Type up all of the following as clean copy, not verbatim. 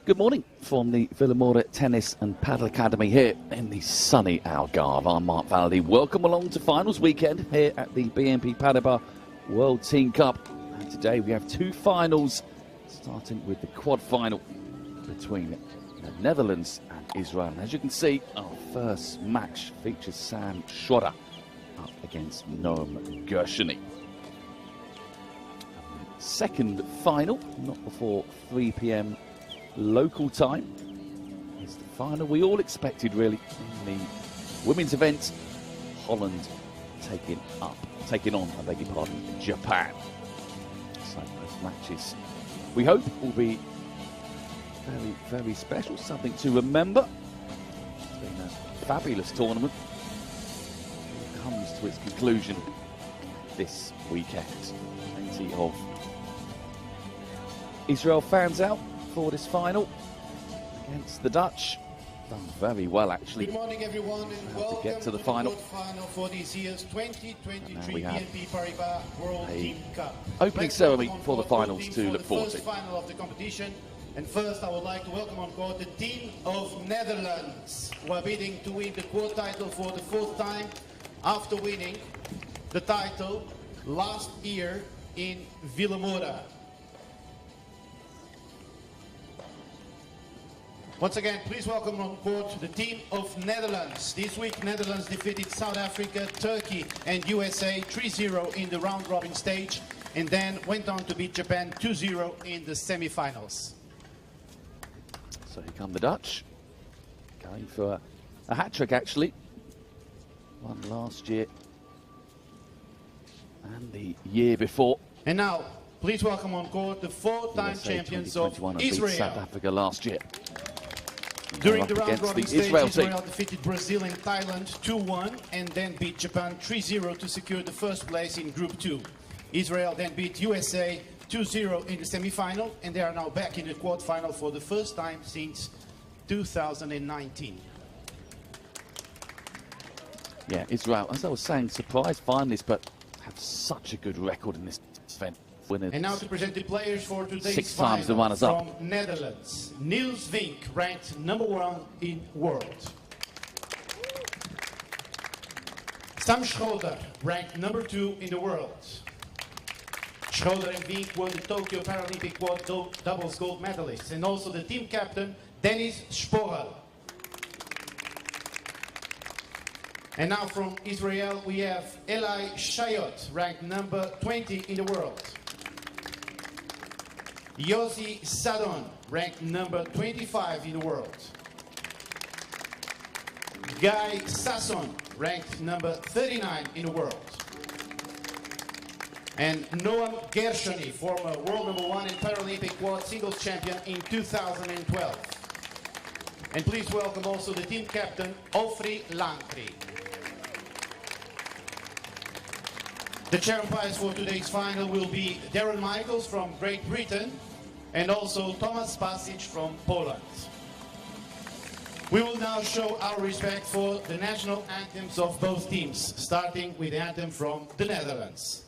Good morning from the Villamora Tennis and Paddle Academy here in the sunny Algarve. I'm Mark Valaday. Welcome along to finals weekend here at the BNP Paribas World Team Cup. And today we have two finals, starting with the quad final between the Netherlands and Israel. And as you can see, our first match features Sam Schroeder up against Noam Gershony. Second final, not before 3 p.m. local time, is the final we all expected, really, in the women's event. Holland taking on, I beg your pardon, Japan. So those matches, we hope, will be very, very special, something to remember. It's been a fabulous tournament. It comes to its conclusion this weekend. Plenty of Israel fans out for this final against the Dutch. Done very well, actually. Good morning, everyone, and welcome to get to the final for this year's 2023 BNP Paribas World Team Cup. Opening ceremony for the finals to look forward to. The first final of the competition. And first, I would like to welcome on board the team of Netherlands, who are bidding to win the quad title for the fourth time after winning the title last year in Villamora. Once again, please welcome on board the team of Netherlands. This week, Netherlands defeated South Africa, Turkey and USA 3-0 in the round-robin stage, and then went on to beat Japan 2-0 in the semi-finals. So here come the Dutch, going for a hat-trick, actually. Won last year and the year before. And now, please welcome on board the four-time champions of Israel. South Africa last year. During the round-robin stage, Israel defeated Brazil and Thailand 2-1 and then beat Japan 3-0 to secure the first place in Group 2. Israel then beat USA 2-0 in the semi-final, and they are now back in the quad final for the first time since 2019. Yeah, Israel, as I was saying, surprise finalists, but have such a good record in this event. And now to present the players for today's 6 times the runners-up. From Netherlands, Niels Vink, ranked #1 in world. Sam Schroeder, ranked #2 in the world. Schroeder and Vink won the Tokyo Paralympic quad doubles gold medalists, and also the team captain, Dennis Sporel. And now from Israel, we have Eli Shayot, ranked #20 in the world. Yossi Sadon, ranked #25 in the world. Guy Sasson, ranked #39 in the world. And Noam Gershony, former world #1 and Paralympic quad singles champion in 2012. And please welcome also the team captain, Ofri Langri. The chair umpires for today's final will be Darren Michaels from Great Britain and also Thomas Pasic from Poland. We will now show our respect for the national anthems of both teams, starting with the anthem from the Netherlands.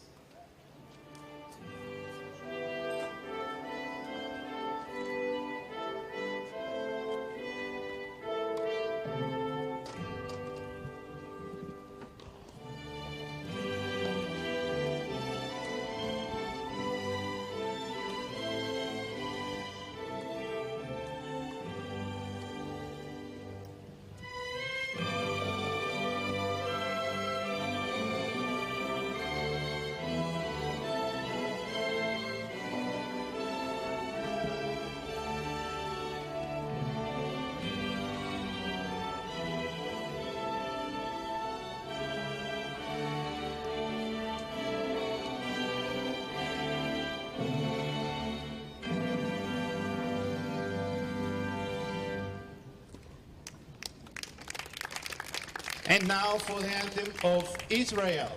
And now for the anthem of Israel.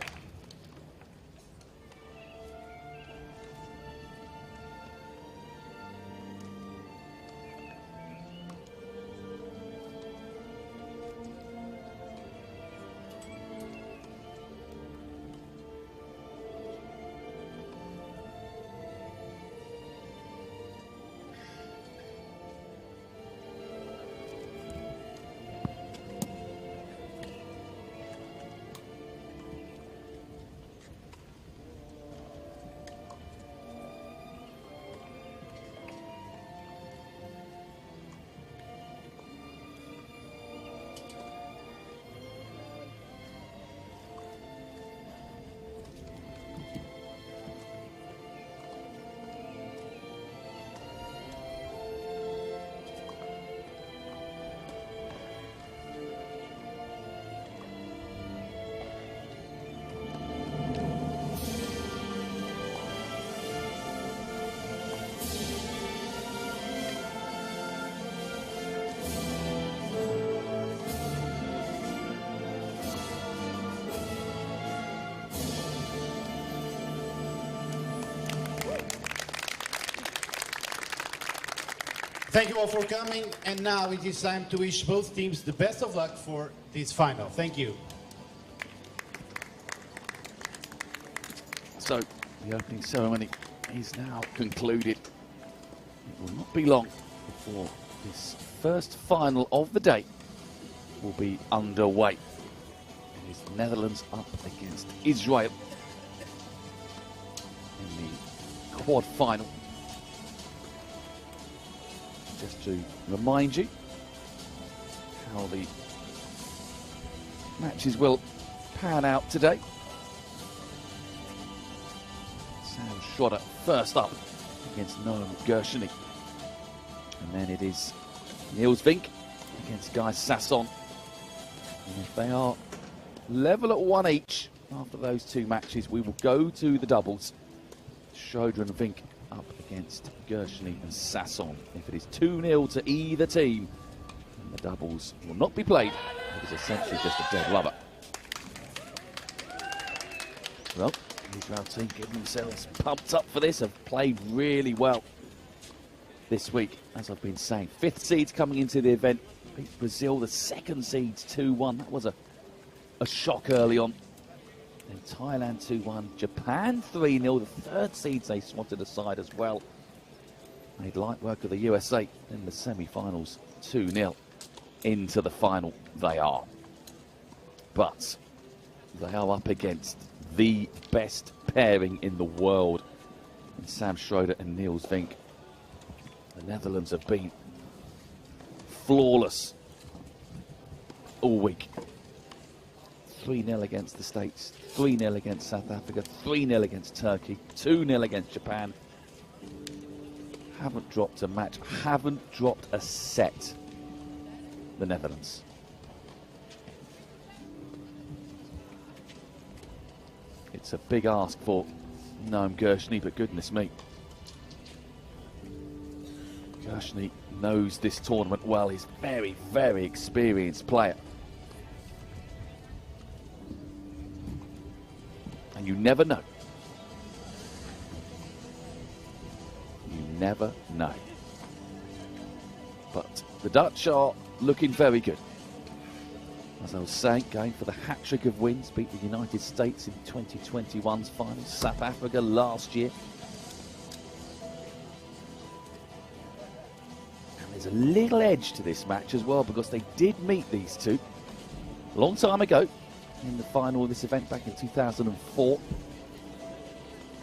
Thank you all for coming, and now it is time to wish both teams the best of luck for this final. Thank you. So, the opening ceremony is now concluded. It will not be long before this first final of the day will be underway. It is Netherlands up against Israel in the quad final. Just to remind you how the matches will pan out today. Sam Schroeder first up against Noam Gershony. And then it is Niels Vink against Guy Sasson. And if they are level at 1 each after those two matches, we will go to the doubles. Schroeder and Vink up against Gershony and Sasson. If it is 2-0 to either team, then the doubles will not be played. It is essentially just a dead rubber. Well, the Israel team getting themselves pumped up for this, have played really well this week, as I've been saying. 5th seeds coming into the event, beat Brazil, the 2nd seeds 2-1. That was a shock early on. Then Thailand 2-1, Japan 3-0, the 3rd seeds they swatted aside as well. Made light work of the USA in the semi-finals, 2-0 into the final they are. But they are up against the best pairing in the world in Sam Schroeder and Niels Vink. The Netherlands have been flawless all week. 3-0 against the States, 3-0 against South Africa, 3-0 against Turkey, 2-0 against Japan. Haven't dropped a match, haven't dropped a set, the Netherlands. It's a big ask for Noam Gershony, but goodness me. Gershony knows this tournament well. He's a very, very experienced player. And you never know. You never know. But the Dutch are looking very good. As I was saying, going for the hat-trick of wins, beat the United States in 2021's final, South Africa last year. And there's a little edge to this match as well, because they did meet these two a long time ago in the final of this event back in 2004.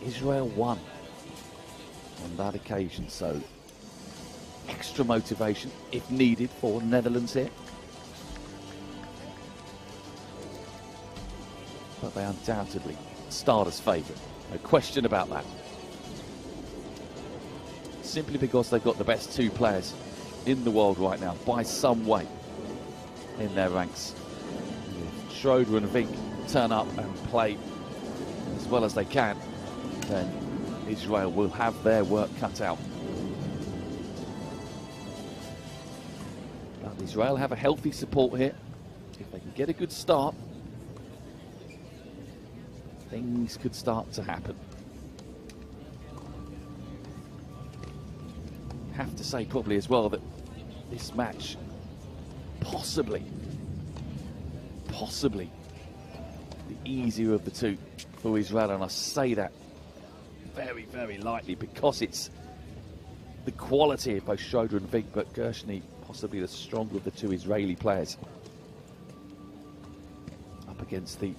Israel won on that occasion, so extra motivation if needed for the Netherlands here. But they undoubtedly start as favourite, no question about that. Simply because they've got the best two players in the world right now by some way in their ranks. If Schroeder and Vink turn up and play as well as they can, then Israel will have their work cut out. But Israel have a healthy support here. If they can get a good start, things could start to happen. Have to say probably as well that this match possibly the easier of the two for Israel, and I say that very, very lightly because it's the quality of both Schroeder and Vink, but Gershony possibly the stronger of the two Israeli players up against the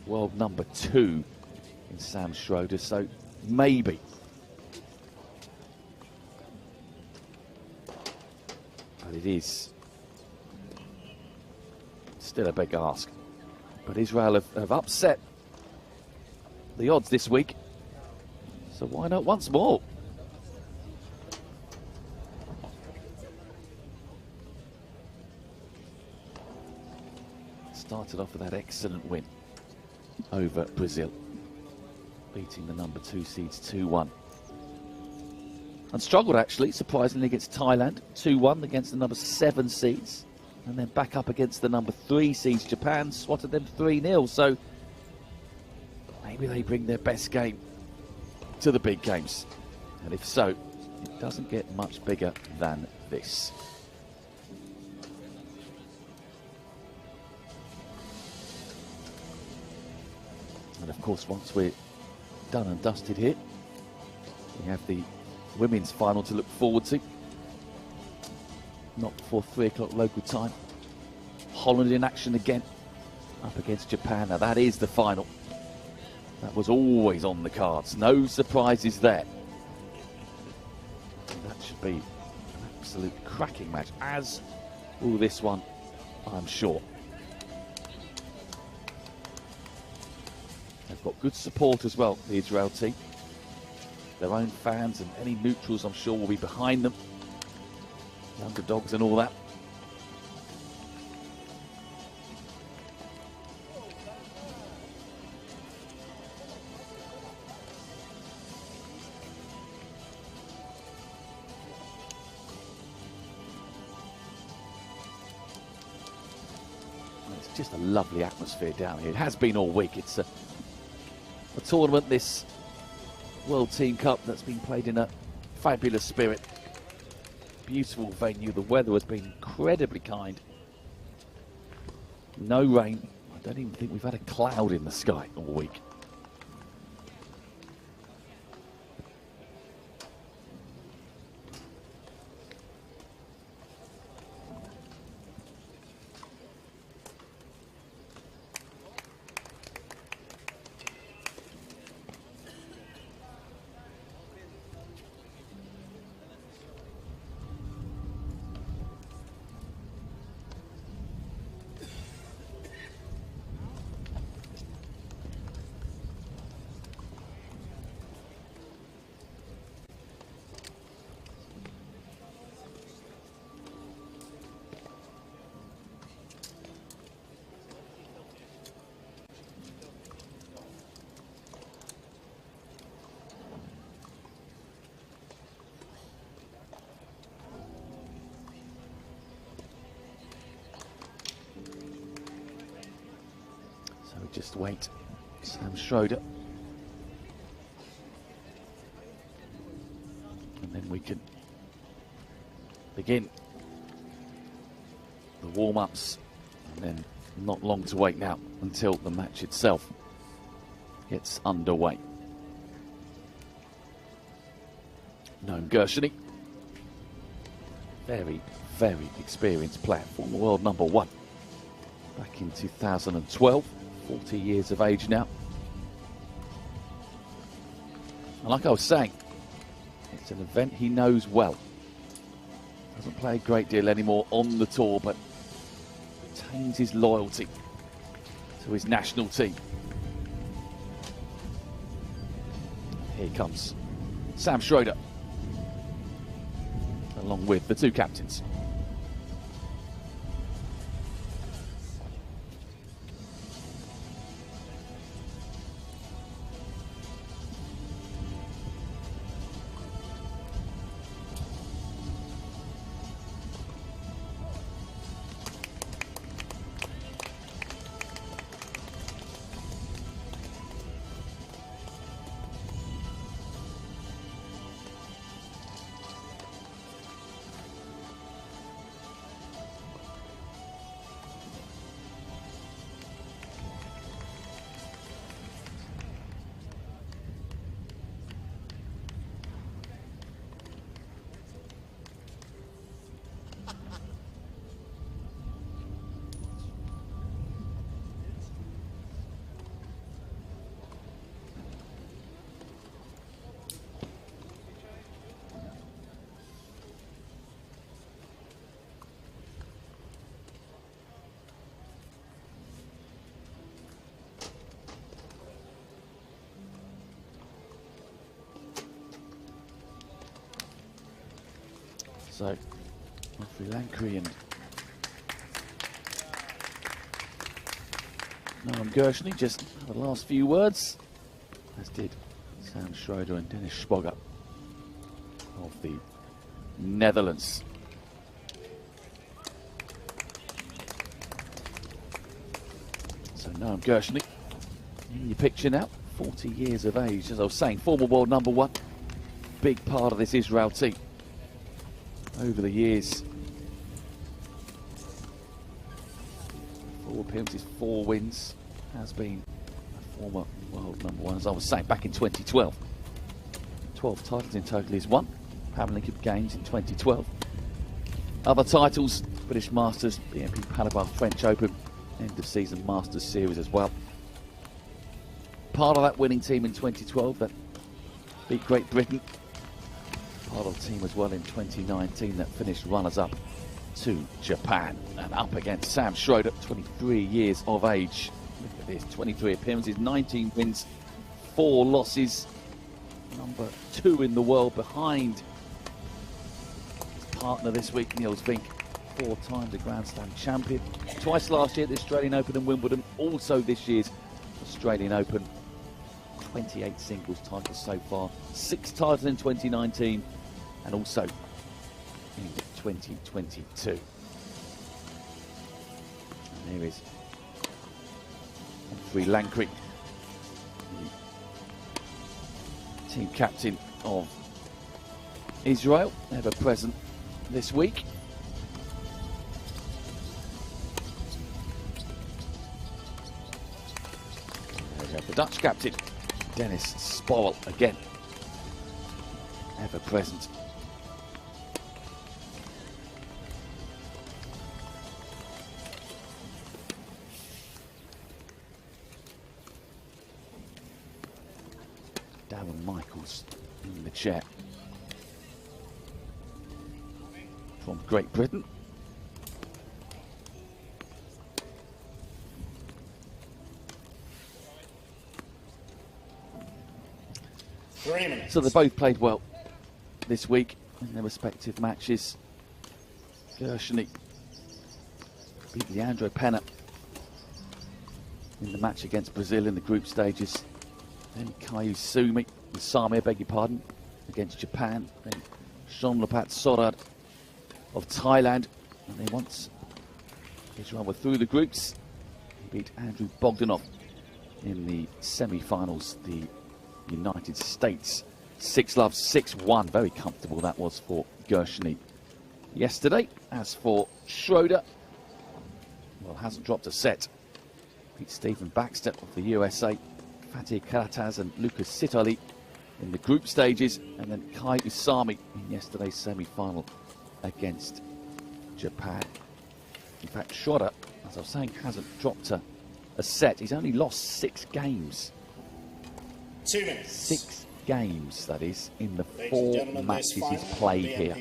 world number 2 in Sam Schroeder, so maybe. But it is still a big ask. But Israel have upset the odds this week, so why not once more? Started off with that excellent win over Brazil, beating the number 2 seeds 2-1. And struggled actually, surprisingly, against Thailand, 2-1 against the number 7 seeds. And then back up against the number 3 seeds, Japan, swatted them 3-0. So maybe they bring their best game to the big games. And if so, It doesn't get much bigger than this. And of course, once we're done and dusted here, we have the women's final to look forward to. Not before 3 o'clock local time. Holland in action again, up against Japan. Now that is the final. That was always on the cards. No surprises there. That should be an absolute cracking match, as will this one, I'm sure. They've got good support as well, the Israel team. Their own fans and any neutrals, I'm sure, will be behind them. The underdogs and all that. It's just a lovely atmosphere down here. It has been all week. It's a tournament, this World Team Cup, that's been played in a fabulous spirit. Beautiful venue. The weather has been incredibly kind. No rain. I don't even think we've had a cloud in the sky all week. Just wait, Sam Schroeder. And then we can begin the warm-ups, and then not long to wait now until the match itself gets underway. Noam Gershony, very, very experienced player, former world #1 back in 2012. 40 years of age now. And like I was saying, it's an event he knows well. Doesn't play a great deal anymore on the tour, but retains his loyalty to his national team. Here comes Sam Schroeder, along with the two captains. So, Sri Lankri and Noam Gershony just the last few words, as did Sam Schroeder and Dennis Spogger of the Netherlands. So Noam Gershony in your picture now, 40 years of age, as I was saying, former world #1. big part of this Israel team over the years. 4 appearances, 4 wins. Has been a former world #1, as I was saying, back in 2012. 12 titles in total he's won. Paralympic Games in 2012. Other titles: British Masters, BNP Paribas French Open, end of season Masters Series as well. Part of that winning team in 2012 that beat Great Britain. Part of the team as well in 2019 that finished runners-up to Japan. And up against Sam Schroeder, 23 years of age. Look at this, 23 appearances, 19 wins, 4 losses. Number 2 in the world behind his partner this week, Niels Vink. 4 times a Grand Slam champion. Twice last year at the Australian Open and Wimbledon. Also this year's Australian Open. 28 singles titles so far. 6 titles in 2019 and also in 2022. And here is Humphrey Lankry, the team captain of Israel, ever present this week. There we have the Dutch captain, Dennis Sporrel, again, ever present. Darren Michaels in the chair from Great Britain. So they both played well this week in their respective matches. Gershony beat Leandro Pena in the match against Brazil in the group stages. Then Caio Sami, beg your pardon, against Japan. Then Jean-Lapat Sorad of Thailand. And then once Israel were through the groups, he beat Andrew Bogdanov in the semi-finals, the United States. 6-love, 6-1. Very comfortable that was for Gershony yesterday. As for Schroeder, well, hasn't dropped a set. Beat Stephen Baxter of the USA, Fatih Karataz and Lucas Sitali in the group stages, and then Kai Usami in yesterday's semi-final against Japan. In fact, Schroeder, as I was saying, hasn't dropped a set. He's only lost 6 games. 2 minutes. 6 games, that is, in the 4 matches he's played here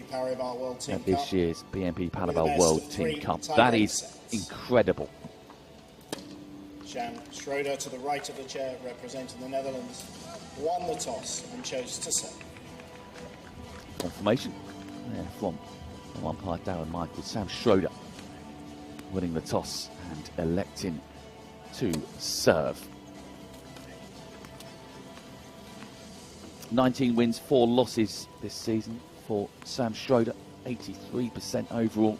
at this year's BNP Paribas World Team Cup. That is incredible. Jan Schroeder to the right of the chair, representing the Netherlands, won the toss and chose to serve. Confirmation from umpire Darren Michaels. Sam Schroeder winning the toss and electing to serve. 19 wins, 4 losses this season for Sam Schroeder. 83% overall.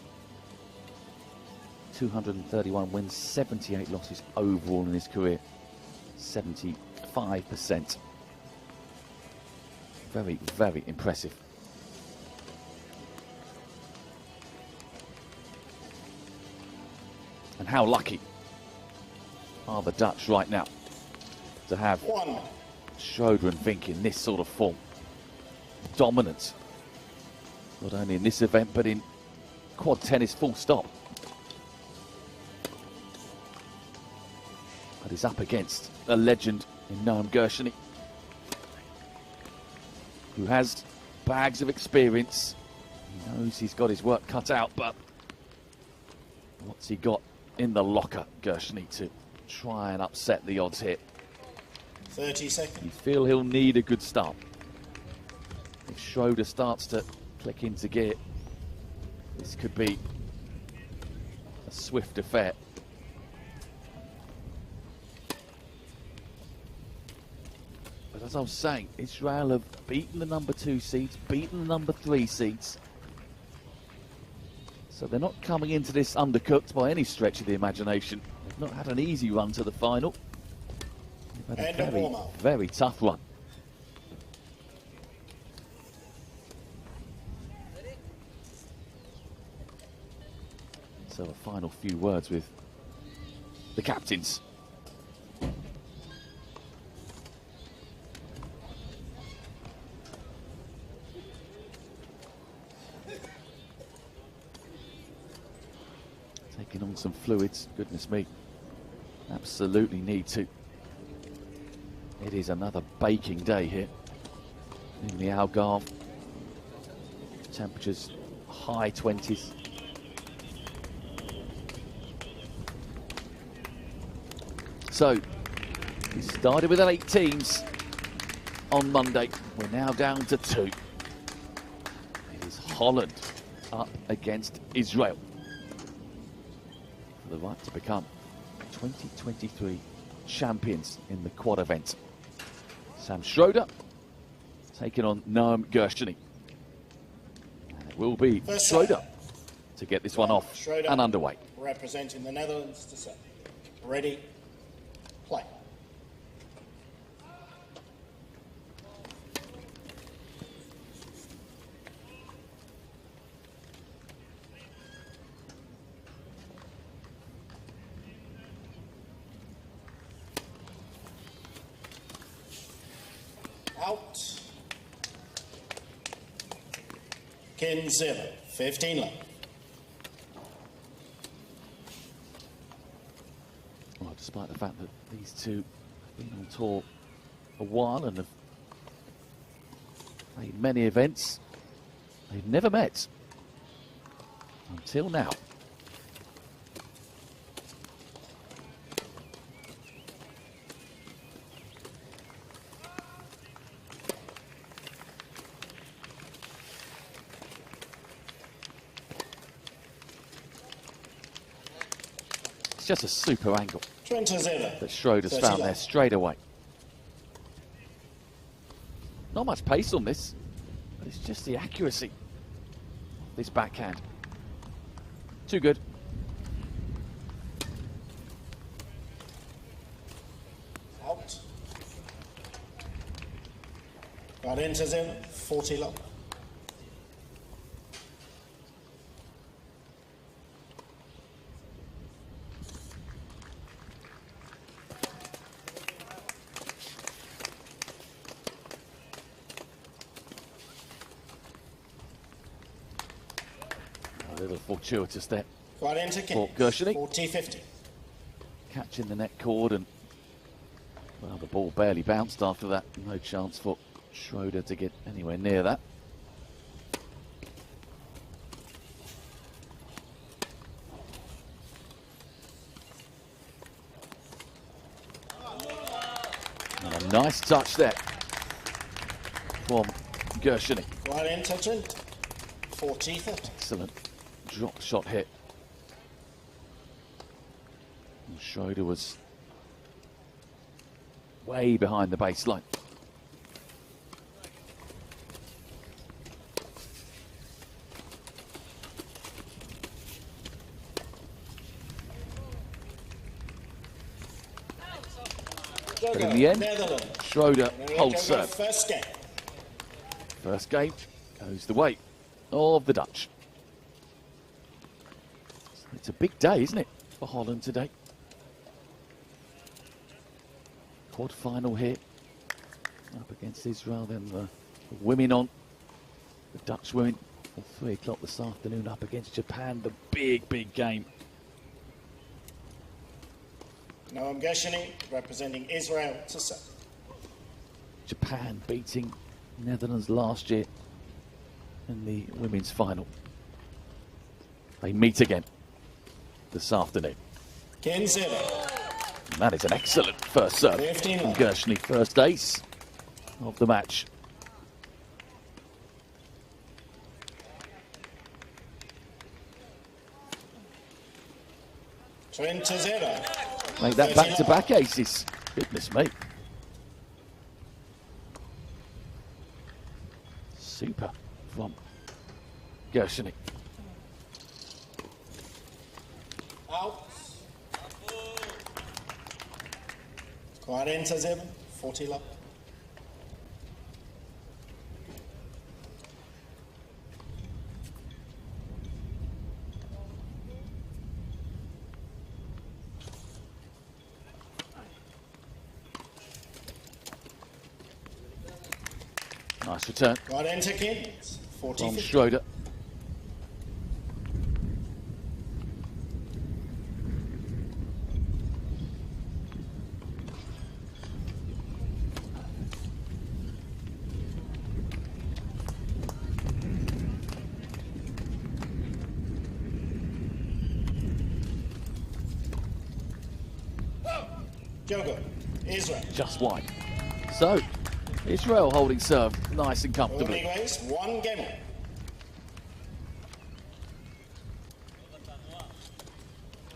231 wins, 78 losses overall in his career. 75%. Very, very impressive. And how lucky are the Dutch right now to have Schroeder and Vink in this sort of form. Dominant, not only in this event but in quad tennis full stop. But he's up against a legend in Noam Gershony, who has bags of experience. He knows he's got his work cut out, but what's he got in the locker, Gershony, to try and upset the odds here? 30 seconds. You feel he'll need a good start. If Schroeder starts to click into gear, this could be a swift affair. But as I was saying, Israel have beaten the number 2 seeds, beaten the number 3 seeds. So they're not coming into this undercooked by any stretch of the imagination. They've not had an easy run to the final. They've had a very, very tough run. So a final few words with the captains. Taking on some fluids, goodness me. Absolutely need to. It is another baking day here in the Algarve. Temperatures high 20s. So, we started with 8 teams on Monday. We're now down to 2. It is Holland up against Israel for the right to become 2023 champions in the quad event. Sam Schroeder taking on Noam Gershony. And it will be Schroeder to get this one off Schroeder, and underway. Representing the Netherlands to set. Ready, play. Out. Kin 0, 15 love. Well, despite the fact that these two have been on tour a while and have played many events, they've never met until now. Just a super angle that Schroeder's found there straight away. Not much pace on this, but it's just the accuracy of this backhand. Too good. Out. Got into 0, 40 love. A little fortuitous there Got into for Gershony. 40-50. Catching the net cord, and well, the ball barely bounced after that. No chance for Schroeder to get anywhere near that. And a nice touch there from Gershony. Got into Trent. 40-50. Excellent drop shot hit. And Schroeder was way behind the baseline. But in the end, Schroeder holds serve. First game. First game goes the way of the Dutch. It's a big day, isn't it, for Holland today? Quad final here, up against Israel, then the women on, the Dutch women, at 3 o'clock this afternoon up against Japan, the big game. Noam Gershony representing Israel to set. Japan beating Netherlands last year in the women's final. They meet again this afternoon. Kin 0. And that is an excellent first serve from Gershony, first ace of the match. Trent to 0. Make that back-to-back aces. Goodness me. Super from Gershony. Out. 40-0, 40 love. Nice return Right enter Kings. 40 from 50. Schroeder. Jogo. Israel. Just wide. So, Israel holding serve nice and comfortably. Opening race, 1 game.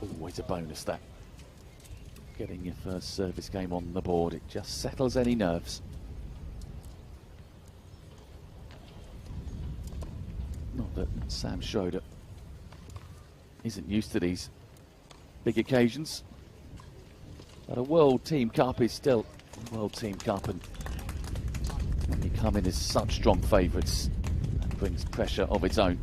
Always a bonus, that. Getting your first service game on the board, it just settles any nerves. Not that Sam Schroeder isn't used to these big occasions, but a World Team Cup is still a World Team Cup, and when you come in as such strong favourites, that brings pressure of its own.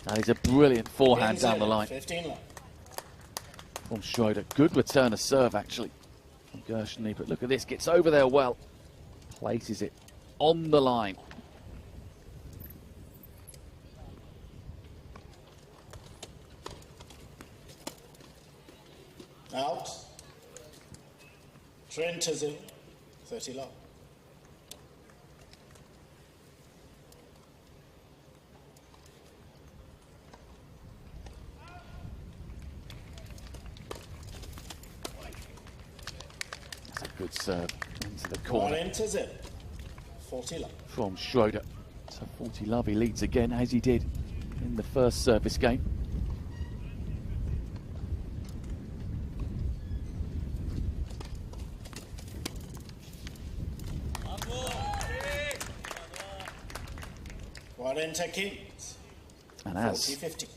That is a brilliant forehand down the line 15 love. from Schroeder. Good return of serve, actually, from Gershony. But look at this, gets over there well. Places it on the line. Out. Trent is in. 30 love. That's a good serve into the One corner enters in. 40 love. from Schroeder. So 40 love, he leads again, as he did in the first service game. One enter Kings. And as 40-50.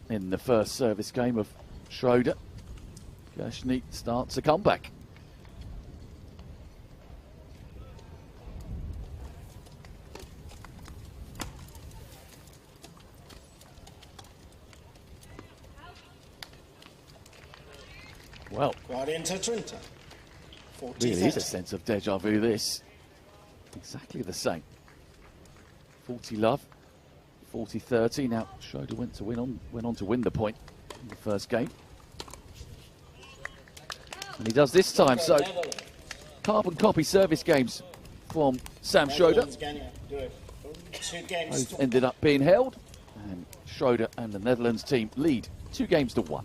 in the first service game of Schroeder, Gershony starts a comeback. Well, One enter Trenta. 40 really is a sense of deja vu, this. Exactly the same. 40 love, 40-30. Now Schroeder went on to win the point in the first game. And he does this time, so carbon copy service games from Sam Schroeder. Two games Both to ended up being held, and Schroeder and the Netherlands team lead 2-1.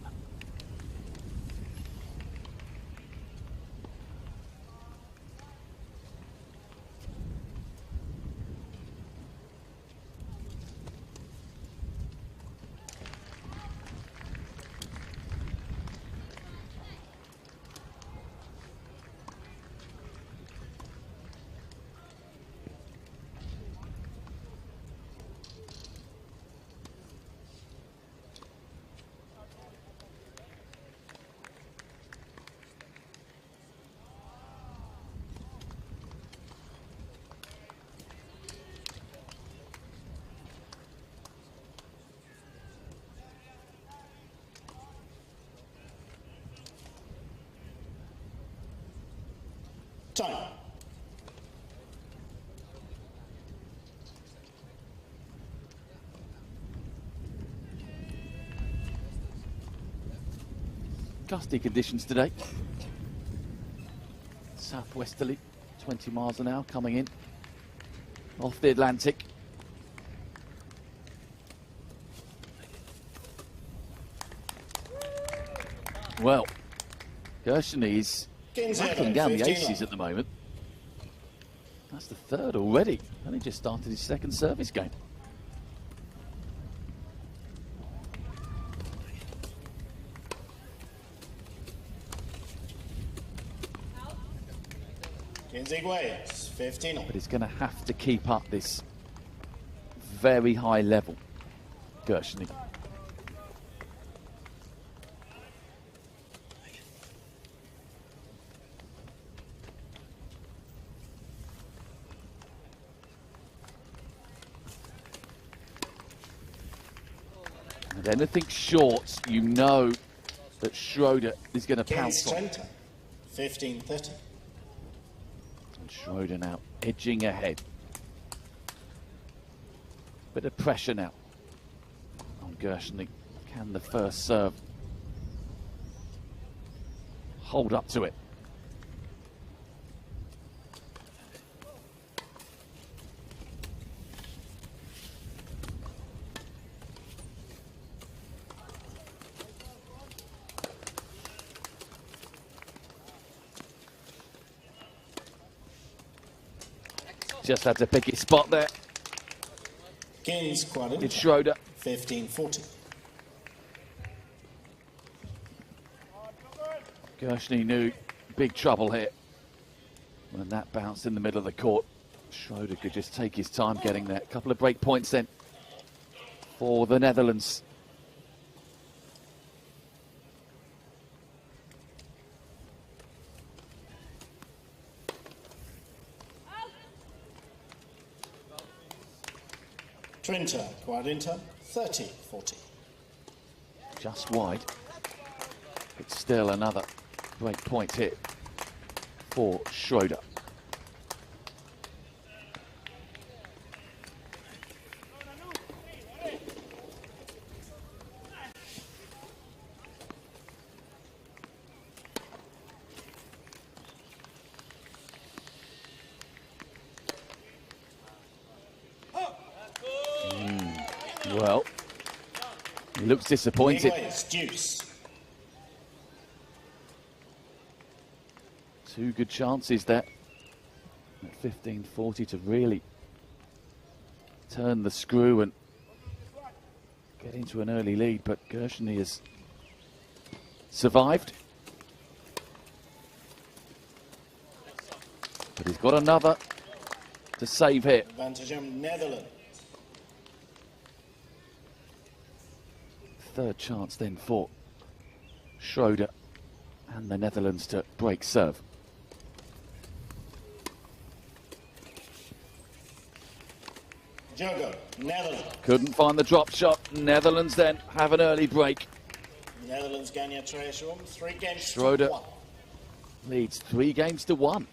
time. Gusty conditions today. Southwesterly, 20 miles an hour coming in off the Atlantic. Well, Gershony is rattling down the aces at the moment. That's the third already, and he just started his second service game. It's 15 all. But he's going to have to keep up this very high level, Gershny. And anything short, you know that Schroeder is going to pounce on. 15-30. And Schroeder now edging ahead. Bit of pressure now on Gershny. Can the first serve hold up to it? Just had to pick his spot there. It's Schroeder. 15-40. Gershny knew big trouble here when that bounced in the middle of the court. Schroeder could just take his time getting there. A couple of break points then for the Netherlands. Trinta, Quadrinta, 30-40. Just wide. But still another break point hit for Schroeder. Well, he looks disappointed. Two good chances there at 15-40 to really turn the screw and get into an early lead, but Gershny has survived. But he's got another to save here. Advantage on Netherlands. Third chance then for Schroeder and the Netherlands to break serve. Jogo, Netherlands. Couldn't find the drop shot. Netherlands then have an early break. Netherlands ganha 3-1, 3 games Schroeder to 1. leads 3 games to 1.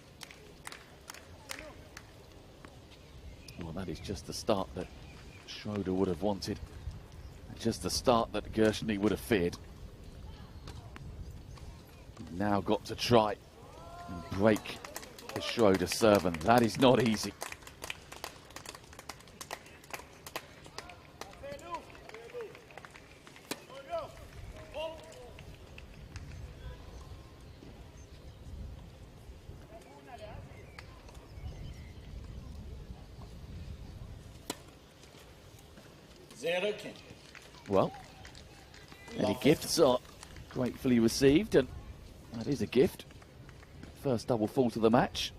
Well, that is just the start that Schroeder would have wanted. Just the start that Gershny would have feared. Now got to try and break the Schroeder serve, and that is not easy. Well, any gifts are gratefully received, and that is a gift. First double fault of the match.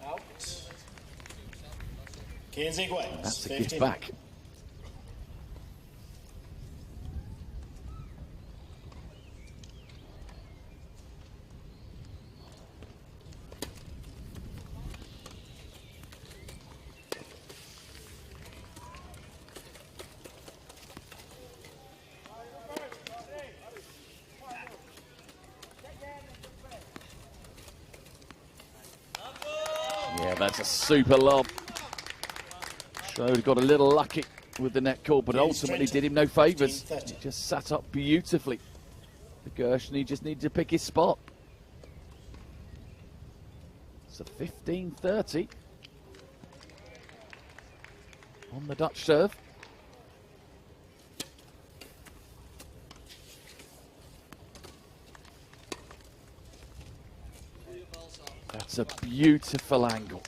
Out. 15 points. That's a gift back. Yeah, that's a super lob. Schroeder got a little lucky with the net call, but ultimately did him no favours. He just sat up beautifully. The Gershny just needed to pick his spot. So 15-30 on the Dutch serve. That's a beautiful angle.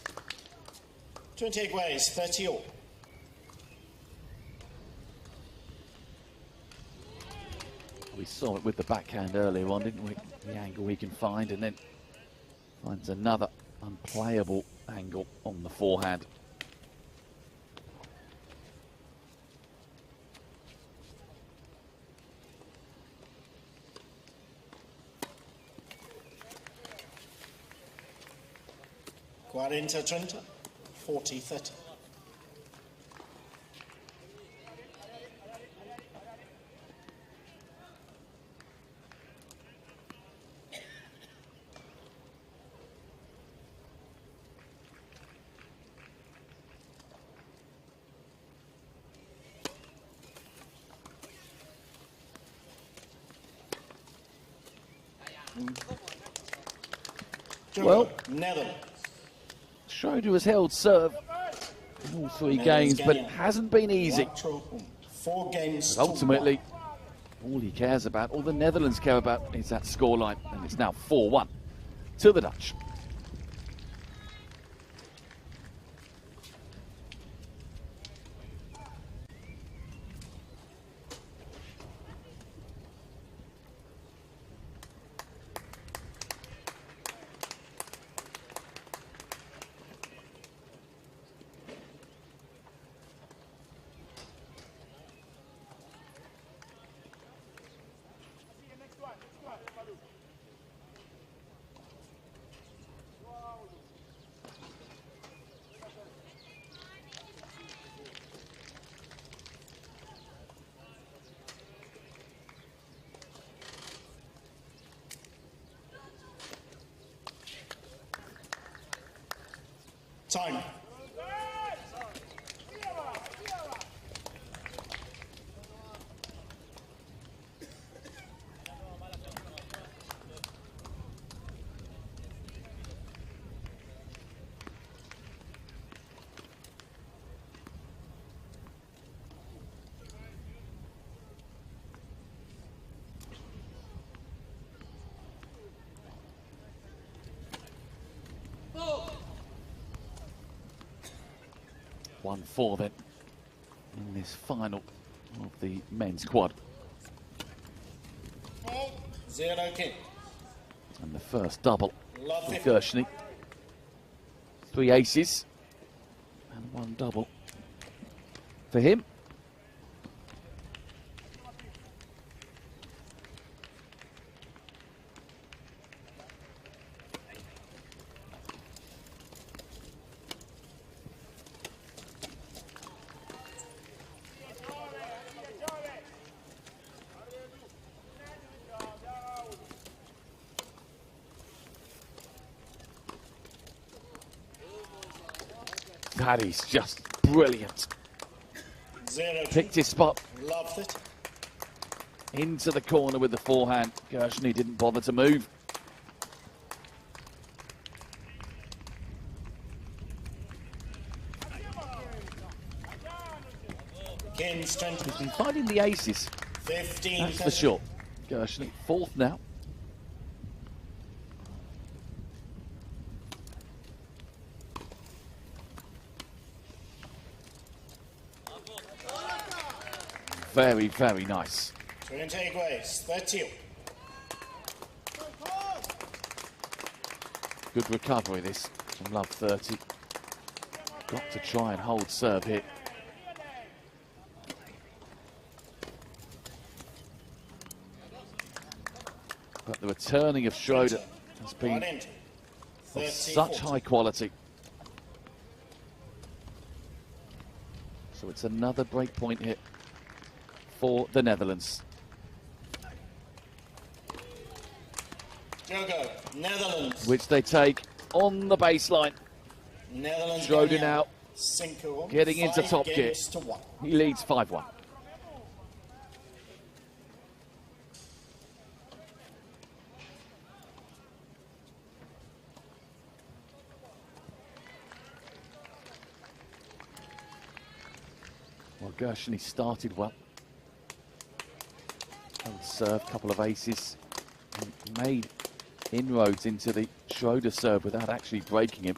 28 ways, 30 all. We saw it with the backhand earlier on, didn't we? The angle he can find, and then finds another unplayable angle on the forehand. Quarenta 30, 40-30. Well, Netherlands. Schroeder has held serve in all three games, but it hasn't been easy. 4 games But ultimately, all he cares about, all the Netherlands care about, is that scoreline, and it's now 4-1 to the Dutch. Time. Oh. 1-4 then in this final of the men's quad. 0 king. And the first double Love for it. Gershny. 3 aces and 1 double for him. That is just brilliant. 0 Picked his spot Loved it. into the corner with the forehand. Gershny didn't bother to move. Kings 20. He's been finding the aces, 15. that's for sure. Gershny, 4th now. Very, very nice. 20 ways. 30. Good recovery this from Love 30. Got to try and hold serve here. But the returning of Schroeder has been of such high quality. So it's another break point hit for the Netherlands. Jogo, Netherlands. Which they take on the baseline. Netherlands. Schroeder now Cinco, getting into 5 top gear. games to 1. He leads 5-1. Well, Gershny started well. Held serve, couple of aces, and made inroads into the Schroeder serve without actually breaking him.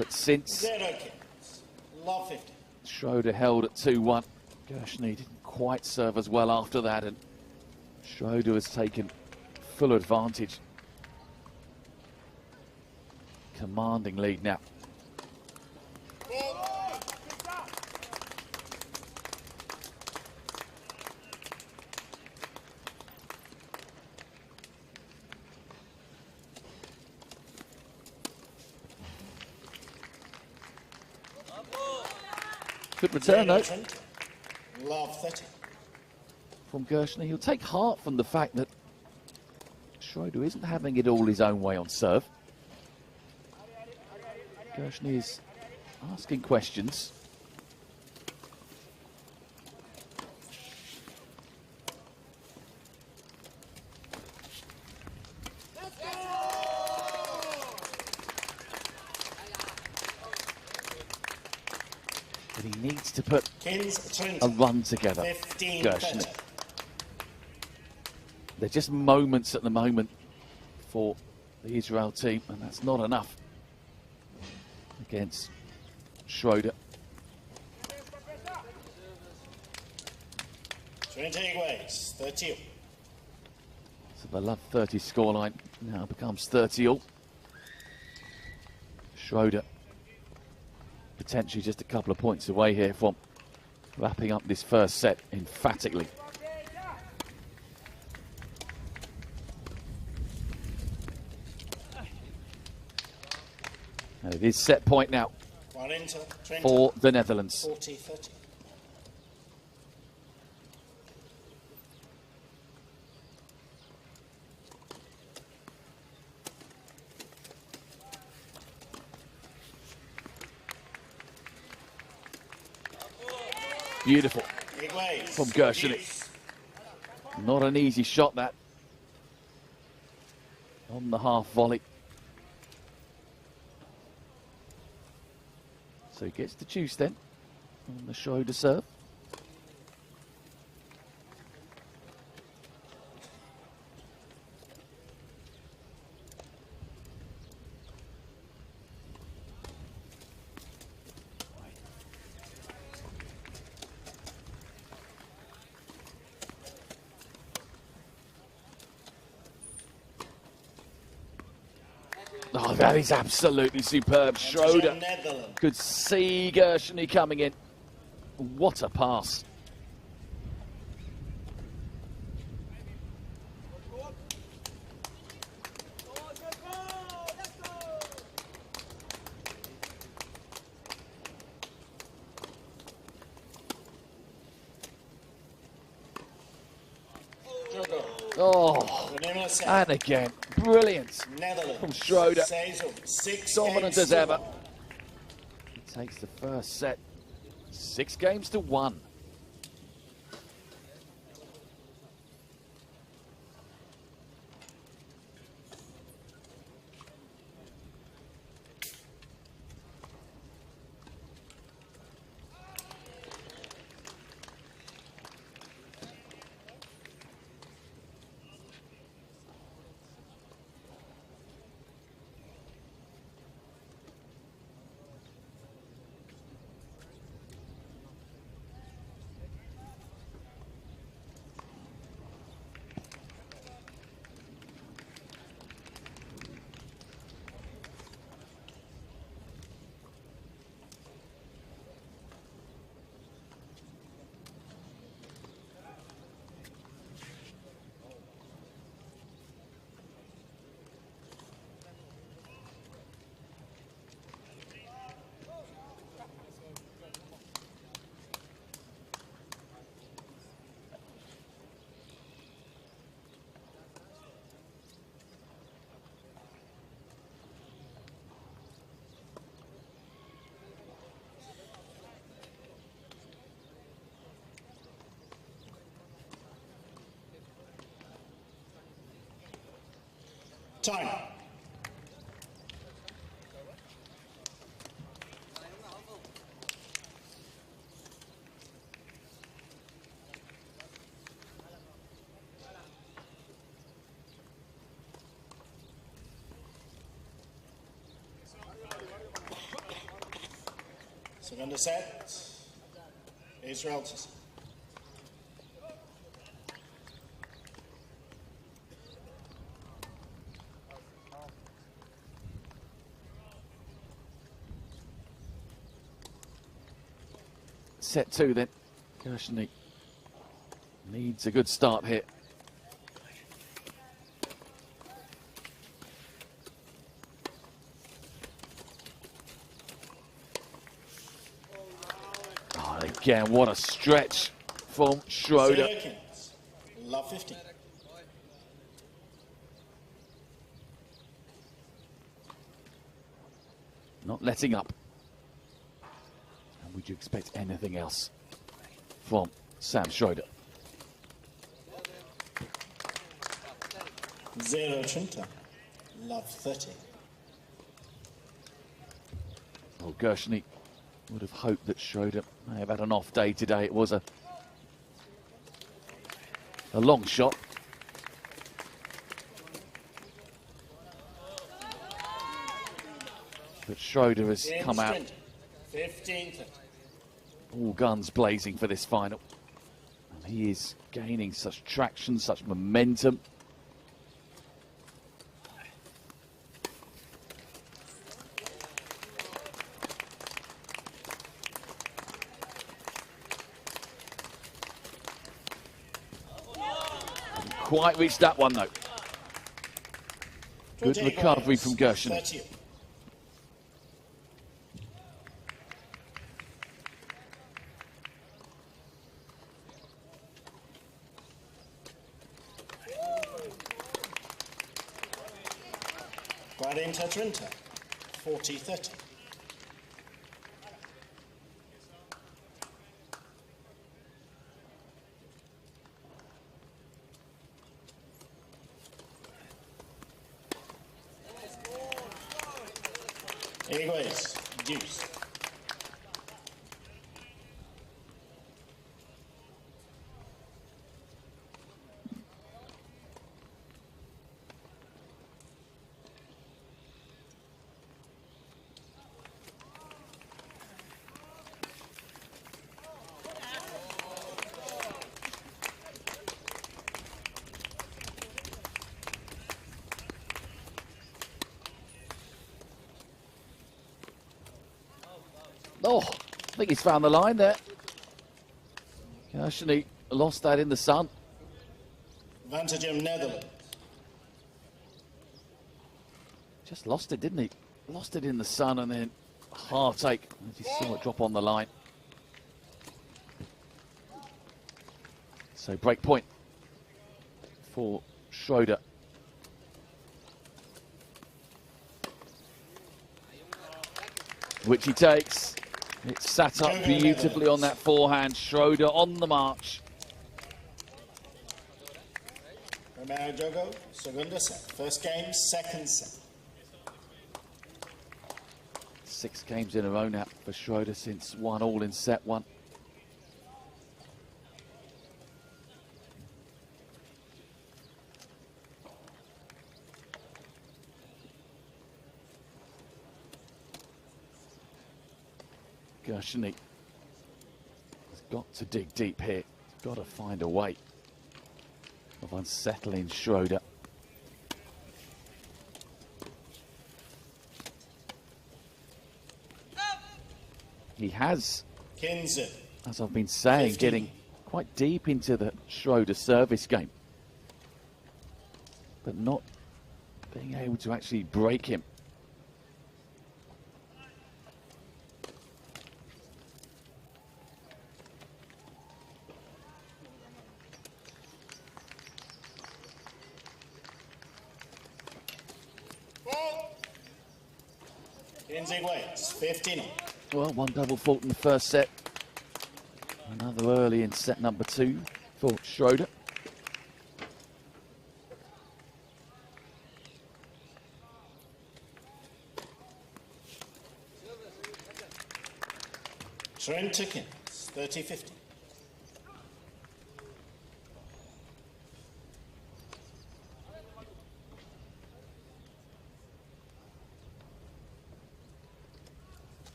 But since 0 kills. Love 50. Schroeder held at 2-1, Gershny didn't quite serve as well after that, and Schroeder has taken full advantage. Commanding lead now. Good return though Love 30. from Gershny. He'll take heart from the fact that Schroeder isn't having it all his own way on serve. Gershny is asking questions. But he needs to put a run together, Gershny. They're just moments at the moment for the Israel team, and that's not enough against Schroeder. 20 ways, 30. So the Love 30 scoreline now becomes 30-all. Schroeder potentially just a couple of points away here from wrapping up this first set emphatically. And it is set point now for the Netherlands. 40-30. Beautiful from Gershny. Not an easy shot that on the half volley. So he gets to choose then on the Schroeder serve. Oh, that is absolutely superb. Schroeder could see Gershny coming in. What a pass. Oh, and again, brilliant from Schroeder. Dominant as ever. He takes the first set, 6-1. Time. Second set, Israel to serve. Set 2 then. Gershony needs a good start here. Oh, again, what a stretch from Schroeder. Love 15. Not letting up. And would you expect anything else from Sam Schroeder? 0-30. Love 30. Well, Gershony would have hoped that Schroeder may have had an off day today. It was a long shot. But Schroeder has come out 15-30. all guns blazing for this final. And he is gaining such traction, such momentum. Didn't quite reach that one though. Good recovery from Gershon. Guadinta Trinta, 40-30. Igues, deuce. Oh, I think he's found the line there. Gershony lost that in the sun. Advantage of Netherlands. Just lost it, didn't he? Lost it in the sun and then heartache as he saw it drop on the line. So break point for Schroeder. Which he takes. It's sat up beautifully on that forehand. Schroeder on the march. Romero Jogo, segunda set. First game, second set. 6 games in a row now for Schroeder since 1-1 in set 1. Gershony has got to dig deep here. He's got to find a way of unsettling Schroeder. He has, as I've been saying, 15. getting quite deep into the Schroeder service game, but not being able to actually break him. Kinsey waits, 15. Well, one double fault in the first set. Another early in set number 2 for Schroeder. Trent-Tickins, 30-50.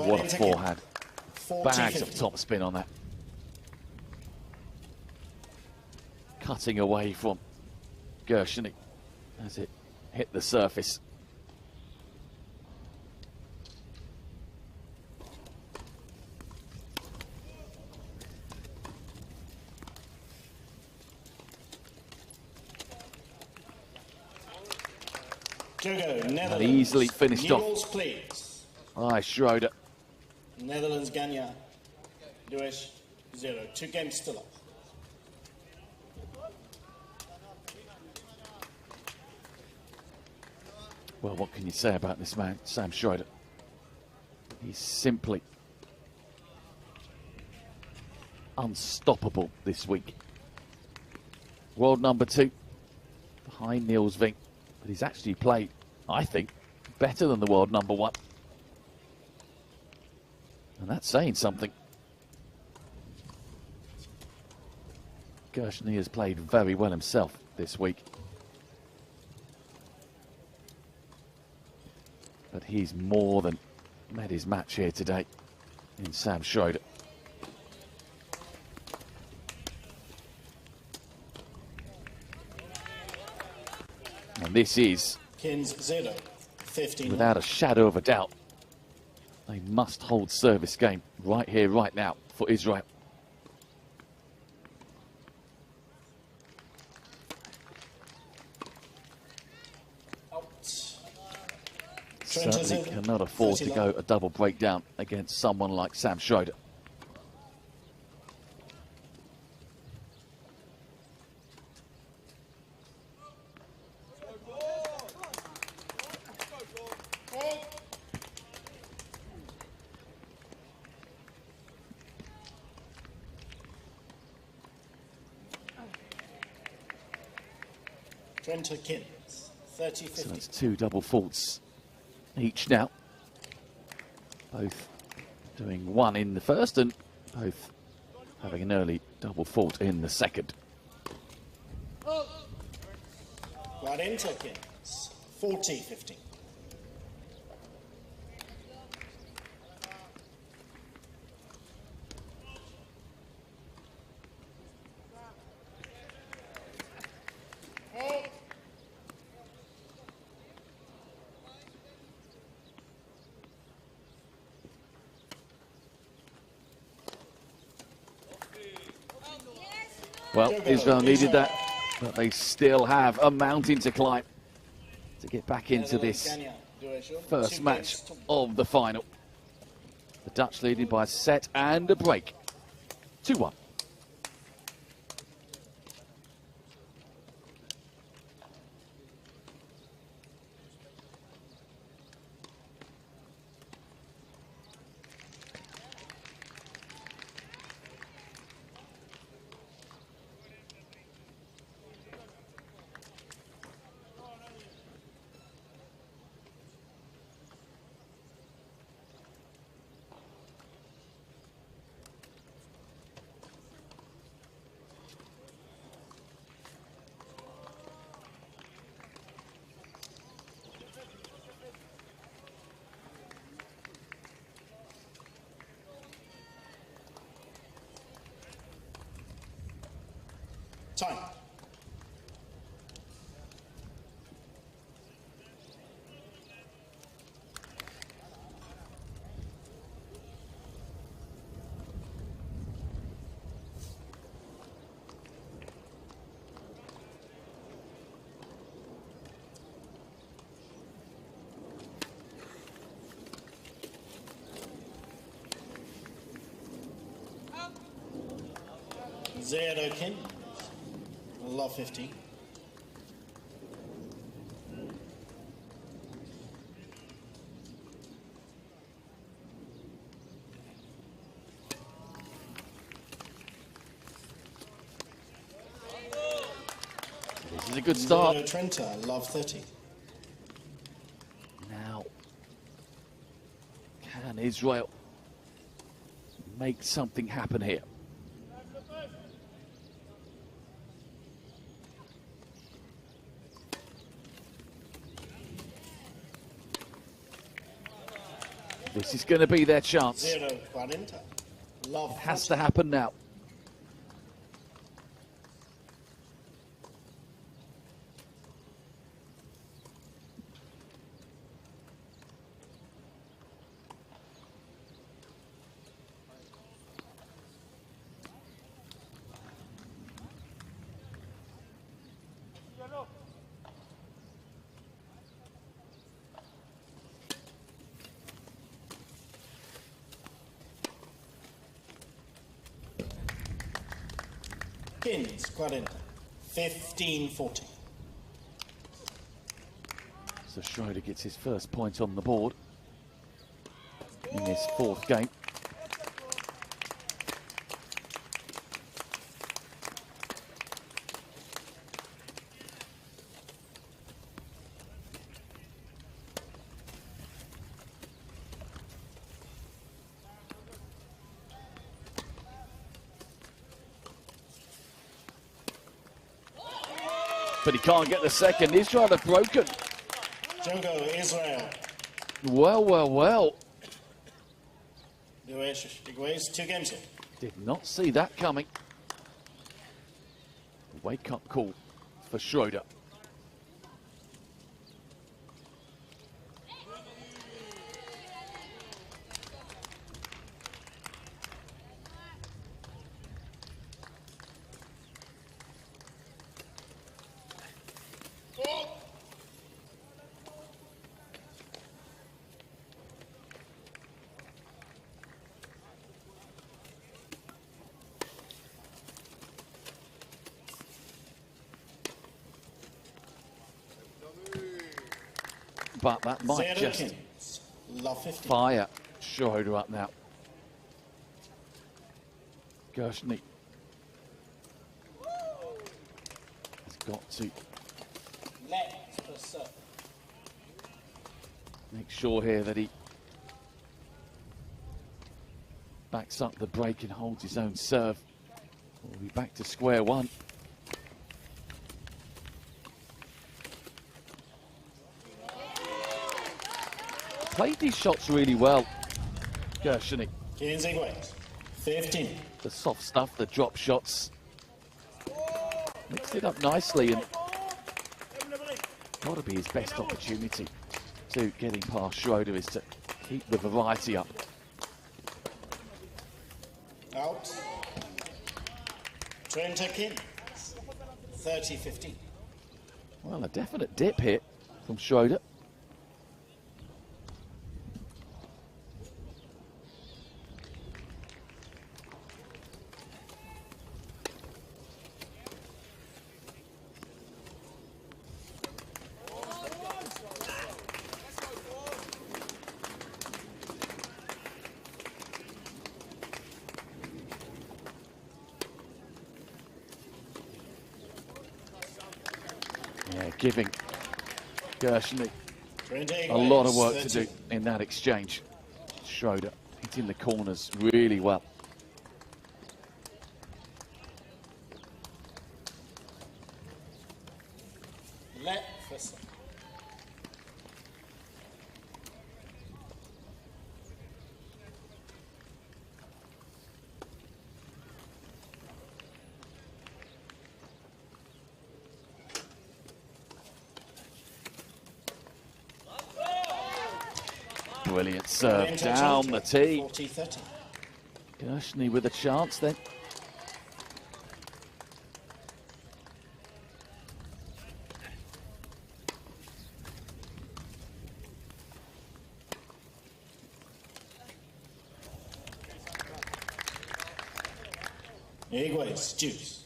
What a forehand. 40, Bags 50. of top spin on that. Cutting away from Gershony as it hit the surface. Jogo, Netherlands. And easily finished off. Newells, please. Aye, Schroeder. Netherlands, Ganya. 2-0. 2 games still up. Well, what can you say about this man, Sam Schroeder? He's simply unstoppable this week. World number 2 behind Niels Vink, but he's actually played, I think, better than the world number 1. And that's saying something. Gershony has played very well himself this week. But he's more than met his match here today in Sam Schroeder. And this is, Kins 0, 15. without a shadow of a doubt, a must-hold service game right here, right now for Israel. Certainly cannot afford to go a double breakdown against someone like Sam Schroeder. Trenta Kins, 30-50. So it's 2 double faults each now. Both doing 1 in the first and both having an early double fault in the second. Right into Kins, 40-50. Well, Israel needed that, but they still have a mountain to climb to get back into this first match of the final. The Dutch leading by a set and a break. 2-1. Time. Zero Kins. Love 50. This is a good start. Zero Trenta, love 30. Now, can Israel make something happen here? This is going to be their chance. 0-40. Love Has to happen now. Kins, 40. 15-40. So Schroeder gets his first point on the board in this fourth game. But he can't get the second. He's trying to broken. Django, Israel. Well, well, well. Igua's 2 games here. Did not see that coming. Wake-up call for Schroeder. But that might just fire Schroeder up now. Gershny has got to make sure here that he backs up the break and holds his own serve. We'll be back to square one. Played these shots really well, Gershny. 15. The soft stuff, the drop shots. Mixed it up nicely, and got to be his best opportunity to getting past Schroeder is to keep the variety up. Out. Trenta Kins. 30-15. Well, a definite dip here from Schroeder. Yeah, giving Gershny a lot of work to do in that exchange. Schroeder hitting the corners really well. Brilliant serve down the tee. 40-30. Gershny with a chance then. Igua's juice.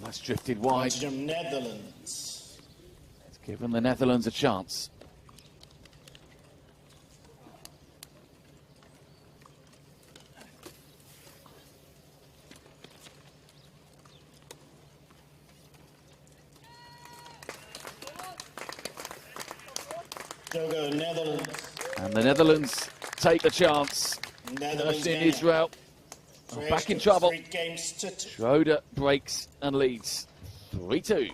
That's drifted wide. Netherlands. It's given the Netherlands a chance. Jogo, Netherlands. And the Netherlands take the chance. Netherlands In game. Israel. Back in trouble. 3 games to 2. Schroeder breaks and leads 3-2.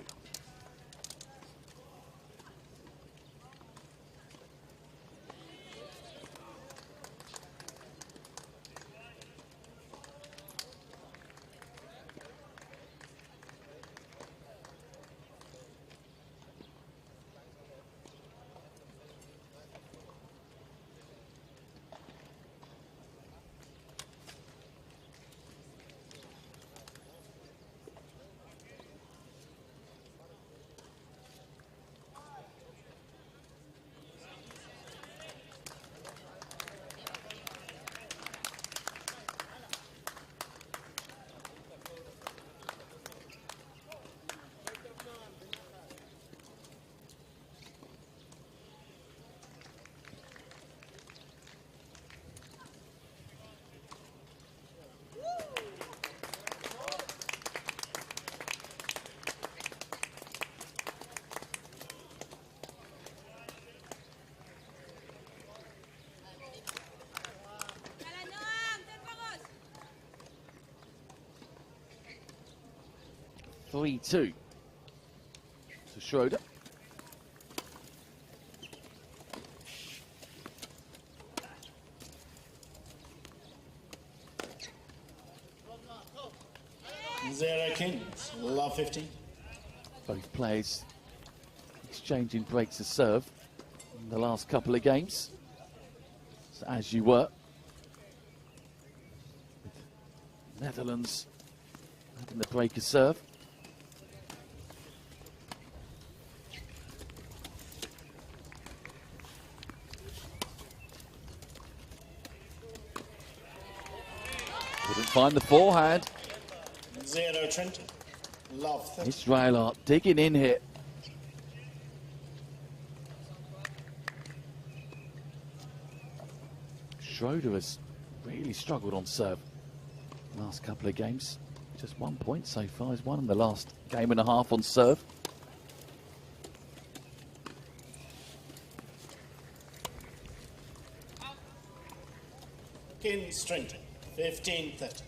(3-2) to Schroeder. Zero Kings, love 15. Both players exchanging breaks of serve in the last couple of games. So as you were. With Netherlands having the break of serve. Couldn't find the forehand. 0 Trenton, love 30. Israel are digging in here. Schroeder has really struggled on serve last couple of games. Just 1 point so far. He's won in the last game and a half on serve. Kings Trenton, 15-30.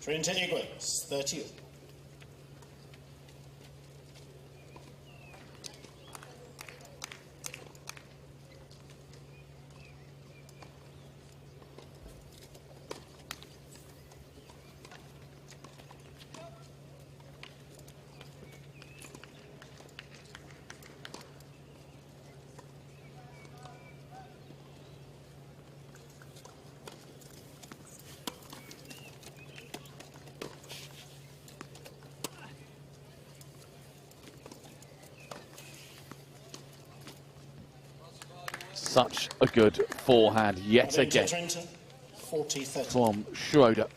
Trenton Eagles, 30. Such a good forehand yet again Trenton, 40-30. from Schroeder.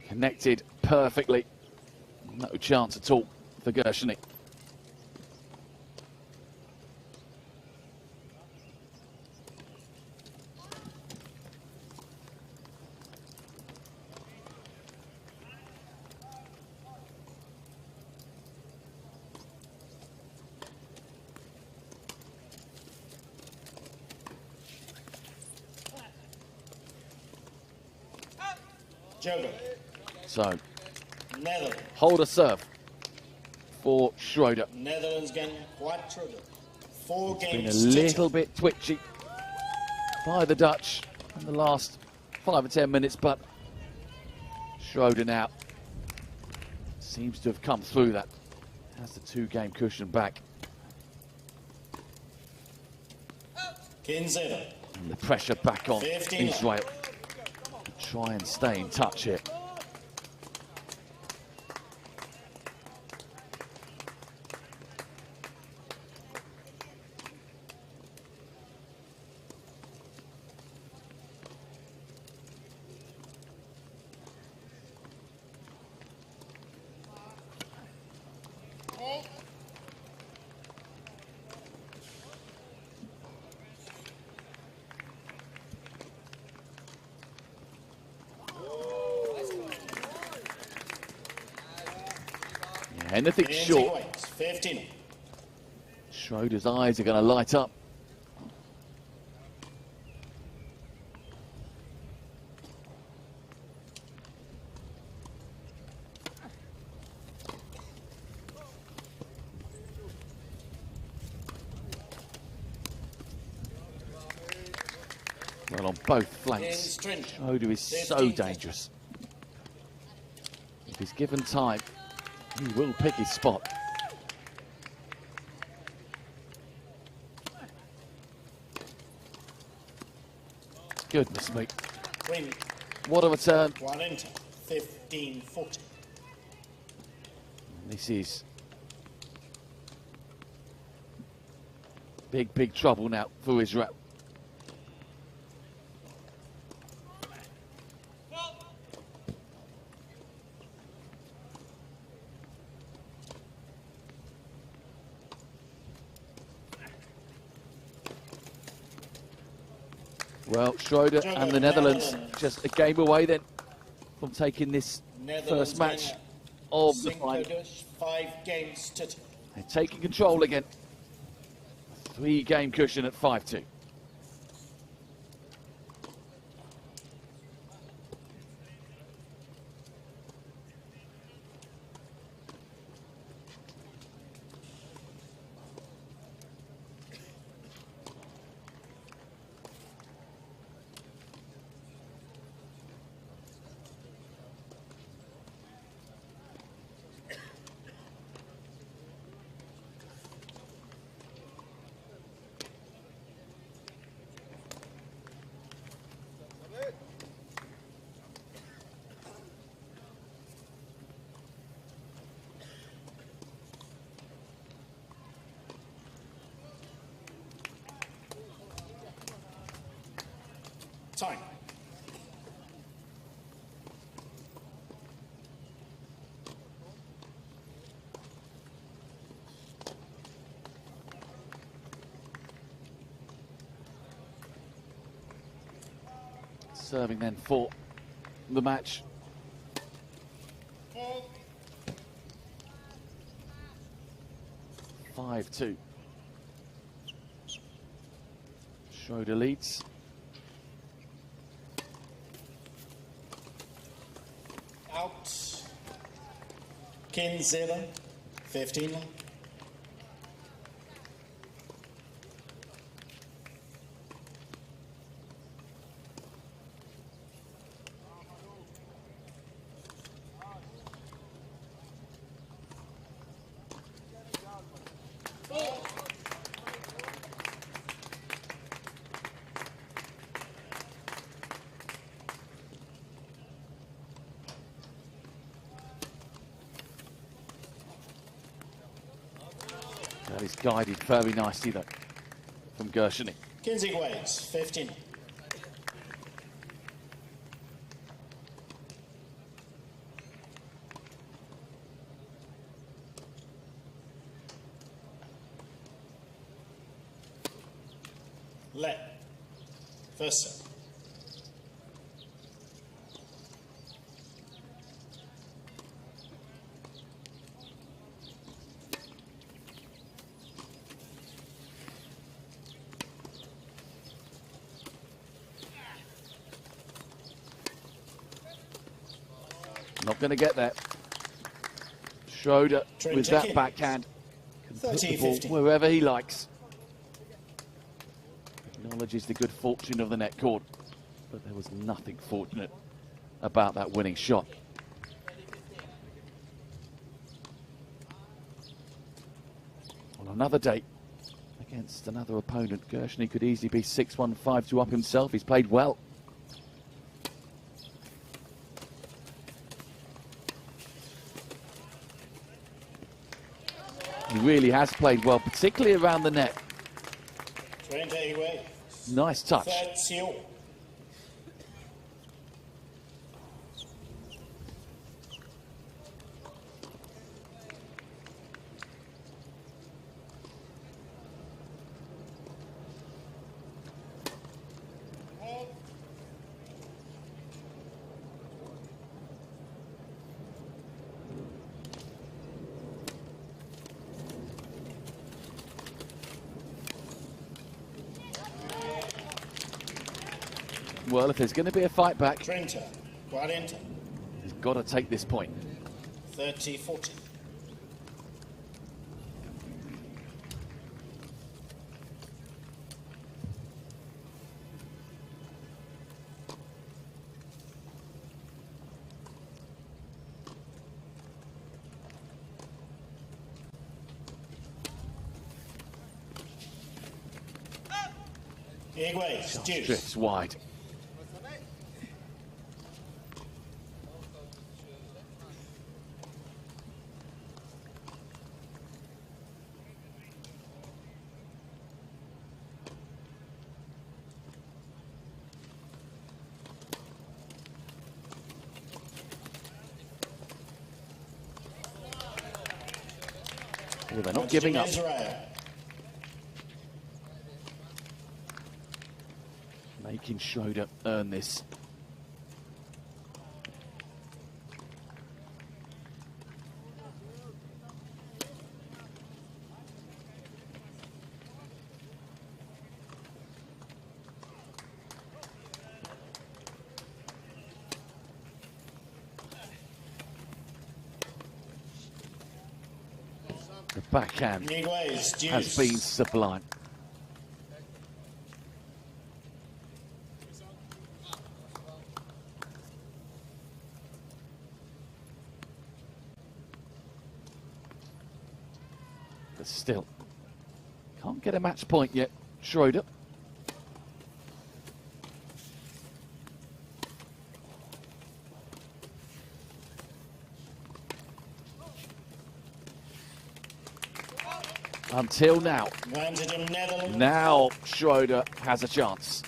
Connected perfectly. No chance at all for Gershony. Jogo, So, Netherlands. hold a serve for Schroeder. Netherlands getting quite trouble. 4 Been games a to little 2. bit twitchy by the Dutch in the last 5 or 10 minutes, but Schroeder now seems to have come through that. Has the 2-game cushion back. Kings 0. And the pressure back on 15. Israel. Try and stay in touch here. Anything Kinsey short. Waits, 15. Schroeder's eyes are going to light up. Well, on both flanks, Schroeder is so dangerous. If he's given time, he will pick his spot. Goodness me. Win. What a return. One into 15-40. This is big, big trouble now for Israel. Well, Schroeder and the Netherlands just a game away then from taking this first match of the final. 5 games to 2. They're taking control again. 3-game cushion at 5-2. Time. Serving then for the match. Four. 5-2. Schroeder leads. Out. Kinsey, 15. That is guided very nicely though from Gershony. Kinsey Waits, 15. Let. First set. Not going to get that. Schroeder with that backhand can put the ball wherever he likes. Acknowledges the good fortune of the net court, but there was nothing fortunate about that winning shot. On another day against another opponent, Gershony could easily be 6-1, 5-2 up himself. He's played well. He really has played well, particularly around the net. 20 away. Nice touch. 30. Well, if there's going to be a fight back, 30, 40, he's got to take this point. 30-40. Igways, deuce. Drifts wide. Well, they're not giving up. Making Schroeder earn this. The backhand has been sublime. But still, can't get a match point yet, Schroeder. Until now. Now Schroeder has a chance.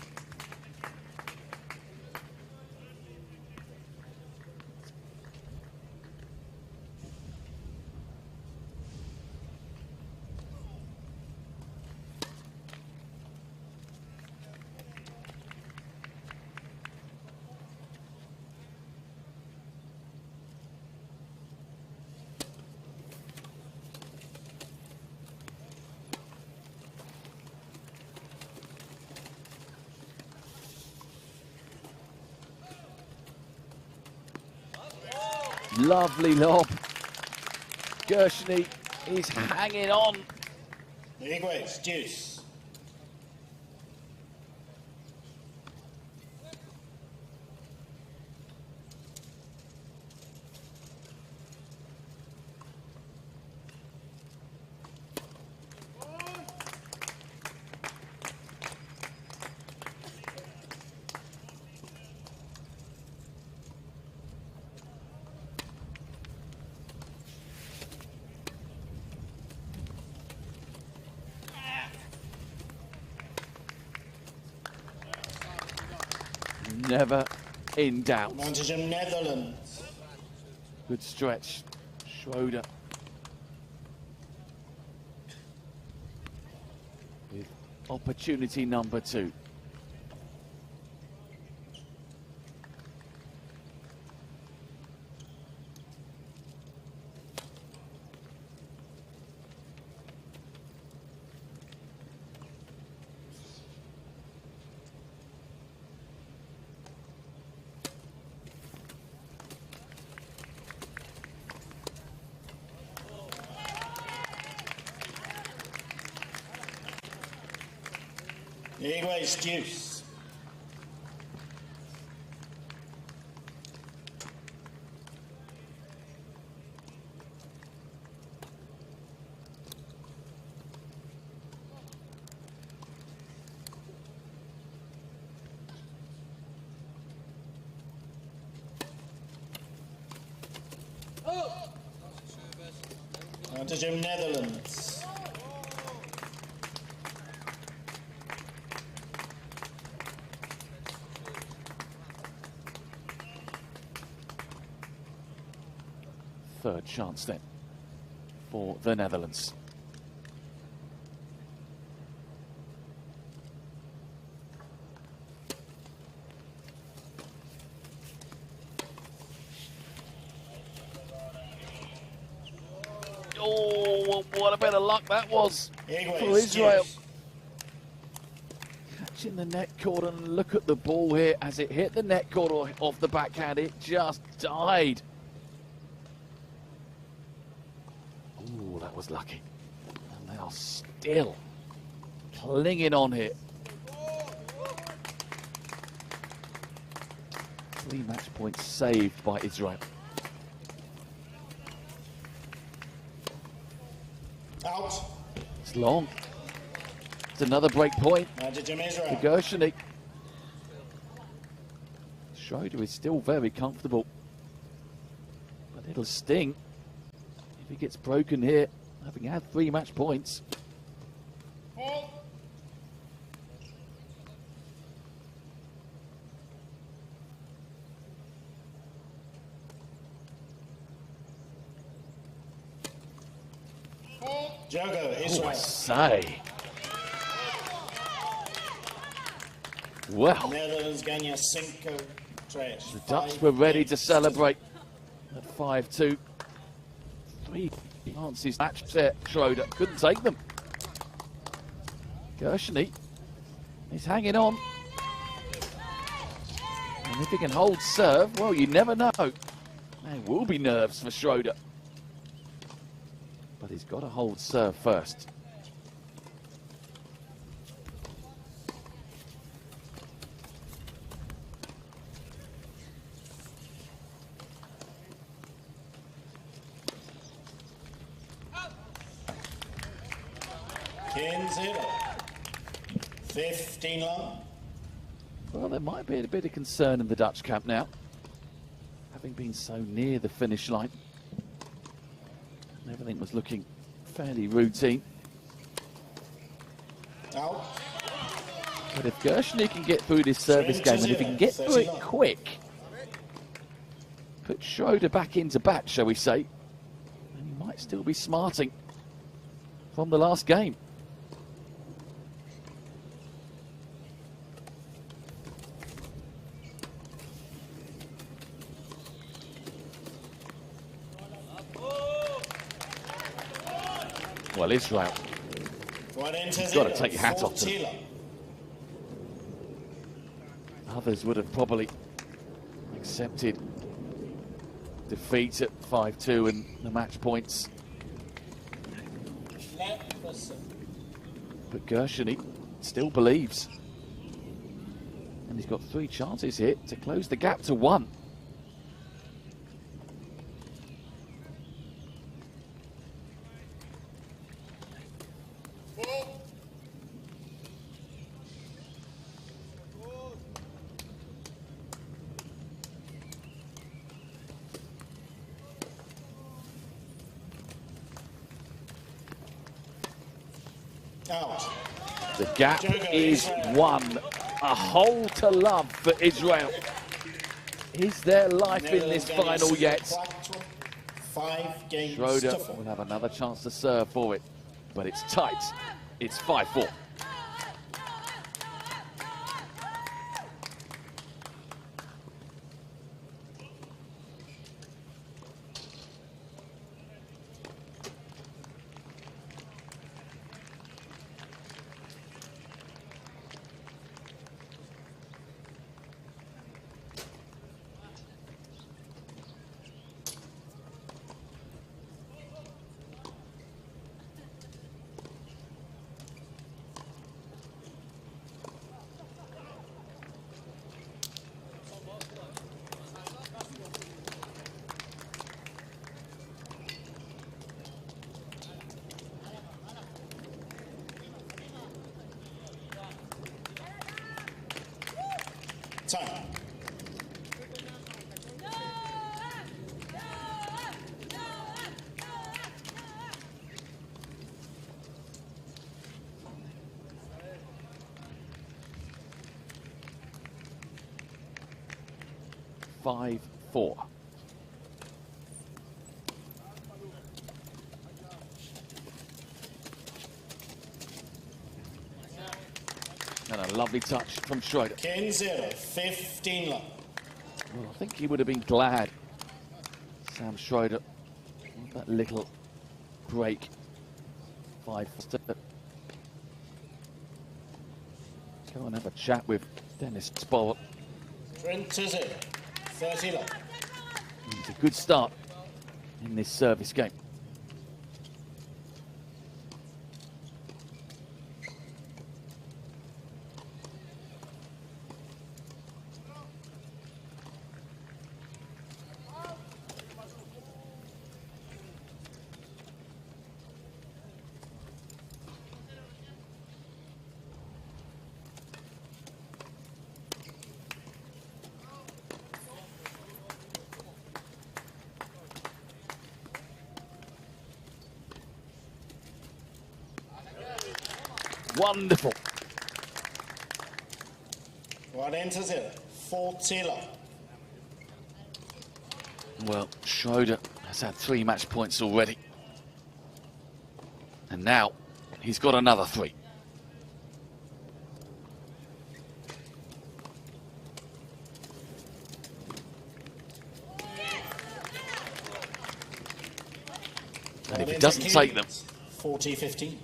Lovely lob. Gershny is hanging on. Igways, deuce. Never in doubt. Advantage of Netherlands. Good stretch, Schroeder. With opportunity number 2. Igways, deuce. Advantage of Netherlands. Third chance then for the Netherlands. Oh, what a bit of luck that was for Israel. Watching the net cord and look at the ball here as it hit the net cord off the backhand. It just died. Ooh, that was lucky. And they are still clinging on here. 3 match points saved by Israel. Out. It's long. It's another break point for Gershony. Schroeder is still very comfortable, but it'll sting if he gets broken here, having had 3 match points. Jogo, Israel. Oh, I say. Well, Netherlands ganha 5-3. the Dutch were ready to celebrate at 5-2. 3 chances match set. Schroeder couldn't take them. Gershony is hanging on. And if he can hold serve, well, you never know. There will be nerves for Schroeder. But he's got to hold serve first. Zero. 15 long. Well, there might be a bit of concern in the Dutch camp now, having been so near the finish line. Everything was looking fairly routine. Out. But if Gershony can get through this service game, and if he can get through it quick, put Schroeder back into bat, shall we say, then he might still be smarting from the last game. Well, Israel, you've got to take your hat off to them. Others would have probably accepted defeat at 5-2 and the match points. But Gershony still believes. And he's got 3 chances here to close the gap to 1. The gap is 1. A hole to love for Israel. Is there life in this final yet? Schroeder will have another chance to serve for it, but it's tight. It's 5-4. Time. Five, 4. And a lovely touch from Schroeder. 0, 15 long. Well, I think he would have been glad, Sam Schroeder, with that little break. 5. Go and have a chat with Dennis Sport. 20-0, 30 love. It's a good start in this service game. Wonderful. 40-0, 40 love. Well, Schroeder has had 3 match points already. And now he's got another 3. And if he doesn't take them... 40-15.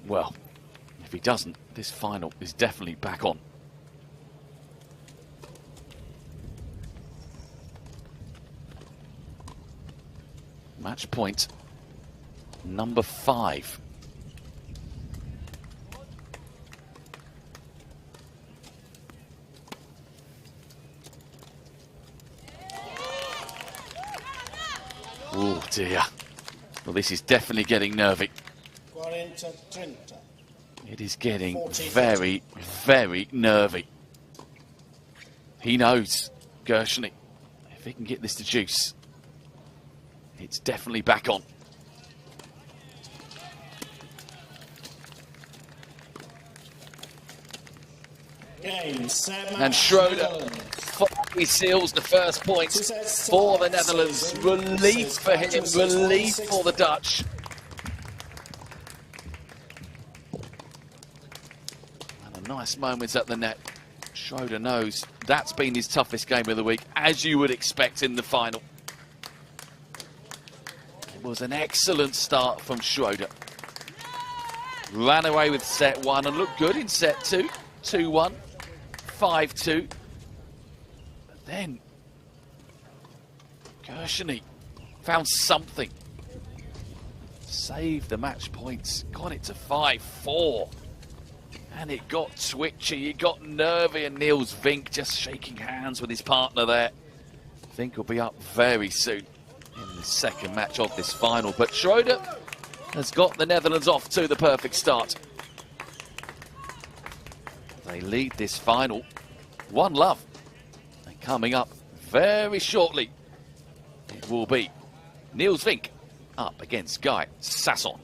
Well, if he doesn't, this final is definitely back on. Match point number 5. Oh dear. Well, this is definitely getting nervy. 40-30. It is getting very, very nervy. He knows, Gershony, if he can get this to juice, it's definitely back on. Game, set, And Schroeder finally seals the first point for the Netherlands. Relief for him, relief for the Dutch. And a nice moment at the net. Schroeder knows that's been his toughest game of the week, as you would expect in the final. It was an excellent start from Schroeder. Ran away with set 1 and looked good in set 2. 2-1, 5-2. But then Gershony found something. Saved the match points, got it to 5-4. And it got twitchy, it got nervy, and Niels Vink just shaking hands with his partner there. Vink will be up very soon in the second match of this final. But Schroeder has got the Netherlands off to the perfect start. They lead this final 1-0. And coming up very shortly, it will be Niels Vink up against Guy Sasson.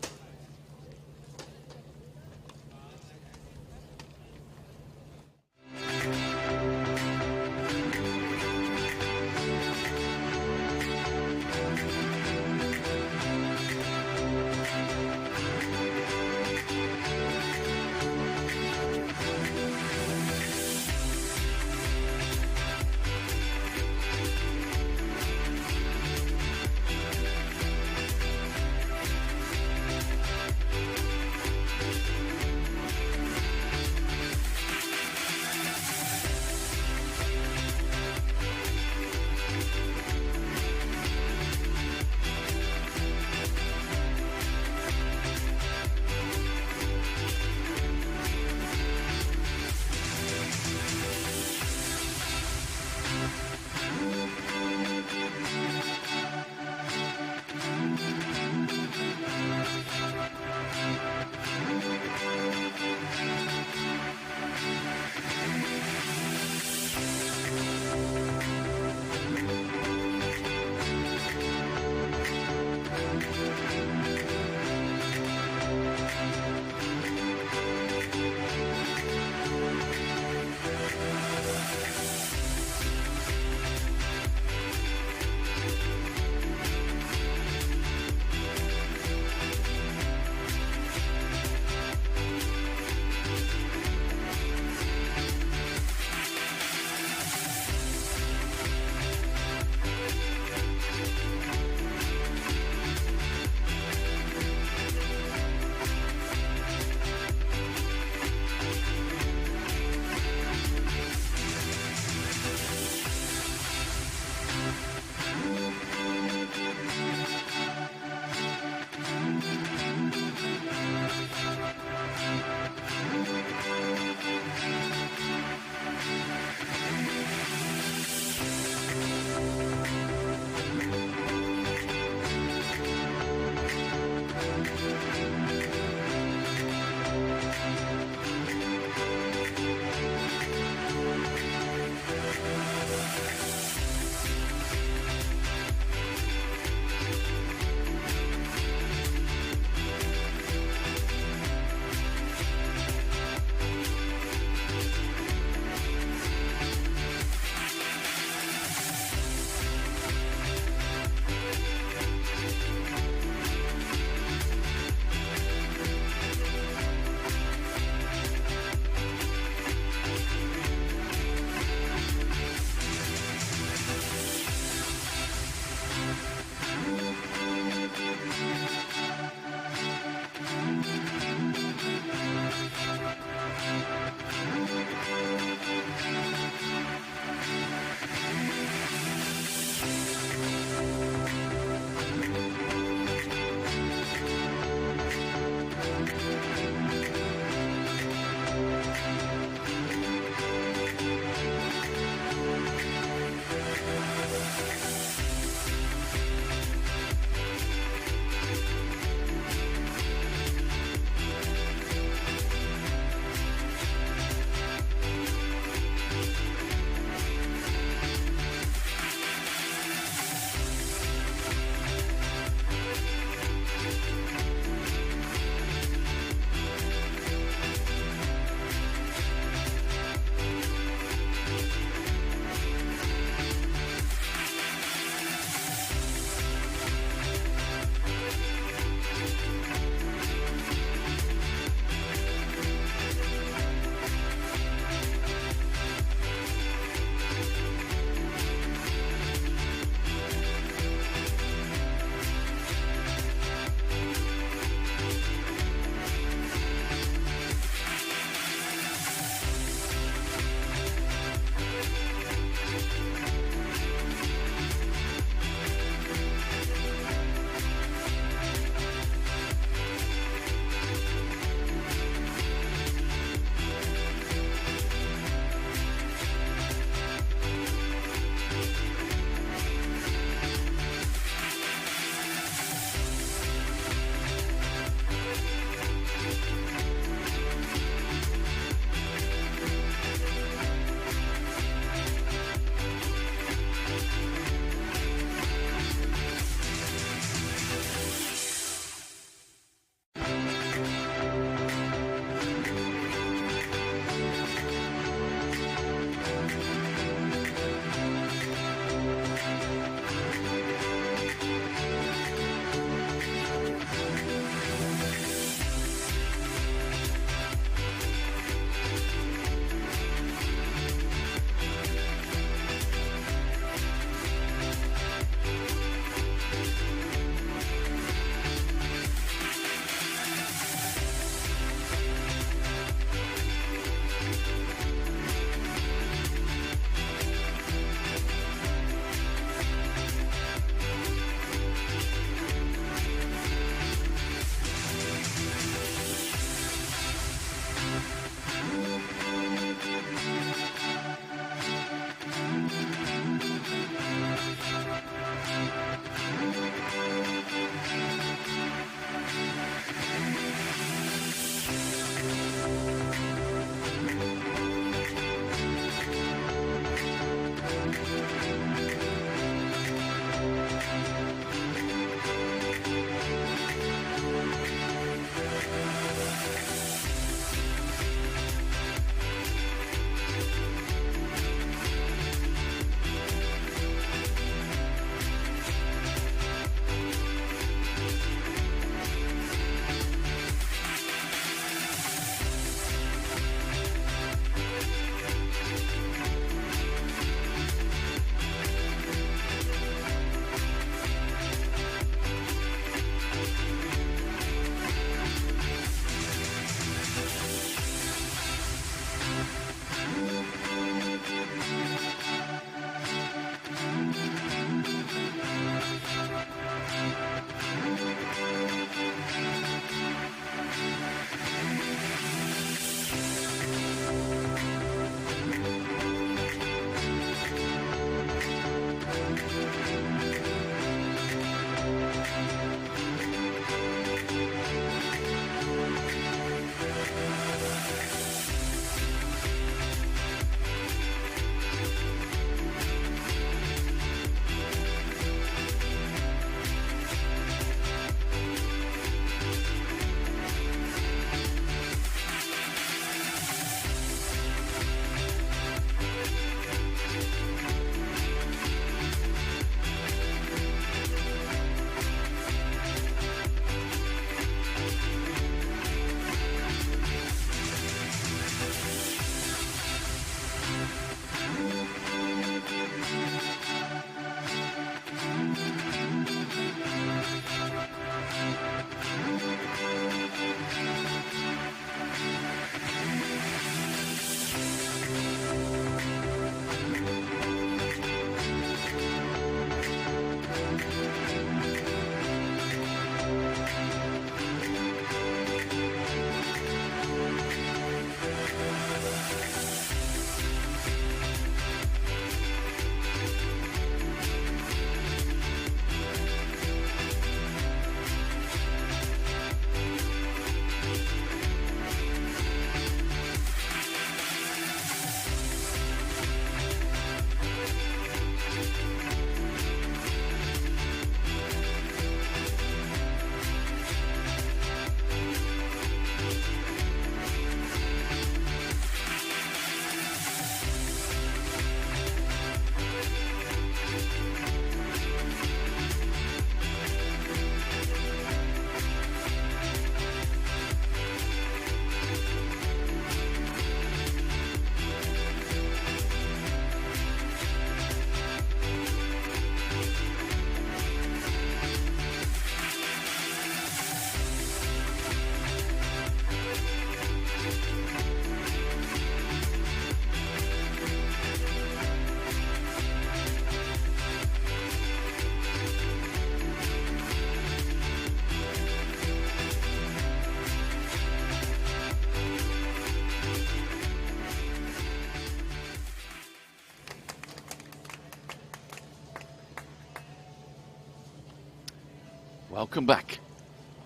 Welcome back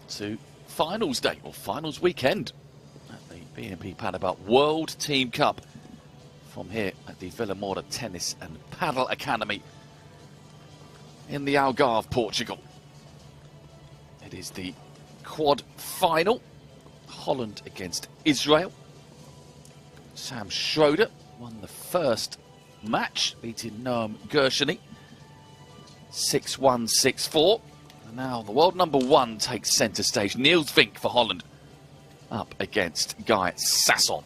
to finals day, or finals weekend, at the BNP Paribas World Team Cup from here at the Vila Moura Tennis and Paddle Academy in the Algarve, Portugal. It is the quad final, Holland against Israel. Sam Schroeder won the first match, beating Noam Gershony 6-1, 6-4. And now the world number one takes centre stage. Niels Vink for Holland up against Guy Sasson.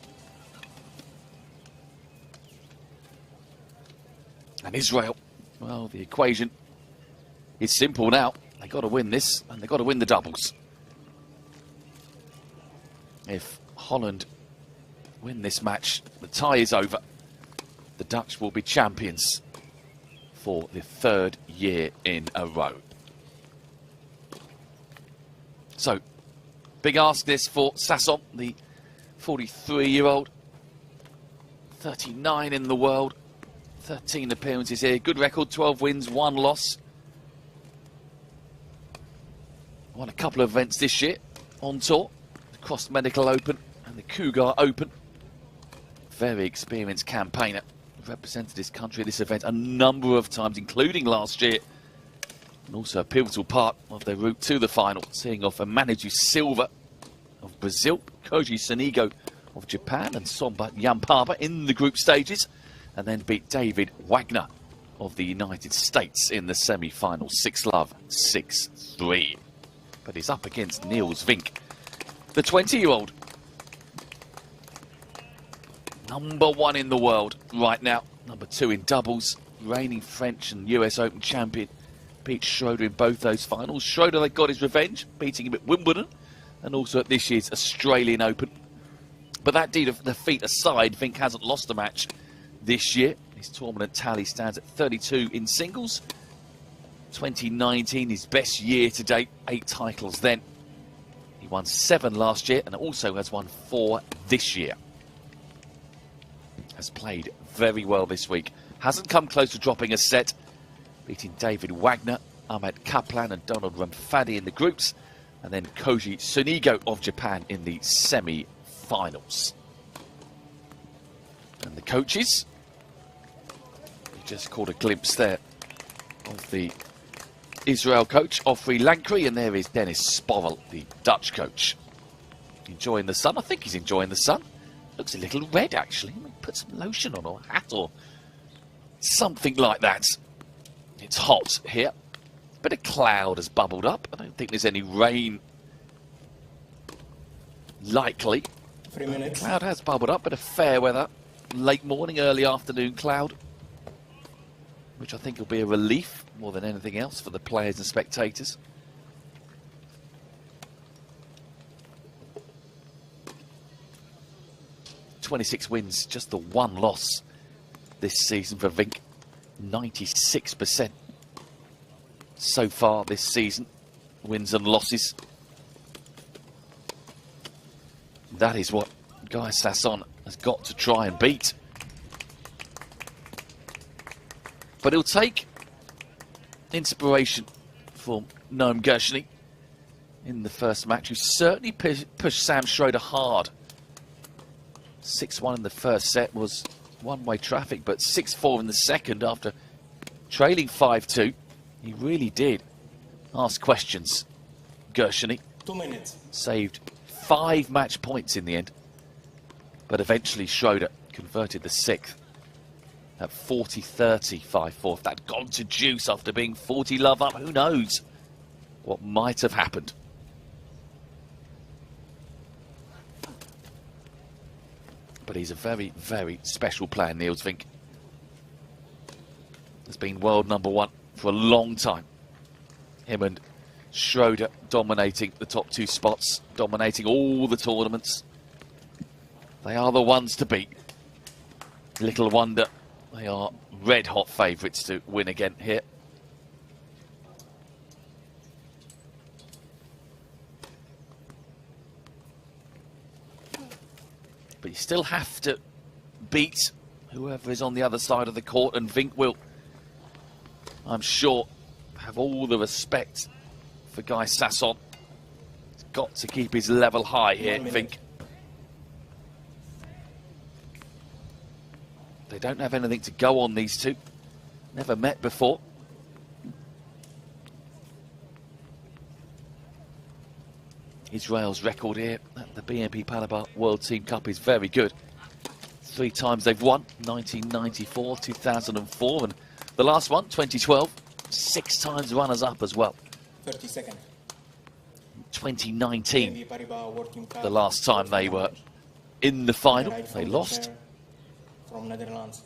And Israel, well, the equation is simple now. They've got to win this, and they've got to win the doubles. If Holland win this match, the tie is over. The Dutch will be champions for the third year in a row. So, big ask this for Sasson, the 43-year-old. 39 in the world, 13 appearances here. Good record, 12 wins, 1 loss. Won a couple of events this year on tour. The Cross Medical Open and the Cougar Open. Very experienced campaigner. Represented his country at this event a number of times, including last year. And also a pivotal part of their route to the final, seeing off Manu Silva of Brazil, Koji Sonigo of Japan, and Somba Yampaba in the group stages, and then beat David Wagner of the United States in the semi-final, 6-love, 6-3. But he's up against Niels Vink, the 20-year-old. Number one in the world right now, number 2 in doubles, reigning French and US Open champion. Beat Schroeder in both those finals. Schroeder, they got his revenge, beating him at Wimbledon and also at this year's Australian Open. But that deed of defeat aside, Vink hasn't lost a match this year. His tournament tally stands at 32 in singles. 2019, his best year to date, 8 titles then. He won 7 last year and also has won 4 this year. Has played very well this week. Hasn't come close to dropping a set, beating David Wagner, Ahmed Kaplan and Donald Ramfadi in the groups, and then Koji Sonigo of Japan in the semi-finals. And the coaches, you just caught a glimpse there of the Israel coach, Ofri Lankry, and there is Dennis Sporrel, the Dutch coach. Enjoying the sun. I think he's enjoying the sun. Looks a little red, actually. Put some lotion on, or a hat, or something like that. It's hot here. A bit of cloud has bubbled up. I don't think there's any rain likely. 3 minutes. Cloud has bubbled up, but a fair weather. Late morning, early afternoon cloud, which I think will be a relief more than anything else for the players and spectators. .26 wins, just the 1 loss this season for Vink. 96% so far this season, wins and losses. That is what Guy Sasson has got to try and beat. But he'll take inspiration from Noam Gershony in the first match, who certainly pushed Sam Schroeder hard. 6-1 in the first set was one-way traffic, but 6-4 in the second after trailing 5-2. He really did ask questions, Gershony. 2 minutes. Saved 5 match points in the end, but eventually Schroeder converted the 6th at 40-30, 5-4. If that had gone to juice after being 40-love up, who knows what might have happened. But he's a very, very special player, Niels Vink. Has been world number 1 for a long time. Him and Schroeder dominating the top 2 spots, dominating all the tournaments. They are the ones to beat. Little wonder they are red-hot favourites to win again here. But you still have to beat whoever is on the other side of the court, and Vink will, I'm sure, have all the respect for Guy Sasson. He's got to keep his level high here, Vink. They don't have anything to go on, these two. Never met before. Israel's record here at the BNP Paribas World Team Cup is very good. 3 times they've won, 1994, 2004, and the last one, 2012, 6 times runners-up as well. 30 seconds. 2019, the last time they were in the final. They lost, from Netherlands,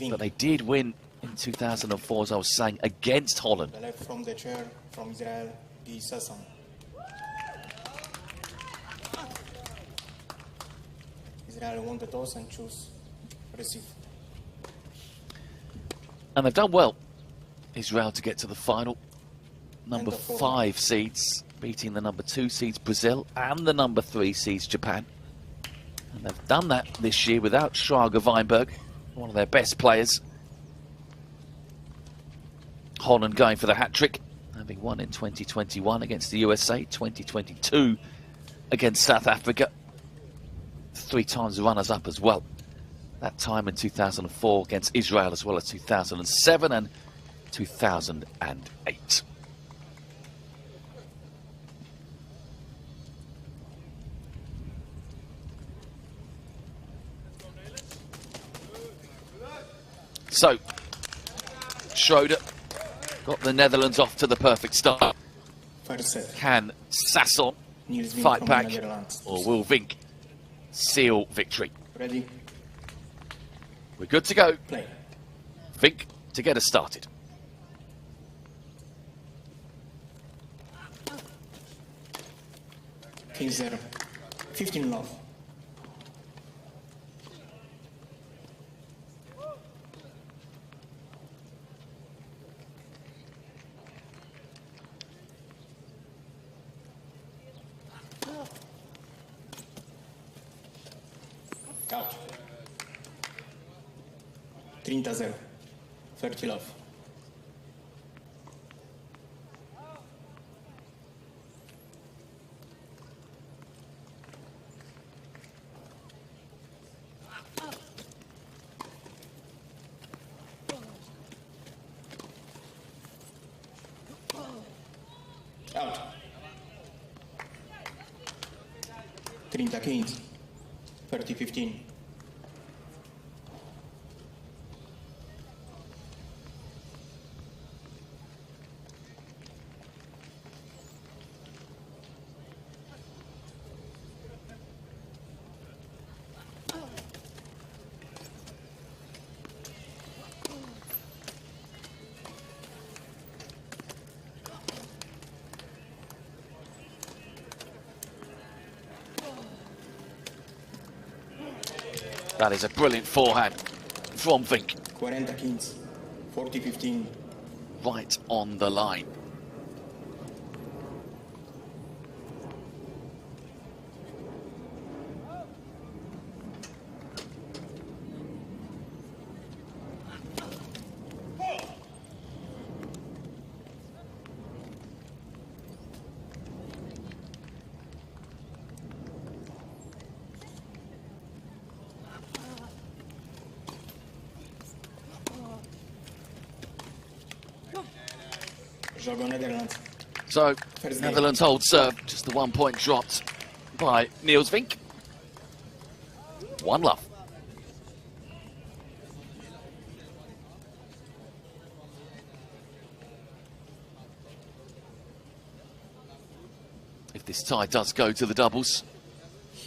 but they did win in 2004, as I was saying, against Holland. The left from the chair, from Israel, Guy Sasson. Israel won the toss and choose receive. And they've done well, Israel, to get to the final. Number 5 seeds, beating the number 2 seeds Brazil and the number 3 seeds Japan. And they've done that this year without Schrager Weinberg, one of their best players. Holland going for the hat-trick, having won in 2021 against the USA, 2022 against South Africa. 3 times runners-up as well. That time in 2004 against Israel, as well as 2007 and 2008. So, Schroeder got the Netherlands off to the perfect start. Can Sasson fight back, or will Vink seal victory? Ready? We're good to go. Play. Vink to get us started. King 0. 15 love. Out. 30-0. 30 love. Out. 30-15. 30-15. That is a brilliant forehand from Vink. 40-15. 40-15. Right on the line. Netherlands. So, Netherlands hold serve, just the 1 point dropped by Niels Vink. 1 love. If this tie does go to the doubles,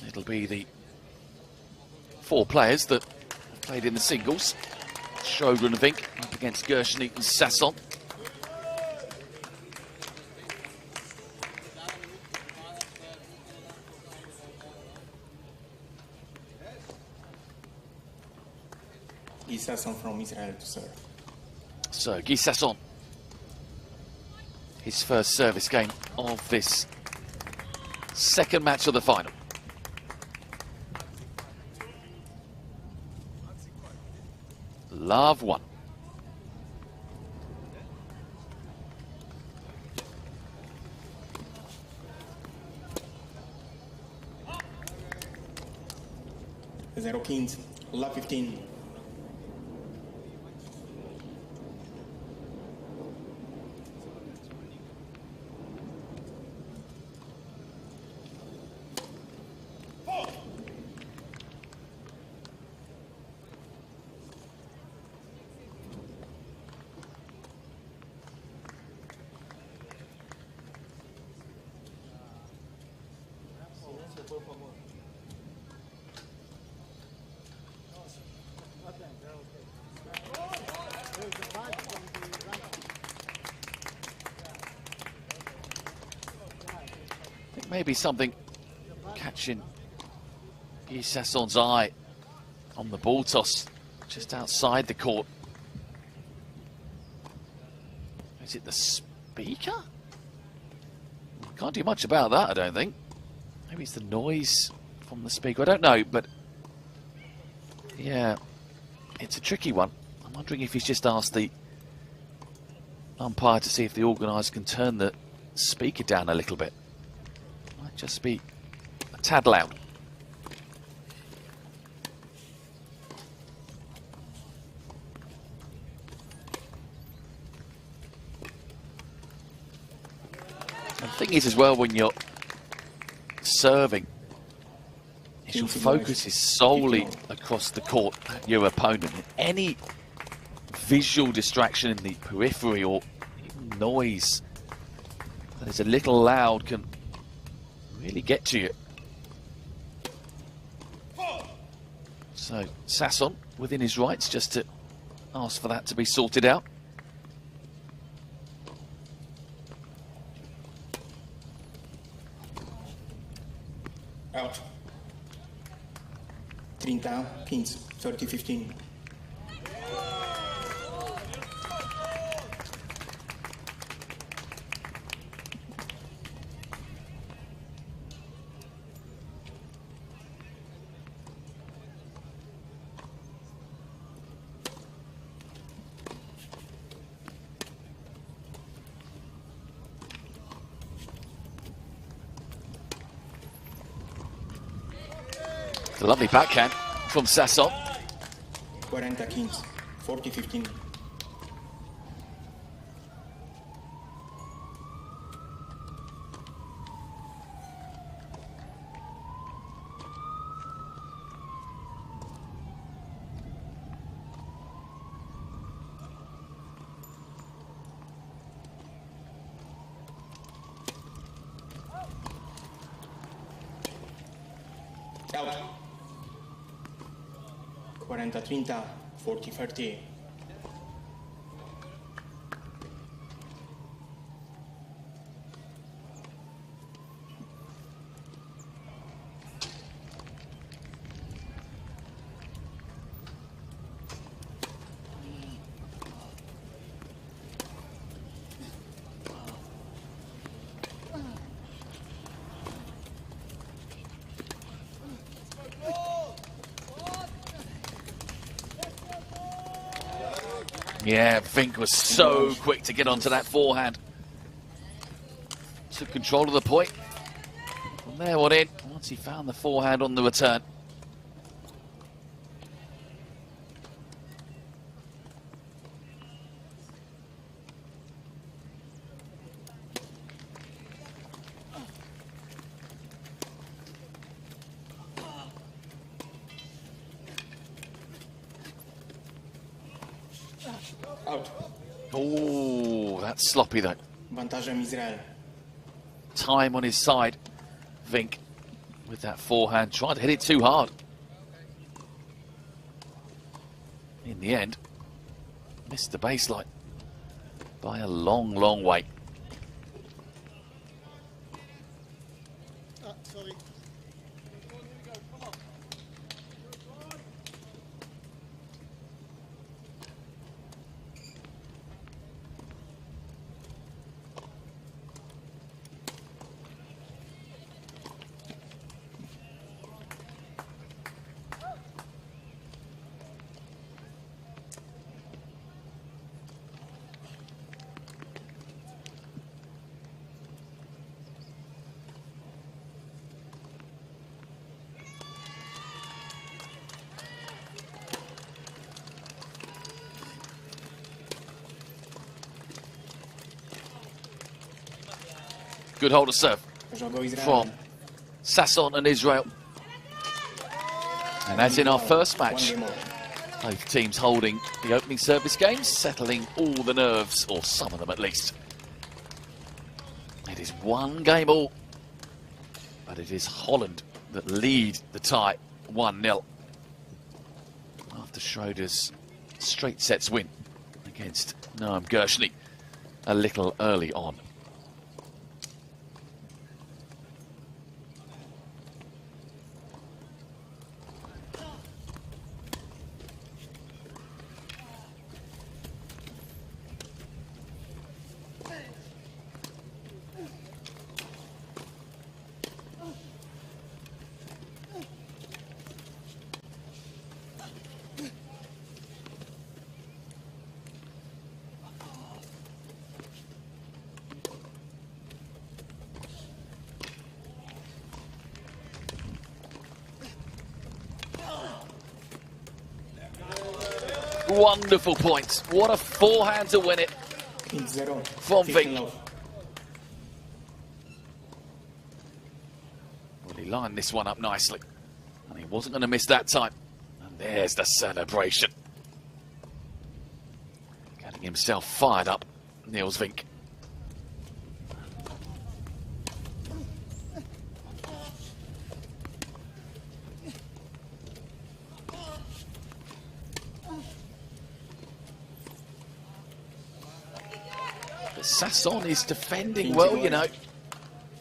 it'll be the 4 players that have played in the singles. Schroeder and Vink up against Gershony and Sasson. Guy Sasson from Israel to serve. So, Guy Sasson, his first service game of this second match of the final. Love 1. 0-15, la 15. Maybe something catching Guy Sasson's eye on the ball toss just outside the court. Is it the speaker? Can't do much about that, I don't think. Maybe it's the noise from the speaker. I don't know, but yeah, it's a tricky one. I'm wondering if he's just asked the umpire to see if the organiser can turn the speaker down a little bit. Might just be a tad loud. And the thing is as well, when you're serving, is your focus is solely across the court at your opponent. Any visual distraction in the periphery or even noise that is a little loud can really get to you. So Sasson within his rights just to ask for that to be sorted out. Out. 30, 15, 30, 15. A lovely backhand from Sasson. 40, 15, 40, 15. Out. 40, 30, 40, 30. Yeah, Vink was so quick to get onto that forehand. Took control of the point. And there one in, once he found the forehand on the return. Out. Oh, that's sloppy though. Avantajem Israel. Time on his side. Vink with that forehand, tried to hit it too hard. In the end, missed the baseline by a long, long way. Sorry. good hold of serve from Sasson and Israel. And as in our first match, both teams holding the opening service games, settling all the nerves, or some of them at least. It is one game all, but it is Holland that lead the tie 1-0 after Schroeder's straight sets win against Noam Gershny a little early on. Wonderful points. What a forehand to win it from Vink. Well, he lined this one up nicely, and he wasn't going to miss that time. And there's the celebration. Getting himself fired up, Niels Vink. Sasson is defending well, you know.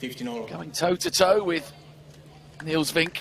Going toe-to-toe with Niels Vink.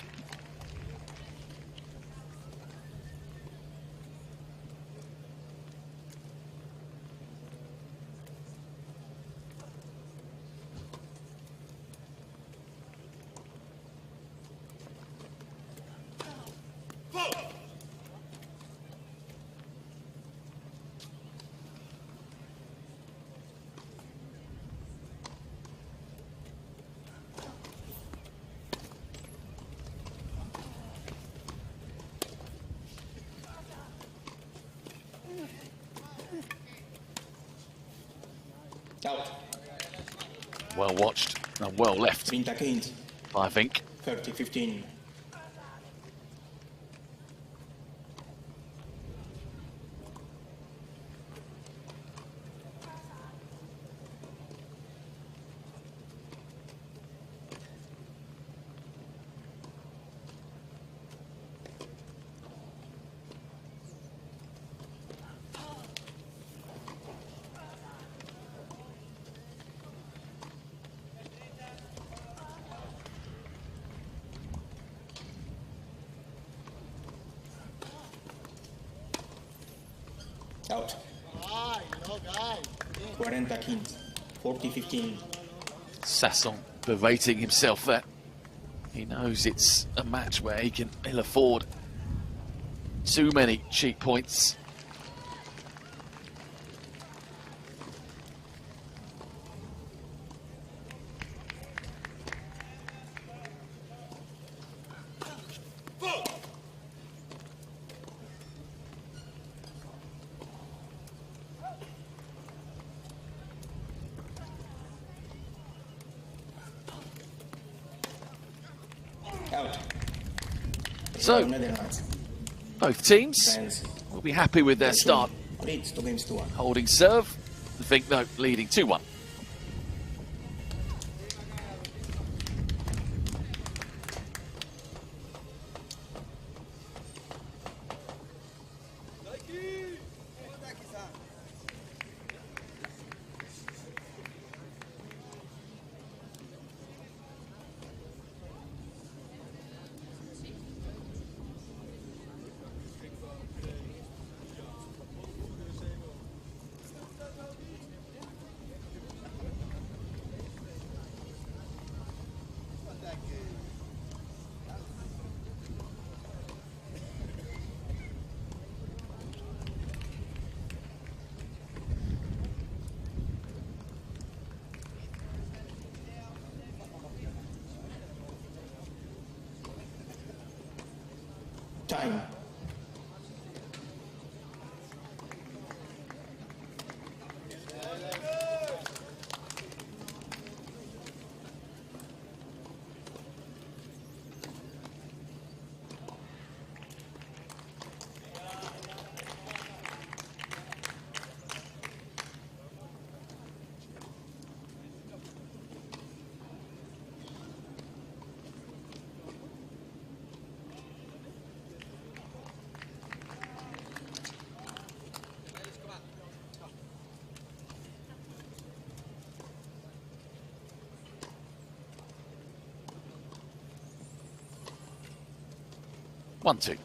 Out. Well watched and well left by Vink. 30-15. Out. 40-15. 40-15. Sasson berating himself there. He knows it's a match where he can ill afford too many cheap points. Out. So, both teams will be happy with their start. Holding serve, Vink though leading 2-1. Time. 1-2.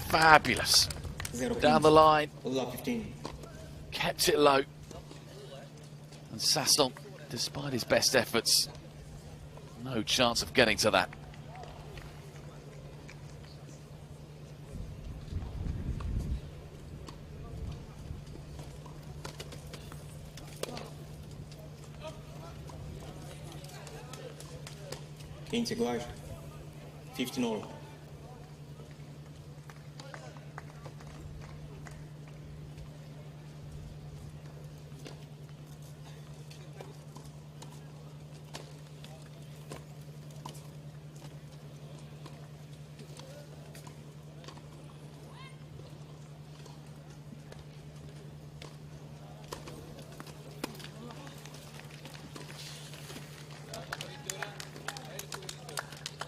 Fabulous. Down the line. 15. Kept it low. And Sasson, despite his best efforts, no chance of getting to that. iguais. 15 all.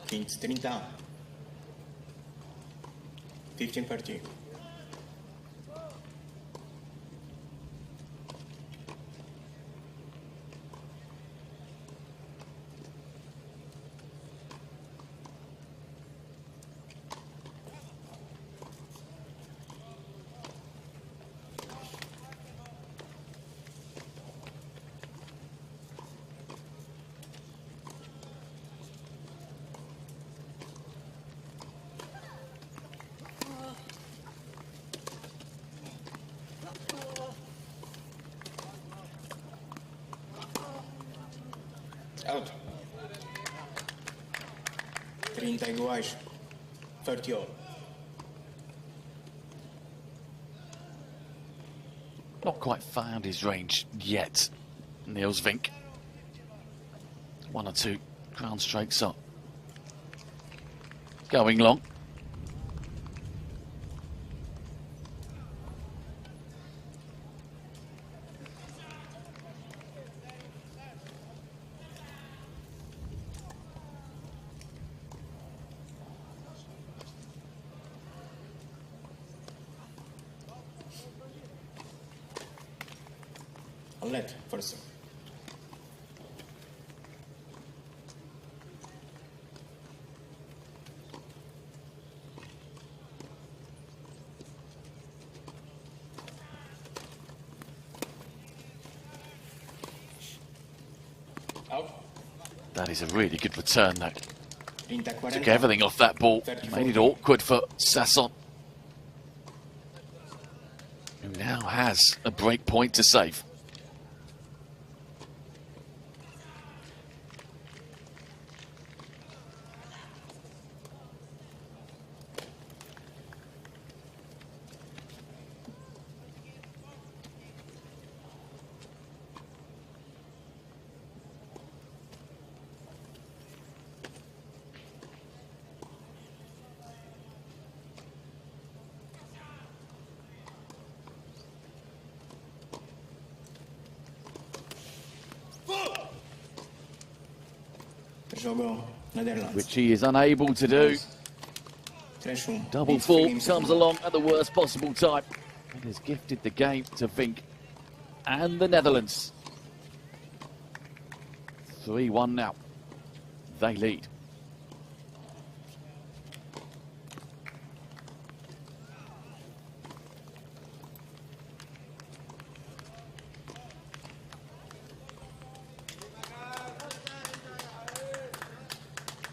Kings 30. 15-30. Out. 30 iguais. 30 all. Not quite found his range yet, Niels Vink. 1 or 2 ground strokes up. Going long. Let first. Out. That is a really good return, though. 30-40. Took everything off that ball. Made it awkward for Sasson, who now has a break point to save. Which he is unable to do. Double fall comes along at the worst possible time. It has gifted the game to Vink and the Netherlands. 3-1 now. They lead.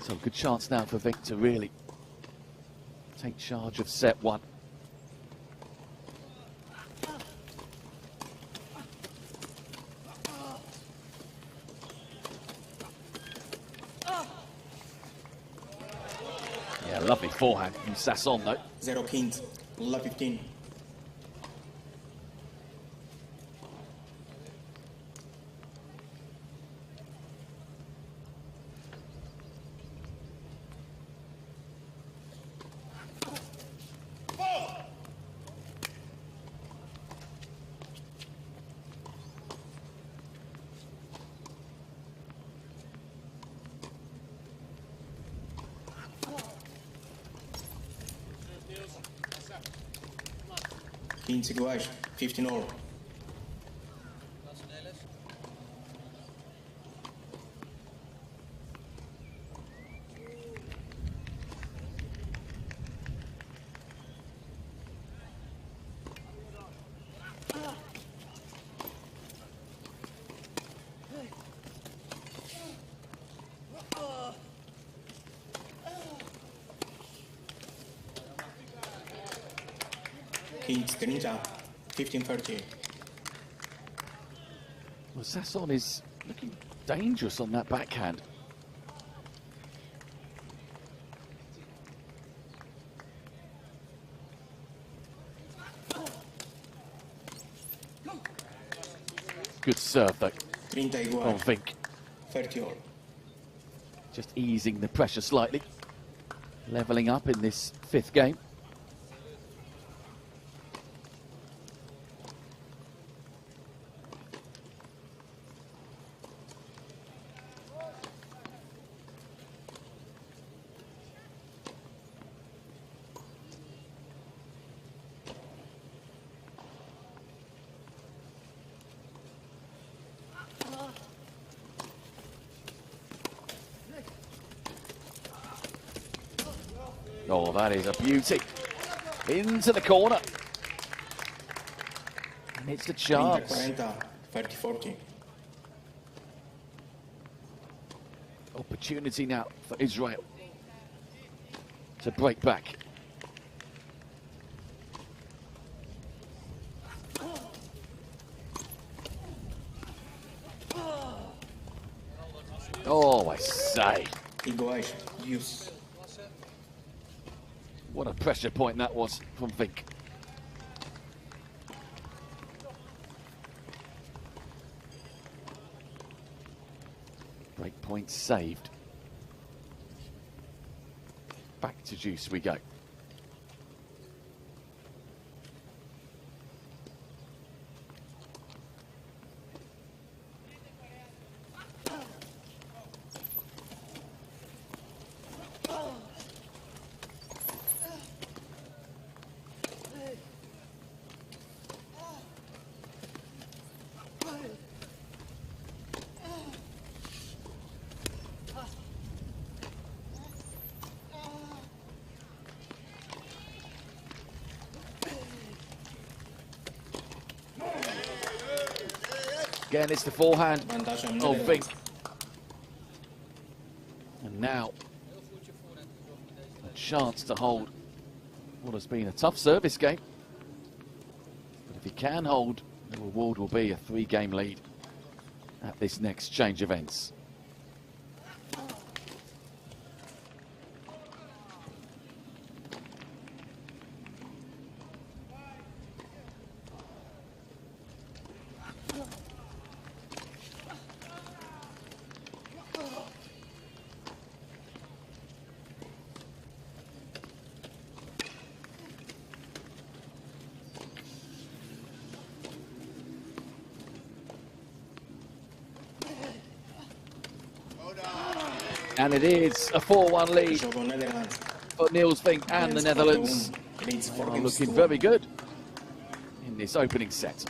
So good chance now for Vink to really take charge of set one. Yeah, lovely forehand from Sasson though. 0 Kings, 15. 15 segundos, 15 all. Kings 30, 15-30. Well, Sasson is looking dangerous on that backhand. Good serve though. 31, On Vink. 30 all. Just easing the pressure slightly. Levelling up in this fifth game. Oh, that is a beauty. Into the corner. And it's the chance. 30-40. Opportunity now for Israel to break back. Oh, I say. Iguais, use. What a pressure point that was from Vink. Break point saved. Back to juice we go. Again, it's the forehand of Vink. And now, a chance to hold what has been a tough service game. But if he can hold, the reward will be a 3-game lead at this next change of ends. And it is a 4-1 lead for Niels Vink and the Netherlands. Are looking very good in this opening set.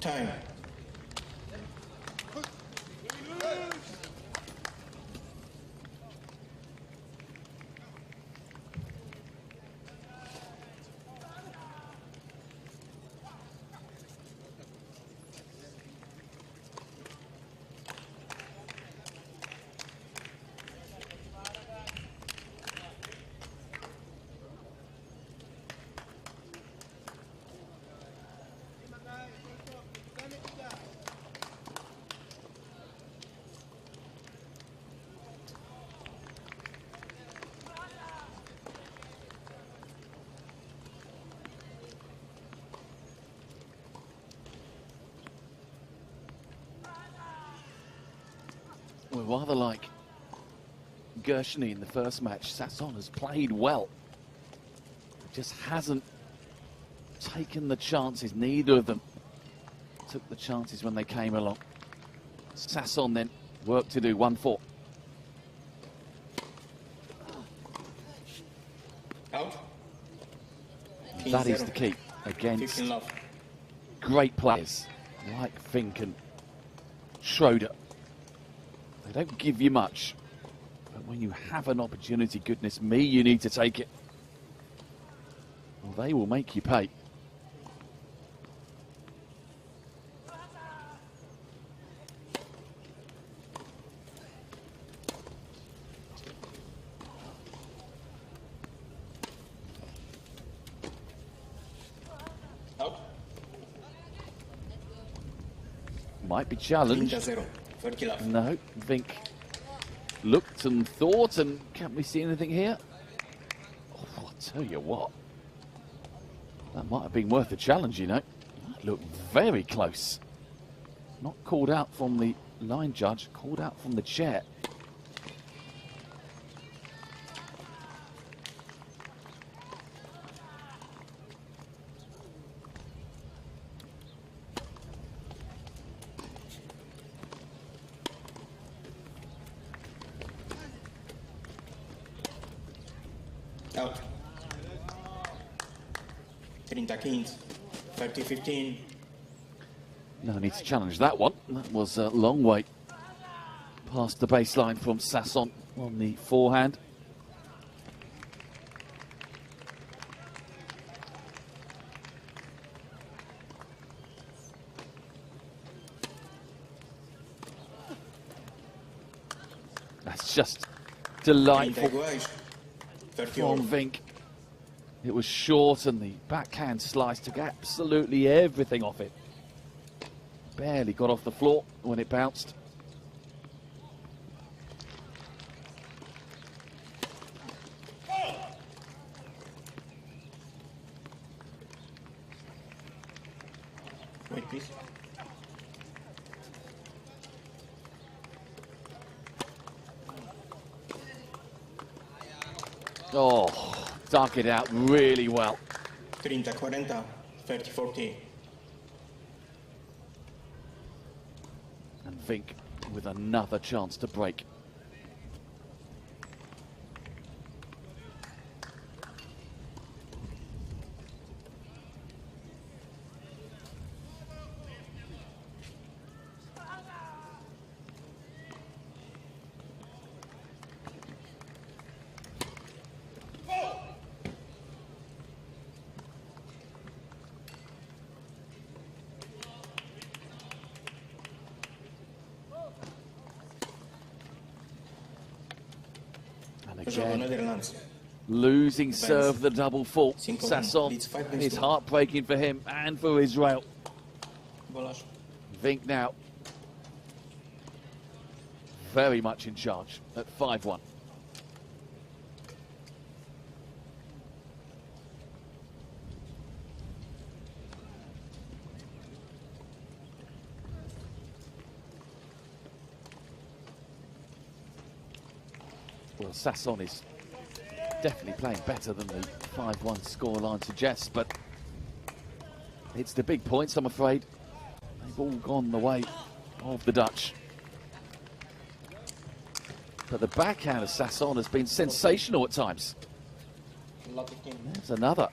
Time. rather like Gershony in the first match, Sasson has played well. Just hasn't taken the chances. Neither of them took the chances when they came along. Sasson then, work to do, 1-4. Out. That is the key against great players like Fink and Schroeder. They don't give you much, but when you have an opportunity, goodness me, you need to take it. Well, they will make you pay. Might be challenged. No, Vink looked and thought, and can't we see anything here? Oh, I'll tell you what, that might have been worth a challenge, you know. That looked very close. Not called out from the line judge, called out from the chair. Out. 30-15, 30-15. No need to challenge that one. That was a long way past the baseline from Sasson on the forehand. That's just delightful from Vink. It was short and the backhand slice took absolutely everything off it. Barely got off the floor when it bounced. Wait, please. Oh, dug it out really well. 30-40, 30-40. And Vink with another chance to break. Again, losing serve, the double fault. Sasson, it's heartbreaking for him and for Israel. Vink now very much in charge at 5-1. Well, Sasson is definitely playing better than the 5-1 scoreline suggests, but it's the big points, I'm afraid. They've all gone the way of the Dutch. But the backhand of Sasson has been sensational at times. There's another.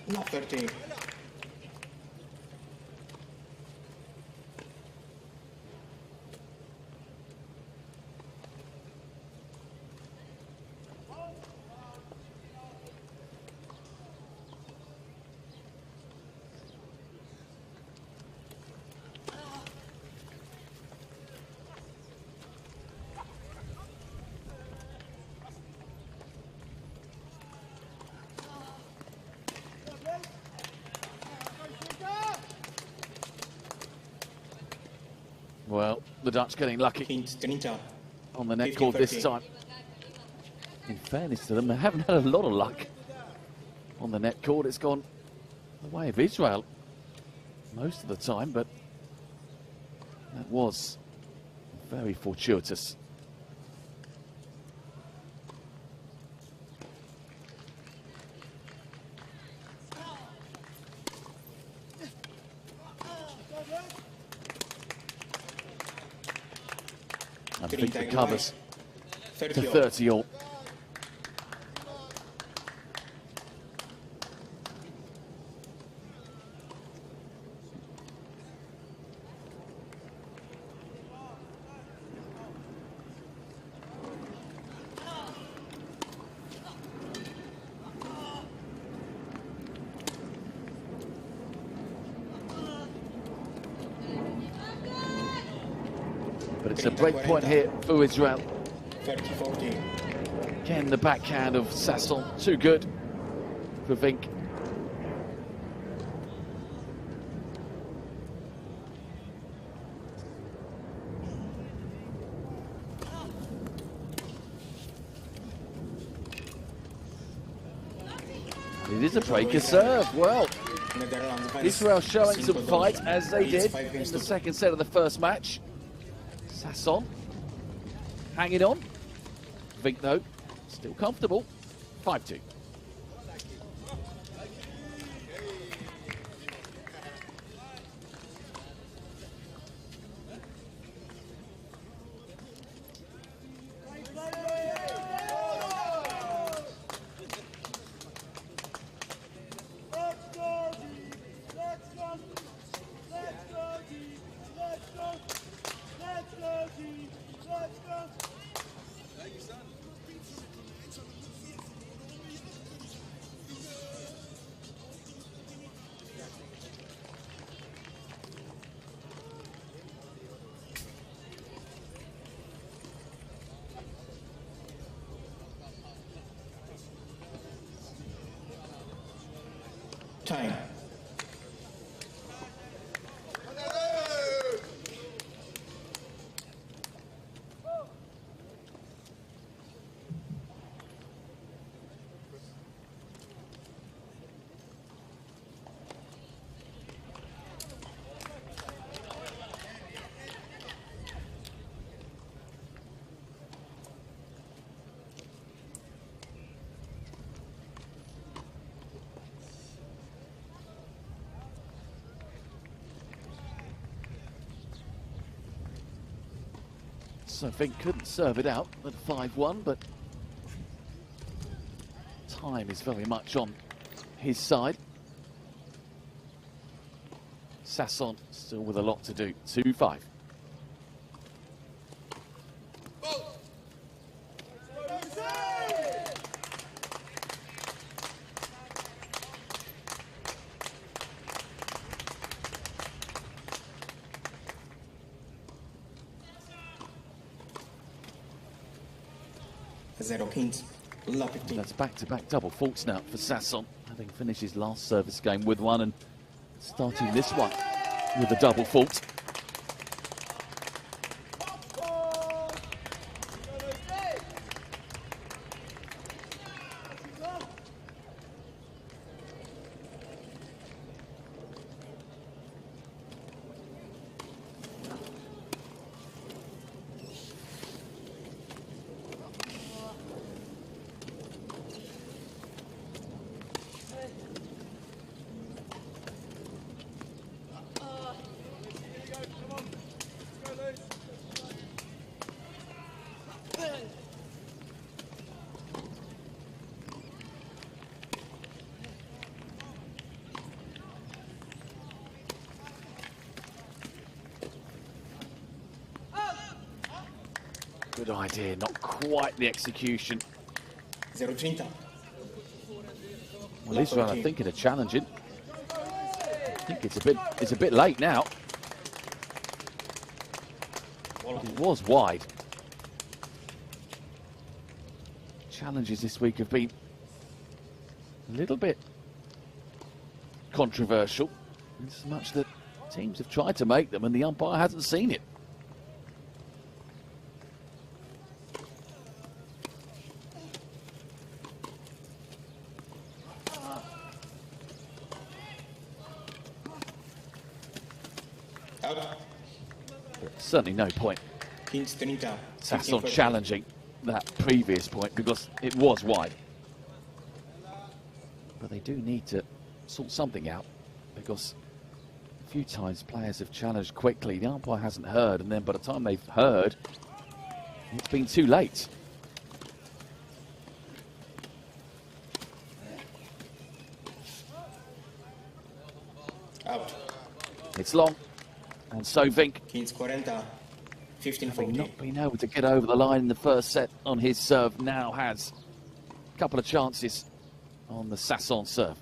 Not 30. Well, the Dutch getting lucky Hint 30. on the net 50, cord this 30. time. In fairness to them, they haven't had a lot of luck on the net cord. It's gone the way of Israel most of the time, but that was very fortuitous. I think the covers to 30 all. But it's a break point here for Israel. 30-14. Again, the backhand of Sasson, too good for Vink. It is a breaker serve. Well, Israel showing some fight as they did in the second set of the first match. Sasson hanging on. Vink, though, still comfortable. 5-2. Time. So Vink couldn't serve it out at 5-1, but time is very much on his side. Sasson still with a lot to do. 2-5. Zero hint. La 15. That's back-to-back double faults now for Sasson, having finished his last service game with one and starting this one with a double fault. Good idea, not quite the execution. 0-30. Well, Israel are thinking of challenging. I think it's a bit late now. It was wide. Challenges this week have been a little bit controversial, in so much that teams have tried to make them and the umpire hasn't seen it. Out. Certainly no point Queens 30. Sasson challenging that previous point because it was wide. But they do need to sort something out because a few times players have challenged quickly, the umpire hasn't heard, and then by the time they've heard, it's been too late. Out. It's long, and so Vink, Queens 40. 15 having 40. not been able to get over the line in the first set on his serve, now has a couple of chances on the Sasson serve.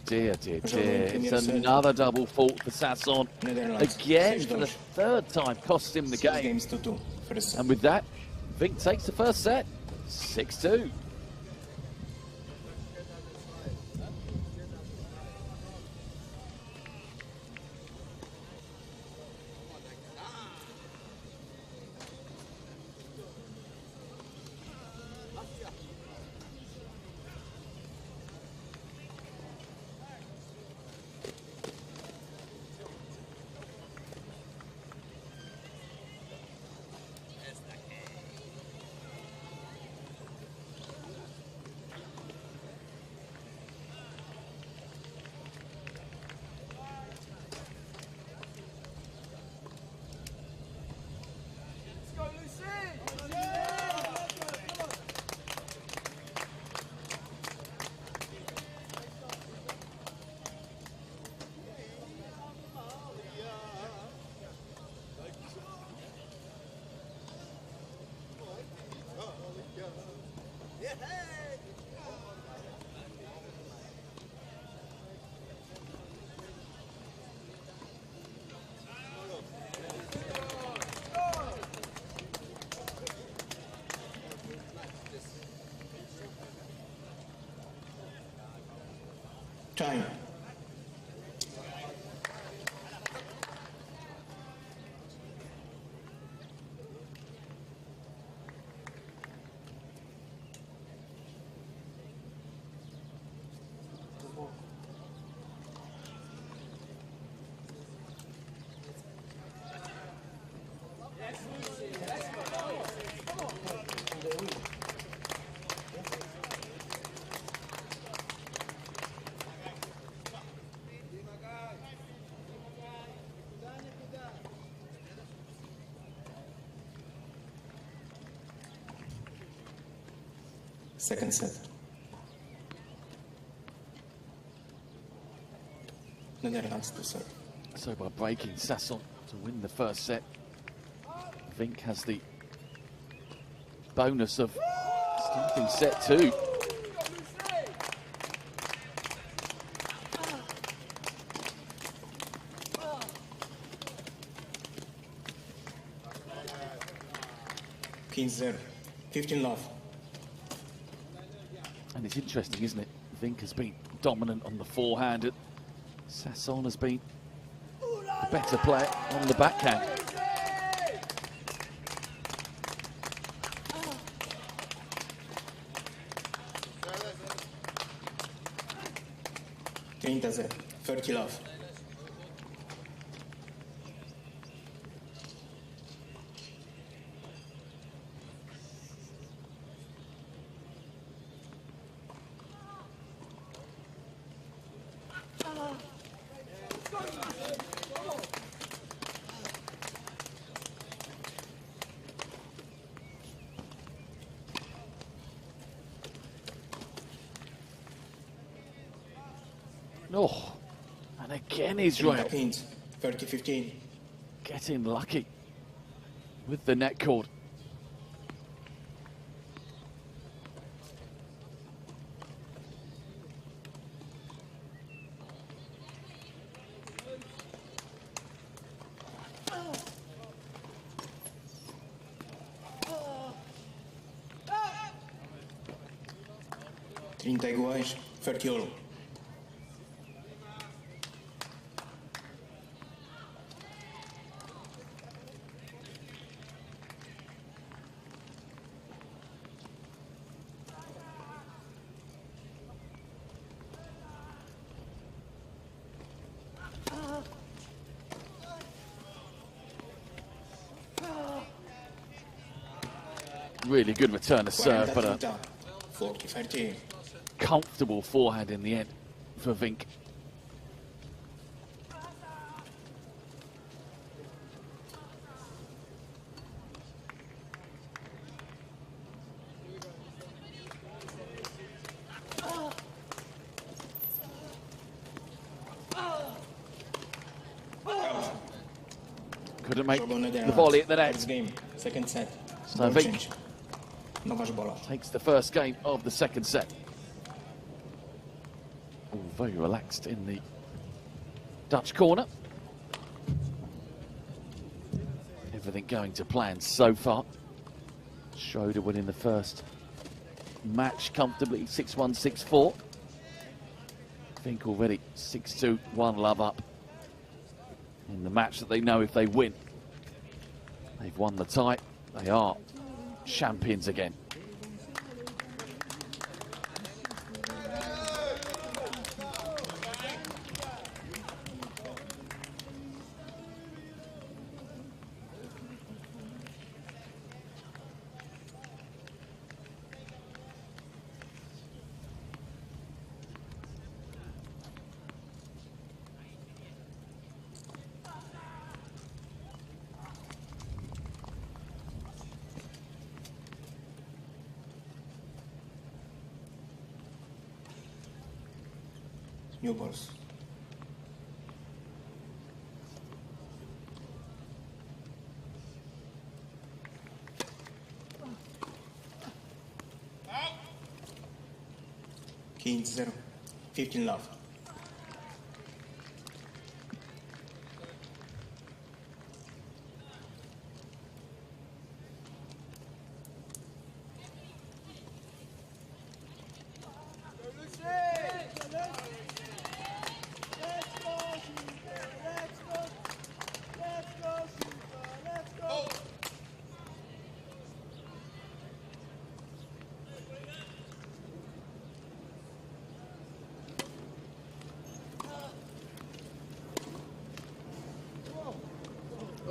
Dear, dear, dear. It's another double fault for Sasson. Again, for the third time, cost him the game. Games to 2 for the set. And with that, Vink takes the first set, 6-2. Time. Second set. Netherlands to serve. So by breaking Sasson to win the first set, Vink has the bonus of starting set 2. Queens 0. 15 love. And it's interesting, isn't it? Vink has been dominant on the forehand. Sasson has been the better player on the backhand. Quinta 0. 30 love. Oh, and again Israel Queens 30-15. getting lucky with the net cord. 30 iguais, 31. Really good return to serve, but a 40-30. comfortable forehand in the end for Vink. Couldn't make the volley at the net. Game, second set. So Vink Change. Não faz bola. takes the first game of the second set. All very relaxed in the Dutch corner. Everything going to plan so far. Schroeder winning the first match comfortably, 6-1, 6-4. Vink already 6-2, 1 love up in the match that they know if they win, they've won the tie. They are champions again. New balls. King 0. 15 love.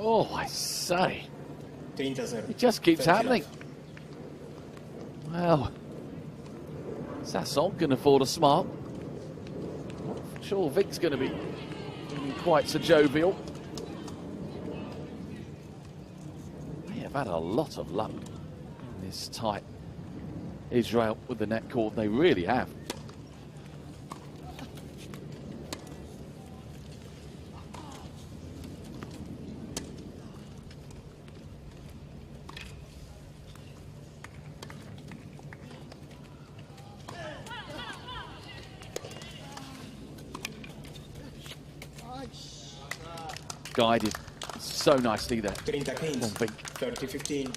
Oh, I say, 30-0. it just keeps 30 happening. Well, Sasson can afford a smile. Not sure Vink's going to be quite so jovial. They have had a lot of luck in this tight Israel with the net cord. They really have. Guided so nicely there. 30 Kings. 30-15.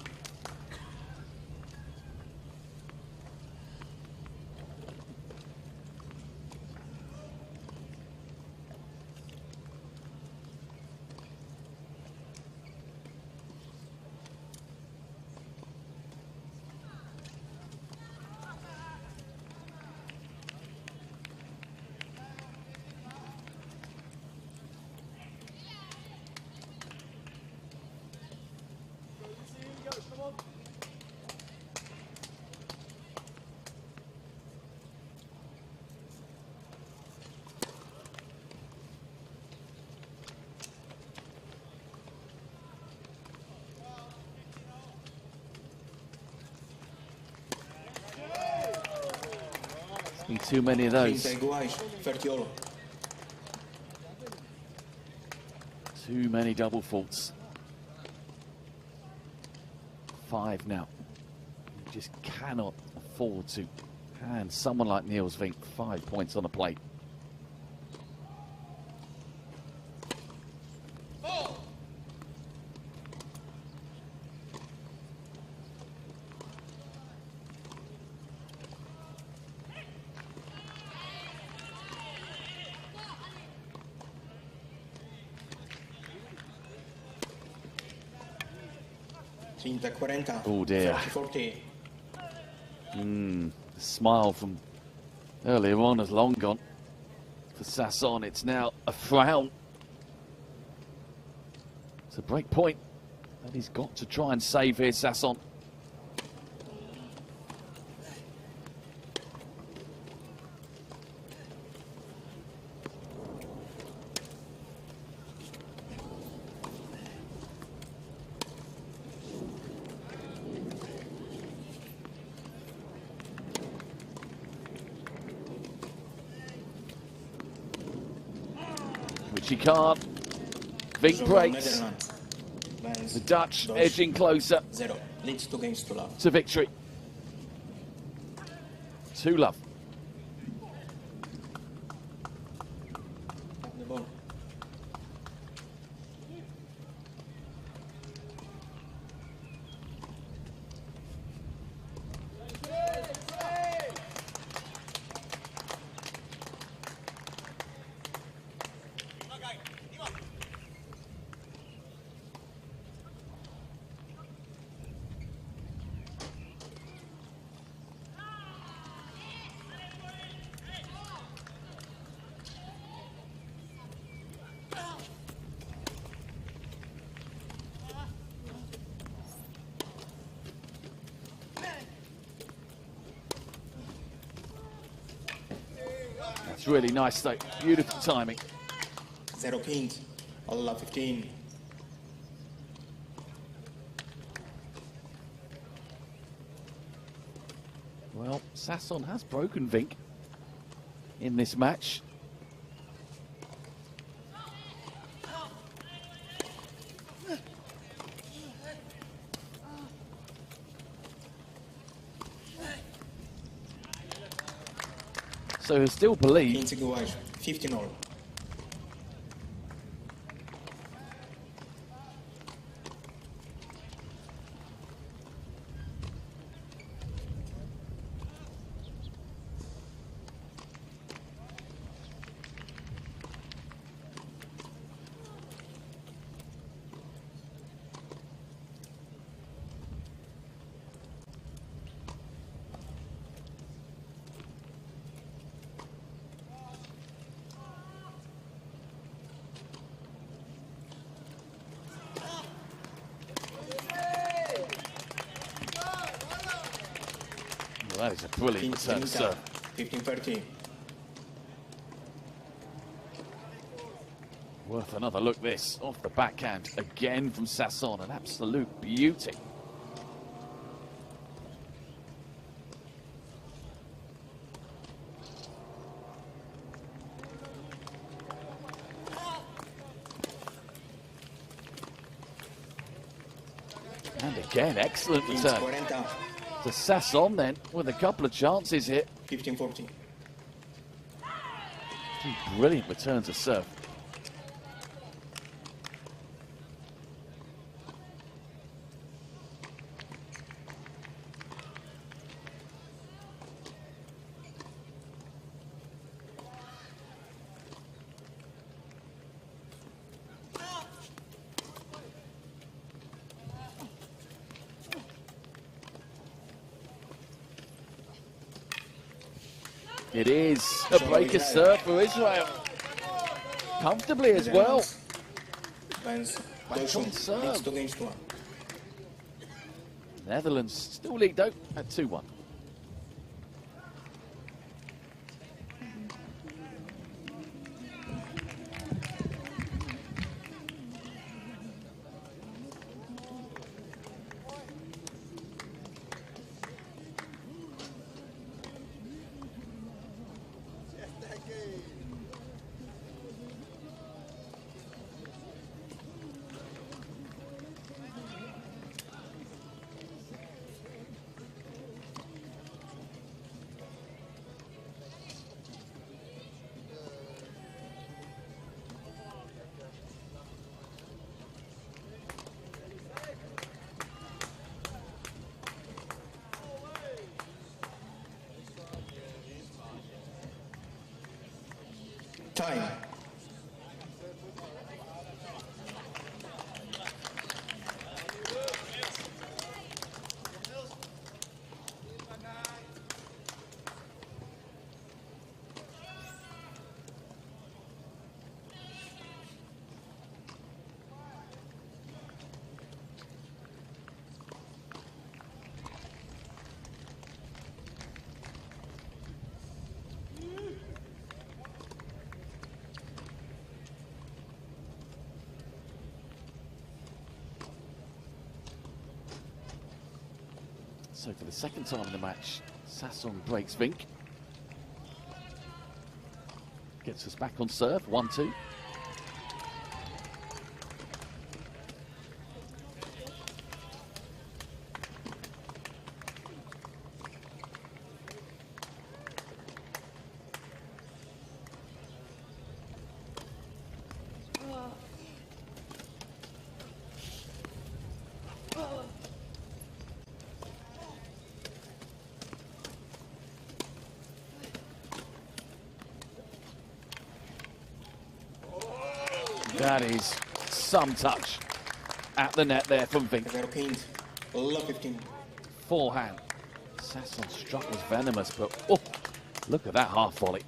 Be too many of those. 30 iguais, 30. Too many double faults. 5 now. You just cannot afford to hand someone like Niels Vink 5 points on a plate. 30-40. Oh dear. 30-40. The smile from earlier on has long gone. For Sasson, it's now a frown. It's a break point that he's got to try and save here, Sasson. Which he can't. Big breaks. The Dutch edging closer 0. Leads 2 games to love. to victory. 2-love. The ball. That's really nice though. Beautiful timing. 0 kings. All love 15. Well, Sasson has broken Vink in this match. So he still believes. Kings iguais. 15 all. Well, that is a brilliant return to serve. 15-30. Worth another look this. Off the backhand again from Sasson. An absolute beauty. And again, excellent Kings return 40. to Sasson then, with a couple of chances here. 15-40. Brilliant return to serve. It is a breaker serve for Israel. Comfortably as well. Wins. Backhand serve. Leads 2 games to 1. Netherlands still lead though at 2-1. Time. So for the second time in the match, Sasson breaks Vink. Gets us back on serve, 1-2. That is some touch at the net there from Vink. 0-15. Love 15. Forehand. Sasson struck was venomous, but oh, look at that half volley.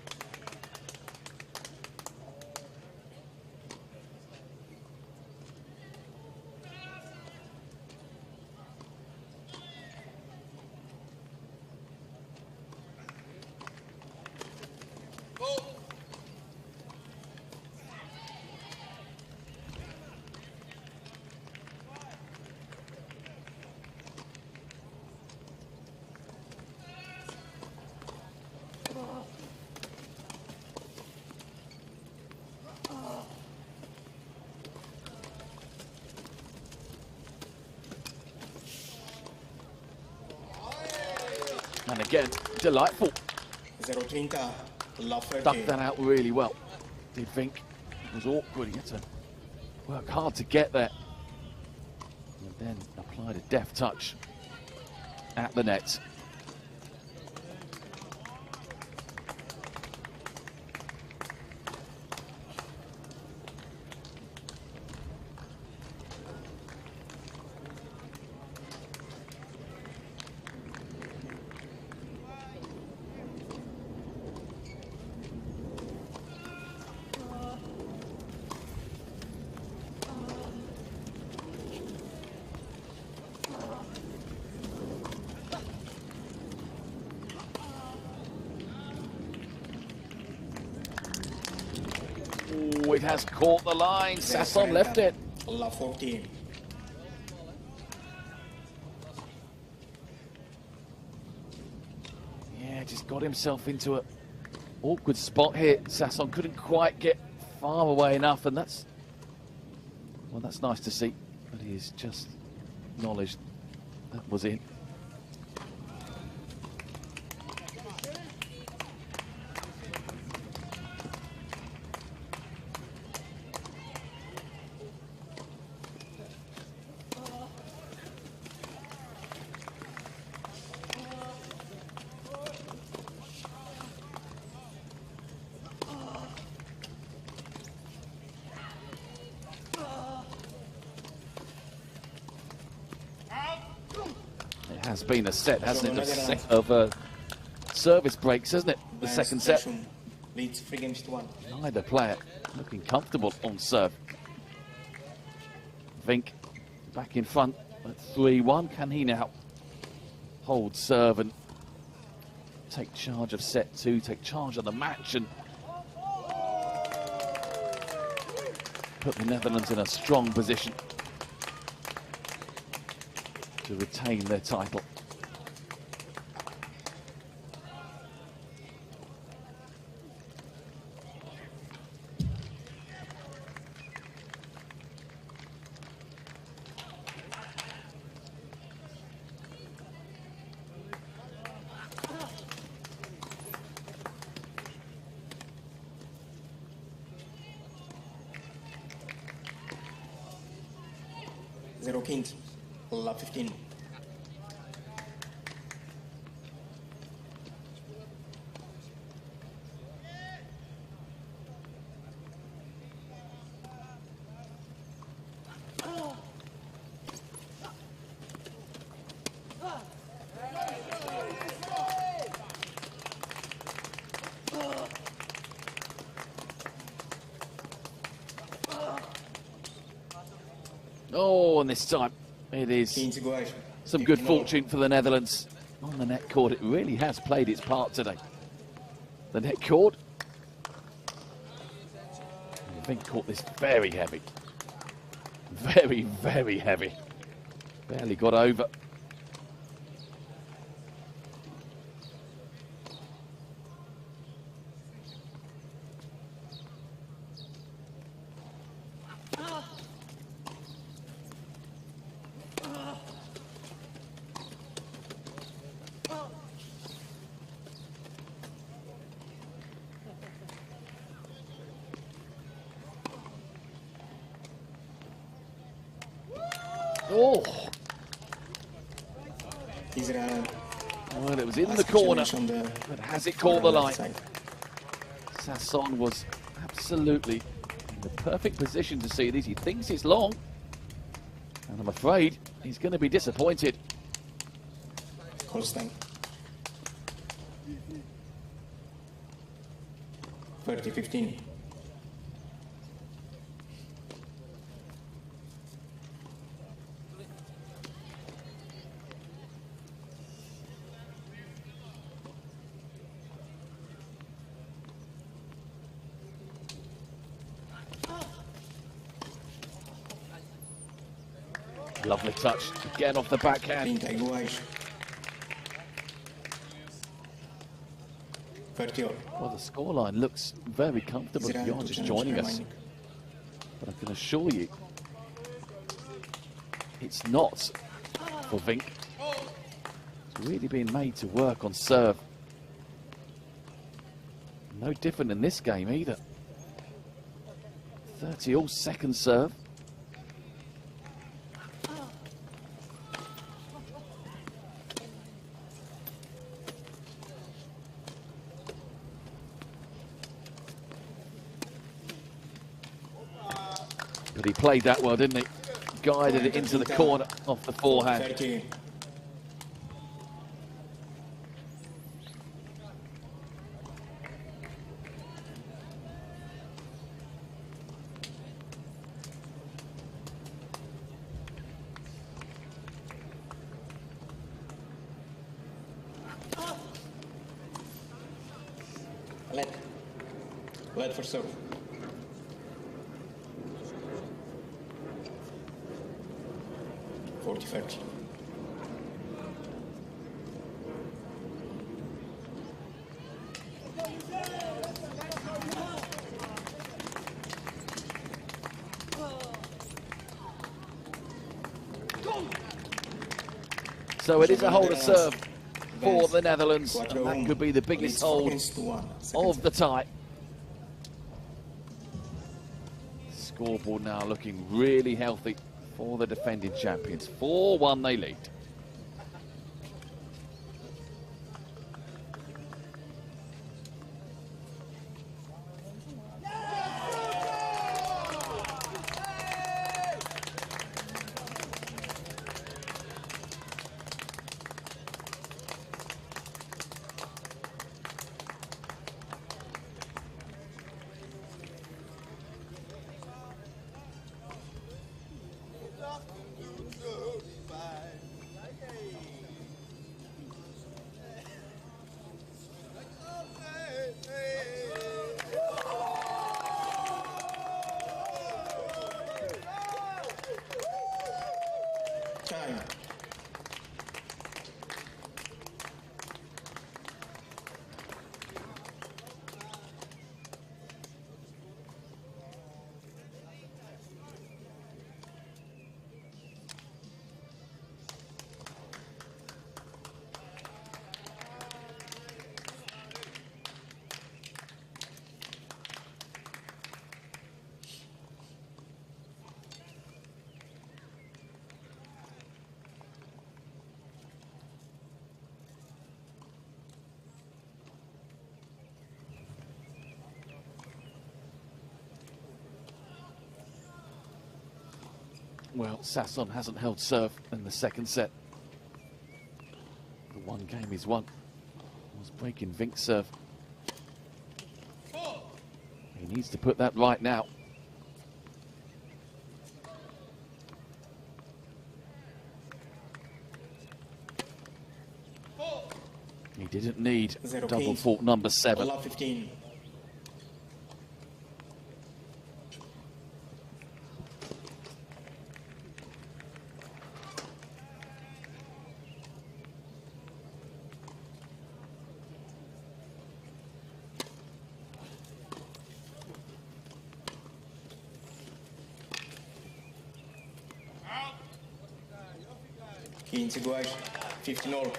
And again, delightful. 0-30. Love 30. Ducked that out really well. Did Vink. It was awkward. He had to work hard to get there. And then applied a deft touch at the net. Oh, it has caught the line. Sasson left it. Love 14. Yeah, just got himself into an awkward spot here. Sasson couldn't quite get far away enough, and that's nice to see. But he's just acknowledged that was in. It has been a set, hasn't it? A set of service breaks, hasn't it? The second set. Leads 3 games to 1. Neither player looking comfortable on serve. Vink back in front at 3-1. Can he now hold serve and take charge of set 2, take charge of the match and put the Netherlands in a strong position to retain their title? Zero kings. Love 15. Oh, and this time it is some good fortune for the Netherlands. On the net cord, it really has played its part today. The net cord. I think caught this very heavy. Very, very heavy. Barely got over. Oh, Israel. well, it was in Last the corner, situation on the but has it caught the left line? side. Sasson was absolutely in the perfect position to see this. He thinks it's long, and I'm afraid he's going to be disappointed. Holstein. 30-15. Lovely touch again off the backhand. 30 iguais. 30 all. Well, the scoreline looks very comfortable if you're just joining us. But I can assure you, it's not for Vink. It's really been made to work on serve. No different in this game either. 30 all second serve. But he played that well, didn't he? Guided it into the corner off the forehand. 30. Led for serve. Forty-30. So it is a hold of serve for the Netherlands, and that could be the biggest hold of the tie. Scoreboard now looking really healthy for the defending champions. 4-1 they lead. Time. Well, Sasson hasn't held serve in the second set. The one game he's won was breaking Vink's serve. He needs to put that right now. He didn't need double fault number 7. 15. Quinze iguais, 15 all.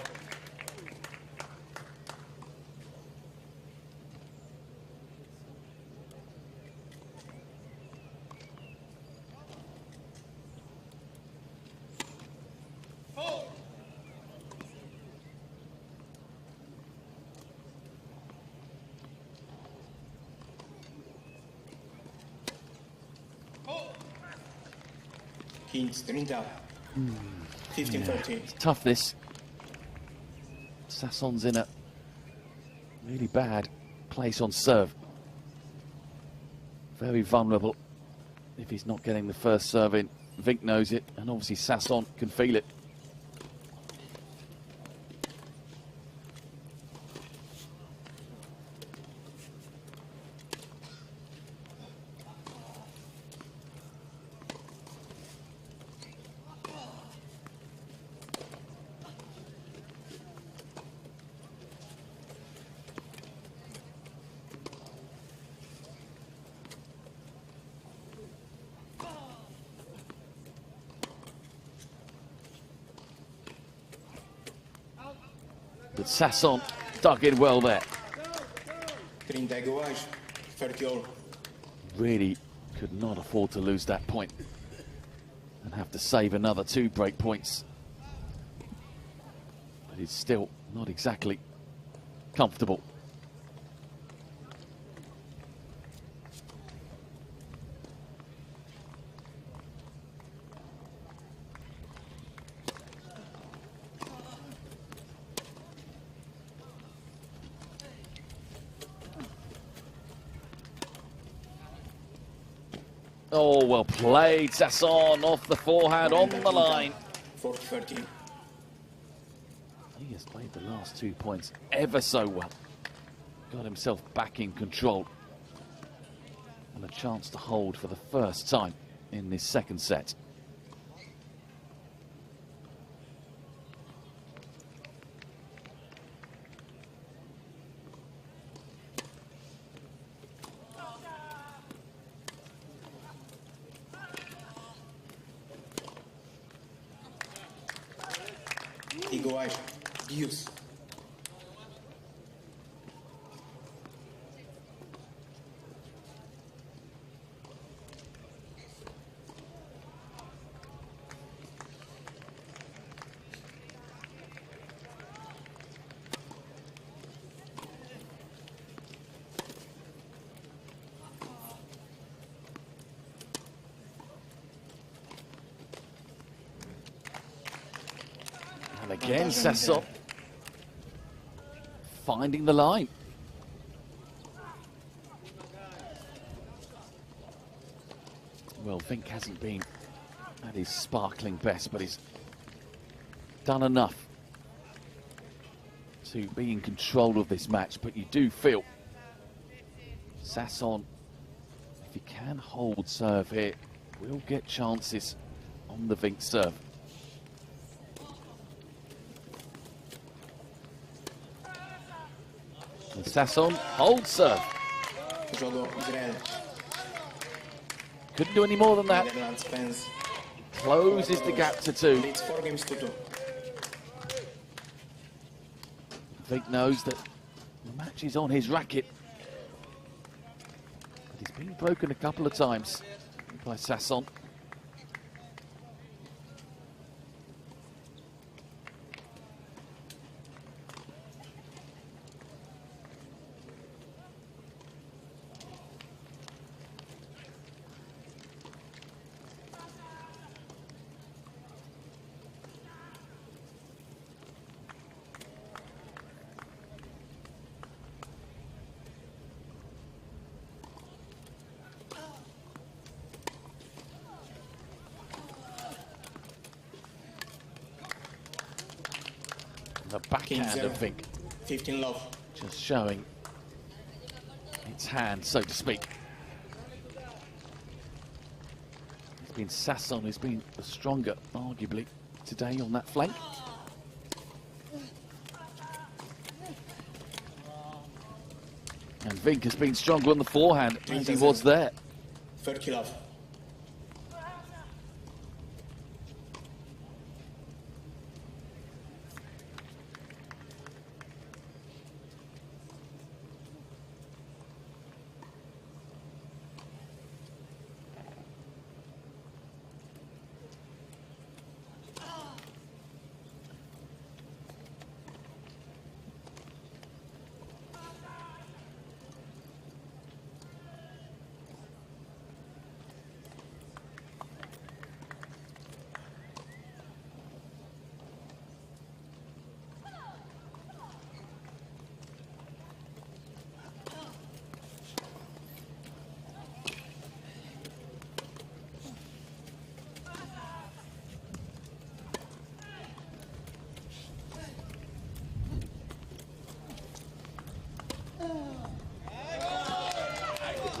15-30. 15-13. It's tough, this. Sasson's in a really bad place on serve. Very vulnerable if he's not getting the first serve in. Vink knows it, and obviously Sasson can feel it. But Sasson dug in well there. 30 iguais, 30 all. Really could not afford to lose that point and have to save another 2 break points. But it's still not exactly comfortable. Oh, well played, Sasson off the forehand on the line. 40-13. He has played the last 2 points ever so well. Got himself back in control. And a chance to hold for the first time in this second set. Iguais, Deus. And again, Sasson finding the line. Well, Vink hasn't been at his sparkling best, but he's done enough to be in control of this match. But you do feel Sasson, if he can hold serve here, will get chances on the Vink serve. And Sasson holds serve. Jogo Israel. Couldn't do any more than that. Netherlands fans. Closes the gap to 2. It's 4 games to 2. Vink knows that the match is on his racket. But he's been broken a couple of times by Sasson. The backhand of Vink 15 love. just showing its hand, so to speak. It's been Sasson who's been the stronger, arguably, today on that flank. And Vink has been stronger on the forehand as he was there. 30 love.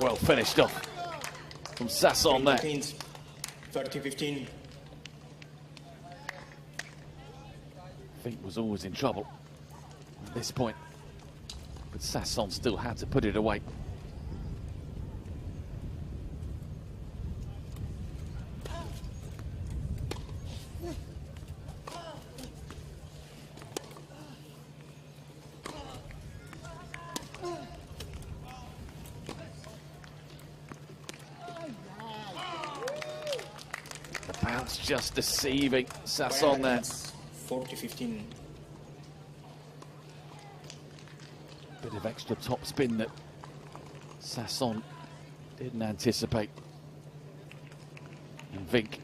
Well finished off from Sasson there. 30-15. Fink was always in trouble at this point, but Sasson still had to put it away. The bounce just deceiving Sasson there. 40-15. Bit of extra top spin that Sasson didn't anticipate. And Vink,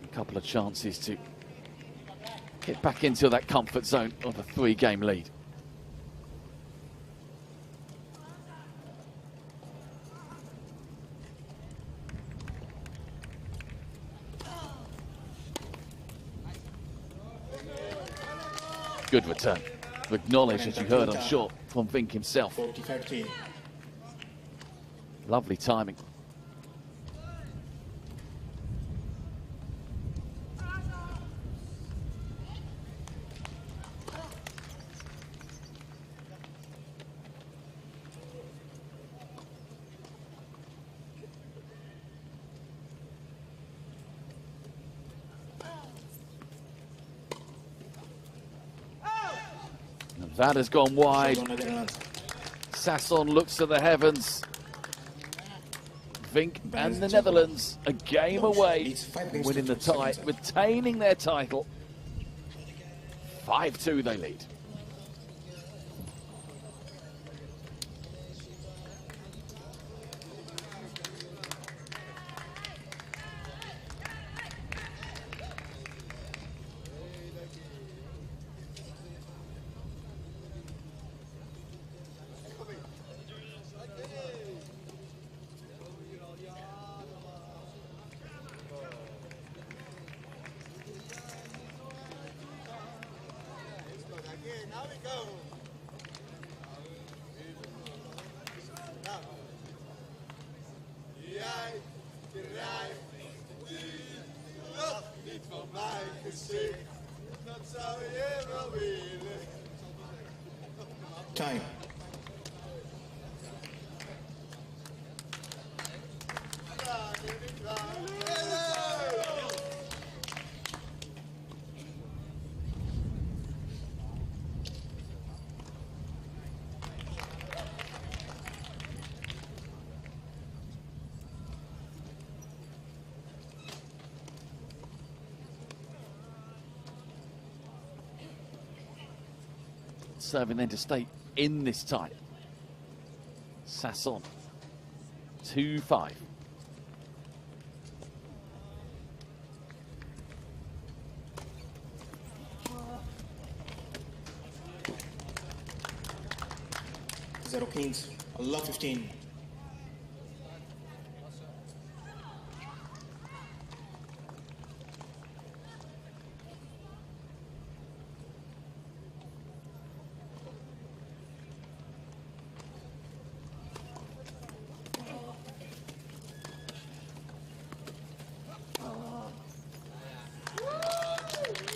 a couple of chances to get back into that comfort zone of a 3-game lead. Good return. Acknowledged, as you heard, I'm sure, from Vink himself. 40-30. Lovely timing. That has gone wide. Sasson looks to the heavens. Vink and the Netherlands a game away, winning the tie, retaining their title. 5-2 they lead. Time. Serving then to stay in this tie. Sasson 2-5. Zero Kings. Allah 15.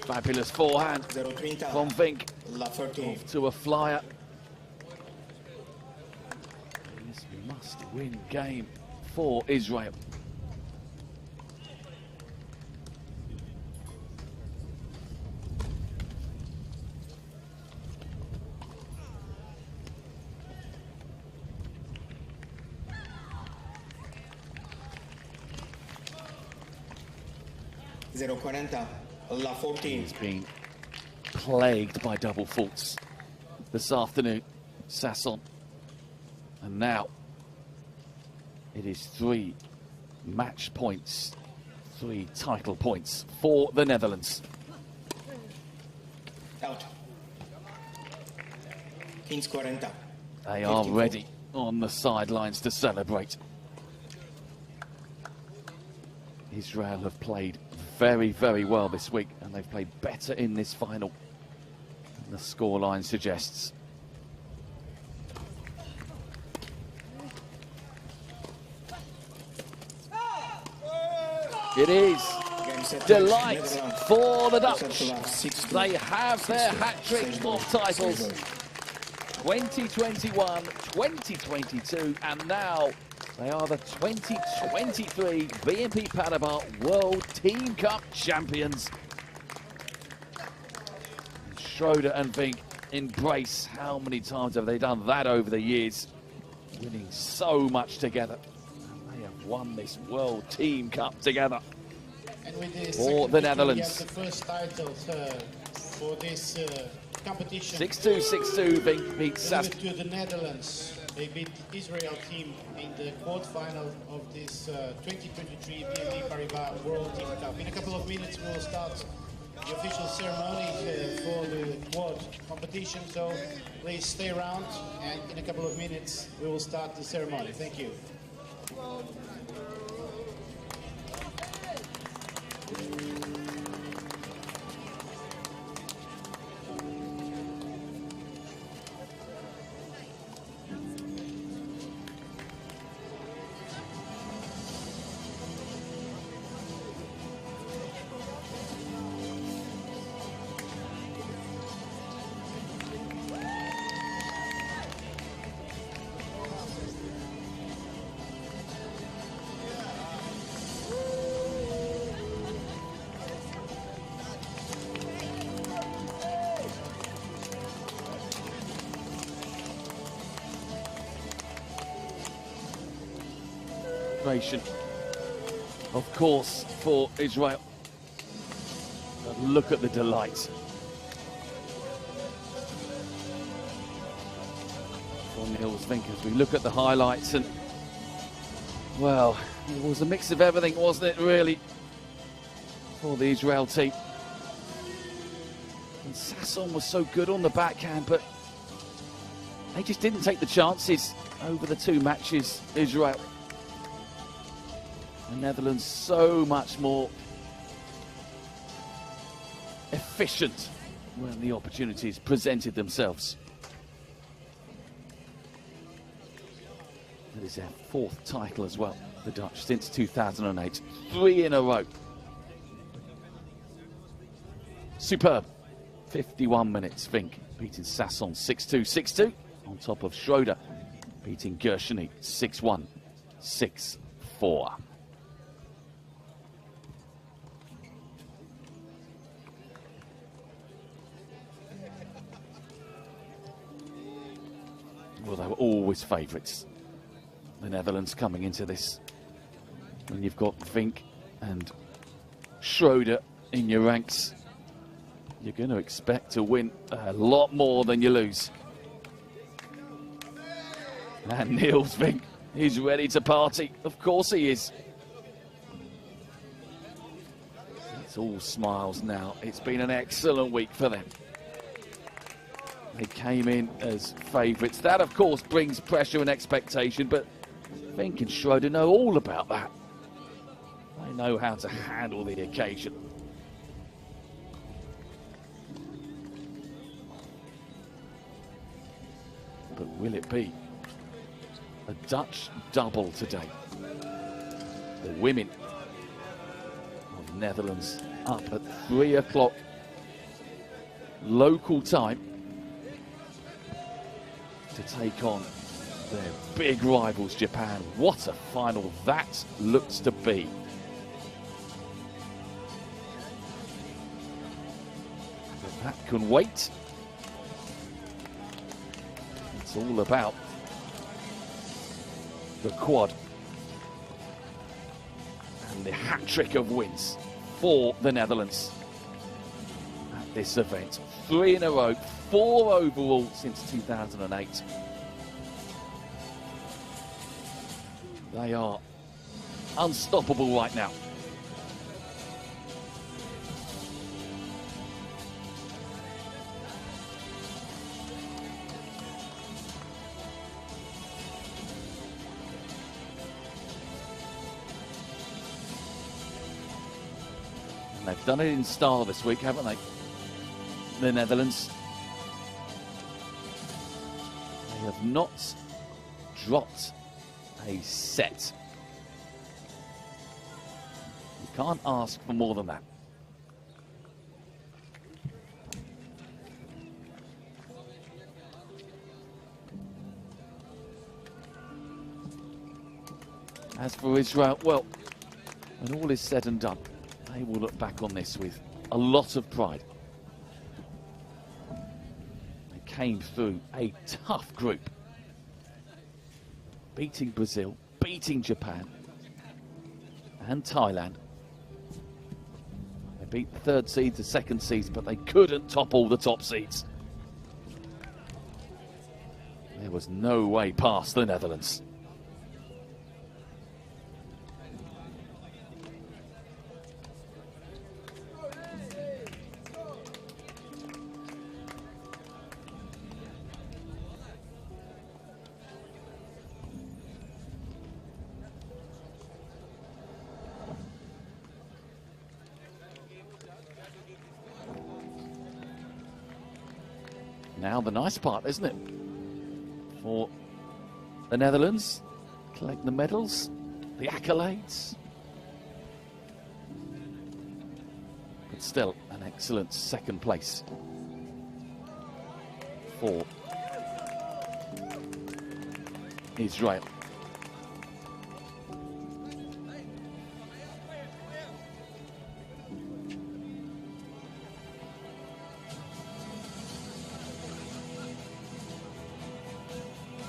Fabulous forehand 0-30. from Vink Allah 13. to a flyer. This must-win game for Israel. Zero 40. Allah 14. He's been plagued by double faults this afternoon, Sasson. And now it is 3 match points, 3 title points for the Netherlands. Out. Kings 40. They are 54. ready on the sidelines to celebrate. Israel have played very, very well this week, and they've played better in this final than the scoreline suggests. It is Game set delight match, Netherlands. for the Set Dutch. to love 6-2. They have their 6-2. hat-trick Same of ball. titles. Same ball. 2021, 2022, and now they are the 2023 BNP Paribas World Team Cup champions. Schroeder and Vink embrace. How many times have they done that over the years? Winning so much together. And they have won this World Team Cup together. And with this For the Netherlands. the first title for this competition. 6-2, 6-2, Vink beats Delivered Sas. to the Netherlands. They beat the Israel team in the quarterfinal of this 2023 BNP Paribas World Team Cup. In a couple of minutes, we'll start the official ceremony for the quad competition. So please stay around, and in a couple of minutes, we will start the ceremony. Thank you. Of course, for Israel. But look at the delight. For Niels Vink, as we look at the highlights, and well, it was a mix of everything, wasn't it, really, for the Israel team. And Sasson was so good on the backhand, but they just didn't take the chances over the two matches, Israel. The Netherlands so much more efficient when the opportunities presented themselves. That is their fourth title as well, the Dutch, since 2008. 3 in a row. Superb. 51 minutes, Vink beating Sasson 6-2, 6-2. On top of Schroeder beating Gershony 6-1, 6-4. Well, they were always favourites, the Netherlands, coming into this. When you've got Vink and Schroeder in your ranks, you're going to expect to win a lot more than you lose. And Niels Vink, he's ready to party. Of course he is. It's all smiles now. It's been an excellent week for them. They came in as favourites. That, of course, brings pressure and expectation, but Vink and Schroeder know all about that. They know how to handle the occasion. But will it be a Dutch double today? The women of Netherlands up at 3 o'clock local time to take on their big rivals, Japan. What a final that looks to be. But that can wait. It's all about the quad and the hat-trick of wins for the Netherlands at this event. 3 in a row, 4 overall since 2008. They are unstoppable right now. And they've done it in style this week, haven't they? The Netherlands. They have not dropped a set. You Can't ask for more than that. As for Israel, well, when all is said and done, they will look back on this with a lot of pride. They came through a tough group, beating Brazil, beating Japan and Thailand. They beat the third seeds, the second seeds, but they couldn't topple the top seeds. There was no way past the Netherlands. Now the nice part, isn't it? For the Netherlands, collect the medals, the accolades. But still, an excellent second place for Israel.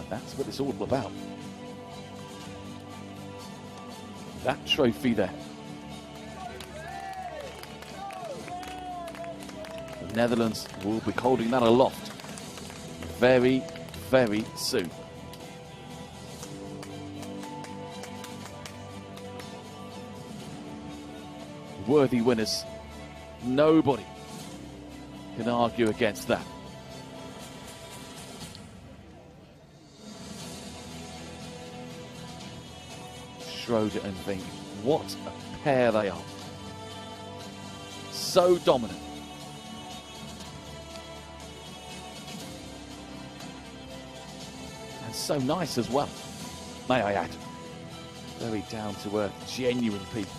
That's what it's all about. That trophy there. The Netherlands will be holding that aloft very, very soon. Worthy winners. Nobody can argue against that. Schroeder and Vink, what a pair they are. So dominant. And so nice as well, may I add. Very down to earth, genuine people.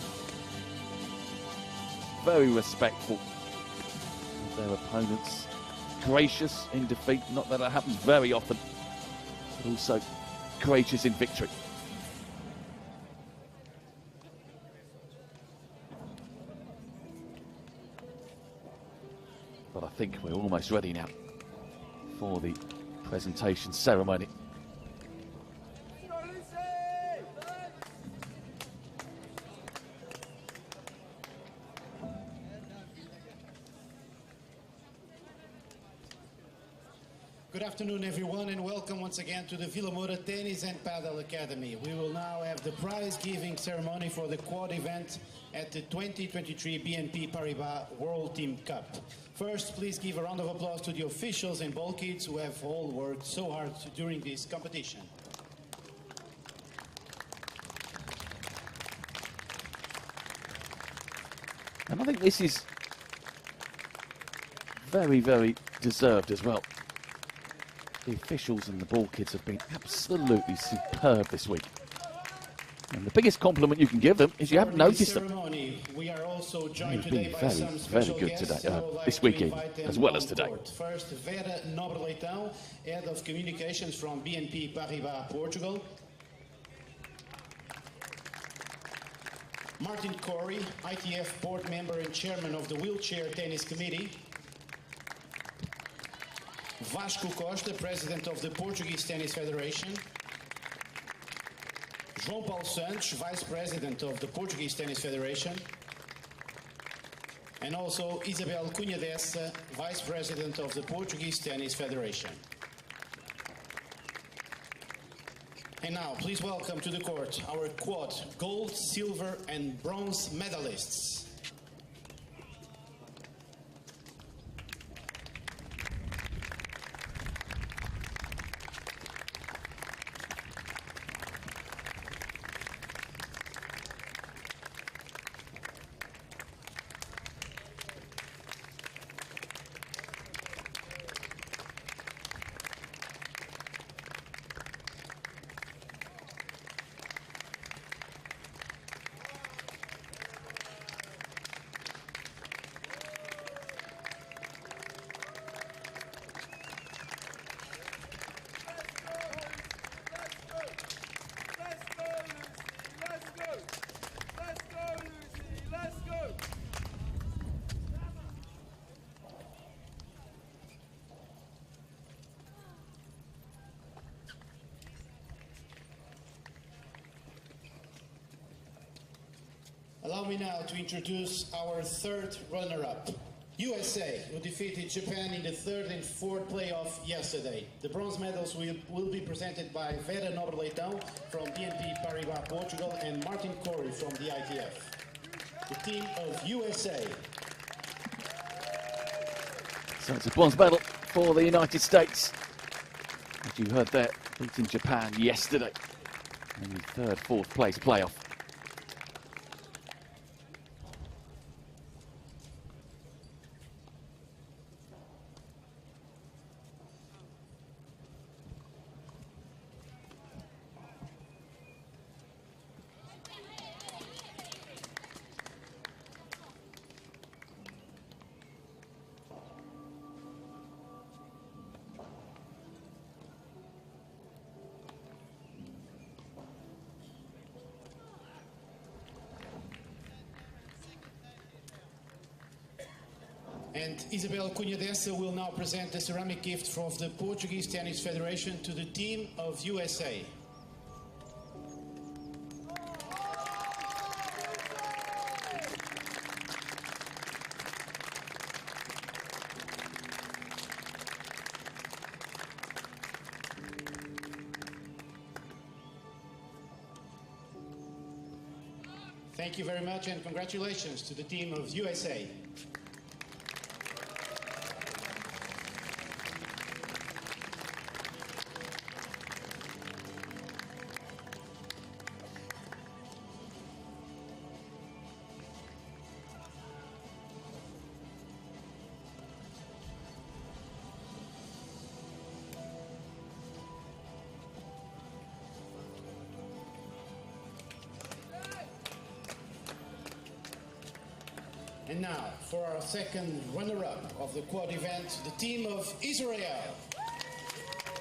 Very respectful of their opponents. Gracious in defeat, not that it happens very often, but also gracious in victory. But I think we're almost ready now for the presentation ceremony. Good afternoon, everyone, and welcome once again to the Vila Moura Tennis and Padel Academy. We will now have the prize-giving ceremony for the quad event at the 2023 BNP Paribas World Team Cup. First, please give a round of applause to the officials and ball kids who have all worked so hard during this competition. And I think this is very, very deserved as well. The officials and the ball kids have been absolutely superb this week. And the biggest compliment you can give them is you haven't noticed them. We are also joined They've been today by very, some very special good guests, today, so I would like this to weekend, invite them as well as on today. board. First, Vera Nobre-Leitão, Head of Communications from BNP Paribas, Portugal. Martin Corey, ITF Board Member and Chairman of the Wheelchair Tennis Committee. Vasco Costa, President of the Portuguese Tennis Federation. João Paulo Santos, Vice President of the Portuguese Tennis Federation. And also Isabel Cunha Dessa, Vice President of the Portuguese Tennis Federation. And now, please welcome to the court our quad gold, silver and bronze medalists. me now to introduce our third runner-up. USA, who defeated Japan in the third and fourth playoff yesterday. The bronze medals will be presented by Vera Nobleitão from BNP Paribas, Portugal, and Martin Corey from the ITF. The team of USA. So it's a bronze medal for the United States. As you heard there, beating Japan yesterday in the third, fourth place playoff. And Isabel Cunha Dessa will now present the ceramic gift from the Portuguese Tennis Federation to the team of USA. Thank you very much and congratulations to the team of USA. And now, for our second runner-up of the quad event, the team of Israel.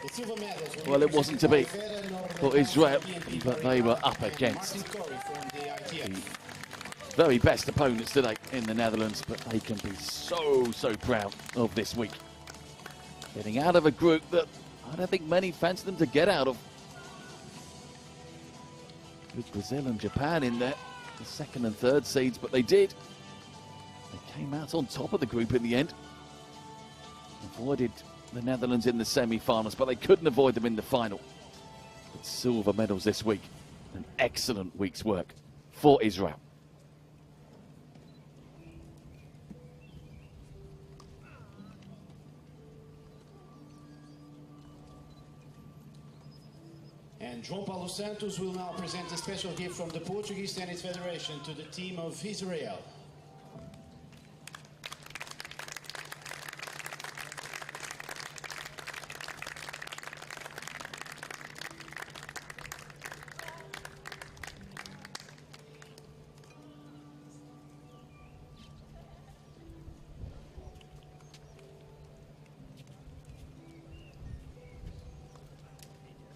The silver medals will Well, it wasn't to be for Israel, but they were up and against Martin Corey from the ITF. the very best opponents today in the Netherlands, but they can be so proud of this week. Getting out of a group that I don't think many fancy them to get out of. With Brazil and Japan in there, the second and third seeds, but they did. They came out on top of the group in the end. Avoided the Netherlands in the semi-finals, but they couldn't avoid them in the final. But silver medals this week. An excellent week's work for Israel. And João Paulo Santos will now present a special gift from the Portuguese Tennis Federation to the team of Israel.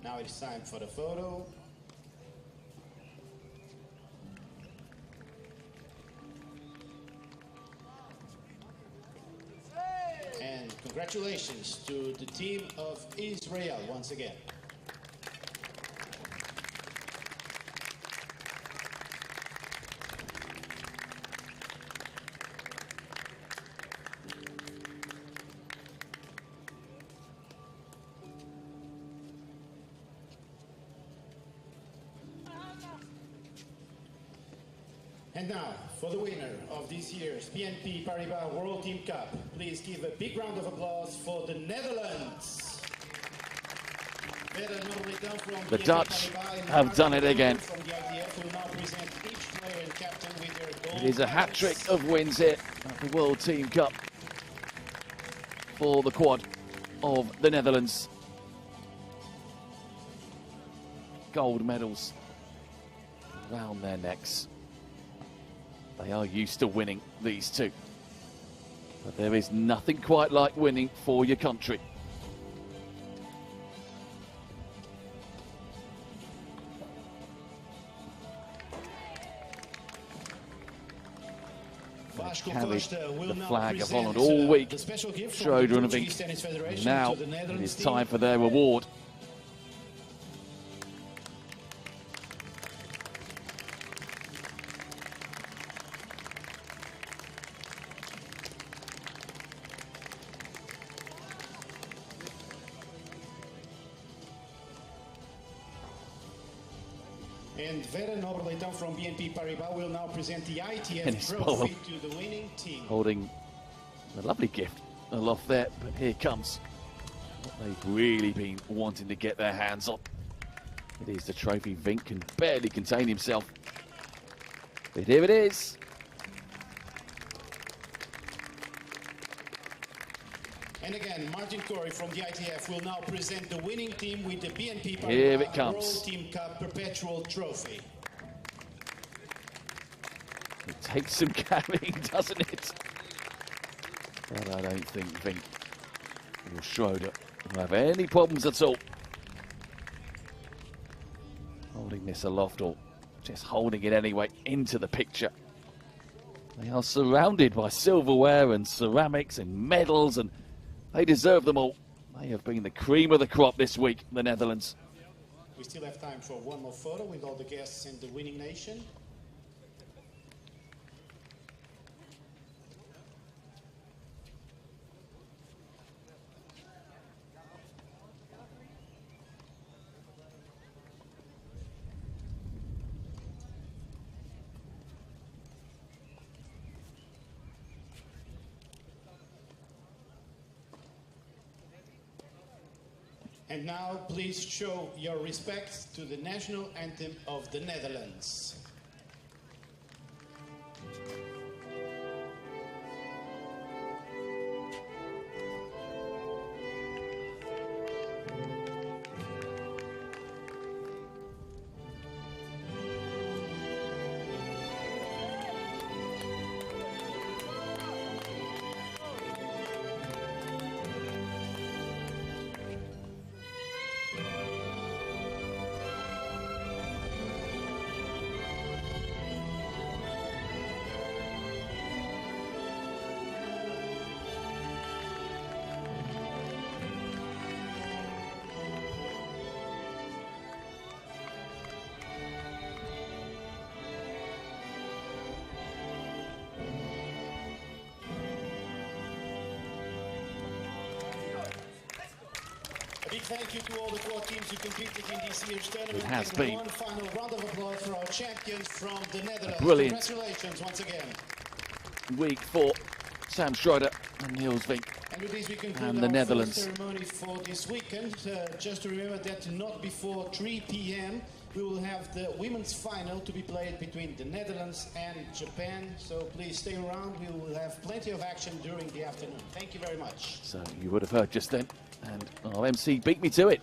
Now it's time for the photo. And congratulations to the team of Israel once again. And now, for the winner of this year's BNP Paribas World Team Cup, please give a big round of applause for the Netherlands. The Dutch have done it again. It is a hat-trick of wins here at the World Team Cup for the quad of the Netherlands. Gold medals round their necks. They are used to winning, these two. But there is nothing quite like winning for your country. Carried the flag of Holland all week. Schroeder and Vink. Now it is time for their reward. And Vera Noberleiton from BNP Paribas will now present the ITF Tennis trophy ball. to the winning team. Holding a lovely gift aloft there, but here comes what they've really been wanting to get their hands on. It is the trophy. Vink can barely contain himself. But here it is. And again, Martin Corey from the ITF will now present the winning team with the BNP Here it Paribas comes. World Team Cup Perpetual Trophy. It takes some carrying, doesn't it? But I don't think Vink or Schroeder will have any problems at all holding this aloft, or just holding it anyway into the picture. They are surrounded by silverware and ceramics and medals, and they deserve them all. They have been the cream of the crop this week, the Netherlands. We still have time for one more photo with all the guests and the winning nation. And now, please show your respects to the national anthem of the Netherlands. A big thank you to all the 4 teams who competed in this year's tournament. It has And been one final round of applause for our champions from the Netherlands. Brilliant. Congratulations once again. Week 4, Sam Schroeder and Niels Vink. And with this we conclude And the our Netherlands. first ceremony for this weekend. Just to remember that not before 3 p.m. we will have the women's final to be played between the Netherlands and Japan. So please stay around. We will have plenty of action during the afternoon. Thank you very much. So you would have heard just then, and our MC beat me to it.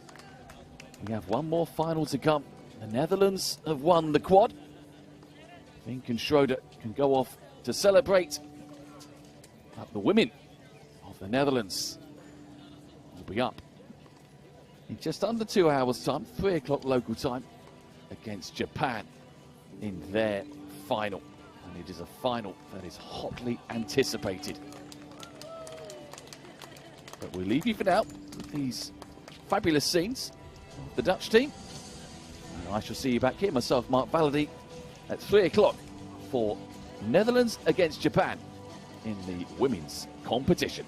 We have one more final to come. The Netherlands have won the quad. Vink and Schroeder can go off to celebrate. But the women of the Netherlands will be up in just under 2 hours' time, 3 o'clock local time, against Japan in their final. And it is a final that is hotly anticipated. But we'll leave you for now with these fabulous scenes of the Dutch team. And I shall see you back here, myself, Mark Valladay, at 3 o'clock for Netherlands against Japan in the women's competition.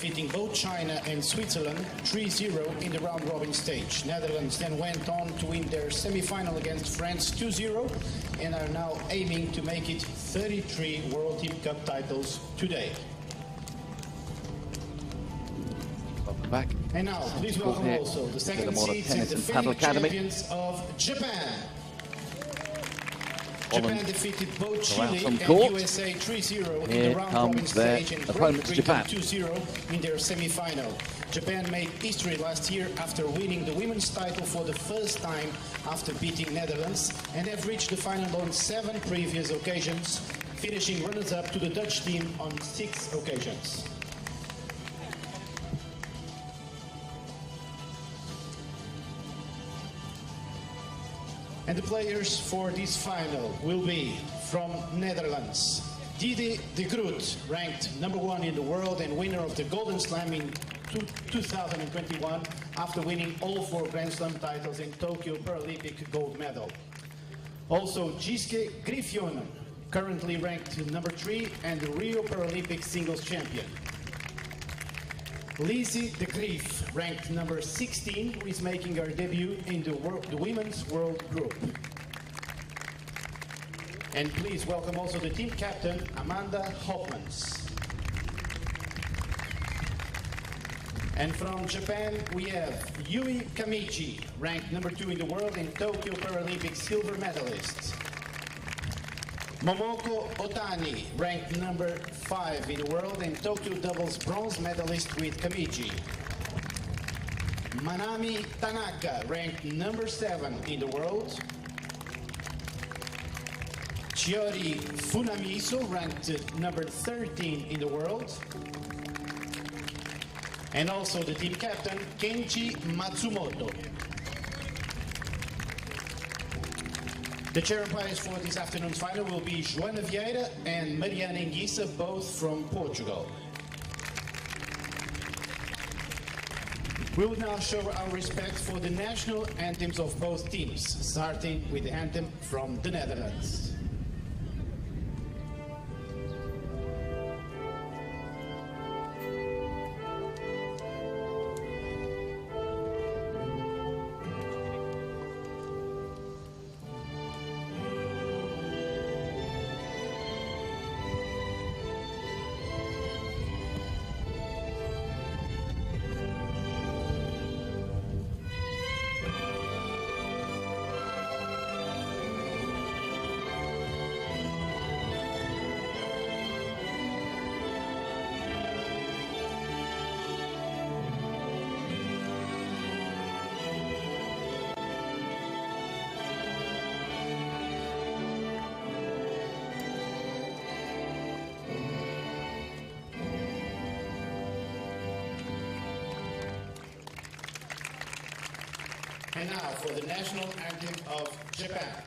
defeating both China and Switzerland 3-0 in the round-robin stage. Netherlands then went on to win their semi-final against France 2-0 and are now aiming to make it 33 World Team Cup titles today. Welcome back. And now, please welcome also the second seeds and the defending champions of Japan. Japan defeated both Chile and USA 3-0 in the round-robin stage and Great Britain 2-0 in their semi-final. Japan made history last year after winning the women's title for the first time after beating Netherlands, and have reached the final on 7 previous occasions, finishing runners-up to the Dutch team on 6 occasions. And the players for this final will be from Netherlands. Didier de Groot, ranked #1 in the world and winner of the Golden Slam in 2021 after winning all 4 Grand Slam titles and Tokyo Paralympic gold medal. Also Giske Griffionen, currently ranked #3 and the Rio Paralympic singles champion. Lizzie de Grief, ranked #16, who is making her debut in the Women's World Group. And please welcome also the team captain, Amanda Hopmans. And from Japan, we have Yui Kamichi, ranked #2 in the world and Tokyo Paralympic silver medalist. Momoko Otani, ranked #5 in the world and Tokyo doubles bronze medalist with Kamichi. Manami Tanaka, ranked #7 in the world. Chiori Funamiso, ranked #13 in the world. And also the team captain, Kenji Matsumoto. The chair umpires for this afternoon's final will be Joana Vieira and Mariana Enguissa, both from Portugal. We will now show our respect for the national anthems of both teams, starting with the anthem from the Netherlands. And now for the national anthem of Japan.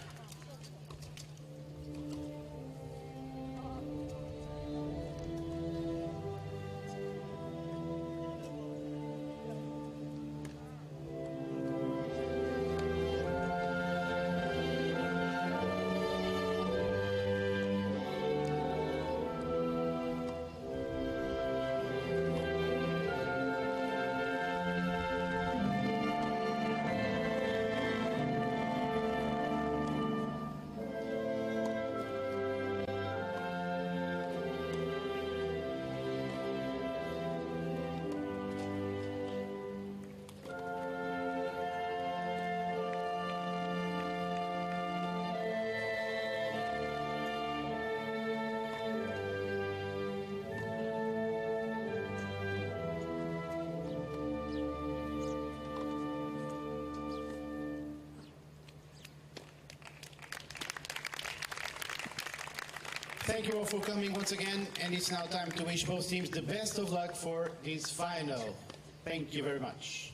Thank you all for coming once again, and it's now time to wish both teams the best of luck for this final. Thank you very much.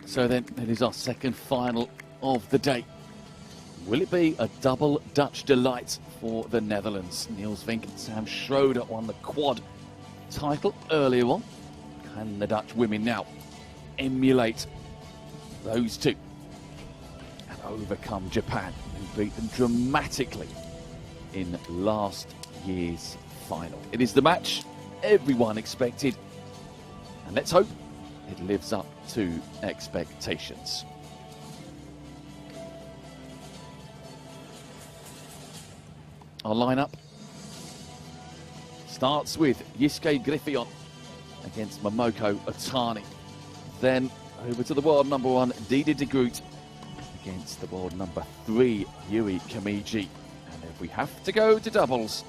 So then, it is our second final of the day. Will it be a double Dutch delight for the Netherlands? Niels Vink and Sam Schroeder won the quad title earlier on. Can the Dutch women now emulate those two and overcome Japan, who beat them dramatically in last year's final? It is the match everyone expected. And let's hope it lives up to expectations. Our lineup starts with Yiske Griffion against Momoko Otani. Then over to the world number 1, Didier de Groot against the world number 3, Yui Kamiji. And if we have to go to doubles,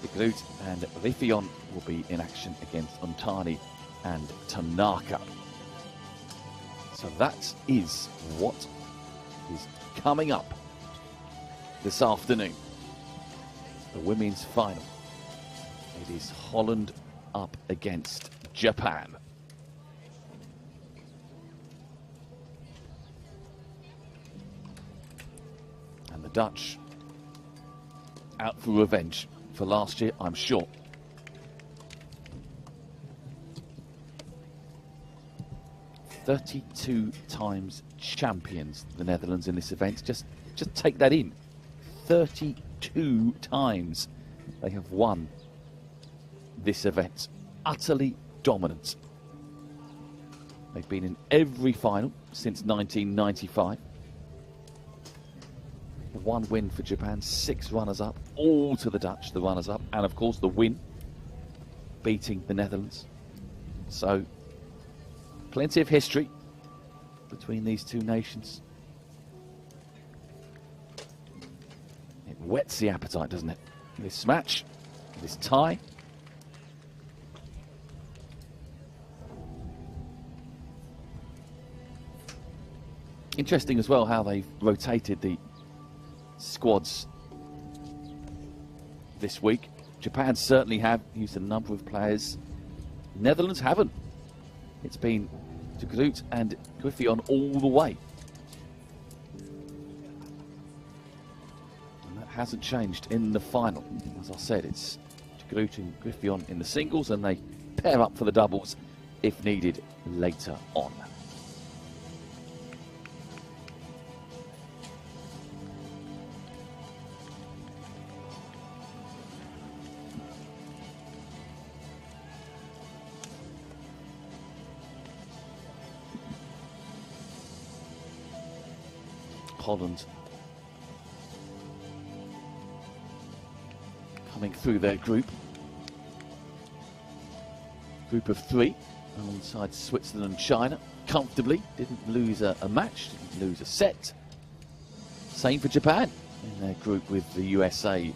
de Groot and Griffion will be in action against Otani and Tanaka. So that is what is coming up this afternoon. The women's final. It is Holland up against Japan. And the Dutch out for revenge for last year, I'm sure. "32 times champions, the Netherlands, in this event. Just take that in. 32 times they have won this event. Utterly dominant. They've been in every final since 1995. 1 win for Japan, 6 runners-up, all to the Dutch, the runners-up, and of course the win, beating the Netherlands. So, plenty of history between these two nations. It whets the appetite, doesn't it? This match, this tie. Interesting as well how they've rotated the squads this week. Japan certainly have used a number of players. Netherlands haven't. It's been de Groot and Griffion all the way. And that hasn't changed in the final. As I said, it's de Groot and Griffion in the singles, and they pair up for the doubles if needed later on. Holland coming through their group of 3 alongside Switzerland and China comfortably. Didn't lose a match, didn't lose a set. Same for Japan in their group with the USA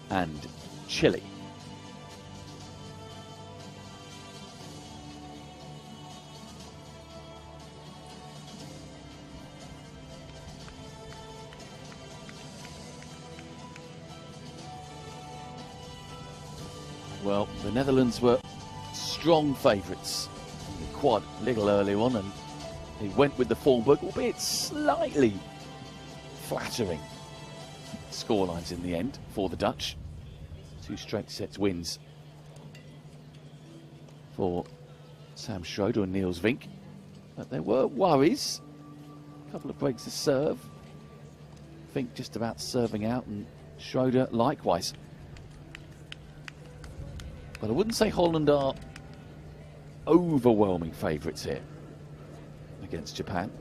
and Chile. Well, the Netherlands were strong favourites in the quad a little earlier on, and they went with the form book, albeit slightly flattering scorelines in the end for the Dutch. 2 straight sets wins for Sam Schroeder and Niels Vink. But there were worries. A couple of breaks to serve. Vink just about serving out, and Schroeder likewise. But I wouldn't say Holland are overwhelming favourites here against Japan.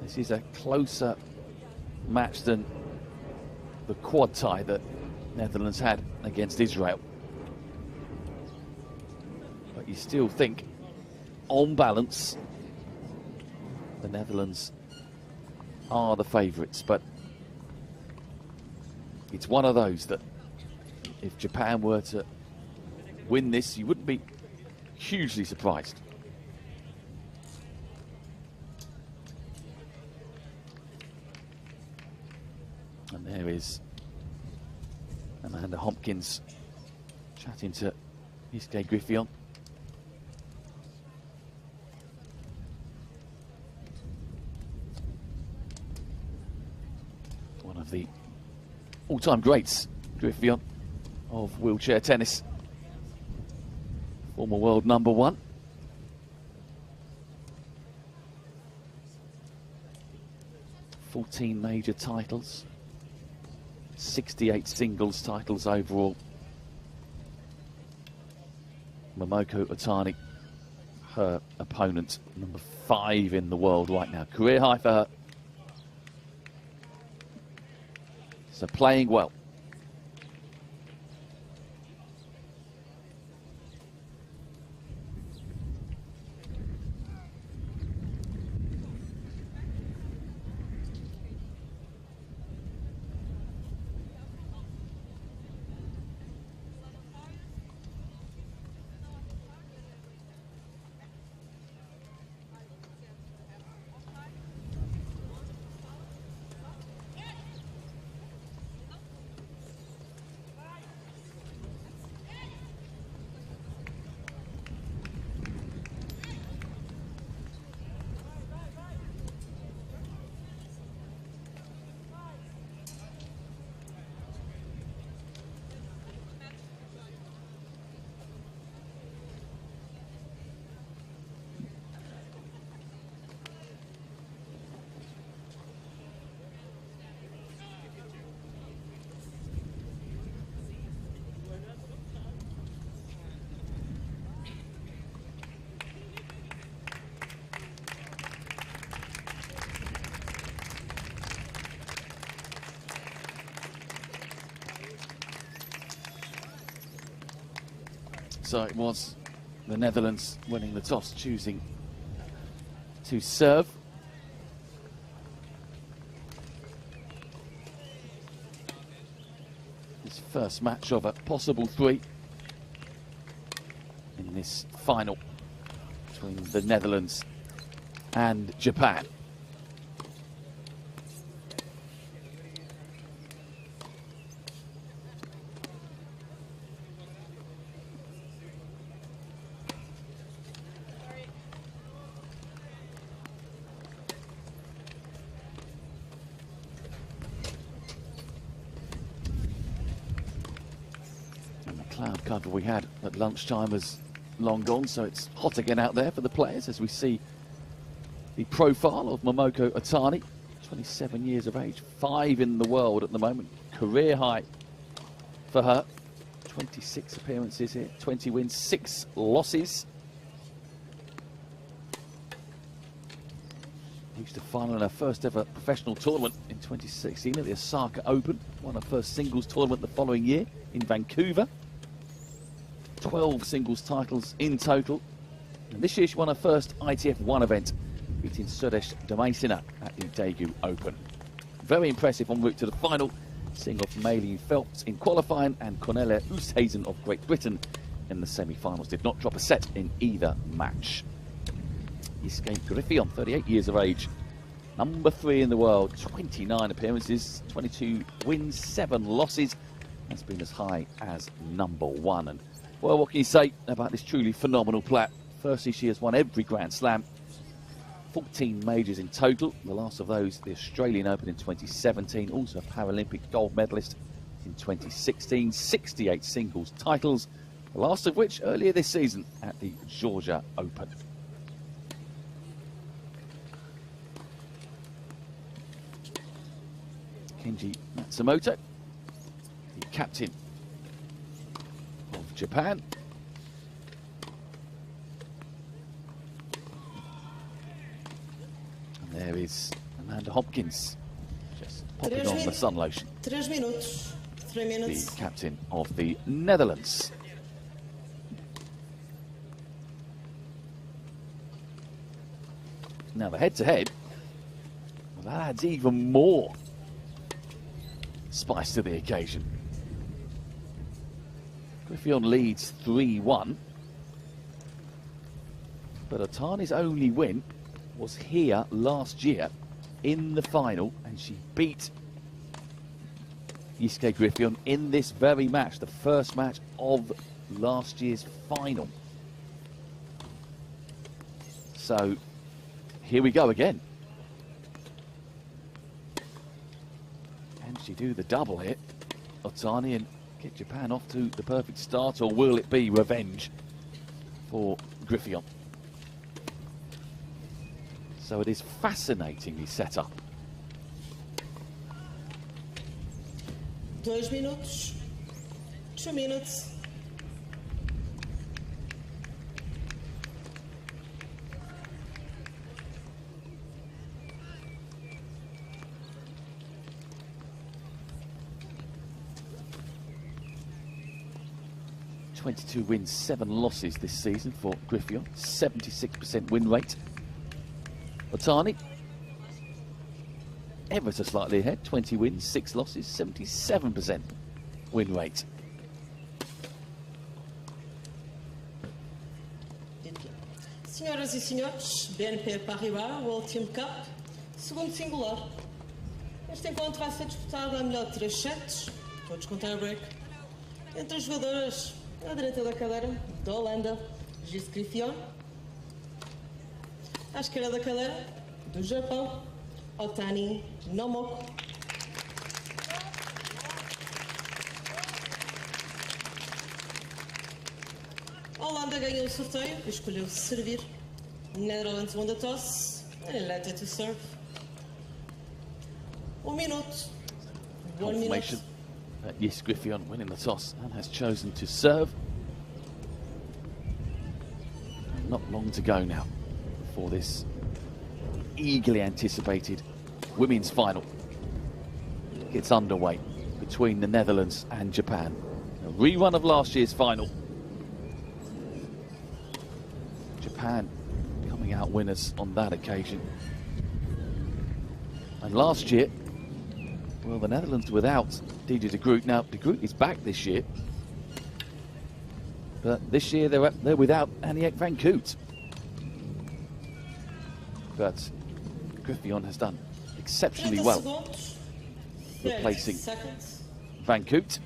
This is a closer match than the quad tie that Netherlands had against Israel. But you still think, on balance, the Netherlands are the favourites. But it's one of those that if Japan were to win this, you wouldn't be hugely surprised. And there is Amanda Hopkins chatting to Yiske Griffion. One of the all-time greats, Griffion, of wheelchair tennis. Former world number 1. "14 major titles, 68 singles titles overall. Momoko Otani, her opponent, number 5 in the world right now. Career high for her. So playing well. So it was the Netherlands winning the toss, choosing to serve. This first match of a possible 3 in this final between the Netherlands and Japan. Cloud cover we had at lunchtime has long gone, so it's hot again out there for the players as we see the profile of Momoko Otani, 27 years of age, 5 in the world at the moment, career high for her, 26 appearances here, 20 wins, 6 losses. Reached a final in her first ever professional tournament in 2016 at the Osaka Open, won her first singles tournament the following year in Vancouver. 12 singles titles in total. And this year she won her first ITF 1 event, beating Sudesh Damasina at the Daegu Open. Very impressive en route to the final, seeing off Maylene Phelps in qualifying and Cornelia Oosthuizen of Great Britain in the semi-finals. Did not drop a set in either match. Yiskay Griffithon, 38 years of age, number 3 in the world, 29 appearances, 22 wins, 7 losses. Has been as high as number 1. And well, what can you say about this truly phenomenal player? Firstly, she has won every Grand Slam, 14 majors in total. The last of those, the Australian Open in 2017, also a Paralympic gold medalist in 2016, 68 singles titles, the last of which earlier this season at the Georgia Open. Kenji Matsumoto, the captain of Japan. And there is Amanda Hopkins, just popping on the sun lotion. 3 minutes. 3 minutes. The captain of the Netherlands. Now the head-to-head, well, that adds even more spice to the occasion. Griffithon leads 3-1, but Otani's only win was here last year in the final, and she beat Yiskay Griffithon in this very match, the first match of last year's final. So here we go again. Can she do the double hit, Otani, and get Japan off to the perfect start, or will it be revenge for Griffithon? So it is fascinatingly set up. 2 minutes. 2 minutes. 22 wins, 7 losses this season for Griffion. 76% win rate. Otani, ever so slightly ahead. 20 wins, 6 losses, 77% win rate. Senhoras e senhores, BNP Paribas World Team Cup, segundo singular. Este encontro vai ser disputado a melhor de 3 sets, todos com tie-break, entre as jogadoras à direita da cadeira, da Holanda, Gis Griffion, à esquerda da cadeira, do Japão, Otani Nomoko. A Holanda ganhou o sorteio e escolheu servir. Netherlands won the toss and elected to serve. 1 minute. 1 minute. Confirmation that Gis Griffion winning the toss and has chosen to serve. Not long to go now for this eagerly anticipated women's final gets underway between the Netherlands and Japan. A rerun of last year's final. Japan coming out winners on that occasion. And last year, well, the Netherlands without Didier de Groot. Now, de Groot is back this year. But this year they're without Aniek van Koot. But Griffion has done exceptionally well, replacing Van Koot.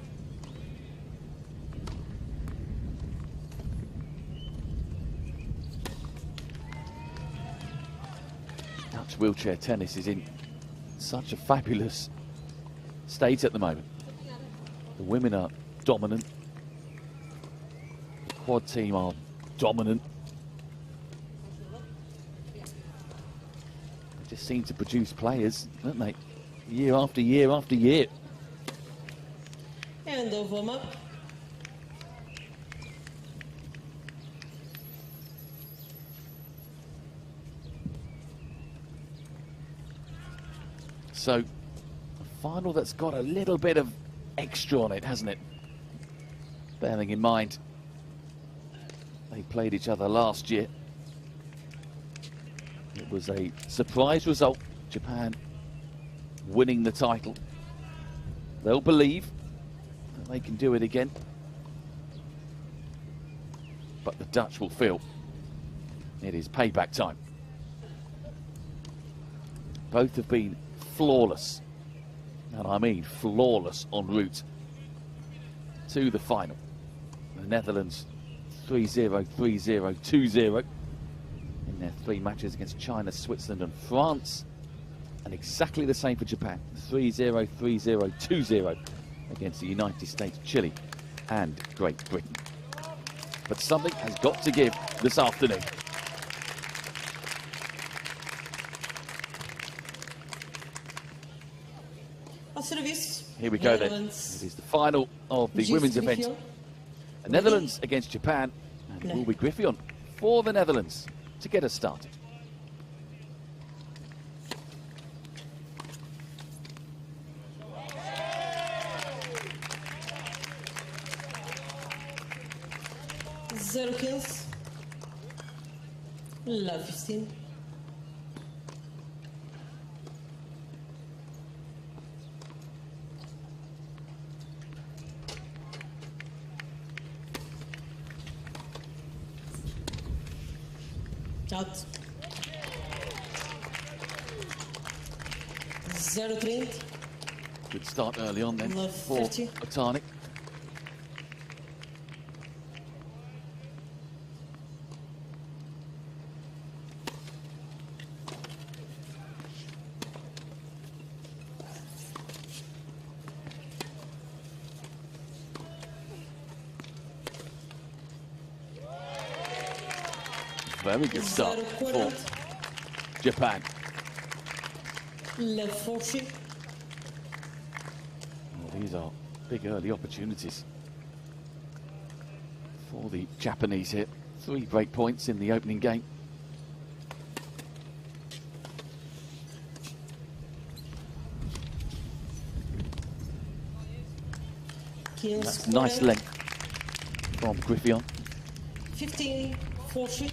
Dutch wheelchair tennis is in such a fabulous state at the moment. The women are dominant. The quad team are dominant. They just seem to produce players, don't they? Year after year after year. And the warm-up. So, a final that's got a little bit of extra on it, hasn't it? Bearing in mind, they played each other last year. It was a surprise result, Japan winning the title. They'll believe that they can do it again. But the Dutch will feel it is payback time. Both have been flawless, and I mean flawless, en route to the final. The Netherlands 3-0, 3-0, 2-0 in their 3 matches against China, Switzerland and France. And exactly the same for Japan, 3-0, 3-0, 2-0 against the United States, Chile and Great Britain. But something has got to give this afternoon. Here we go then. It is the final of the women's event. The Netherlands against Japan, and it will be Griffion for the Netherlands to get us started. Zero kills. Love 15. Out. 0-30. Good start early on then Love for 30. Otani. Very good start for Japan. Love 40. Well, these are big early opportunities for the Japanese here. 3 break points in the opening game. Kills That's nice length from Griffith. 15-40.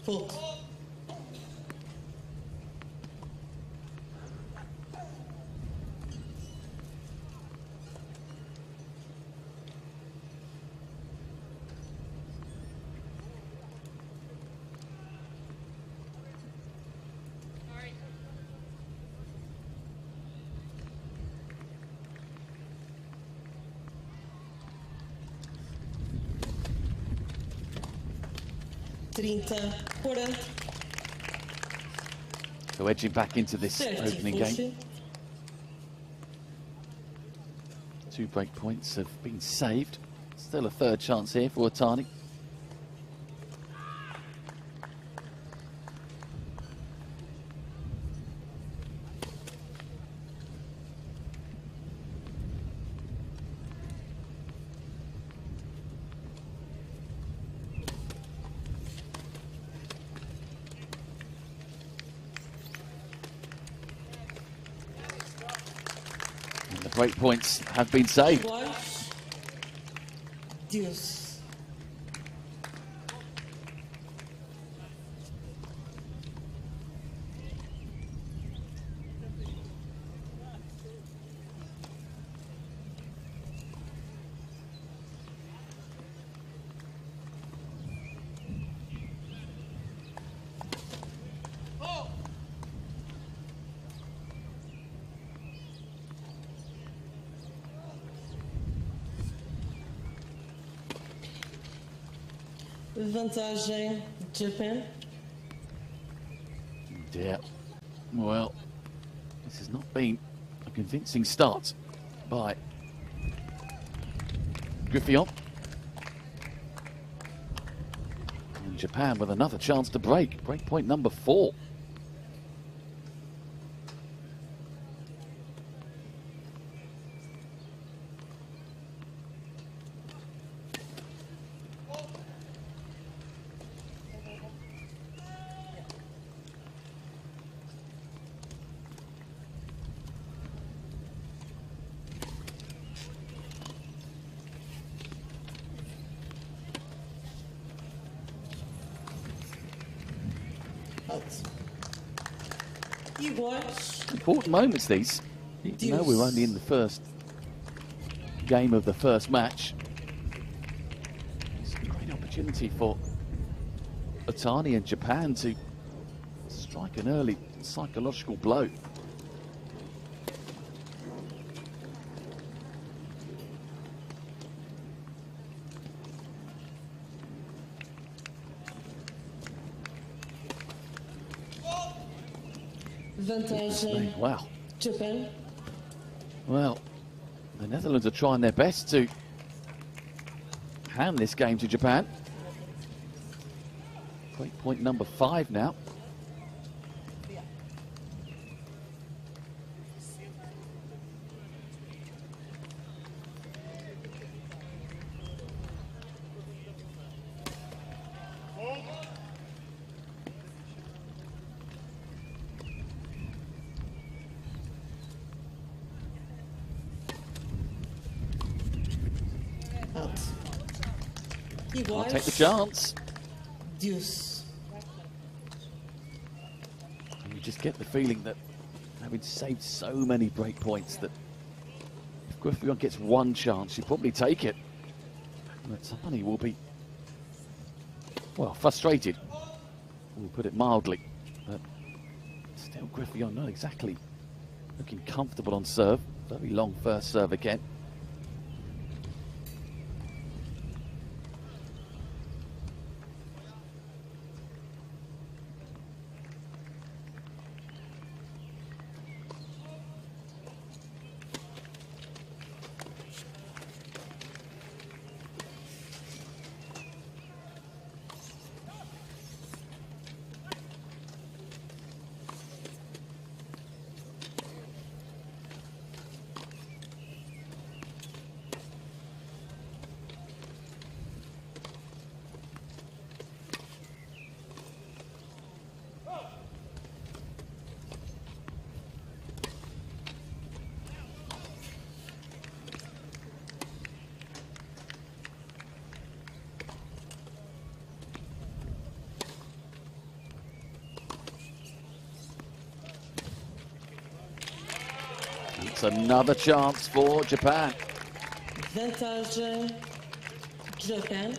Full. So edging back into this opening game. 2 break points have been saved. Still a third chance here for Otani. And the break points have been saved. Deuce. Vantagem Japan. Yeah. Well, this has not been a convincing start by Griffith. And Japan with another chance to break. Break point number 4. Iguais. Important moments these. You know we're only in the first game of the first match. It's a great opportunity for Otani and Japan to strike an early psychological blow. Vantagem Wow. Japan. Well, the Netherlands are trying their best to hand this game to Japan. Break point number 5 now. I'll take the chance. Deuce. And you just get the feeling that having saved so many break points that if Griffith gets one chance, you'd probably take it. And Otani will be, well, frustrated. We'll put it mildly. But still Griffith not exactly looking comfortable on serve. Very long first serve again. It's another chance for Japan. Vantagem Japan.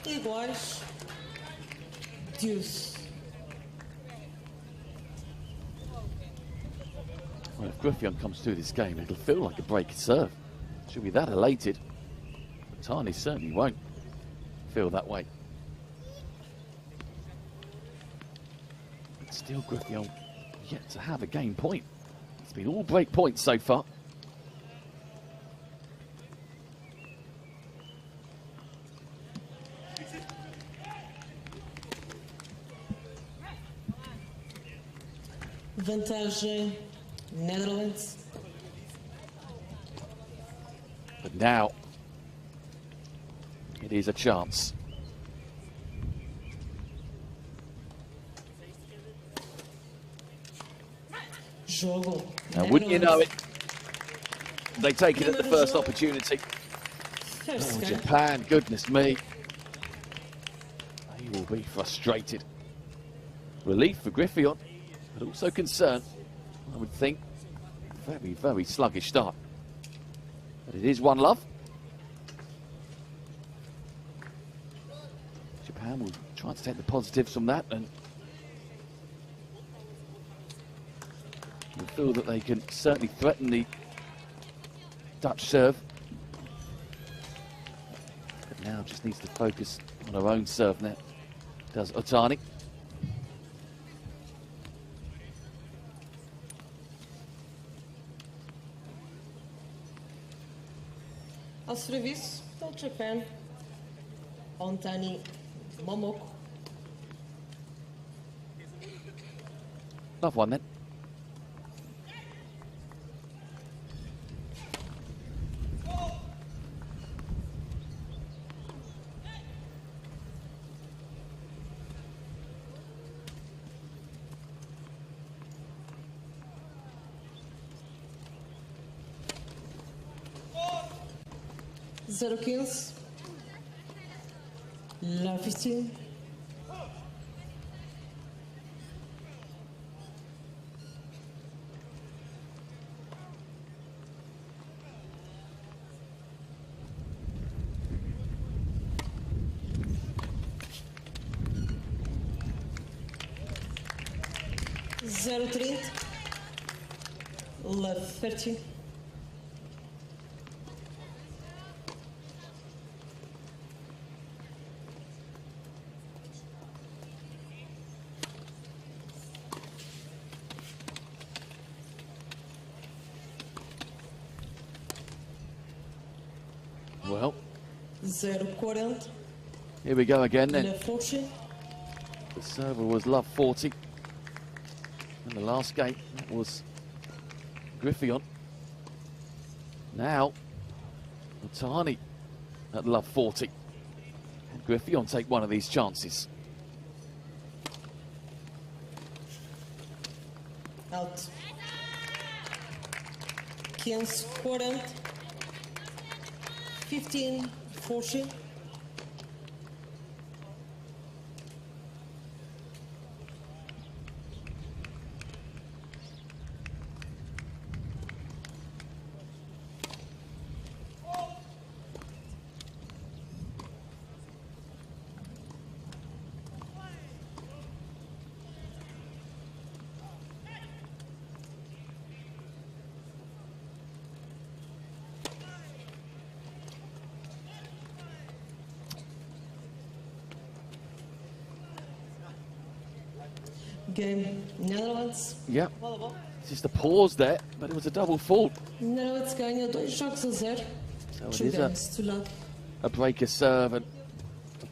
Iguais. Deuce. Well, if Griffin comes through this game, it'll feel like a break serve. She'll be that elated. But Tani certainly won't feel that way. But still, Griffin yet to have a game point. It's been all break points so far. Vantagem Netherlands. But now, it is a chance. Jogo. Now, wouldn't you know it? They take it at the Primeiro first jogo. opportunity. First Oh, game. Japan, goodness me. They will be frustrated. Relief for Griffin, but also concern, I would think. Very, very sluggish start. But it is 1-love. Japan will try to take the positives from that and will feel that they can certainly threaten the Dutch serve. But now just needs to focus on her own serve net. Does Otani. Ao serviço do Japan. Ontani Momoko. Love one then. Zero 15. La 15. Zero 30. La 13. Well, 0-40. here we go again then. La Fortune. The server was Love 40. In the last game, that was Griffin. Now, Otani at Love 40. And Griffin take one of these chances. Out. 15-40. 15-40. Game, Netherlands. Yep. Bola. Just a pause there, but it was a double fault. Netherlands ganha 2 jogos a 0. So it 2 is games to love. a breaker serve, and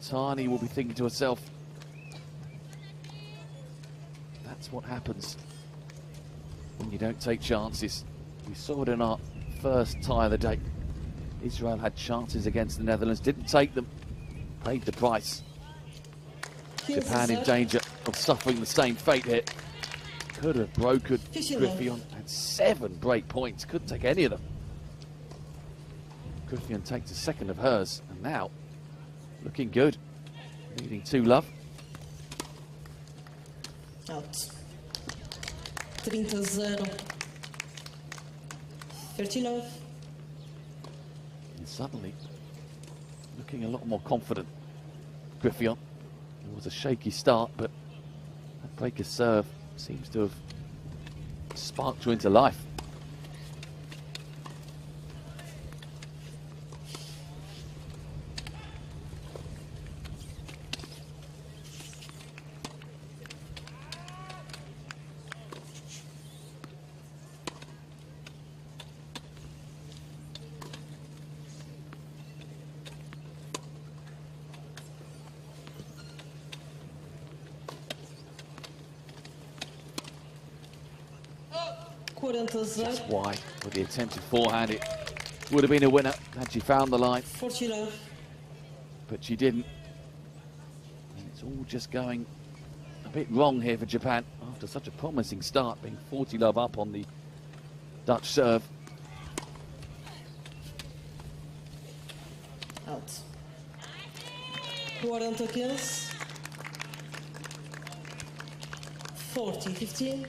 Tani will be thinking to herself, that's what happens when you don't take chances. We saw it in our first tie of the day. Israel had chances against the Netherlands, didn't take them, paid the price. Japan in danger of suffering the same fate here. Could have broken. Griffion had 7 break points, couldn't take any of them. Griffion takes a second of hers, and now looking good, leading 2-0. Out. 30-0. 30-love. And suddenly, looking a lot more confident. Griffion. It was a shaky start, but that breaker serve seems to have sparked her into life. Just wide with the attempted forehand. It would have been a winner had she found the line, 40-love. but she didn't. And it's all just going a bit wrong here for Japan after such a promising start, being 40-love up on the Dutch serve. Out. 40-15. 40-15.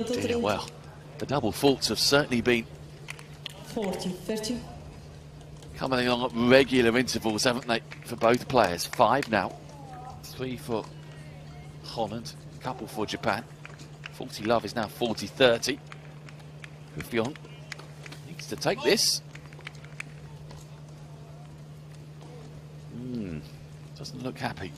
Dear, well, the double faults have certainly been 40-30. coming along at regular intervals, haven't they, for both players? 5 now. 3 for Holland, a couple for Japan. 40-love is now 40-30. Griffion needs to take this. Doesn't look happy.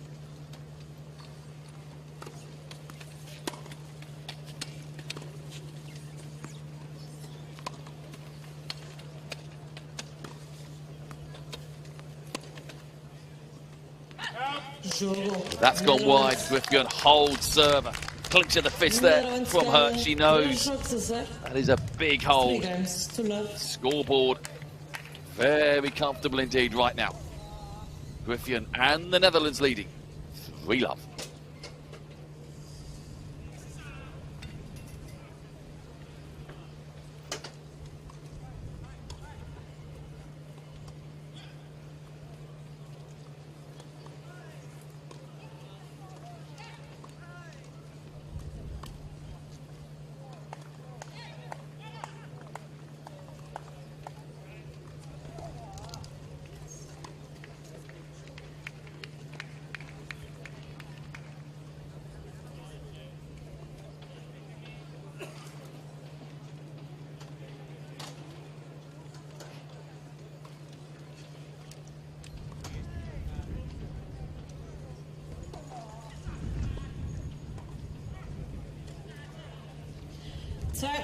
That's gone wide. Griffion holds server. Clinch of the fist there from her. She knows that is a big hold. Scoreboard very comfortable indeed right now. Griffion and the Netherlands leading 3-love. Time.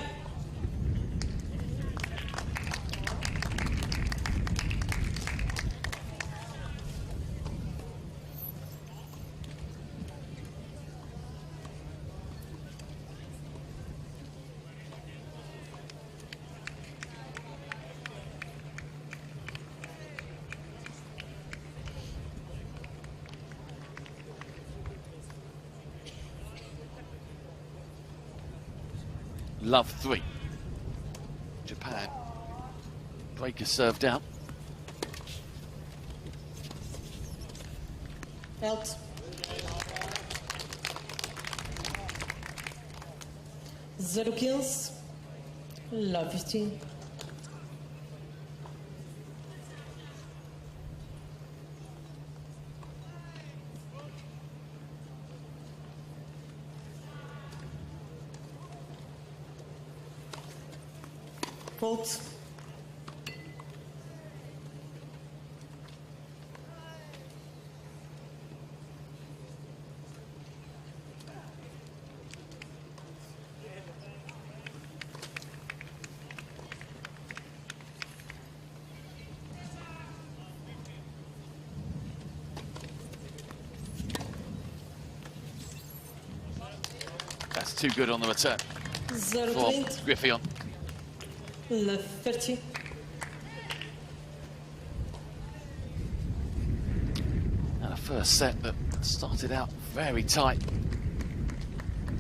Love 3. Japan. Breaker serve down. Out. Zero kills. Love 15. Volte. That's too good on the return from 0-30. Griffith. Le 30. And a first set that started out very tight.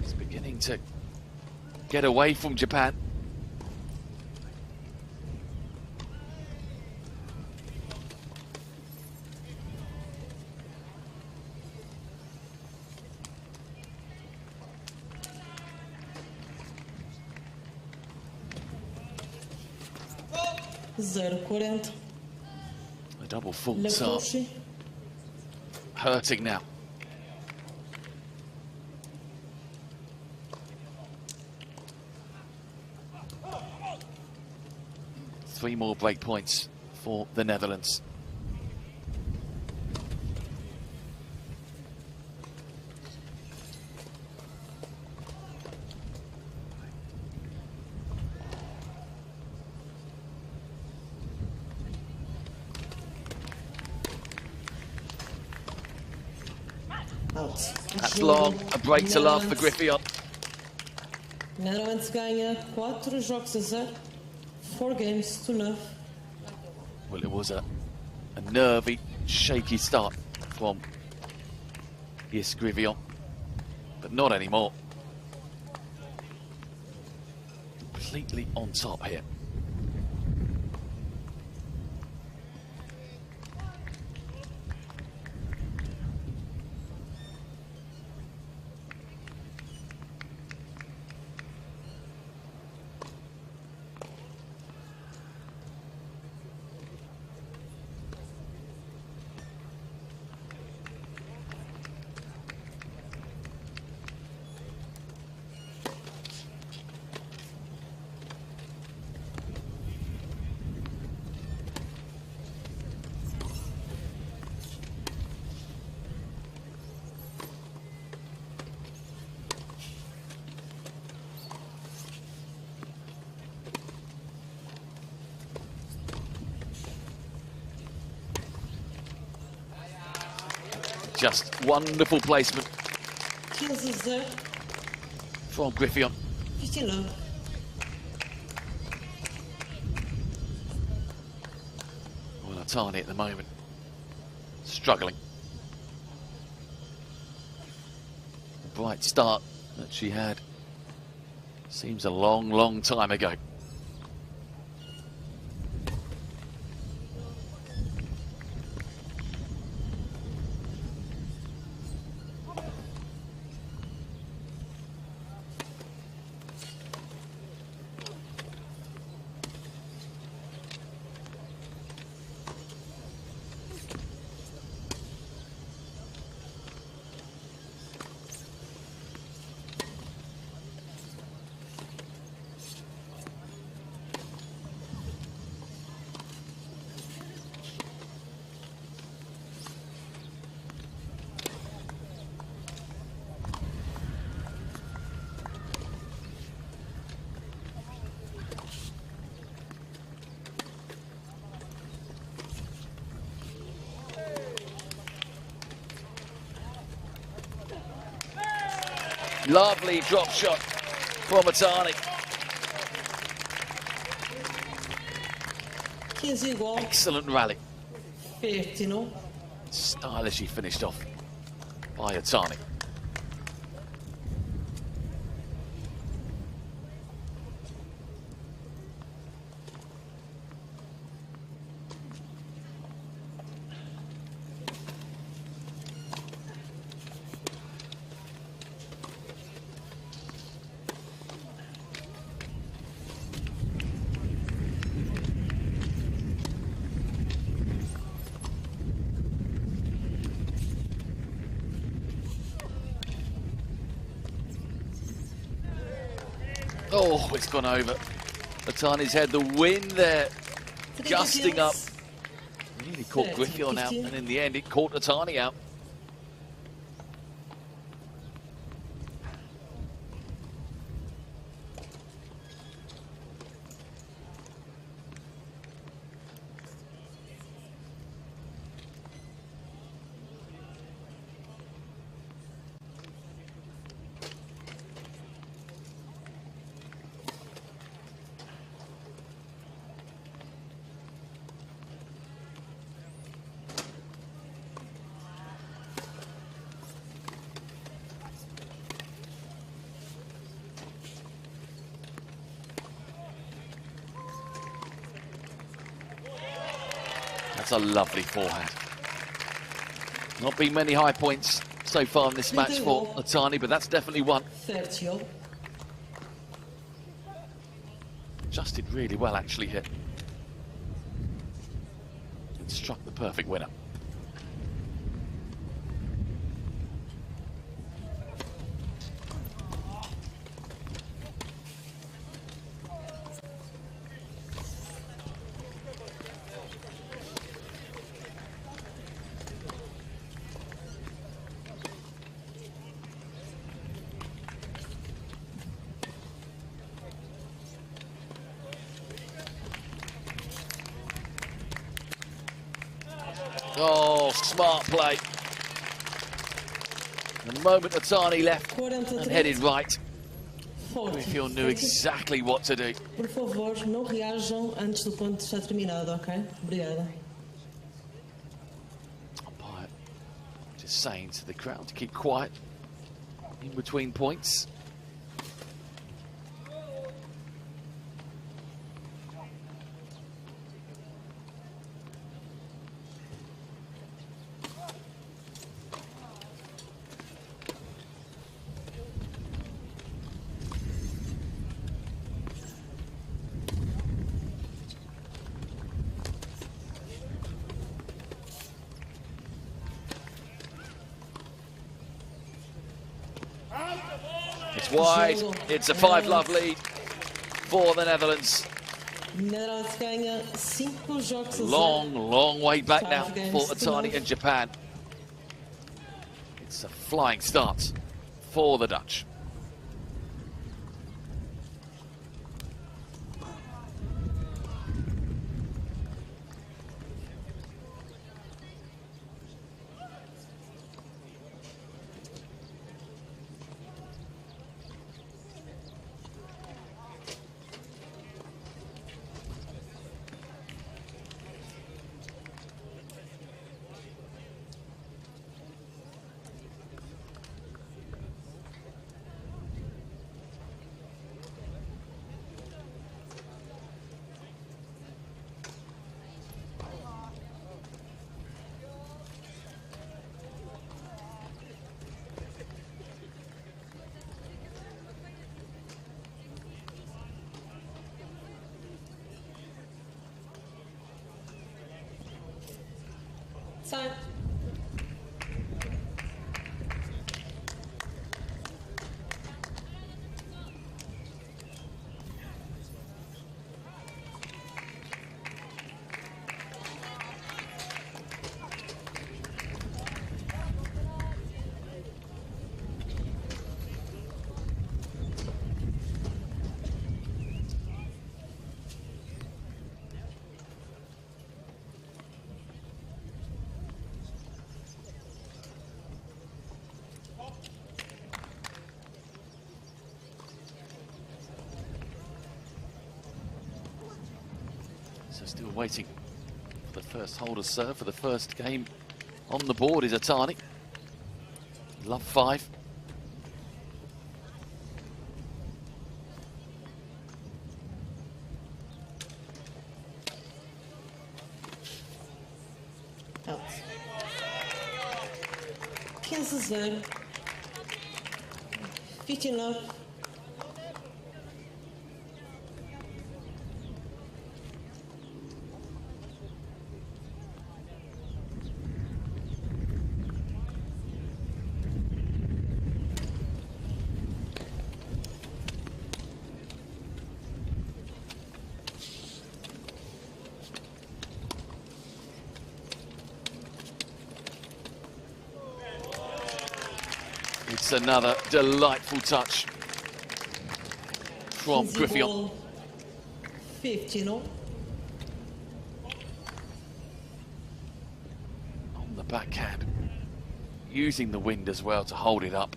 It's beginning to get away from Japan. Zero 40. The double Le faults are Fauché. hurting now. Three more break points for the Netherlands. Out. That's Jogo. long, a break to love for Netherlands. Griffith. Netherlands ganha 4 jogos a 0. 4 games to 9. Well, it was a nervy, shaky start from Griffith, but not anymore. Completely on top here. Just wonderful placement 15 a 0. from Griffith. 15 love. Well, Atani at the moment struggling. The bright start that she had seems a long, long time ago. Lovely drop shot from Atani. 15 igual. Excellent rally. 15. Stylishly finished off by Atani. Oh, it's gone over. Atani's had the wind there, gusting up. 15. Really caught Griffiths out, and in the end it caught Atani out. That's a lovely forehand. Not been many high points so far in this match for Atani, but that's definitely one. 30. Adjusted really well actually here. And struck the perfect winner. Oh, smart play. The moment Atani left and headed right, Griffiths knew exactly what to do. Por favor, não reajam antes do ponto estar terminado, ok? Obrigada. Umpire just saying to the crowd to keep quiet in between points. It's wide. It's a 5-love lead for the Netherlands. Netherlands ganha 5 jogos a 0. Long way back now for Atani and Japan. It's a flying start for the Dutch. Time. So still waiting for the first holder serve for the first game on the board is Atani. Love 5. Out. 15-0. 15-love. It's another delightful touch from Easy Griffith. ball, 15-all. On the backhand, using the wind as well to hold it up.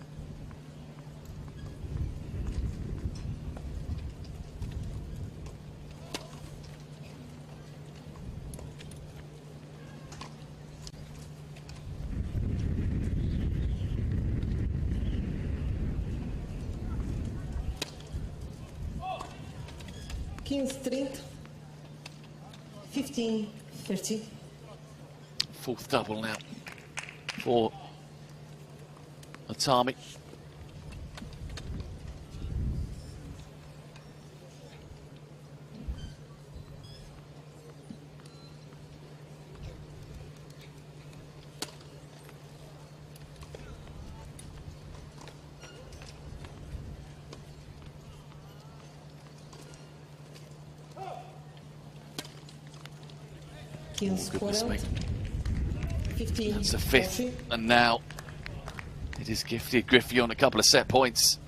Kings 30, 15, 30. Fourth double now for Atami. Kings Goodness 40, me. 15, That's the fifth, 40. and now it is gifted Griffey on a couple of set points.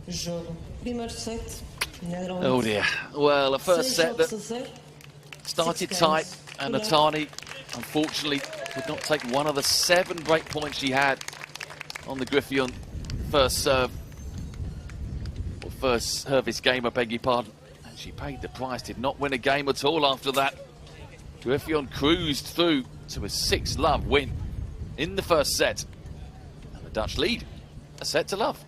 Jogo. Primeiro set, Netherlands. Oh dear. Well, a first set that 6-0. started 6 tight, games. and Yeah. Atani unfortunately could not take one of the 7 break points she had on the Griffith first serve, or first service game, I beg your pardon. And she paid the price, did not win a game at all after that. Griffith cruised through to a 6-love win in the first set. And the Dutch lead a set to love.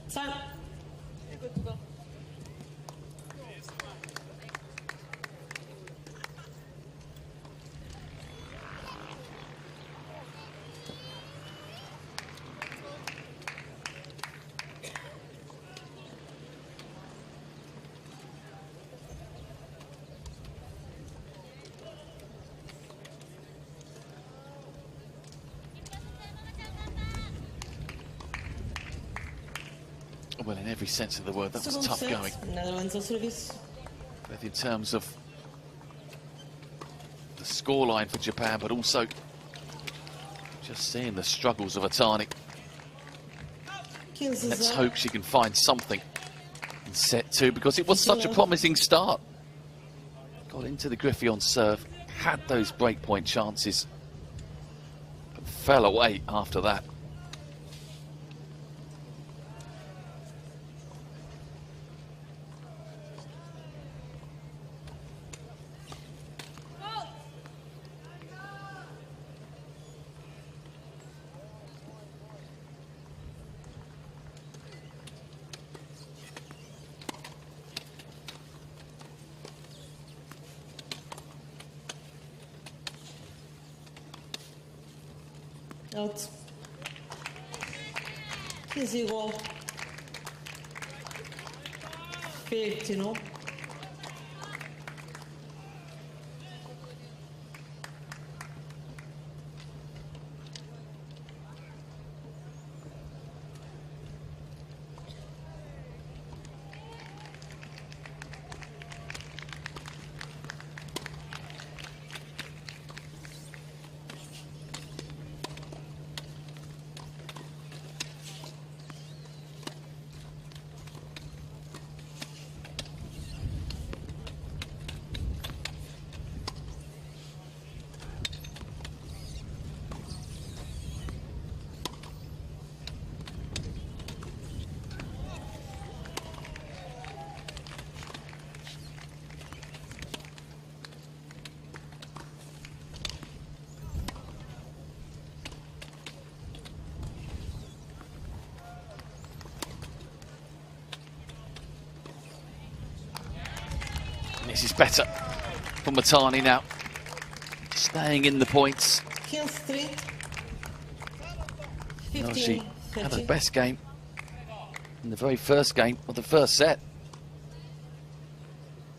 Time. You're good to go. Well, in every sense of the word, that was Second tough set, going. Netherlands ao serviço. Both in terms of scoreline for Japan, but also just seeing the struggles of Otani. Let's hope she can find something in set 2, because it was such a promising start. Got into the Griffey on serve, had those breakpoint chances, but fell away after that. Out. 15-0. 15. This is better for Matani now. Staying in the points. 15-3. No, she 15-30. had her best game in the very first game of the first set.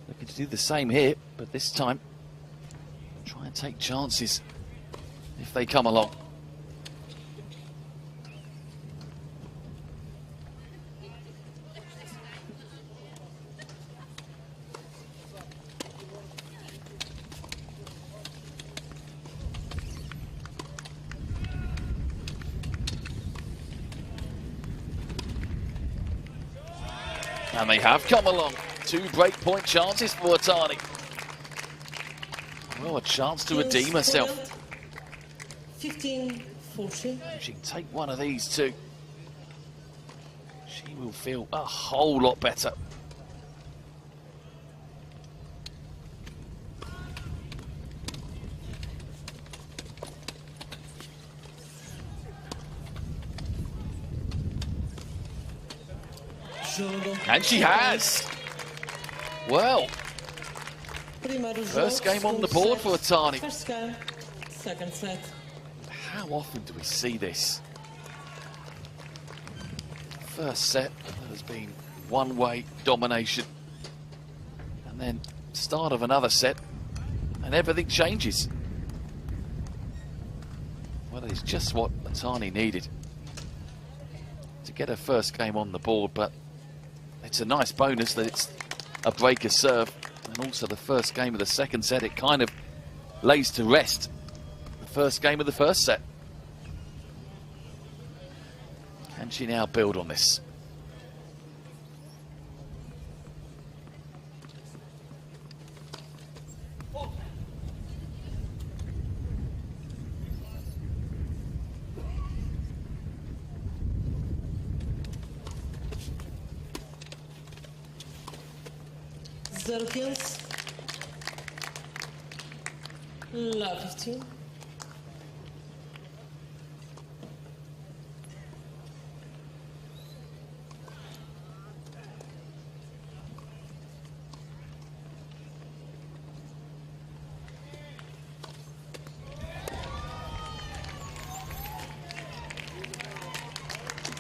Looking to do the same here, but this time try and take chances if they come along. And they have come along. 2 breakpoint chances for Otani. Well, a chance to redeem herself. 15-14. If she can take one of these two, she will feel a whole lot better. And she has. Well, first game on the board for Otani. First game, second set. How often do we see this? First set has been one-way domination, and then start of another set and everything changes. Well, it's just what Otani needed to get her first game on the board, but it's a nice bonus that it's a breaker serve, and also the first game of the second set. It kind of lays to rest the first game of the first set. Can she now build on this? Zero kills. La 15.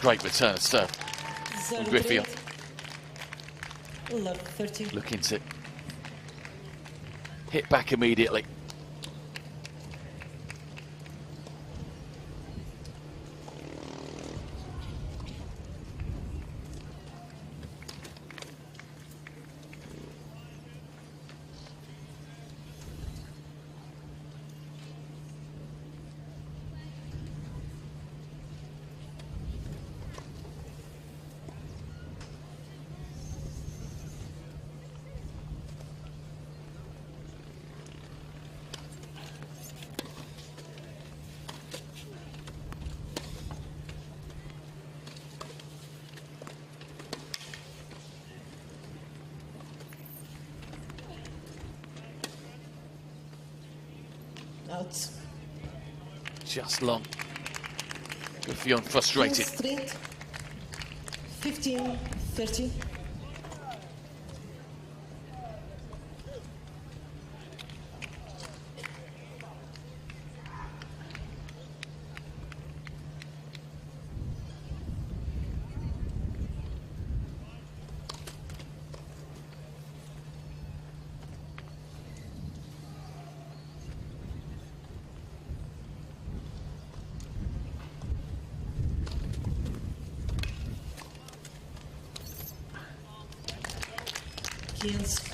Great return of serve from Griffey. 11-13. Looking to hit back immediately. Out. Just long. Griffon frustrated. 15-30.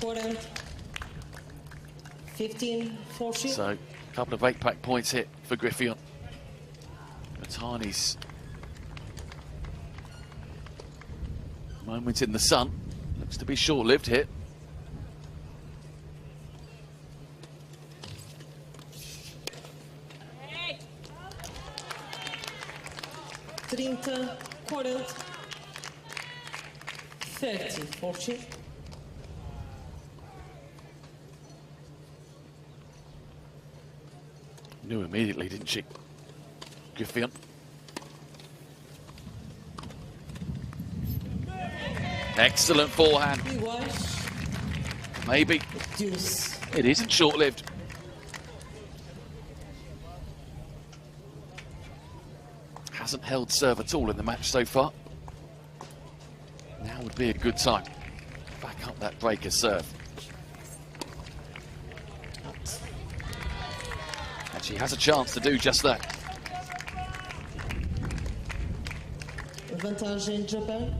Quarter. 15-40. So, a couple of 8-pack points hit for Griffon. Otani's moment in the sun looks to be short-lived here. Trinta, 40, 30-40. Knew immediately, didn't she? Griffon. Excellent forehand. Maybe. Deuce. It isn't short-lived. Hasn't held serve at all in the match so far. Now would be a good time. Back up that breaker serve. And she has a chance to do just that. Vantagem Japan.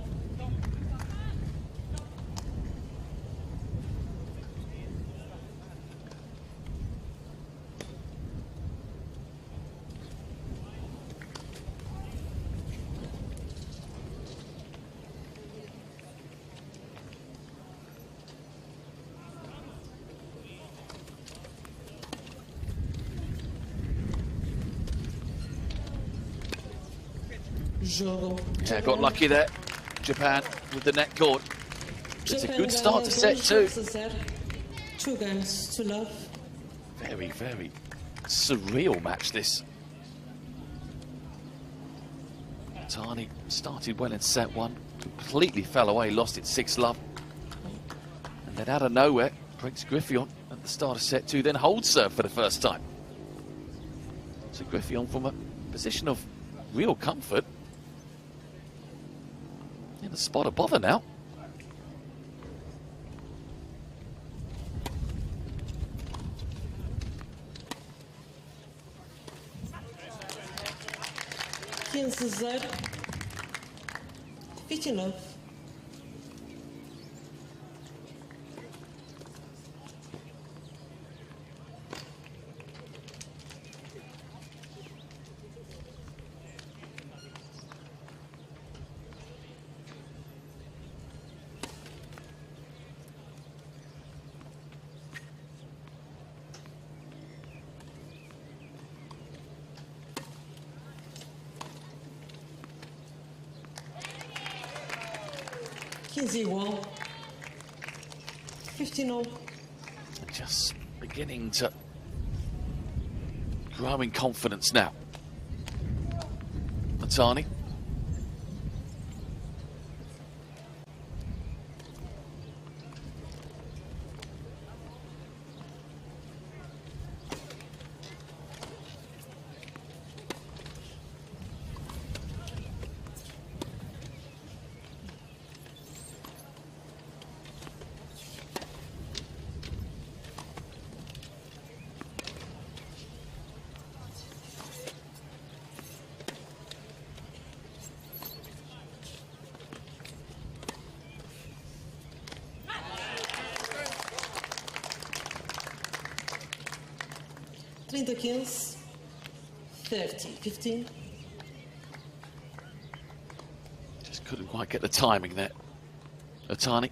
Yeah, got lucky there. Japan with the net cord. It's a good start to set two. 2 games to love. Very, very surreal match this. Otani started well in set 1, completely fell away, lost it 6-love. And then out of nowhere, breaks Griffon at the start of set 2, then holds serve for the first time. So Griffon from a position of real comfort. In the spot above her now. Zero. 15-love. Igual. 15-all. Just beginning to grow in confidence now. Otani. Trinta 15, 30-15. Just couldn't quite get the timing there. Otani.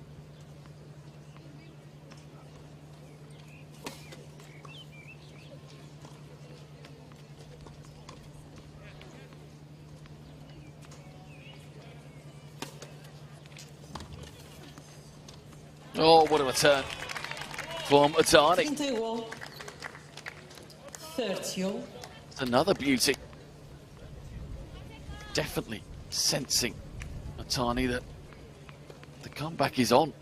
Oh, what a return from Otani. 31, 30. It's another beauty. Definitely sensing, Atani, that the comeback is on.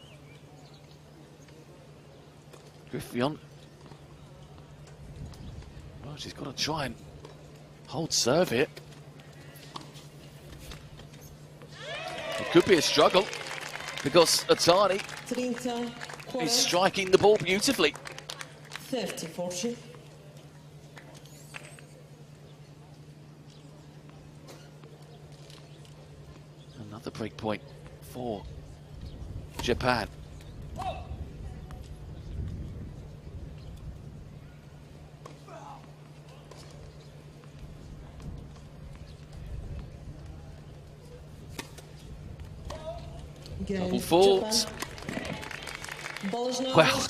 Griffion. Well, she's got to try and hold serve here. It could be a struggle because Atani 30, 40, is striking the ball beautifully. 30, 40. Another break point for Japan. Double fault. Well,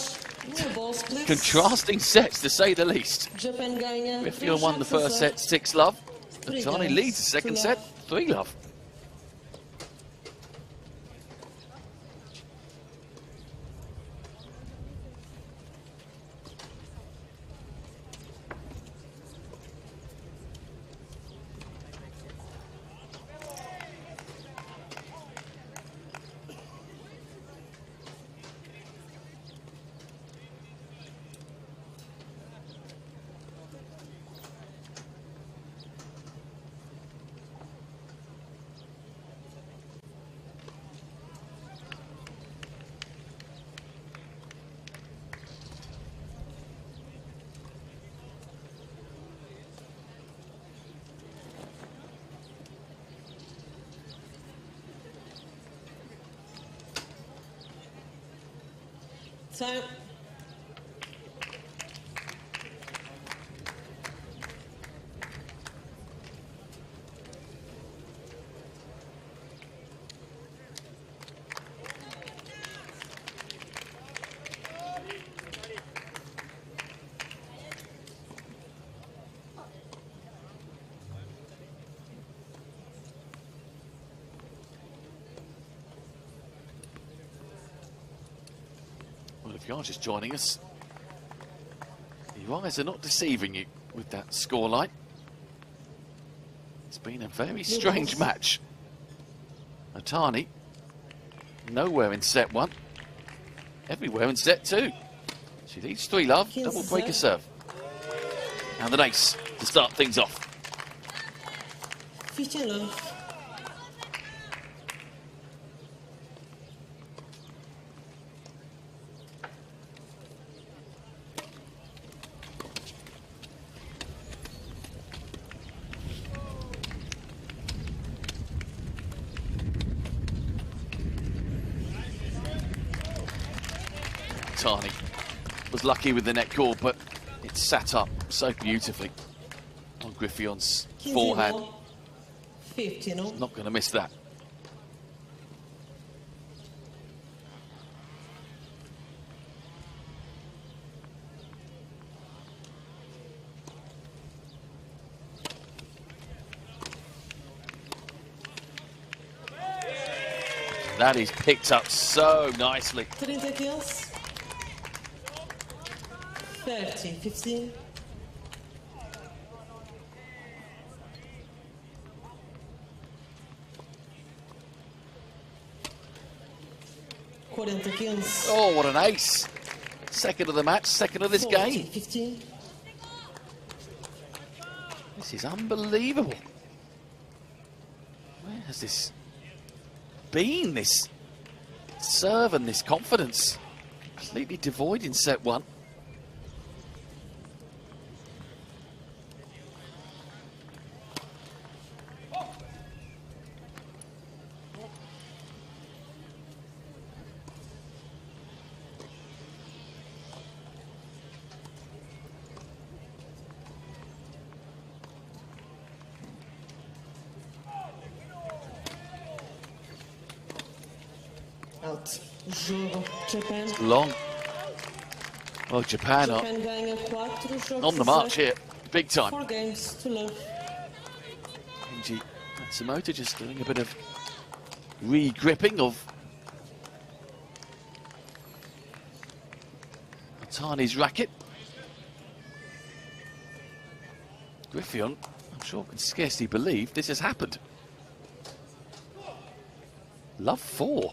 contrasting sets to say the least. Griffion won the first set 6-love. Atani leads the second set 3-love. Time. Well, if you're just joining us, your eyes are not deceiving you with that scoreline. It's been a very strange match. Atani, nowhere in set 1, everywhere in set 2. She leads 3-love, double breaker serve. And an ace to start things off. 15-love. Atani was lucky with the net cord, but it sat up so beautifully on Griffion's forehand. 50, no? Not going to miss that. That is picked up so nicely. 30 kills. 30, 15. Oh, what an ace. Second of the match, second of this 40, game. 15. This is unbelievable. Where has this been, this serve and this confidence? Completely devoid in set 1. Out. Jogo. Japan. Long. Well, Japan are Japan ganha 4 jogos on the a march 0. here, big time. 4 games to love. Kenji Matsumoto just doing a bit of re-gripping of Atani's racket. Griffin, I'm sure, can scarcely believe this has happened. Love 4.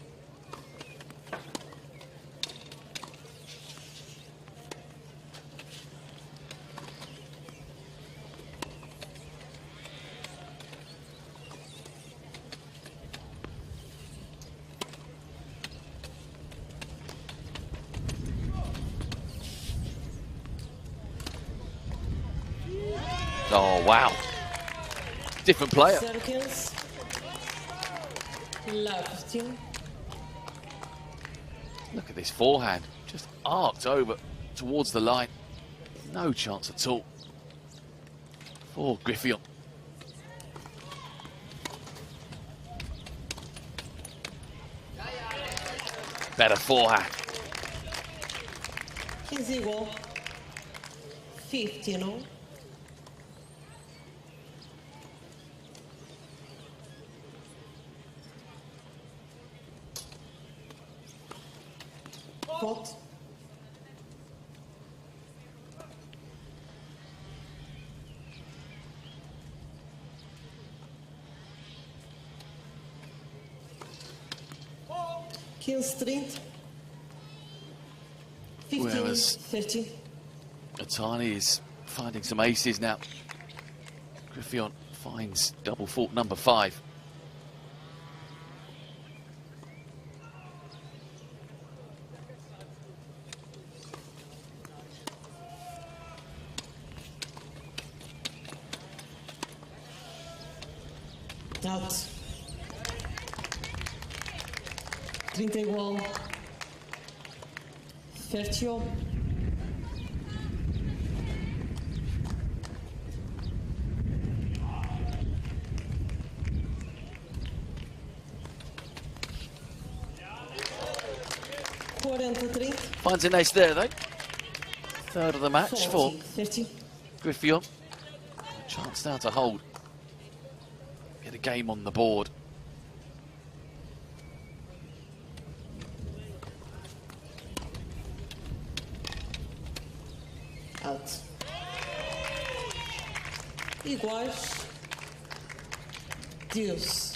Oh, wow. Different player. 0 kills. Love 15. Look at this forehand. Just arced over towards the line. No chance at all for Griffin. Better forehand. 15 igual. 15. Volte. Kills 30. 15, Whereas 30. Atani is finding some aces now. Griffin finds double fault number 5. Out. 30 igual. 30. Finds an ace there, though. Third of the match 40, for 50. Griffin. Chance now to hold. Get a game on the board. Out. Iguais. Deuce.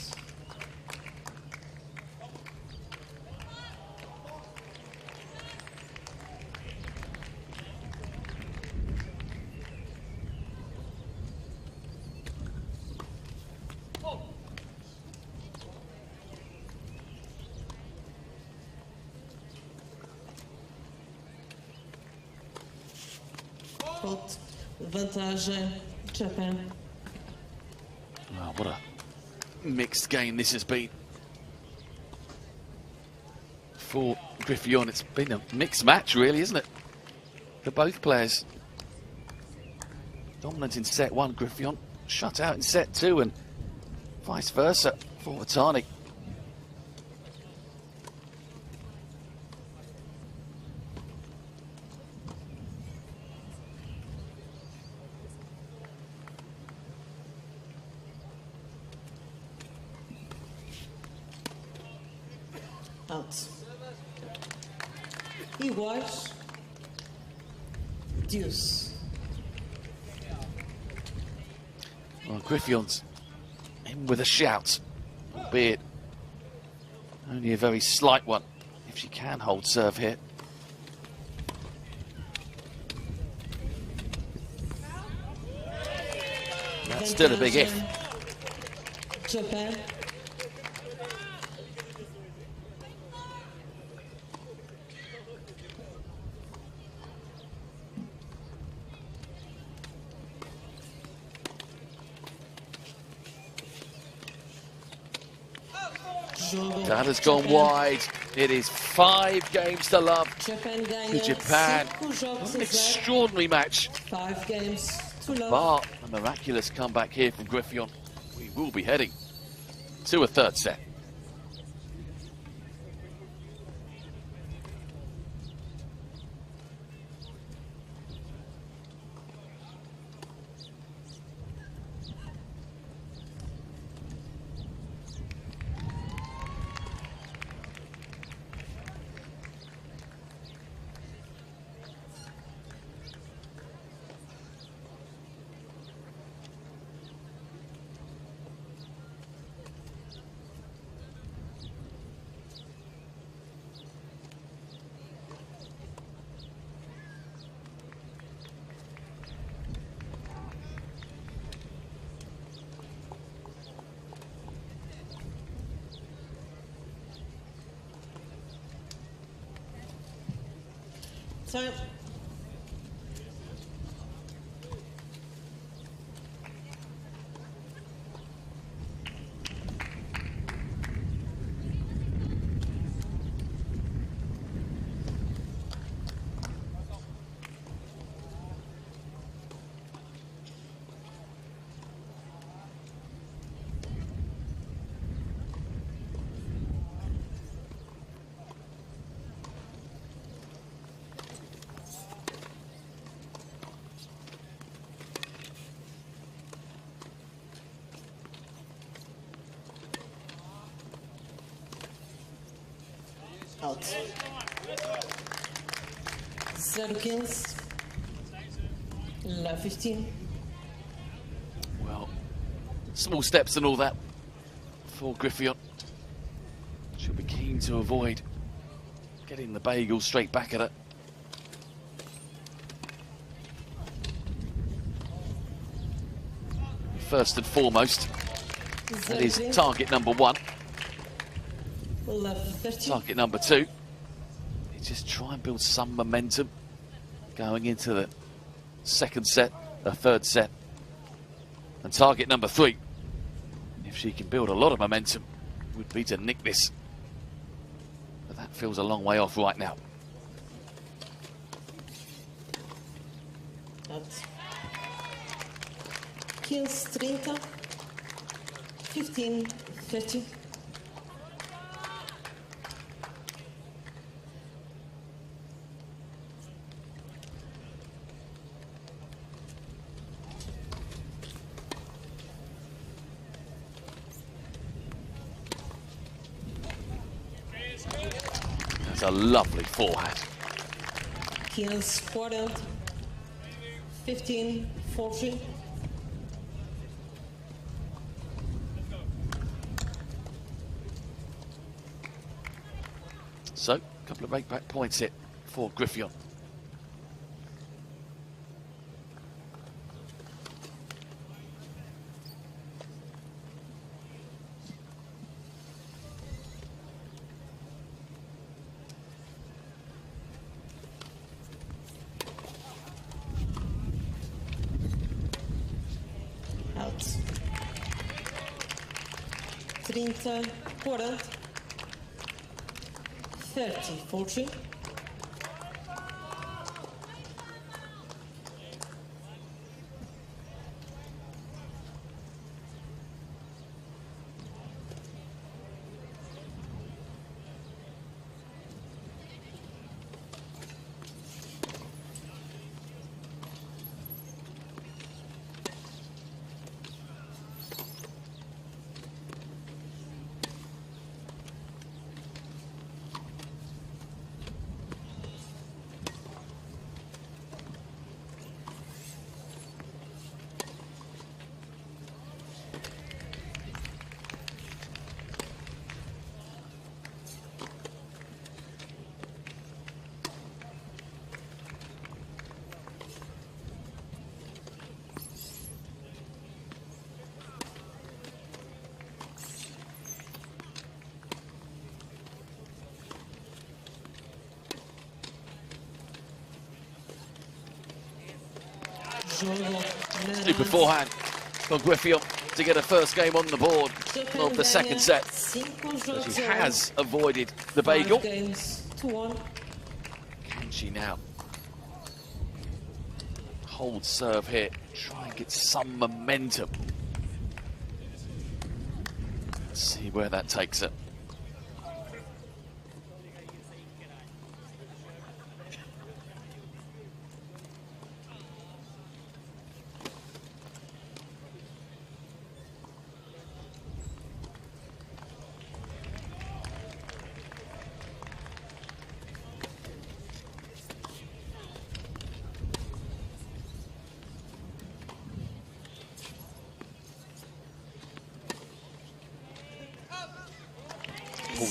Pot. Vantagem. Japan. Oh, what a mixed game this has been for Griffin. It's been a mixed match, really, isn't it? For both players. Dominant in set 1, Griffin. Shut out in set 2, and vice versa for Atani. Out. Iguais. Deuce. Well, Griffin's in with a shout, albeit only a very slight one, if she can hold serve here. That's still a big if. Japan. That has gone wide. It is 5 games to love Japan to Japan. What an extraordinary match. 5 games to love. Bar a miraculous comeback here from Griffin. We will be heading to a third set. Time. Out. 0-15. La 15. Well, small steps and all that for Griffion. She'll be keen to avoid getting the bagel straight back at her. First and foremost, that is target number 1. Target number 2 is just try and build some momentum going into the second set, the third set. And target number 3, if she can build a lot of momentum, would be to nick this. But that feels a long way off right now. Out. 15-30. 15-30. That's a lovely forehand. 15-40. 15-40. So, a couple of break-back points hit for Griffion. Out. 30-40. 30-40. Super forehand for Griffion to get a first game on the board of the second set. So she has avoided the bagel. Can she now hold serve here, try and get some momentum? Let's see where that takes her.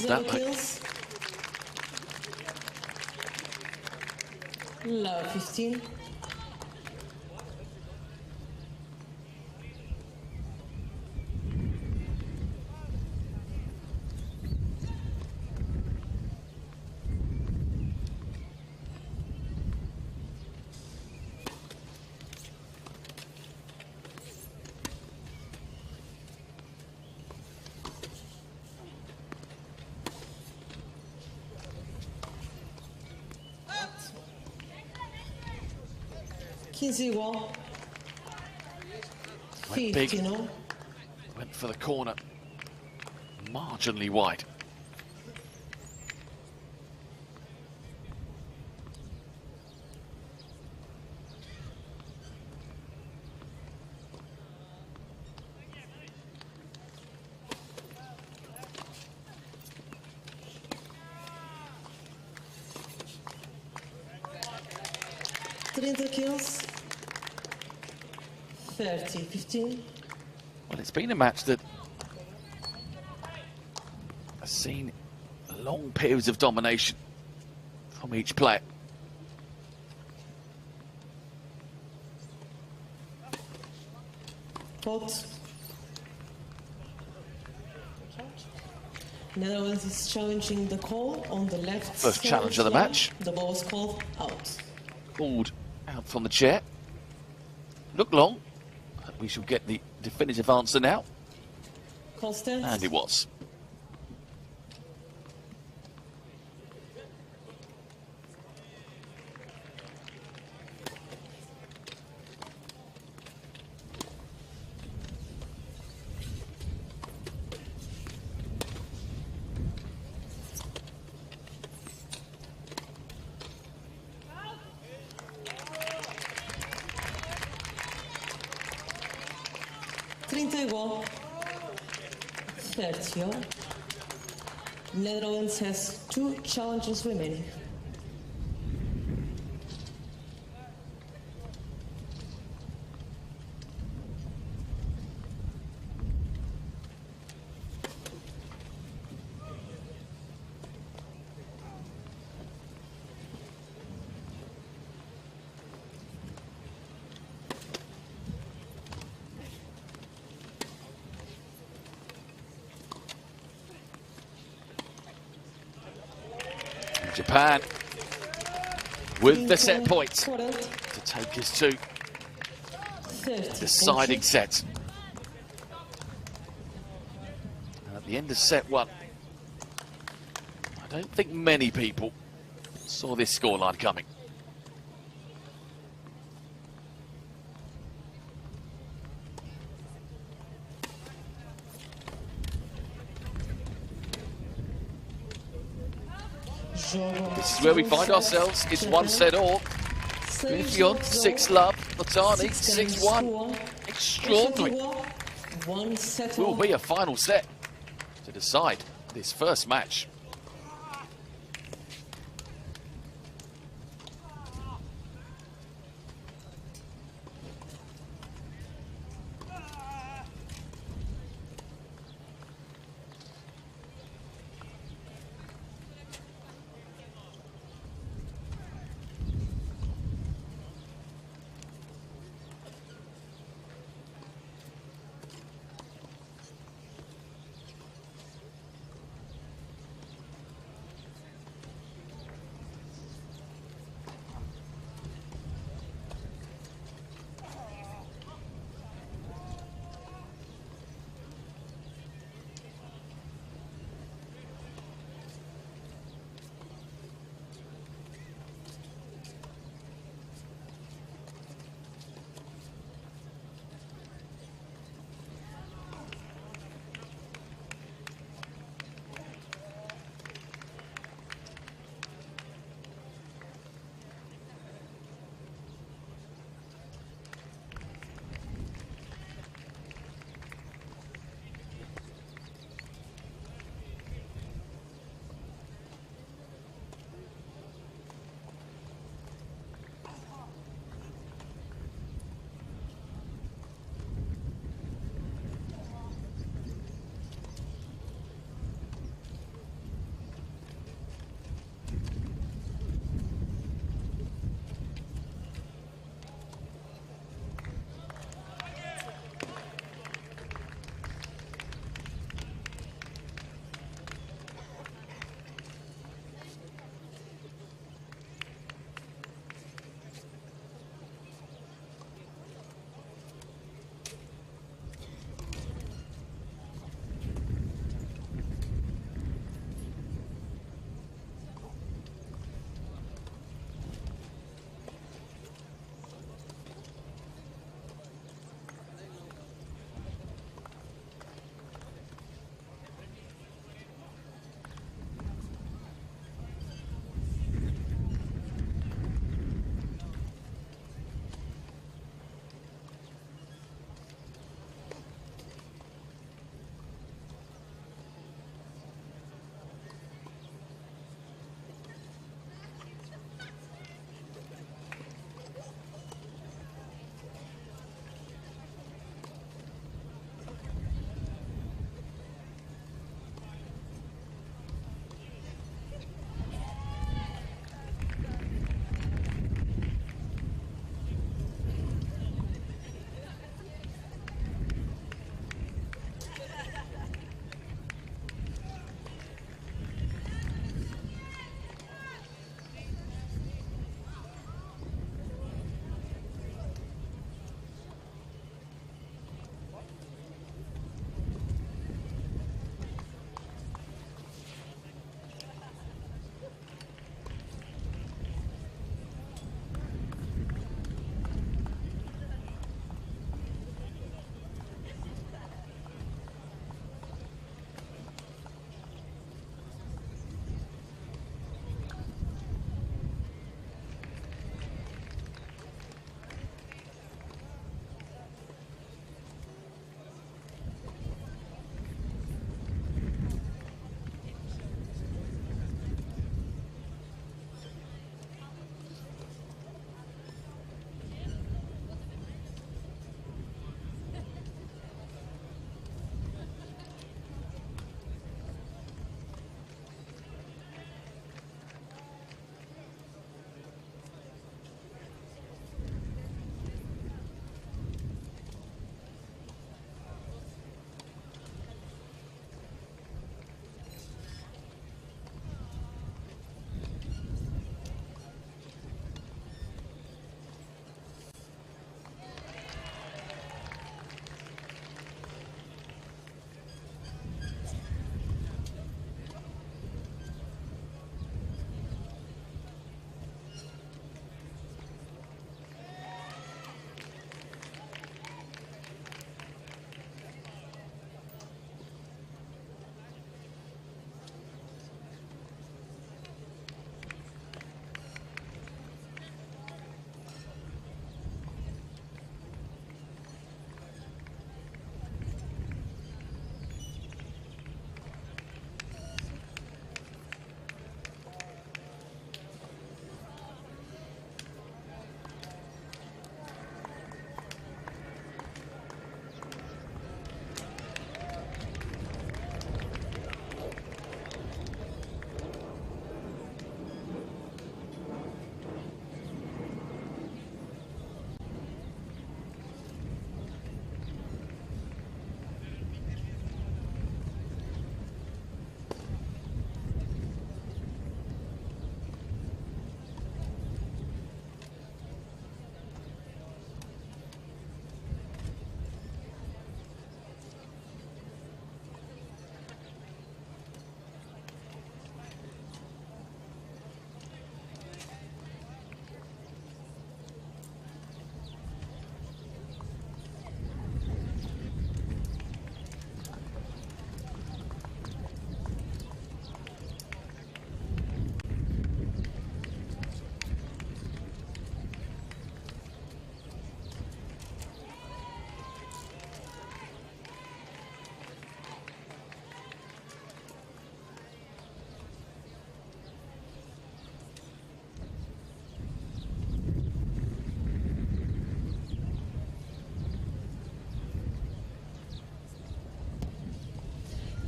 That La 15. 15 igual. Went big. 15 all. Went for the corner. Marginally wide. Kills. 30, 15. Well, it's been a match that has seen long periods of domination from each player. Pot. Netherlands is challenging the call on the left. First challenge of the line. match. The ball was called out. Called out from the chair. Looked long. We shall get the definitive answer now. Call stands. And it was. Igual. 30 all. Netherlands has 2 challenges remaining. Japan with the set point to take us to deciding set. And at the end of set 1, I don't think many people saw this scoreline coming. This is where we find ourselves. It's 1 set all. Griffon, 6-love. Latani, 6-1. Extraordinary. Will be a final set to decide this first match.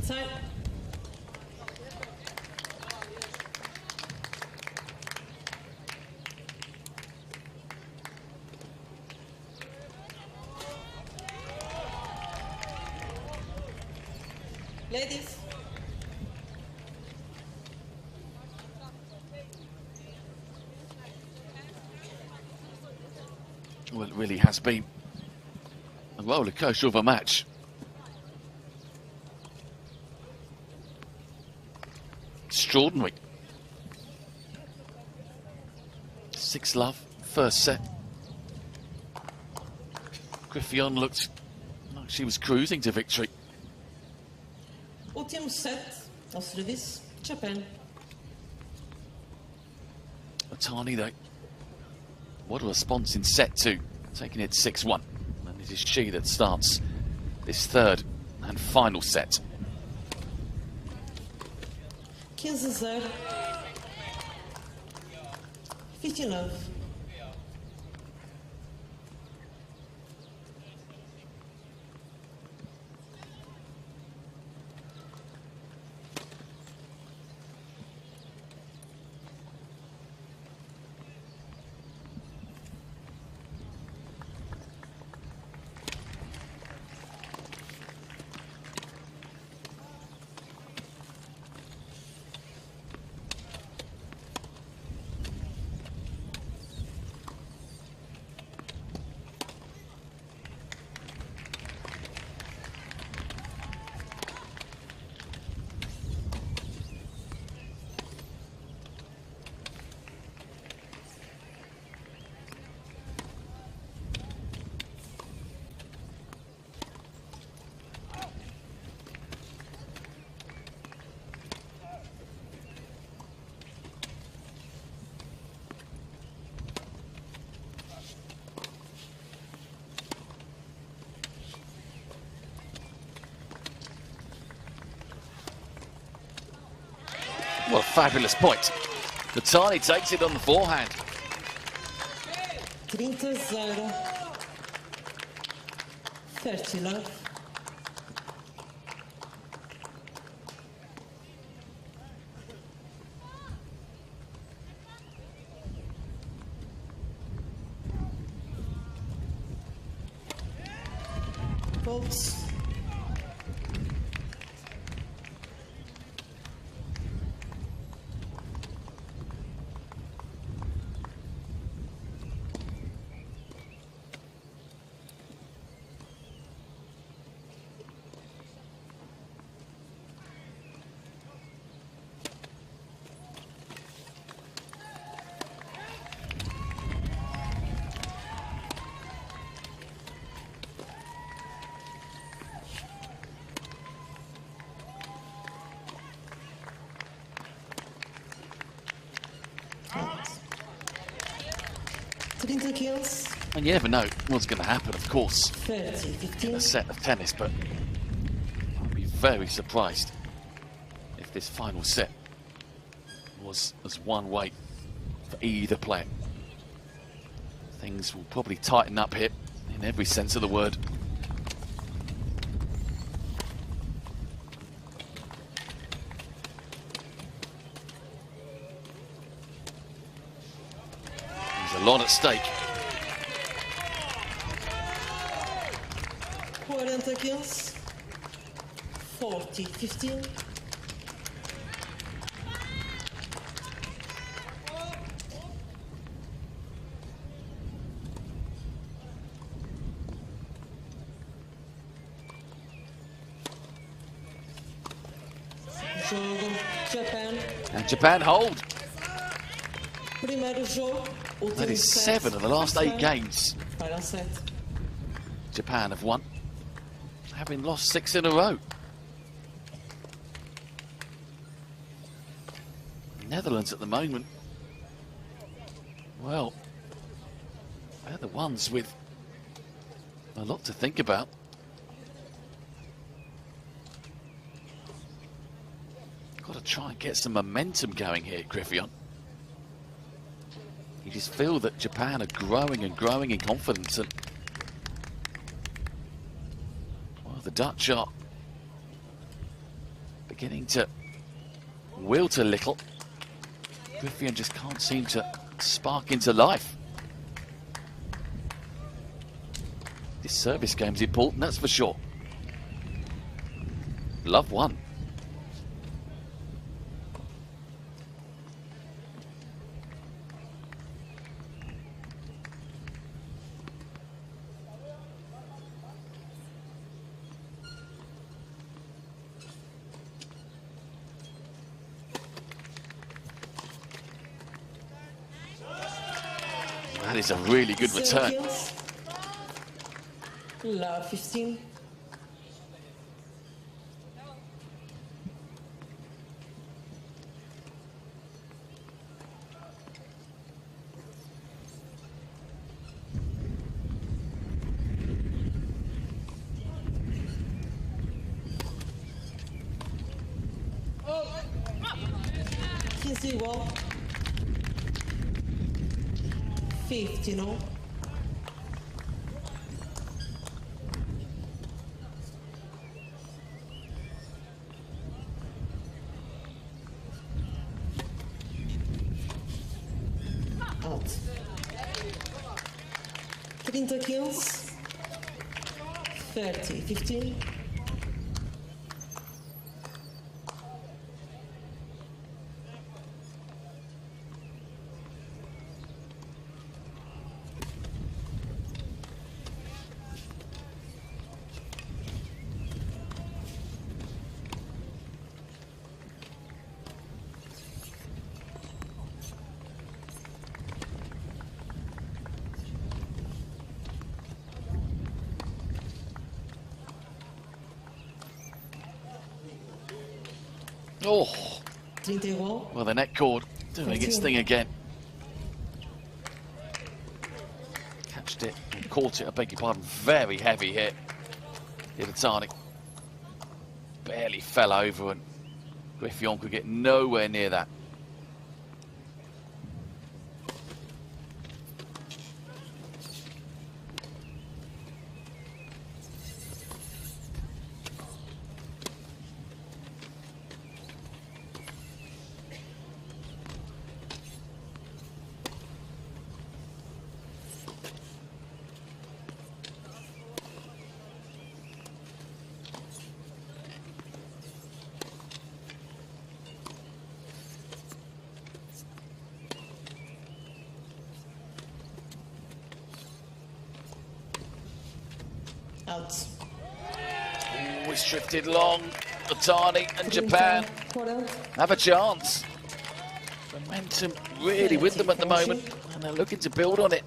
Time. Ladies. Well, it really has been a roller coaster of a match. Extraordinary. 6-love, first set. Griffon looked like she was cruising to victory. Último set ao serviço, Japan. Otani, though, what a response in set 2, taking it 6-1. And it is she that starts this third and final set. 15-0. 15-9. What a fabulous point. Otani takes it on the forehand. 30-0. 30-love. Bolts. Kills. And you never know what's going to happen, of course, 30-15. in a set of tennis, but I'd be very surprised if this final set was as one way for either player. Things will probably tighten up here in every sense of the word. There's a lot at stake. 40 kills. 40-15. Jogo Japan. And Japan hold. Primeiro jogo. That is 7 of the last 8 games Final set. Japan have won, having lost 6 in a row. Netherlands at the moment, well, they're the ones with a lot to think about. Got to try and get some momentum going here, Griffon. You just feel that Japan are growing and growing in confidence, and well, the Dutch are beginning to wilt a little. Griffin just can't seem to spark into life. This service game's important, that's for sure. Love one. That is a really good return. La 15. Igual. 50, no? Out. 30 kills. 30, 15. Oh, well, the net cord doing its thing again. Catched it, caught it, I beg your pardon. Very heavy hit. Ivatani barely fell over, and Griffin could get nowhere near that. Out. Oh, it's drifted long. Otani and Japan have a chance. Momentum really with them at the moment, and they're looking to build on it.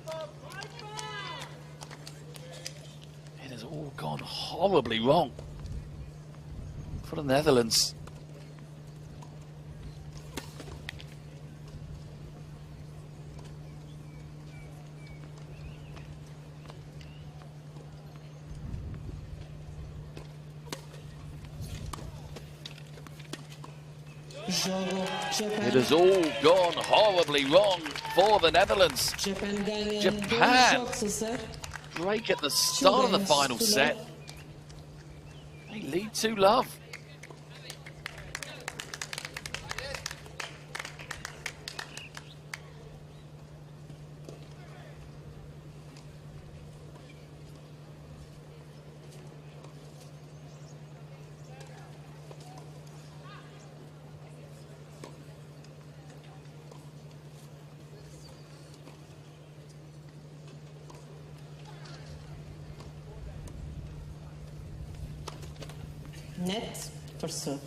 It has all gone horribly wrong for the Netherlands. It has all gone horribly wrong for the Netherlands. Japan break at the start of the final set. They lead 2-love. Net for serve.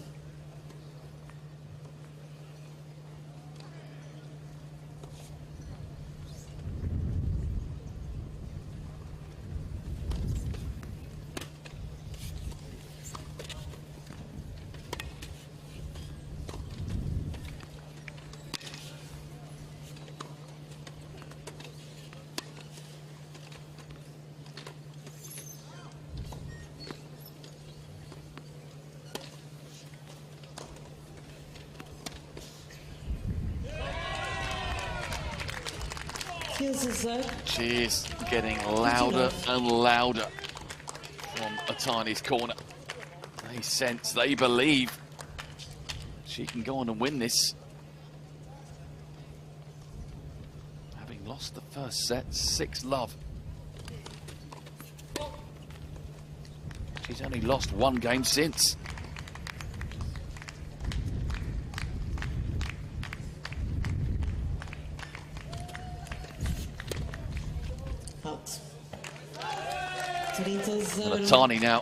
Cheers getting louder and louder from Otani's corner. They sense, they believe she can go on and win this. Having lost the first set, 6-love. She's only lost one game since. Out. 30-0. Latani now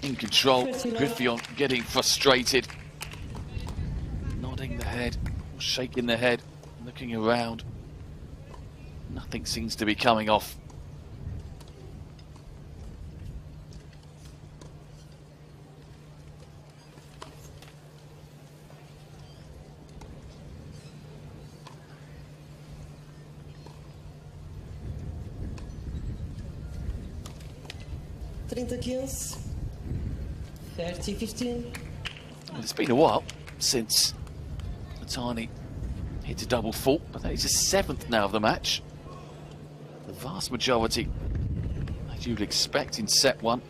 in control. Griffon getting frustrated. Nodding the head, shaking the head, looking around. Nothing seems to be coming off. $30-15. 30-15. It's been a while since Latani hit a double fault, but that is his 7th now of the match. The vast majority, as you'd expect in set 1.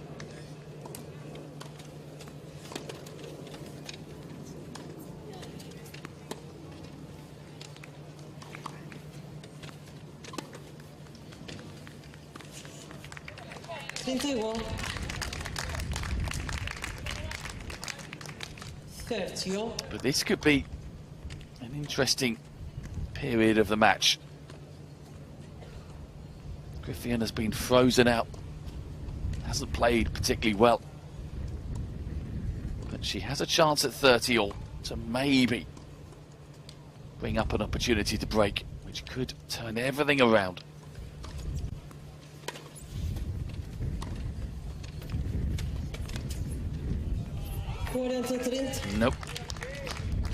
$31. 30. But this could be an interesting period of the match. Griffon has been frozen out, hasn't played particularly well, but she has a chance at 30-all to maybe bring up an opportunity to break, which could turn everything around. Nope.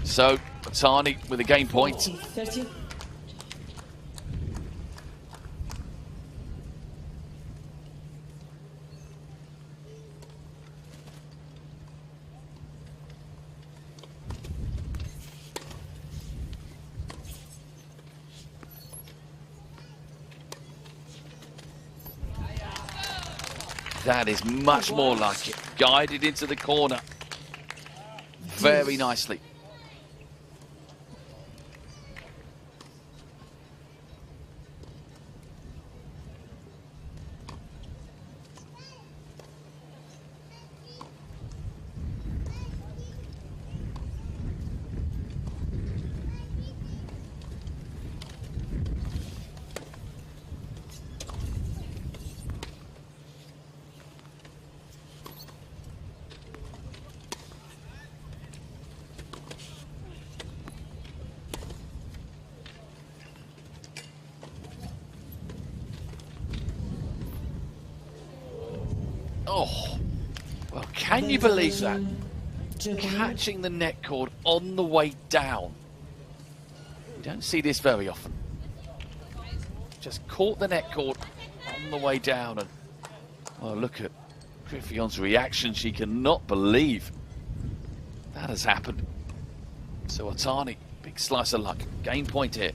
So, Latani with a game point. 30. That is much more like it. Guided into the corner. Very nicely. Oh, well, can you believe that? Catching the net cord on the way down. You don't see this very often. Just caught the net cord on the way down, and oh, look at Griffon's reaction. She cannot believe that has happened. So Otani, big slice of luck. Game point here.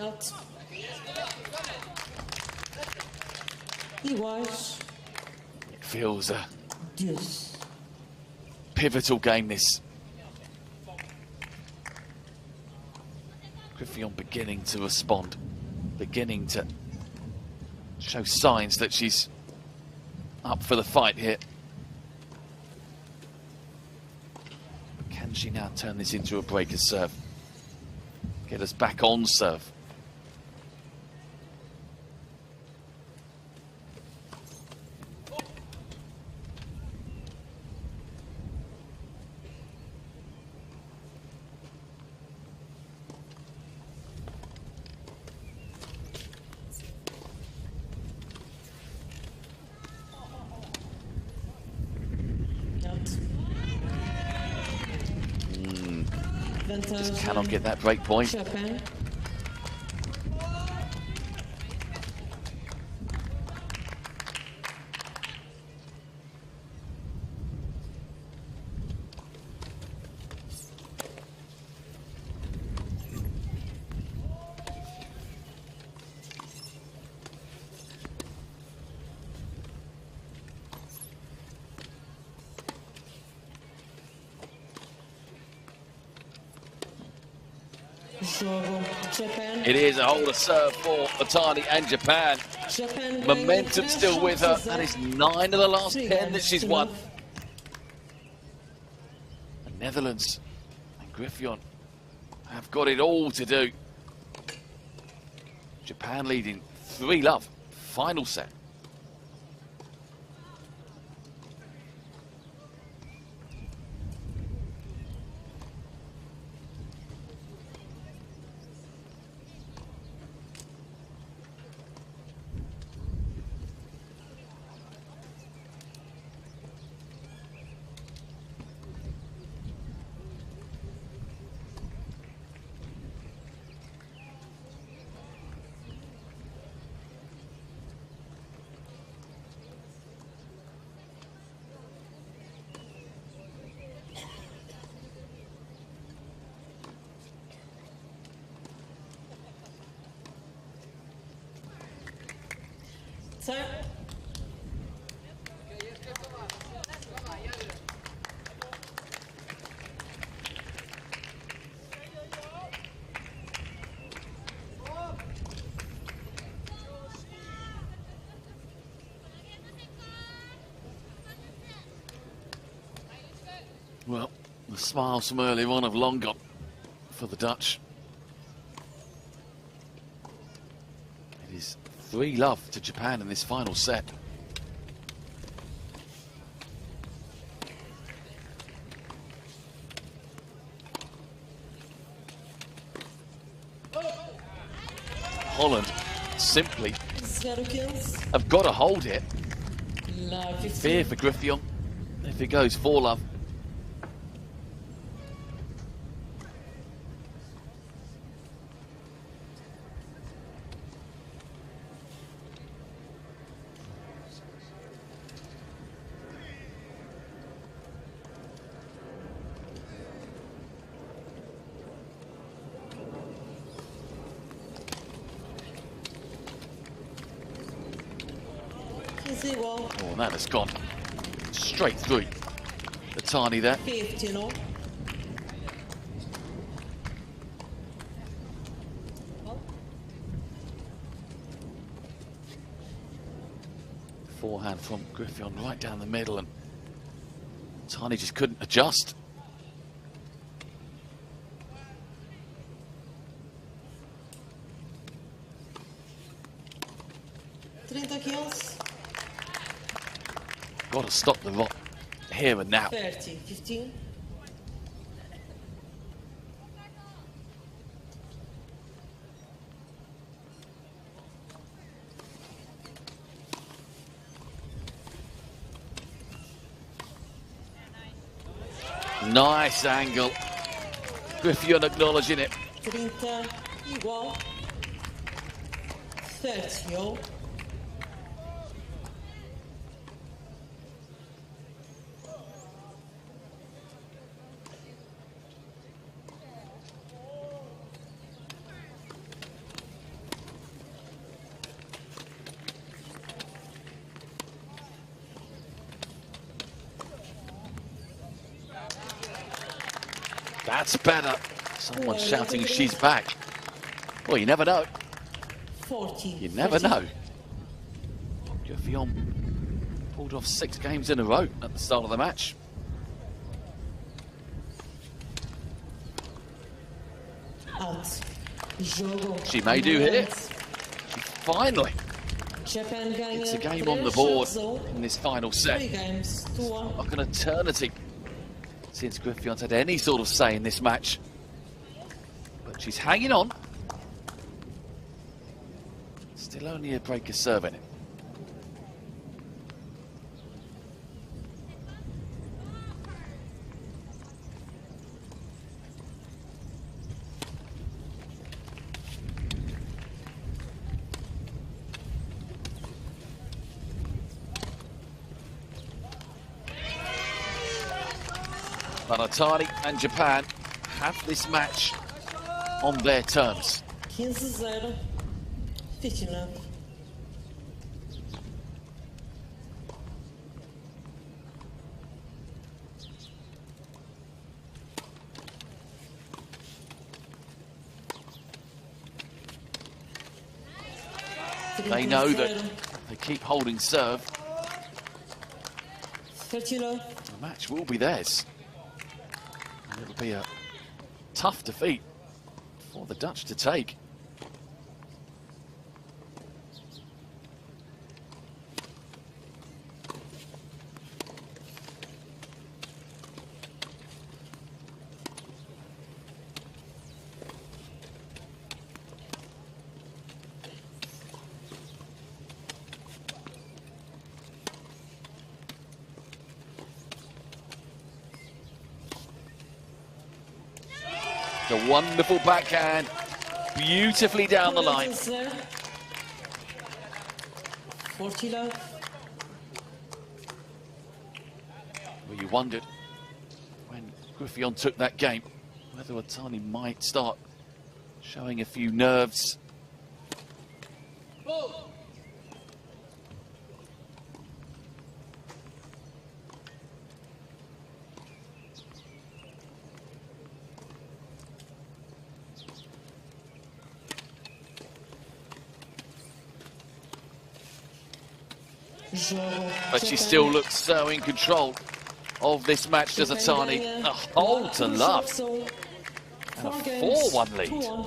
Out. Iguais. It feels a Deuce. pivotal game, this. Griffon beginning to respond, beginning to show signs that she's up for the fight here. But can she now turn this into a breaker serve? Get us back on serve. Just cannot get that break point. Chopin. Jogo. Japan. It is a holder serve for Otani and Japan. Japan ganha Momentum 3 still with her, jogos a and 0. it's 9 of the last 3 10 that games she's to won. 9. The Netherlands and Griffon have got it all to do. Japan leading 3-love. Final set. Time. Well, the smiles from earlier on have long gone for the Dutch. It is 3-love to Japan in this final set. Holland simply 0-15. have got to hold it. Love 15. Fear for Griffon if it goes 4-love. Igual. Oh, and that has gone straight through the Tani there. 15. Forehand from Griffon right down the middle, and Tani just couldn't adjust. Got to stop the rock here and now. 30, 15. Nice angle. Griffon acknowledging it. 30, igual. 30, all. That's better. Someone shouting she's back. Well, you never know. 40. You never know. Griffon pulled off 6 games in a row at the start of the match. Out. Jogo. She may do here. Finally, Japan ganha it's a game on the board 3 jogos in this final a set. 3 games to 1. Like an eternity since Griffon's had any sort of say in this match. But she's hanging on. Still only a break of serve in it. But Otani and Japan have this match on their terms. 15-0. 15-love. They know that they keep holding serve, 39. the match will be theirs. And it'll be a tough defeat for the Dutch to take. A wonderful backhand, beautifully down the line. 40 love. Well, you wondered when Griffillon took that game whether Otani might start showing a few nerves. But she still looks so in control of this match, does Otani. A hole to love. And a 4-1 lead.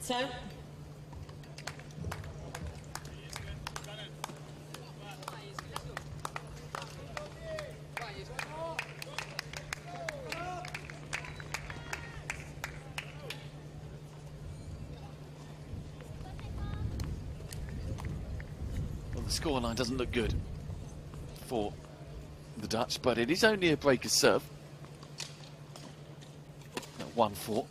Time. Well, the scoreline doesn't look good for the Dutch, but it is only a breaker's serve. At 1-4.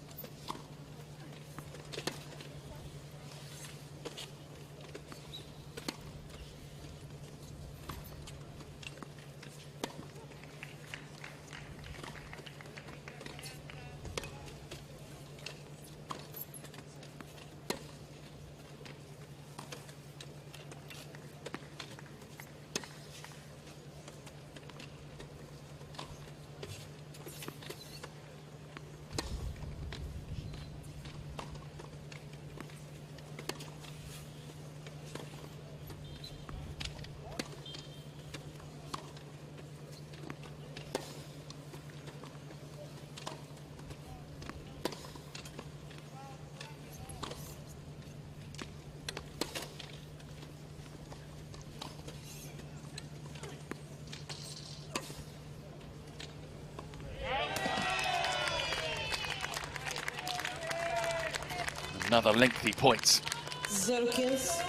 Another lengthy point. 0-15.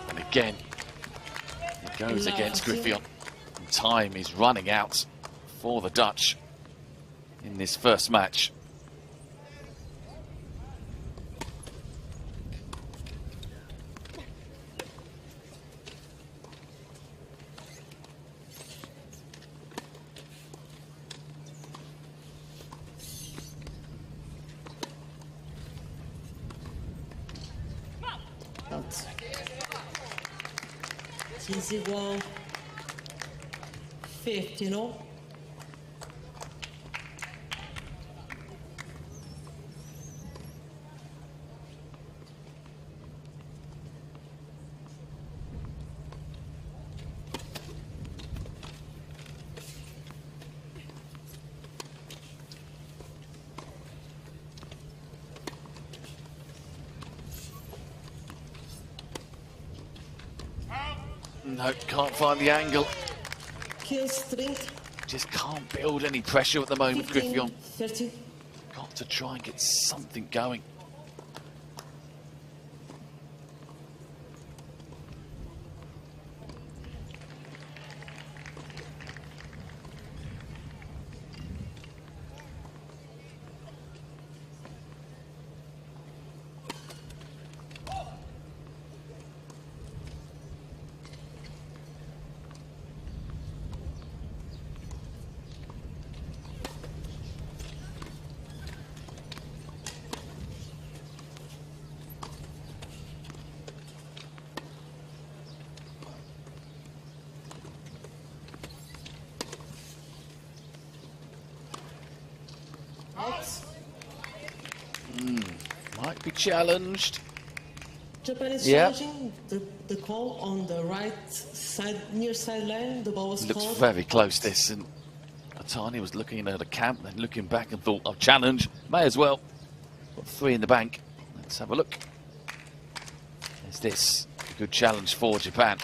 And again, it goes against Griffillon. Time is running out for the Dutch in this first match. It's igual 50, no? No, can't find the angle. 15-30. Just can't build any pressure at the moment, Griffin. 15-30. Got to try and get something going. Might be challenged. Japan is Yeah. challenging the call on the right side, near sideline. The ball was Looks called. very close, this, and Atani was looking at a camp, then looking back and thought, I'll challenge, may as well. Got 3 in the bank. Let's have a look. Is this a good challenge for Japan?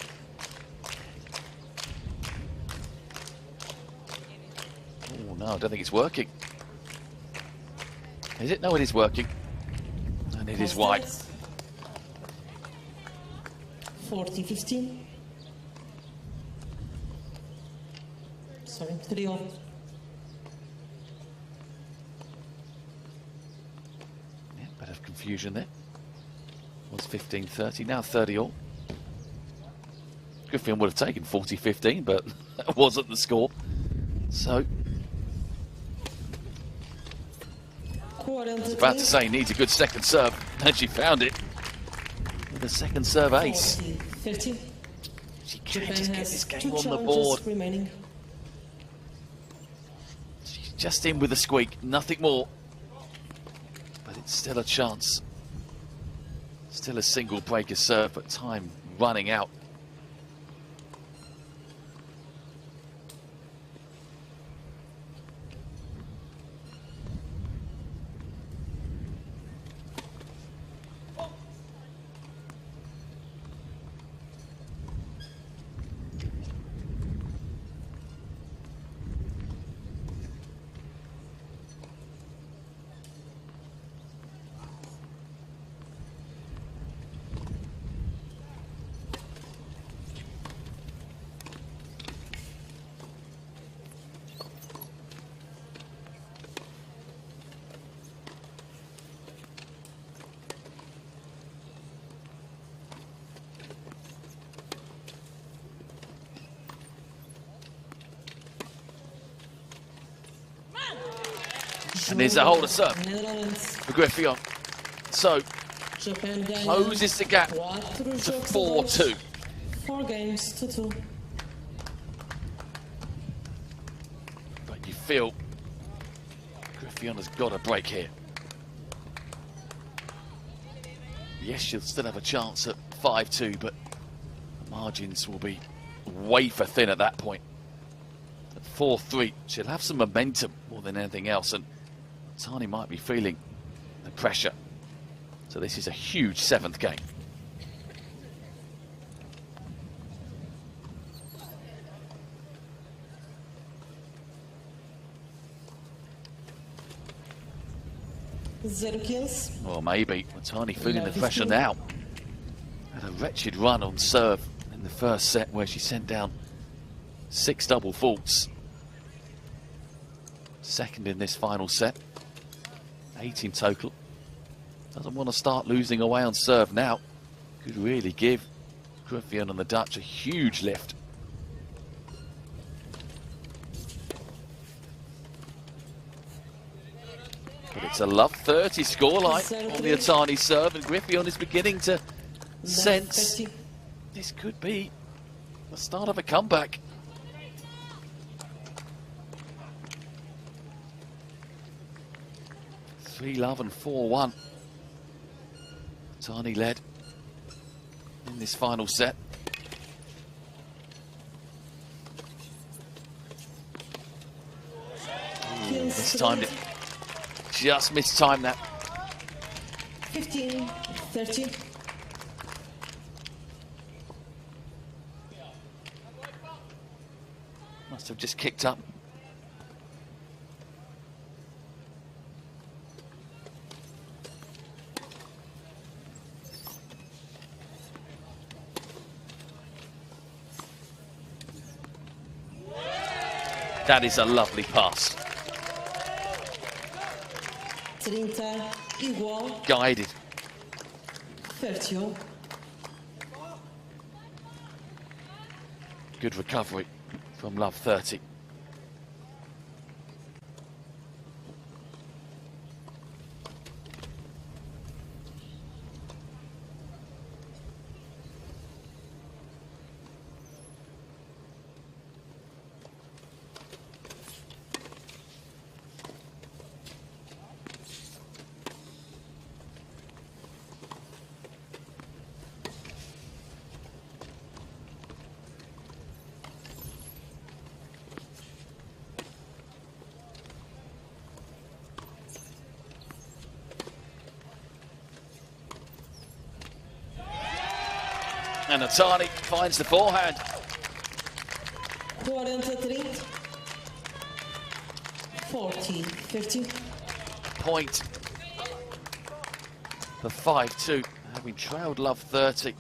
Oh no, I don't think it's working. Is it? No, it is working. And it is wide. 40-15. Sorry, 3-0. Yeah, bit of confusion there. Was 15-30, now 30-all. Griffin would have taken 40-15, but that wasn't the score. So, I was about to say he needs a good second serve, and she found it with a second serve ace. 40-30. She can Japan just get has this 2 game on the challenges board. remaining. She's just in with a squeak, nothing more. But it's still a chance. Still a single breaker serve, but time running out. And there's a holder serve Netherlands. for Griffin. So, Japan ganha closes the gap 4 to jogos a 4-2. 4 games to 2. But you feel Griffin has got a break here. Yes, she'll still have a chance at 5-2, but the margins will be wafer thin at that point. At 4-3, she'll have some momentum more than anything else, and Tani might be feeling the pressure. So this is a huge 7th game. Zero kills. Or maybe Tani feeling the 15. pressure now. Had a wretched run on serve in the first set where she sent down 6 double faults. Second in this final set. 8 in total. Doesn't want to start losing away on serve now. Could really give Griffin and the Dutch a huge lift. But it's a love 30 scoreline on the Atani serve, and Griffin is beginning to sense 30. this could be the start of a comeback. Three love and 4-1. Tani led in this final set. Mistimed it. Just mistimed that. 15-30. Must have just kicked up. That is a lovely pass. 30 igual, Guided. 31. Good recovery from Love 30. And Atani finds the forehand. 40-30. 40-50. Point for 5-2, having trailed Love 30.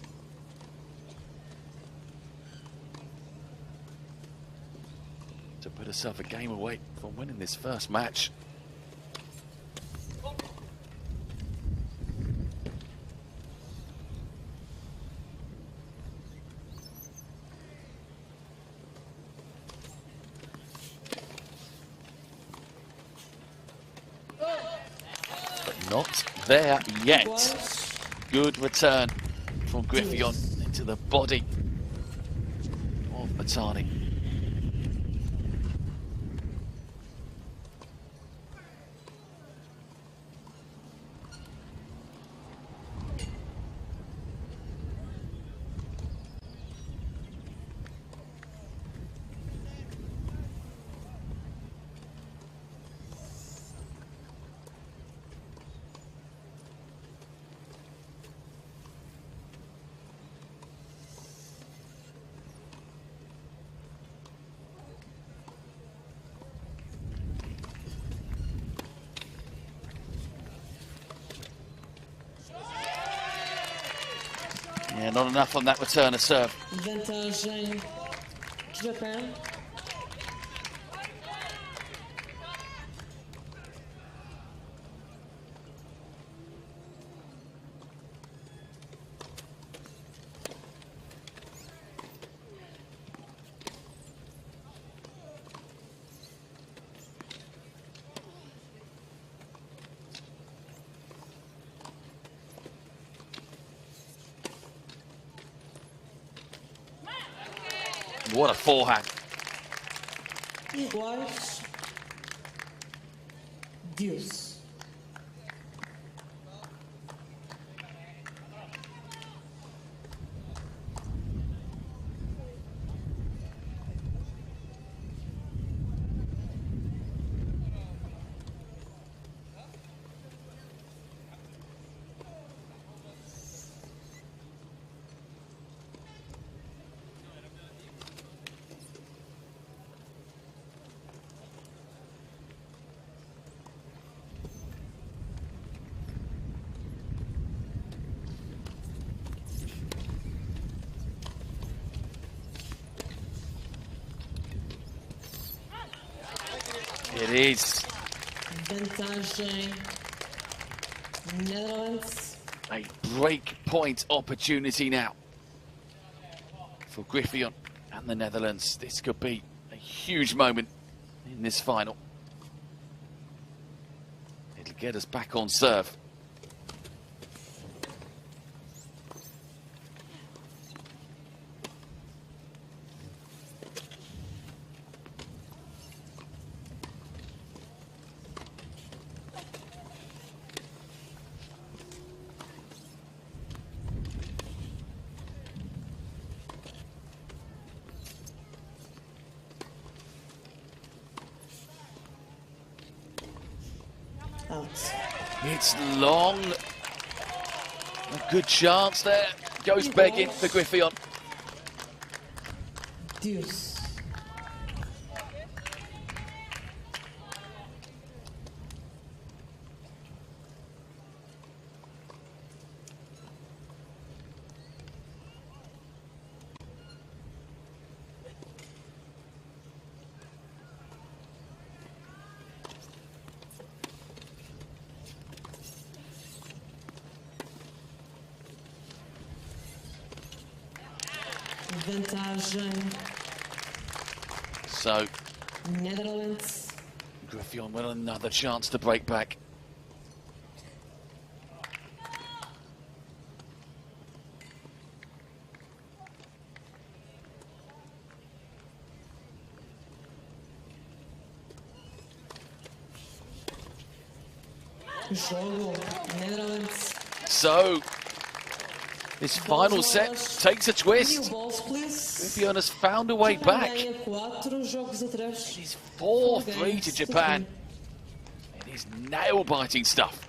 To put herself a game away from winning this first match. Not there yet. Good return from Griffion into the body of Atani. Yeah, not enough on that return of serve. Vantagem Japão. What a forehand. Iguais. Deuce. It is. Vantagem Netherlands. A break point opportunity now for Griffion and the Netherlands. This could be a huge moment in this final. It'll get us back on serve. Out. It's long. A good chance there. Goes begging for Griffion. Deuce. Vantagem So Netherlands. Griffith with another chance to break back. Jogo Netherlands. So this final set takes a New twist. balls, please. Griffith has found a way Japan back. ganha 4 jogos atrás. It is 4-3 to Japan. It is nail-biting stuff.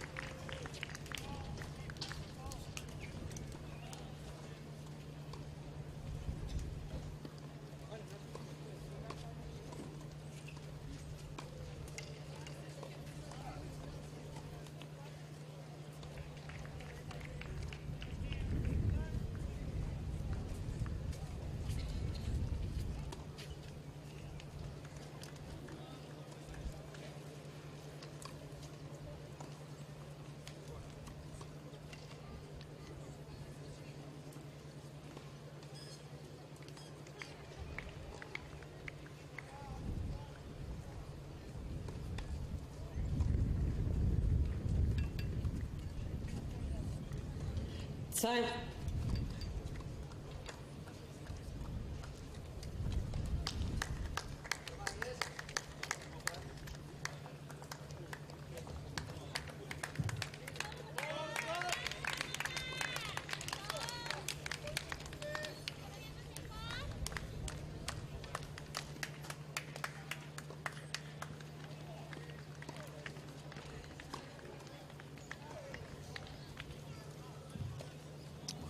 Time.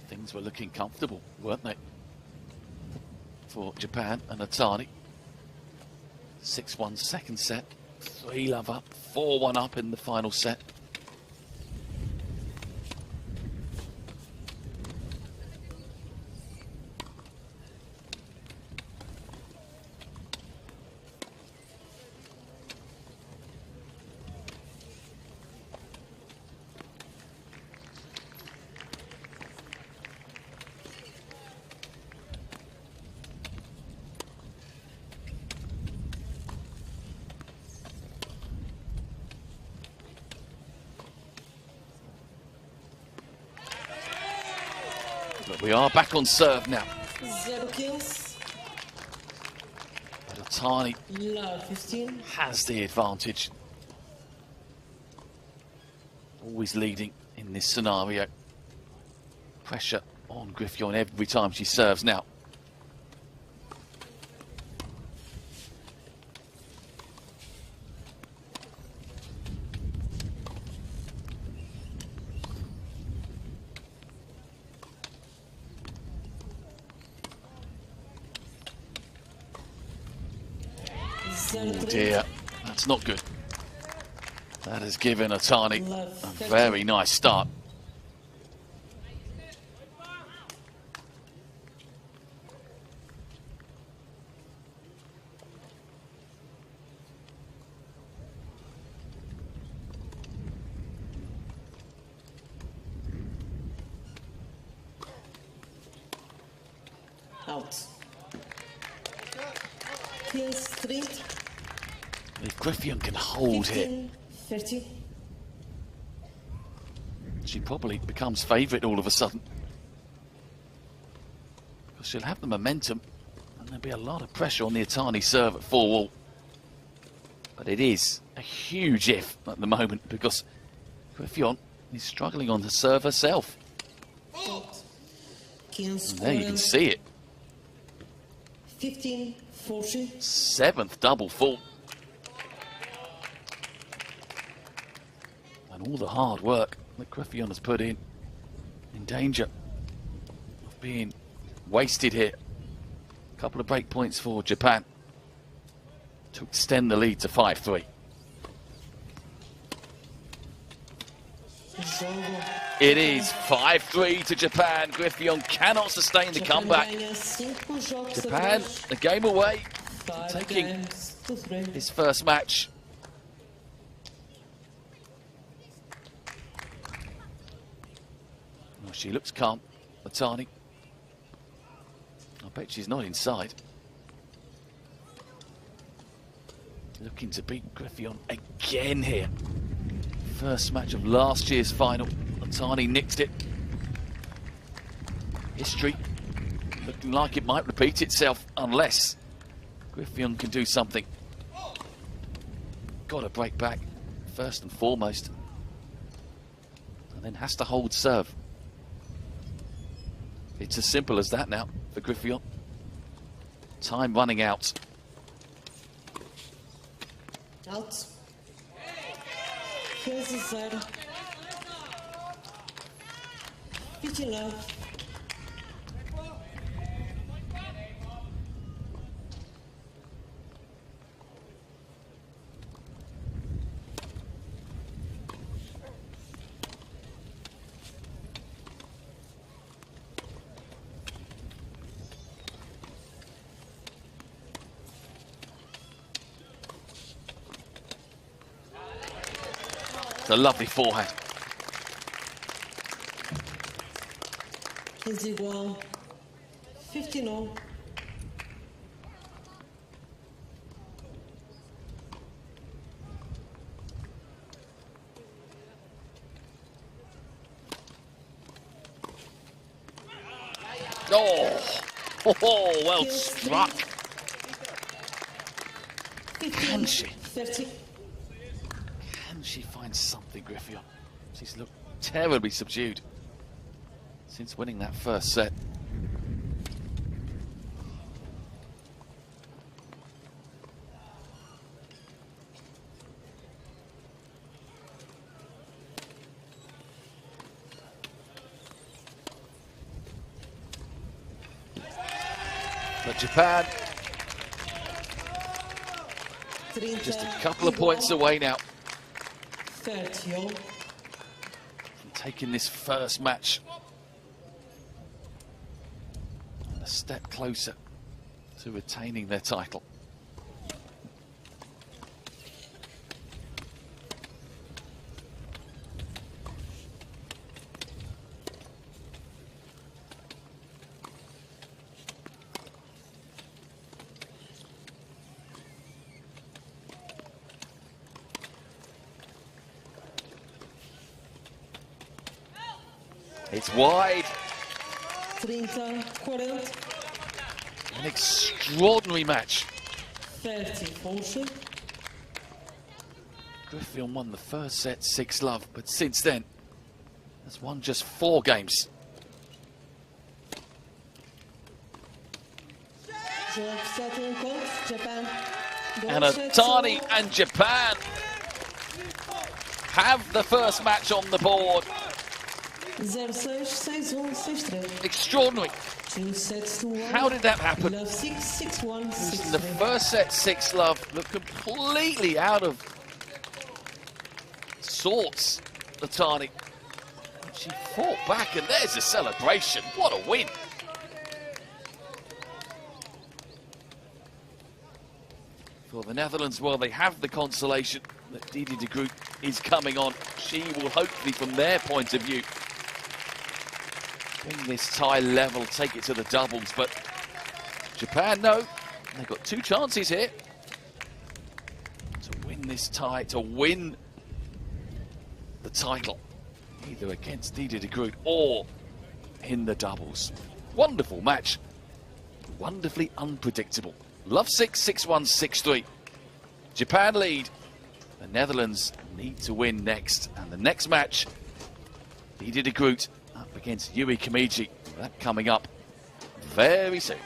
Things were looking comfortable, weren't they? For Japan and Atani. 6-1 second set. 3-love up, 4-1 up in the final set. But we are back on serve now. 0-15. But Atani Love 15. has the advantage. Always leading in this scenario. Pressure on Griffith every time she serves now. Oh dear, that's not good. That has given Atani a very nice start. Out. 15-3. If Griffith can hold here, 15-30. she probably becomes favourite all of a sudden. Because she'll have the momentum and there'll be a lot of pressure on the Atani serve at 4-all. But it is a huge if at the moment because Griffith is struggling on the serve herself. And there you can see it. 15-40. 7th double fault. And all the hard work that Griffith has put in danger of being wasted here. A couple of break points for Japan to extend the lead to 5-3. It is 5-3 to Japan. Griffith cannot sustain the comeback. Japan, a game away, taking his first match. Well, she looks calm, Atani. I bet she's not inside. Looking to beat Griffith again here. First match of last year's final. Latani nicked it. History looking like it might repeat itself unless Griffith can do something. Got to break back first and foremost. And then has to hold serve. It's as simple as that now for Griffith. Time running out. Out. 15-0. 29. It's a lovely forehand. Is igual. 59. Oh, well struck. Can she? 30. Can she find something, Griffith? She's looked terribly subdued since winning that first set. But Japan, just a couple of points away now 30. from taking this first match and a step closer to retaining their title. It's wide. 30, 40, An extraordinary match. 30 pontos. Griffith won the first set 6-love, but since then has won just 4 games. Jogo 7 encontros, Japan. And Otani and Japan have the first match on the board. 0-6, 6-1, 6-3. Extraordinary. 2 sets to 1. How did that happen? Love 6, 6-1, In the 6-3. first set 6-love, looked completely out of sorts, Otani. She fought back, and there's a celebration. What a win. For the Netherlands, well, they have the consolation that Didi de Groot is coming on. She will hopefully, from their point of view, bring this tie level, take it to the doubles. But Japan, no. They've got 2 chances here to win this tie, to win the title, either against Didi de Groot or in the doubles. Wonderful match. Wonderfully unpredictable. Love 6, 6-1, 6-3. Japan lead. The Netherlands need to win next. And the next match, Didi de Groot up against Yui Kimiji. That coming up very soon.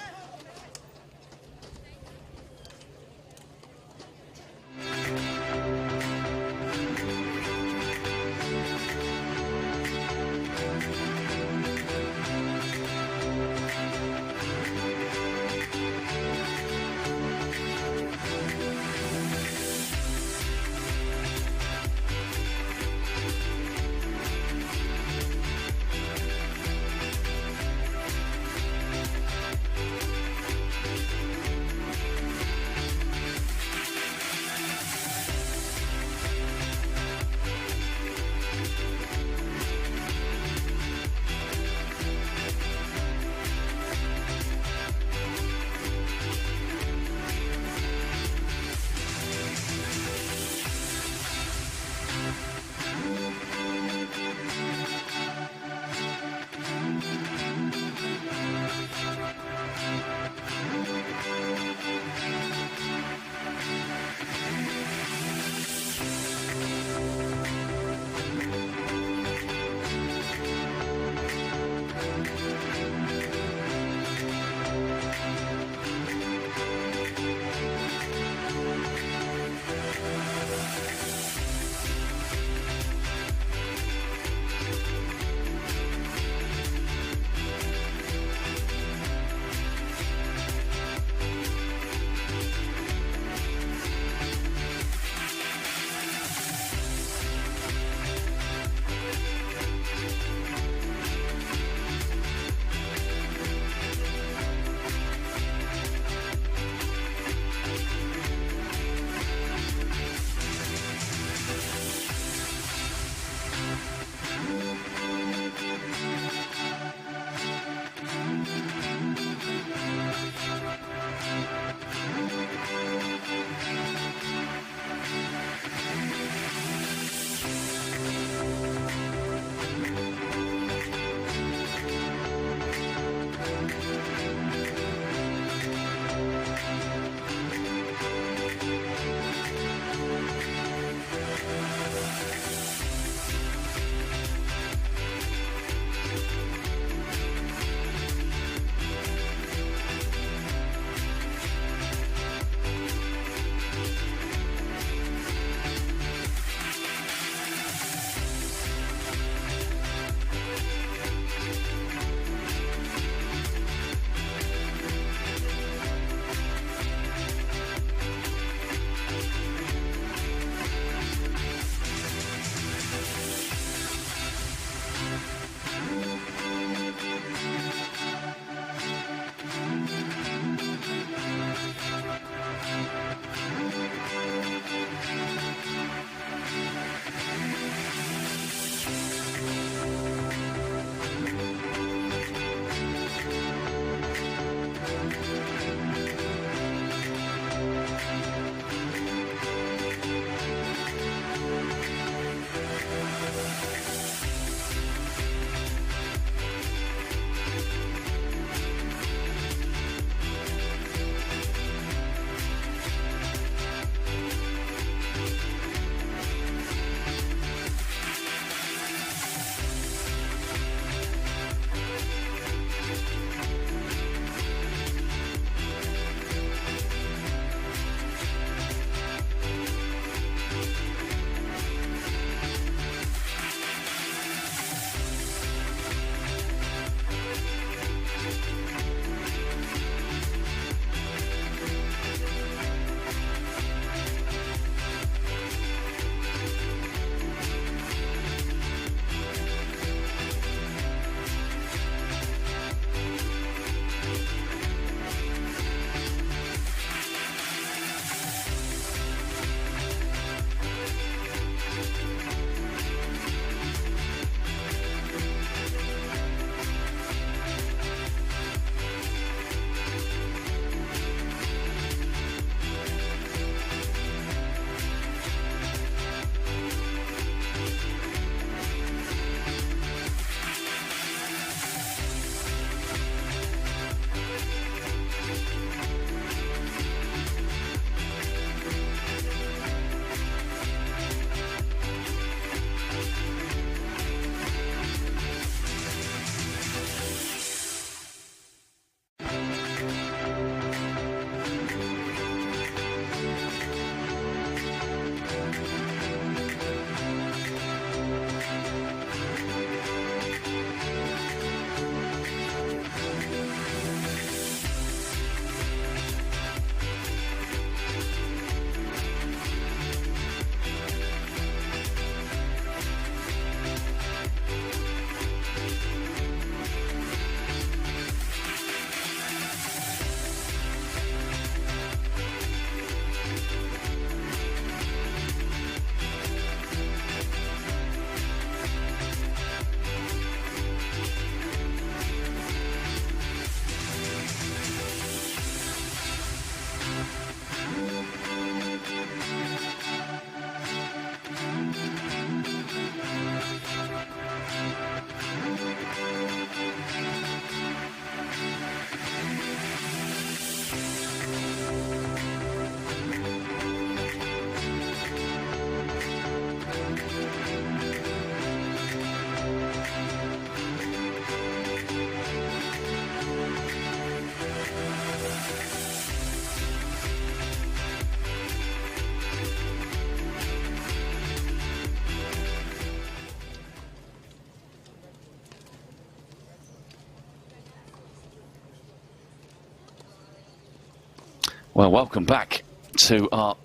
Well, welcome back to our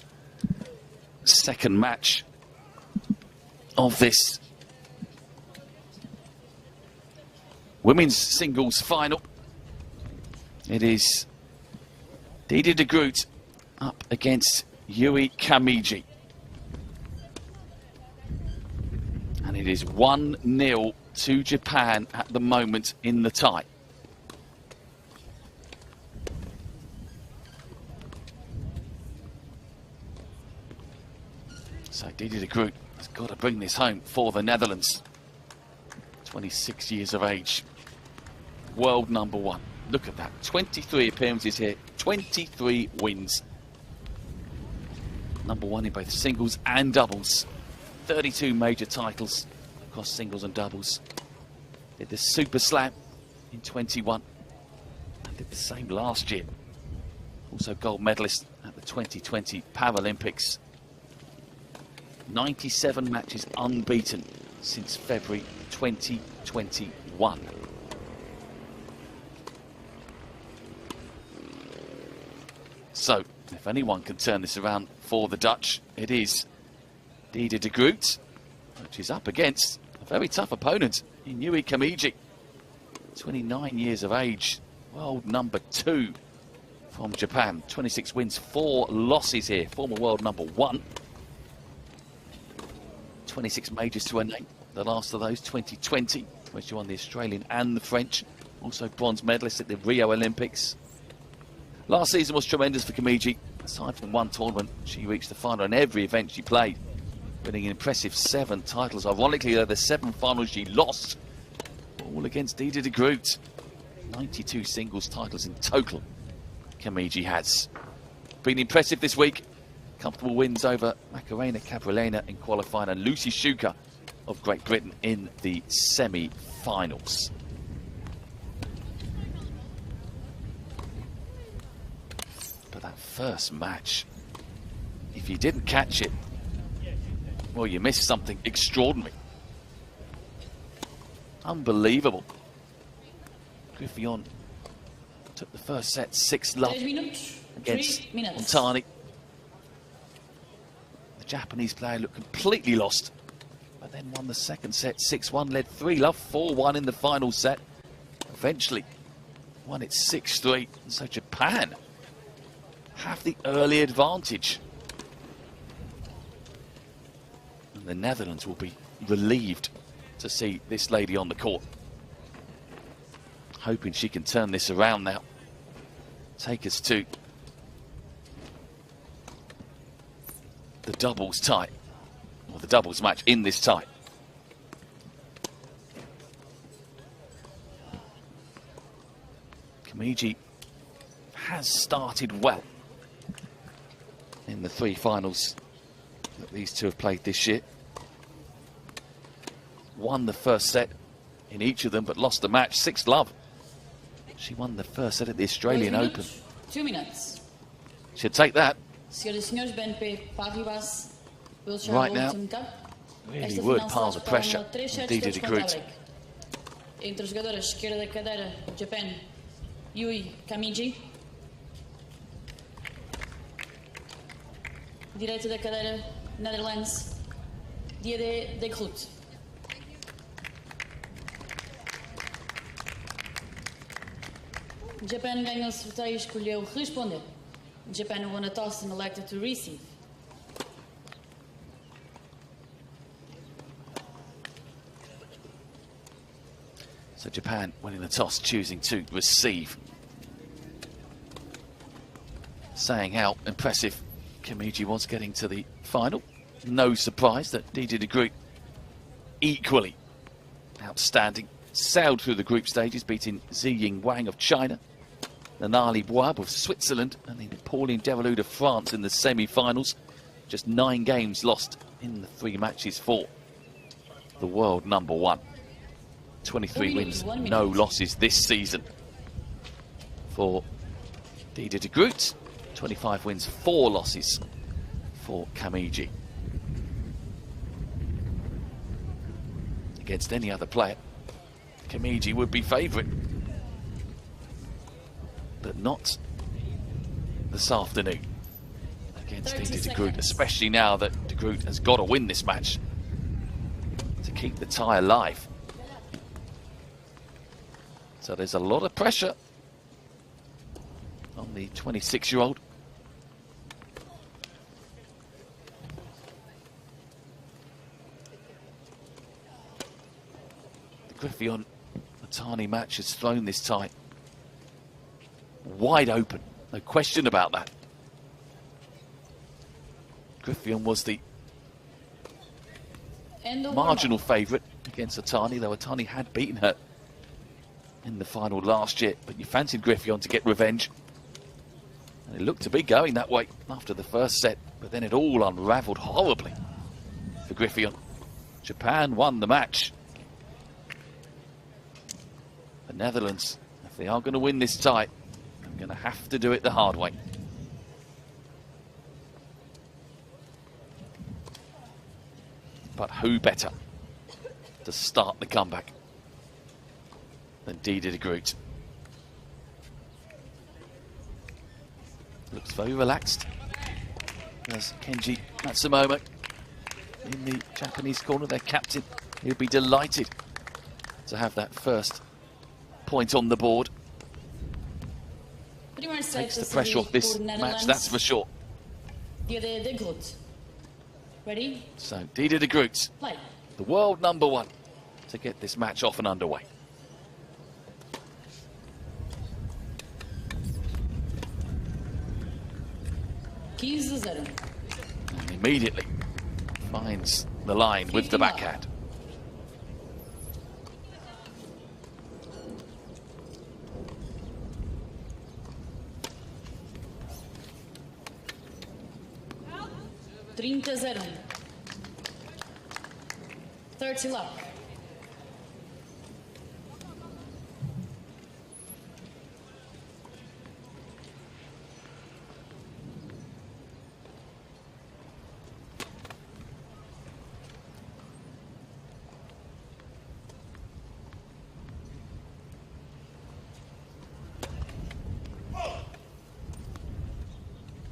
second match of this women's singles final. It is Didier de Groot up against Yui Kamiji. And it is 1-0 to Japan at the moment in the tie. So Didier de Groot has got to bring this home for the Netherlands. 26 years of age. World number one. Look at that. 23 appearances here. 23 wins. Number one in both singles and doubles. 32 major titles across singles and doubles. Did the Super Slam in 21. And did the same last year. Also gold medalist at the 2020 Paralympics. 97 matches unbeaten since February 2021. So, if anyone can turn this around for the Dutch, it is Didier de Groot, which is up against a very tough opponent in Yui Kamiji. 29 years of age, world number 2 from Japan. 26 wins, 4 losses here, former world number 1. 26 majors to her name, the last of those 2020, where she won the Australian and the French. Also bronze medalist at the Rio Olympics. Last season was tremendous for Kamiji. Aside from one tournament, she reached the final in every event she played, winning an impressive 7 titles. Ironically, though, the 7 finals she lost, all against Didier de Groot. 92 singles titles in total Kamiji has. Been impressive this week. Comfortable wins over Macarena Cabralena in qualifying and Lucy Schuker of Great Britain in the semi-finals. But that first match, if you didn't catch it, well, you missed something extraordinary. Unbelievable. Griffillon took the first set 6-love against Montani. The Japanese player looked completely lost, but then won the second set 6-1, led 3-love, 4-1 in the final set. Eventually won it 6-3, and so Japan have the early advantage. And the Netherlands will be relieved to see this lady on the court. Hoping she can turn this around now. Take us to the doubles tie, or the doubles match in this tie. Kamiji has started well in the 3 finals that these two have played this year. Won the first set in each of them, but lost the match 6-love. She won the first set at the Australian Open. 2 minutes. Should take that. Senhoras e senhores, BNP Paribas will show Right now, último cup. really would piles of pressure on Didier de Groot. Entre as jogadoras esquerda da cadeira, Japan, Yui Kamiji. Direita da cadeira, Netherlands, Didier de Groot. Japan ganhou o sorteio e escolheu responder. Japan won a toss and elected to receive. So Japan winning the toss, choosing to receive. Saying how impressive Kamiji was getting to the final. No surprise that Didier de Groot equally outstanding. Sailed through the group stages, beating Ziying Wang of China, Nanali Boab of Switzerland, and then Pauline Derelud of France in the semi-finals. Just 9 games lost in the 3 matches for the world number 1. 23 wins, no losses this season for Didier de Groot. 25 wins, 4 losses for Kamiji. Against any other player, Kamiji would be favourite, but not this afternoon against 30 Didi de Groot, seconds. especially now that de Groot has got to win this match to keep the tie alive. So there's a lot of pressure on the 26-year-old. The Griffion-Matani match has thrown this tie wide open, no question about that. Griffion was the marginal favourite against Atani, though Atani had beaten her in the final last year. But you fancied Griffion to get revenge. And it looked to be going that way after the first set, but then it all unravelled horribly for Griffion. Japan won the match. The Netherlands, if they are going to win this tie, are going to have to do it the hard way. But who better to start the comeback than Didi de Groot? Looks very relaxed. There's Kenji Matsumoto in the Japanese corner, their captain. He'll be delighted to have that first point on the board. Takes the pressure off this match, that's for sure. Didi de Groot. Ready? So Didi de Groot, Play. the world #1, to get this match off and underway. Keys 0. And immediately finds the line with the backhand. Trinta 0. 30 love.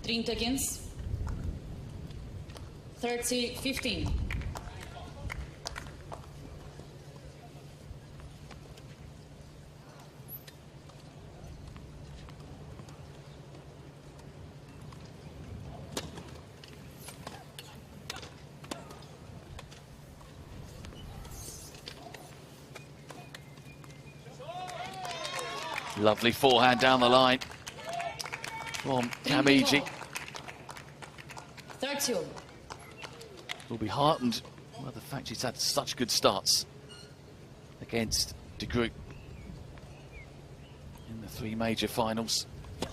Trinta against 30-15. Lovely forehand down the line from Kamiji. 30. Will be heartened by the fact she's had such good starts against de Groot in the 3 major finals,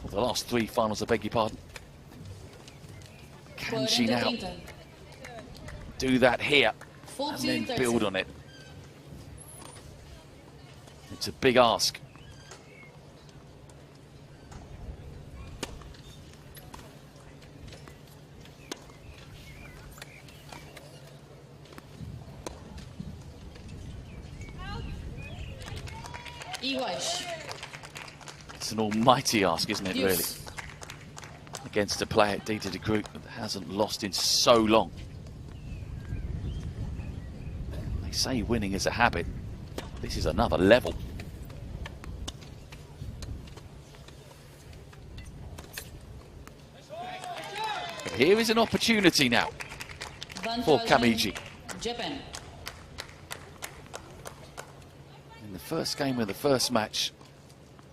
or the last 3 finals, I beg your pardon. Can she now do that here and then build on it? It's a big ask. It's an almighty ask, isn't it, really? Against a player, Didi de Groot, that hasn't lost in so long. They say winning is a habit. This is another level. But here is an opportunity now for Kamiji. Japan. In the first game of the first match,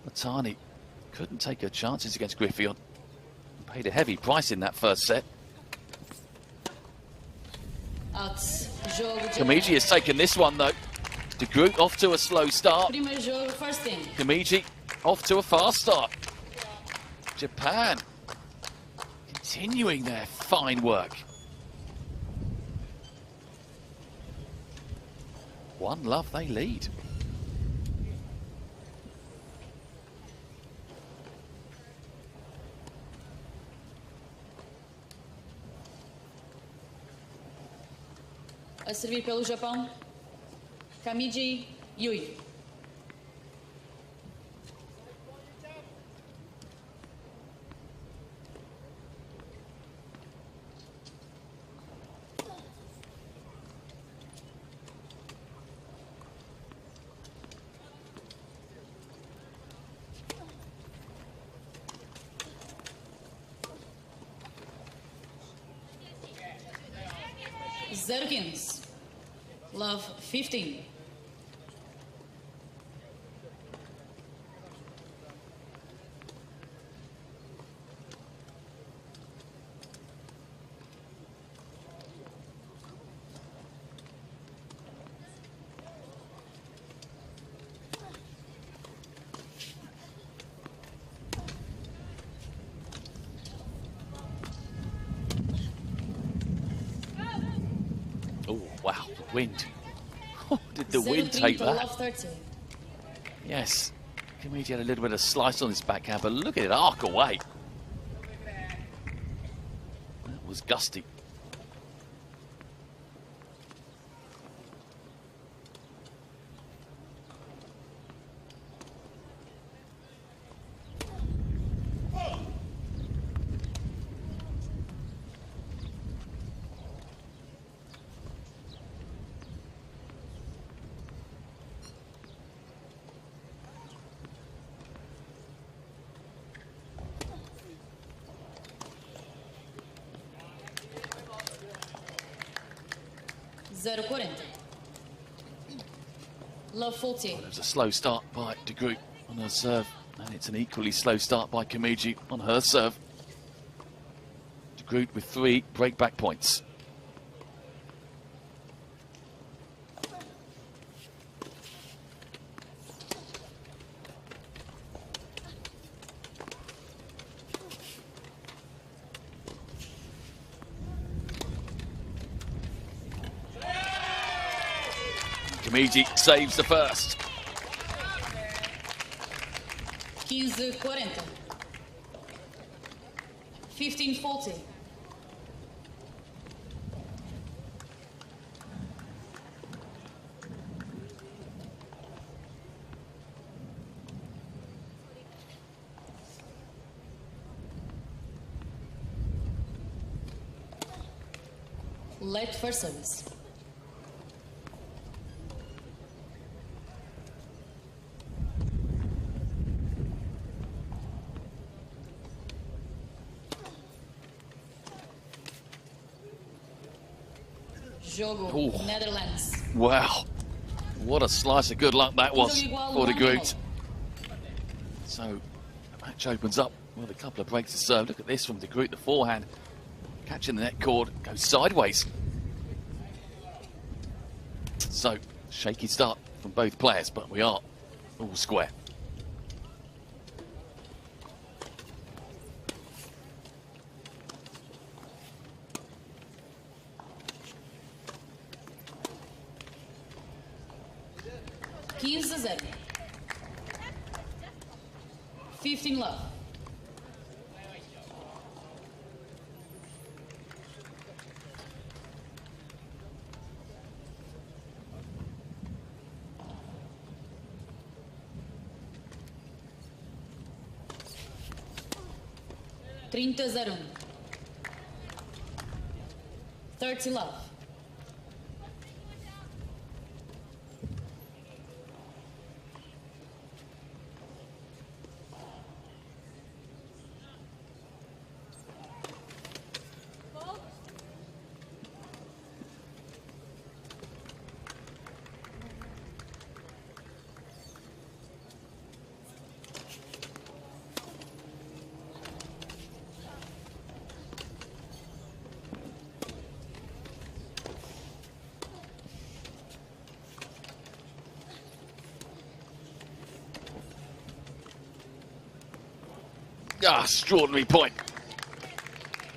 Matani couldn't take her chances against Griffion. Paid a heavy price in that first set. Kamiji has taken this one though. De Groot off to a slow start. Kamiji off to a fast start. Japan continuing their fine work. 1-0 they lead. A servir pelo Japão, Kamiji Yui. 0-15. Love 15. Oh, wow, the wind. Did the wind take that? Love 30. Yes. Kamiji had a little bit of slice on his backhand, but look at it arc away. That was gusty. Zero 40. Love 40. Well, it was a slow start by De Groot on her serve, and it's an equally slow start by Kamiji on her serve. De Groot with 3 break-back points. Kamiji saves the first. 15-40. 15-40. Late first service. Jogo, Ooh. Netherlands. Wow, what a slice of good luck that was for De Groot. So the match opens up with a couple of breaks to serve. Look at this from De Groot, the forehand catching the net cord, goes sideways. So shaky start from both players, but we are all square. Quinze 0. 15 love. Trinta 0. 30 love. Ah, extraordinary point.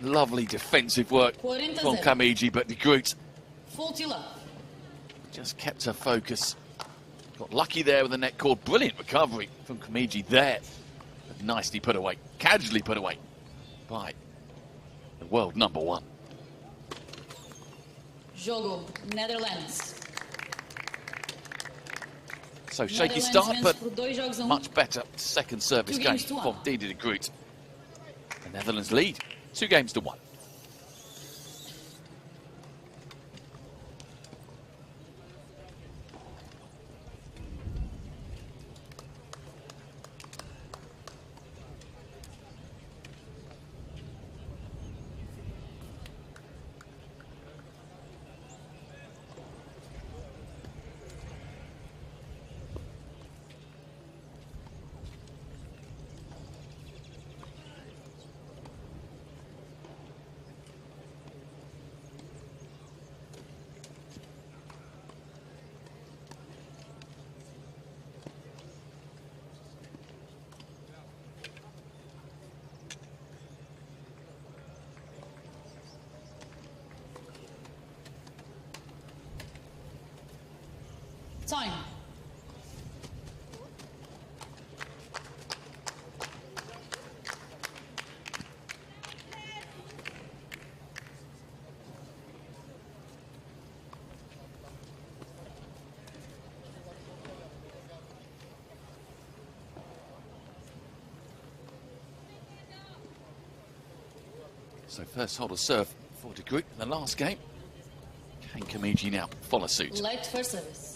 Lovely defensive work 40 from 0. Kamiji, but De Groot 40 love. just kept her focus. Got lucky there with the net cord. Brilliant recovery from Kamiji there. But nicely put away, casually put away by the world number 1. Jogo, Netherlands. So shaky Netherlands start, wins but por 2 jogos a 1. much better second service 2 game games to 1. from Didi De Groot. The Netherlands lead 2 games to 1. Time. So first hold of serve for De Groot in the last game. Can Kamiji now follow suit? Late first service.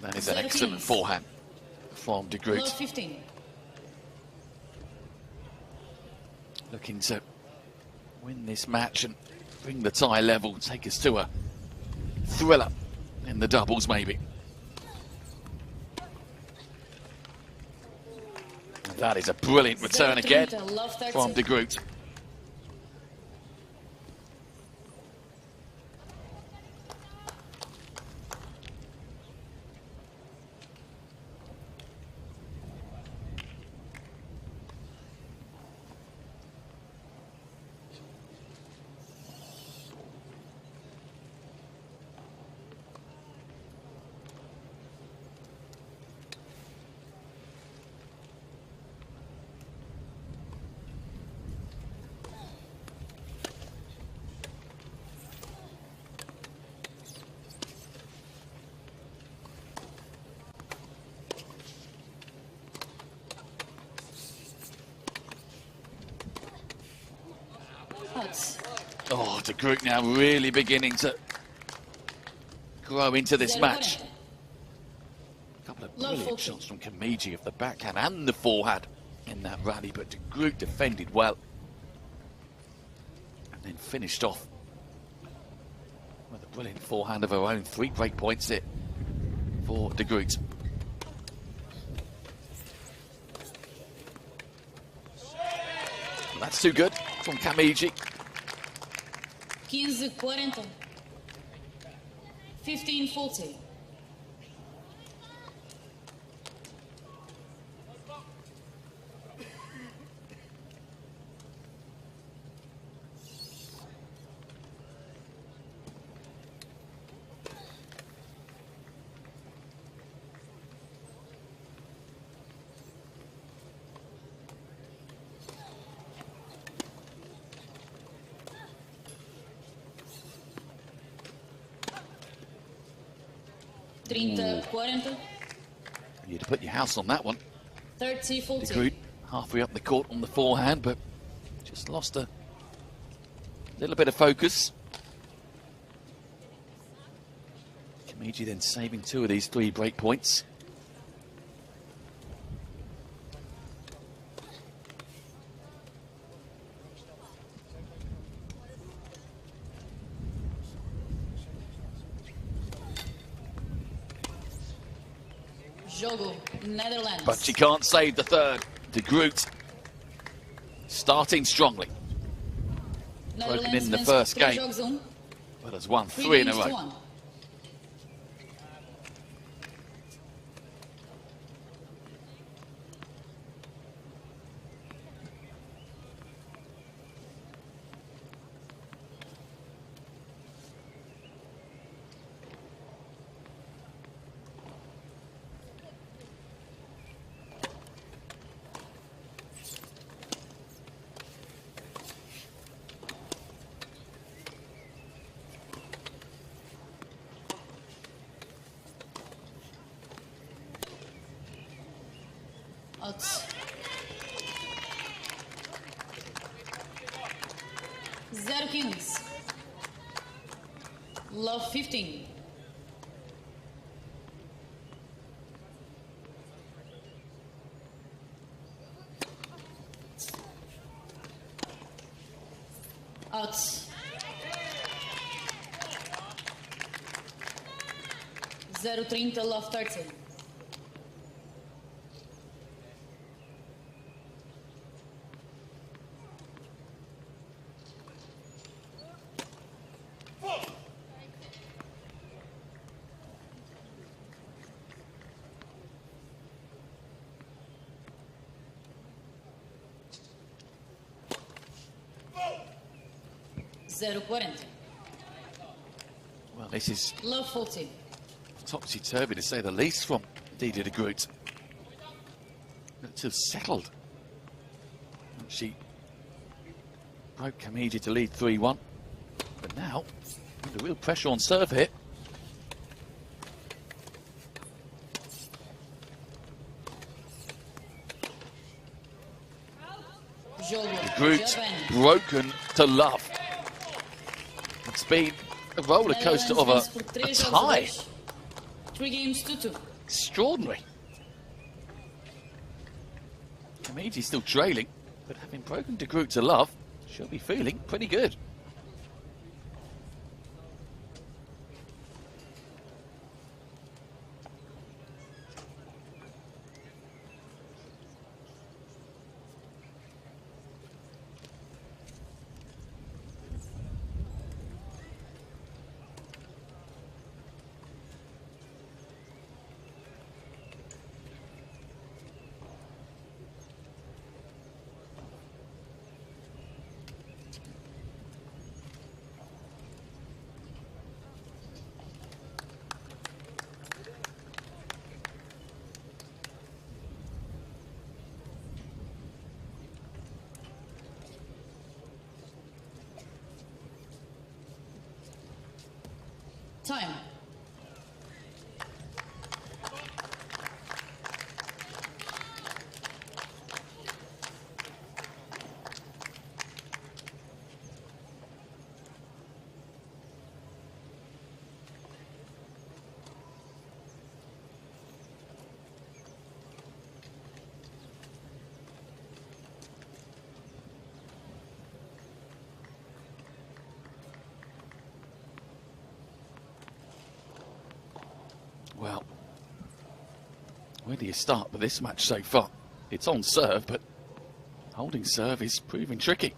That is an excellent forehand from De Groot. Love 15. Looking to win this match and bring the tie level, take us to a thriller in the doubles maybe. And that is a brilliant return again from De Groot. Oh, De Groot now really beginning to grow into this match. A couple of brilliant shots from Kamiji of the backhand and the forehand in that rally, but De Groot defended well and then finished off with a brilliant forehand of her own. 3 break points it for De Groot. That's too good from Kamiji. 15-40. 15-40. You'd have put your house on that one. 30-40. De Groot halfway up the court on the forehand, but just lost a little bit of focus. Kamiji then saving 2 of these 3 break points. Jogo, Netherlands. But she can't save the third. De Groot starting strongly. Broken in the first game, but has won 3 in a row. Out. Zero kings. Love 15. Out. Zero 30, love 30. 0-40. Well, this is Love 14. topsy-turvy to say the least from Didier de Groot. Looked to have settled. She broke Kamiji to lead 3-1. But now, under real pressure on serve here. De Groot broken to love. It's been a roller coaster of a tie. 3 games to 2. Extraordinary. Kamiji still trailing, but having broken De Groot to love, she'll be feeling pretty good. Time. Well, where do you start with this match so far? It's on serve, but holding serve is proving tricky.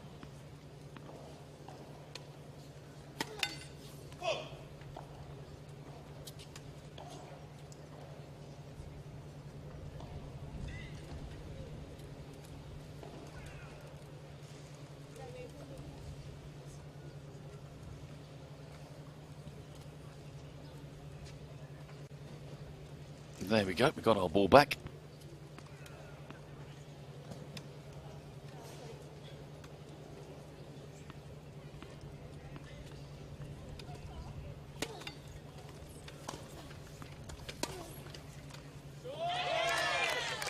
There we go, we got our ball back.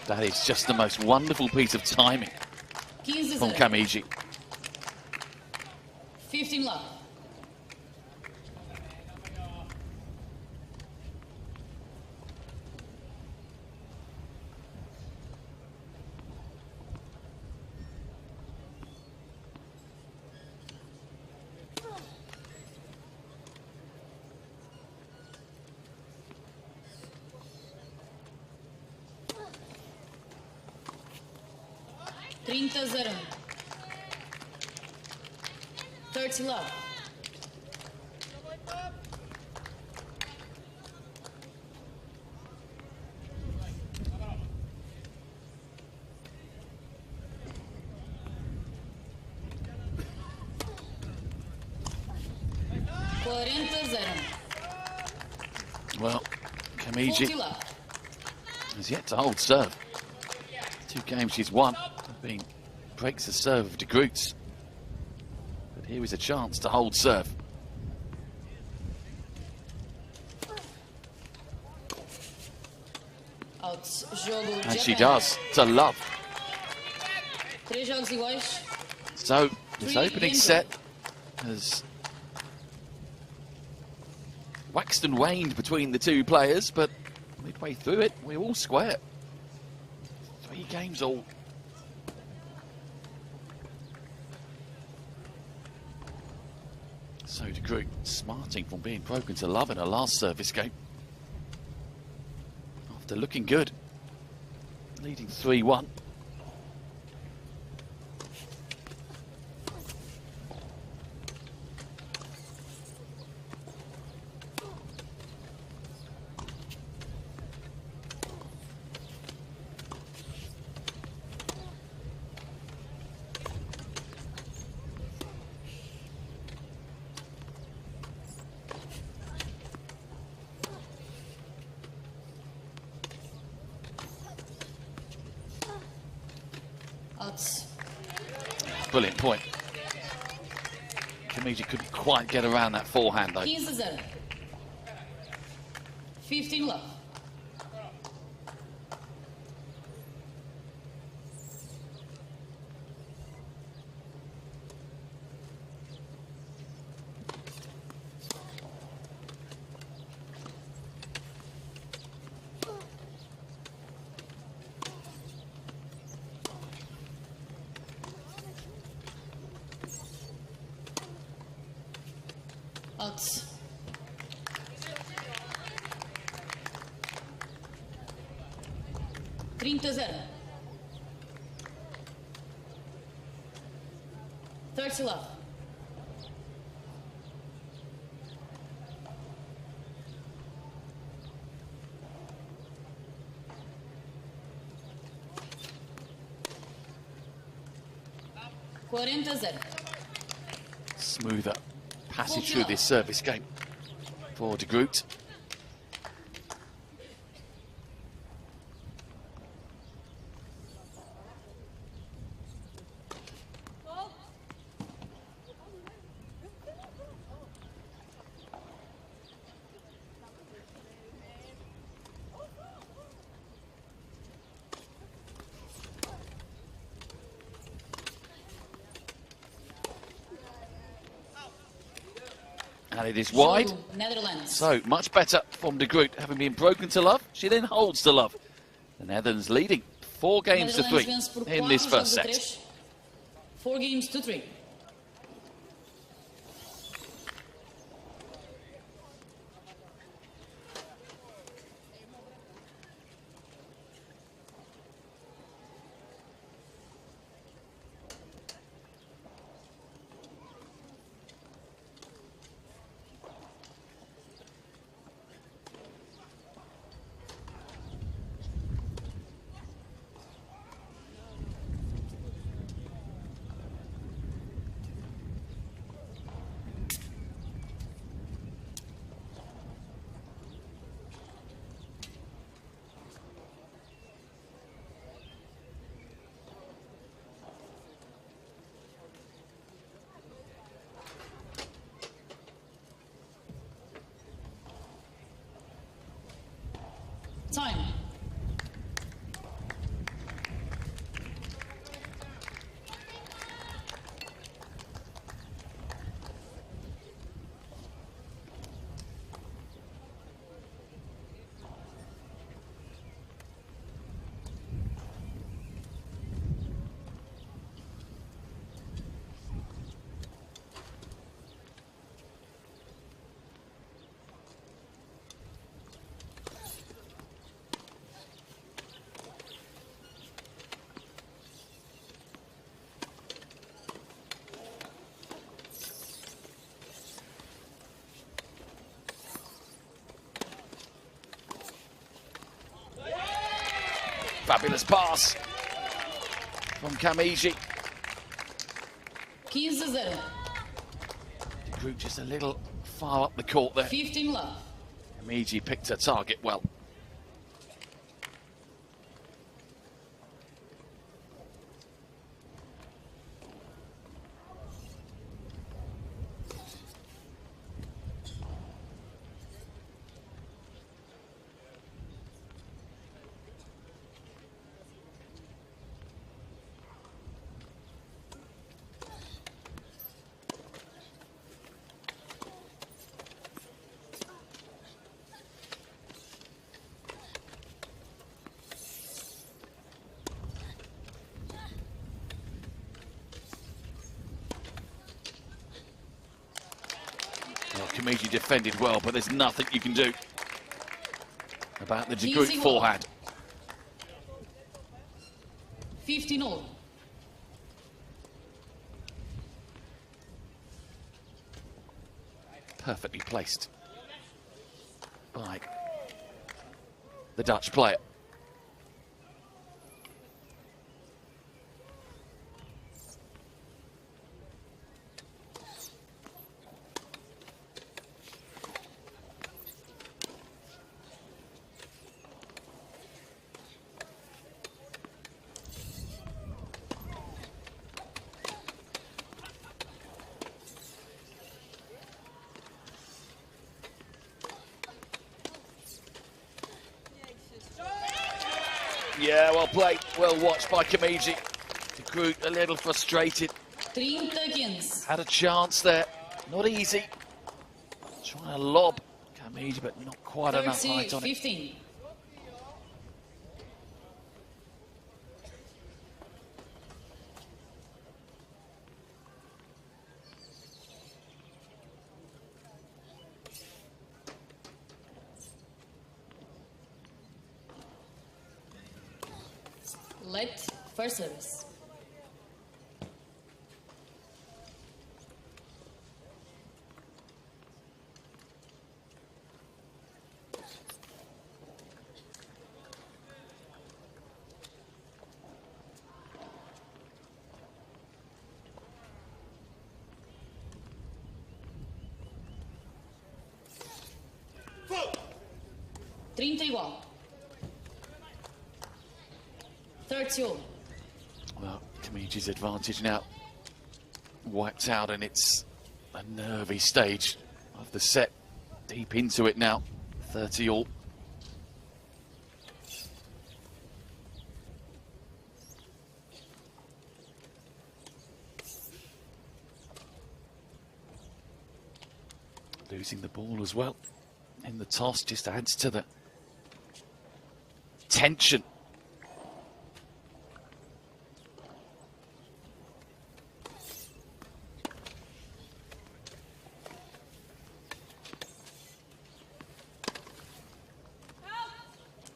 That is just the most wonderful piece of timing from Kamiji. 15 love. Trinta 0. 30 love. Well, Kamiji has yet to hold serve. 2 games she's won. Breaks the serve of De Groot's. But here is a chance to hold serve. And she does, to love. So, this opening set has waxed and waned between the two players, but midway through it, we're all square. 3 games all. So De Groot smarting from being broken to love in her last service game. After looking good, leading 3-1. Outs. Brilliant point. Kamiji couldn't quite get around that forehand though. 15-0. 15 love. Outs. Trinta zero. 30 love. Quarenta zero. Smoother passage through this service game for De Groot. And it is wide. Netherlands. So much better from De Groot, having been broken to love. She then holds to love. The Netherlands leading 4 games to 3 in this first set. 4 games to 3. Time. Fabulous pass from Kamiji. 15-0. De Groot just a little far up the court there. 15 love. Kamiji picked her target well. Well, Kamiji defended well, but there's nothing you can do about the De Groot forehand. 15 all. Perfectly placed by the Dutch player. Yeah, well played. Well watched by Kamiji. De Groot a little frustrated. 30-15. Had a chance there. Not easy. Trying to lob Kamiji, but not quite enough height on it. 30-15. Late first service. Igual. 30. Well, Kamiji's advantage now wiped out, and it's a nervy stage of the set. Deep into it now. 30-all. Losing the ball as well in the toss just adds to the tension.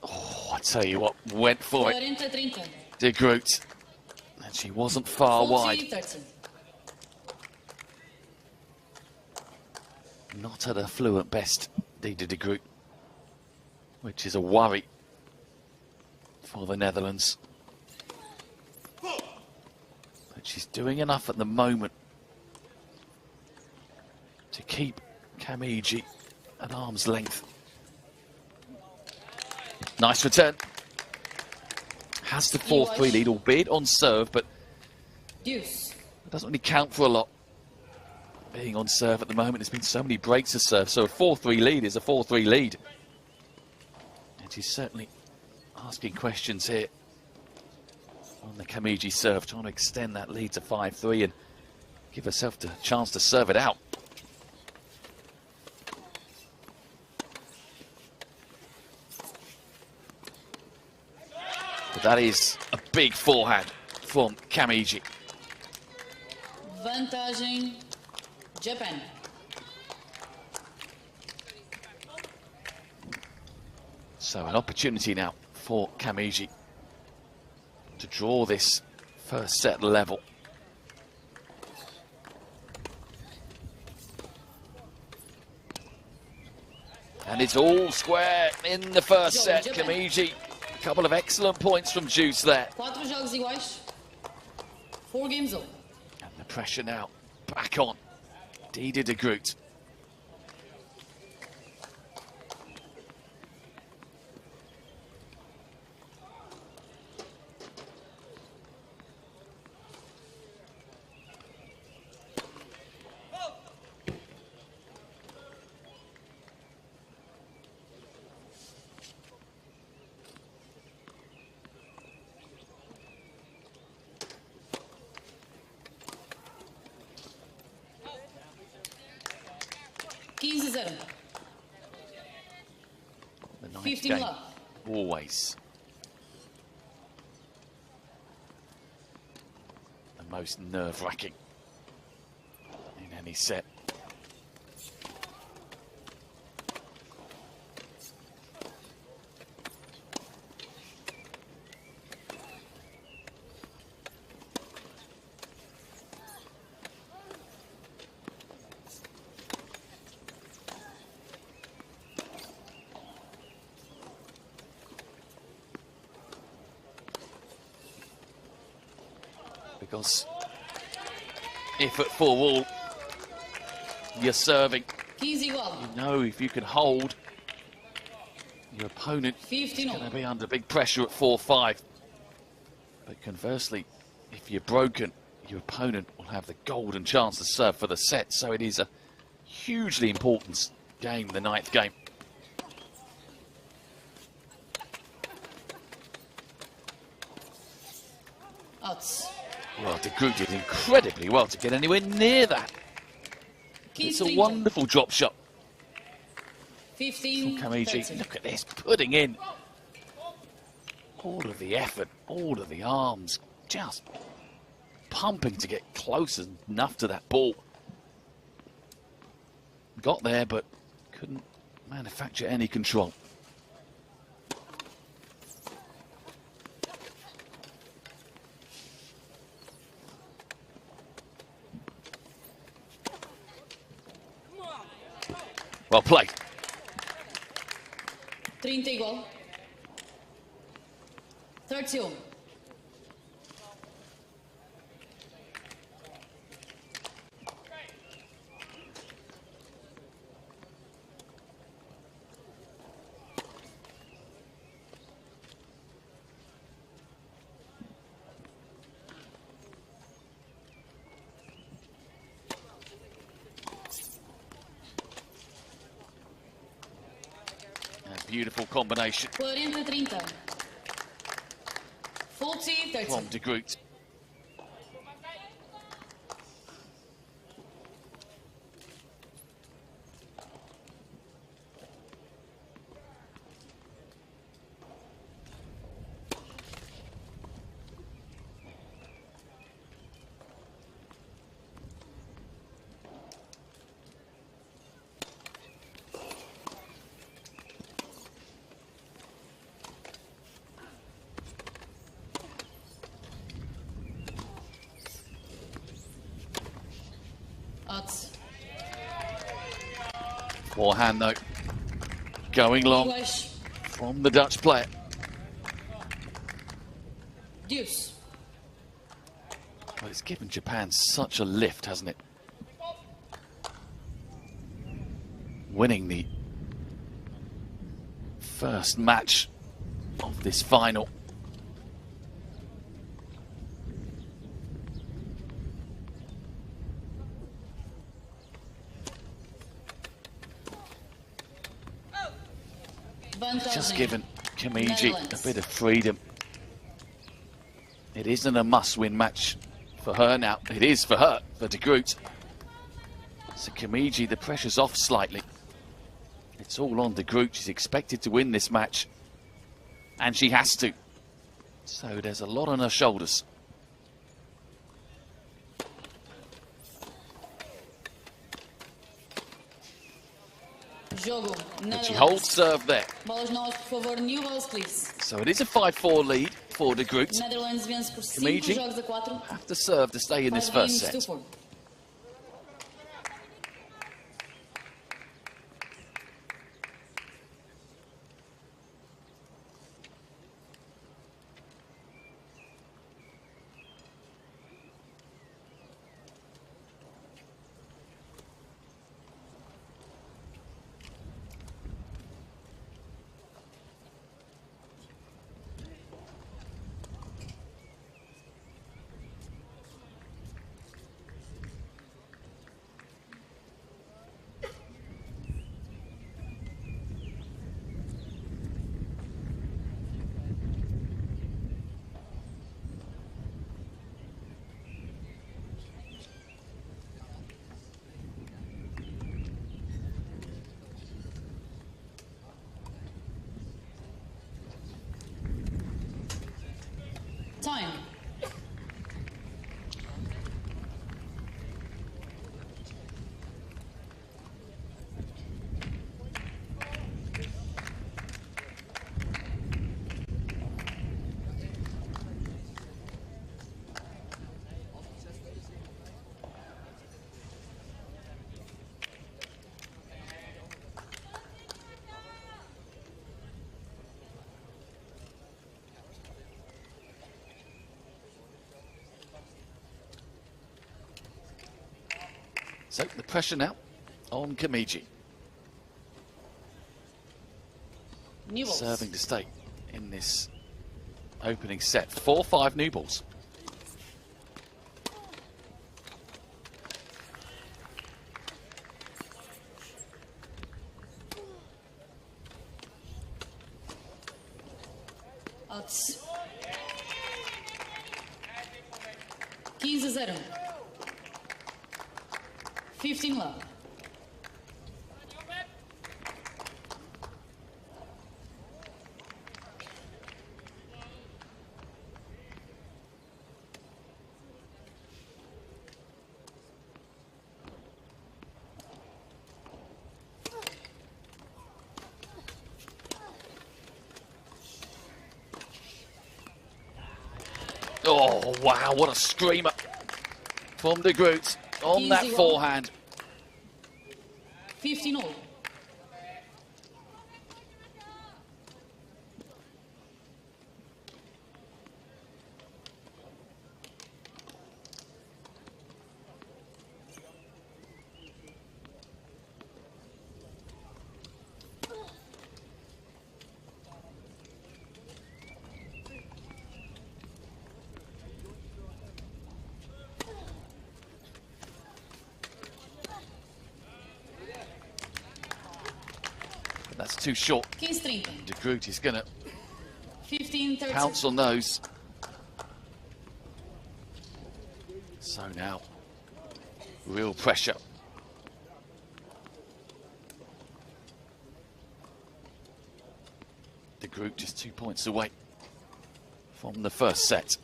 Oh, I tell you what, went for it. 40-30. De Groot. And she wasn't far wide. 40-30. Not at her fluent best, Dida de Groot, which is a worry for the Netherlands. But she's doing enough at the moment to keep Kamiji at arm's length. Nice return. Has the 4-3 lead, albeit on serve, but Deuce. it doesn't really count for a lot. Being on serve at the moment, there's been so many breaks of serve, so a 4-3 lead is a 4-3 lead. And she's certainly asking questions here on the Kamiji serve, trying to extend that lead to 5-3 and give herself the chance to serve it out. But that is a big forehand from Kamiji. Vantagem Japan. So an opportunity now for Kamiji to draw this first set level. And it's all square in the first set. Kamiji, a couple of excellent points from Juice there. 4 jogos iguais. 4 games all. And the pressure now back on Dida de Groot. The ninth 15 game, love. always the most nerve-wracking in any set. Because if at 4-all you're serving, 15 igual. you know if you can hold, your opponent is 15 going to all. be under big pressure at 4-5. But conversely, if you're broken, your opponent will have the golden chance to serve for the set. So it is a hugely important game, the ninth game. Odds. Well, de Groot did incredibly well to get anywhere near that. It's a 15-30. wonderful drop shot 15. from Kamiji. Look at this, putting in all of the effort, all of the arms, just pumping to get close enough to that ball. Got there, but couldn't manufacture any control. Well played. 30 igual. 31. A beautiful combination 40-30. 40-30. from de Groot. Odds. Forehand though, going long Iguais. from the Dutch player. Deuce. Well, it's given Japan such a lift, hasn't it? Winning the first match of this final. Just given Kamiji a bit of freedom. It isn't a must-win match for her now. It is for her, for de Groot. So Kamiji, the pressure's off slightly. It's all on de Groot. She's expected to win this match. And she has to. So there's a lot on her shoulders. Jogo. But she holds serve there. Bolas novas, por favor. New balls, please. So it is a 5-4 lead for de Groot. Netherlands vence por 5 Kamiji jogos a 4. have to serve to stay in this first set. Time. So the pressure now on Kamiji. New balls. Serving to stay in this opening set. 4-5 new balls. Odds. 15-0. 15 love. Oh, wow, what a screamer from De Groot on that forehand. 15 all. That's too short. 15-30. De Groot is going to 15-30. pounce on those. So now, real pressure. De Groot just 2 points away from the first set.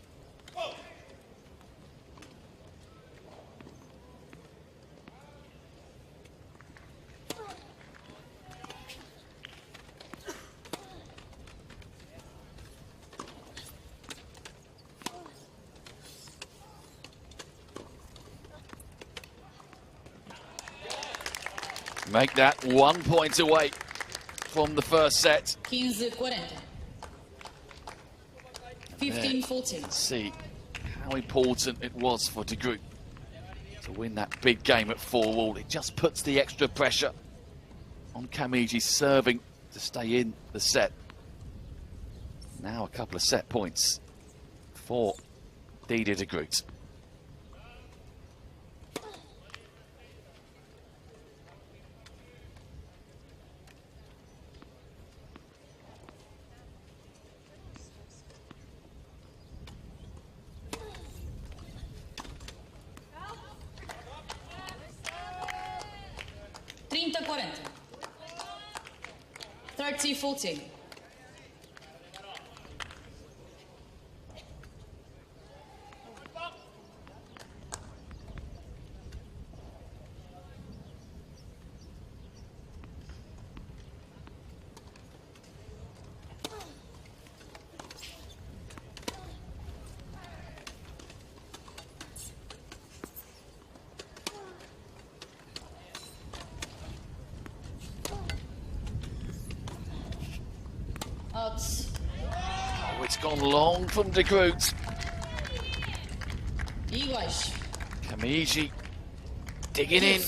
Make that 1 point away from the first set. 15-40. 15-14. See how important it was for De Groot to win that big game at 4-all. It just puts the extra pressure on Kamiji serving to stay in the set. Now a couple of set points for Didier De Groot. $30-40. 30-14. Out. Oh, it's gone long from De Groot. Iguais. Kamiji digging in.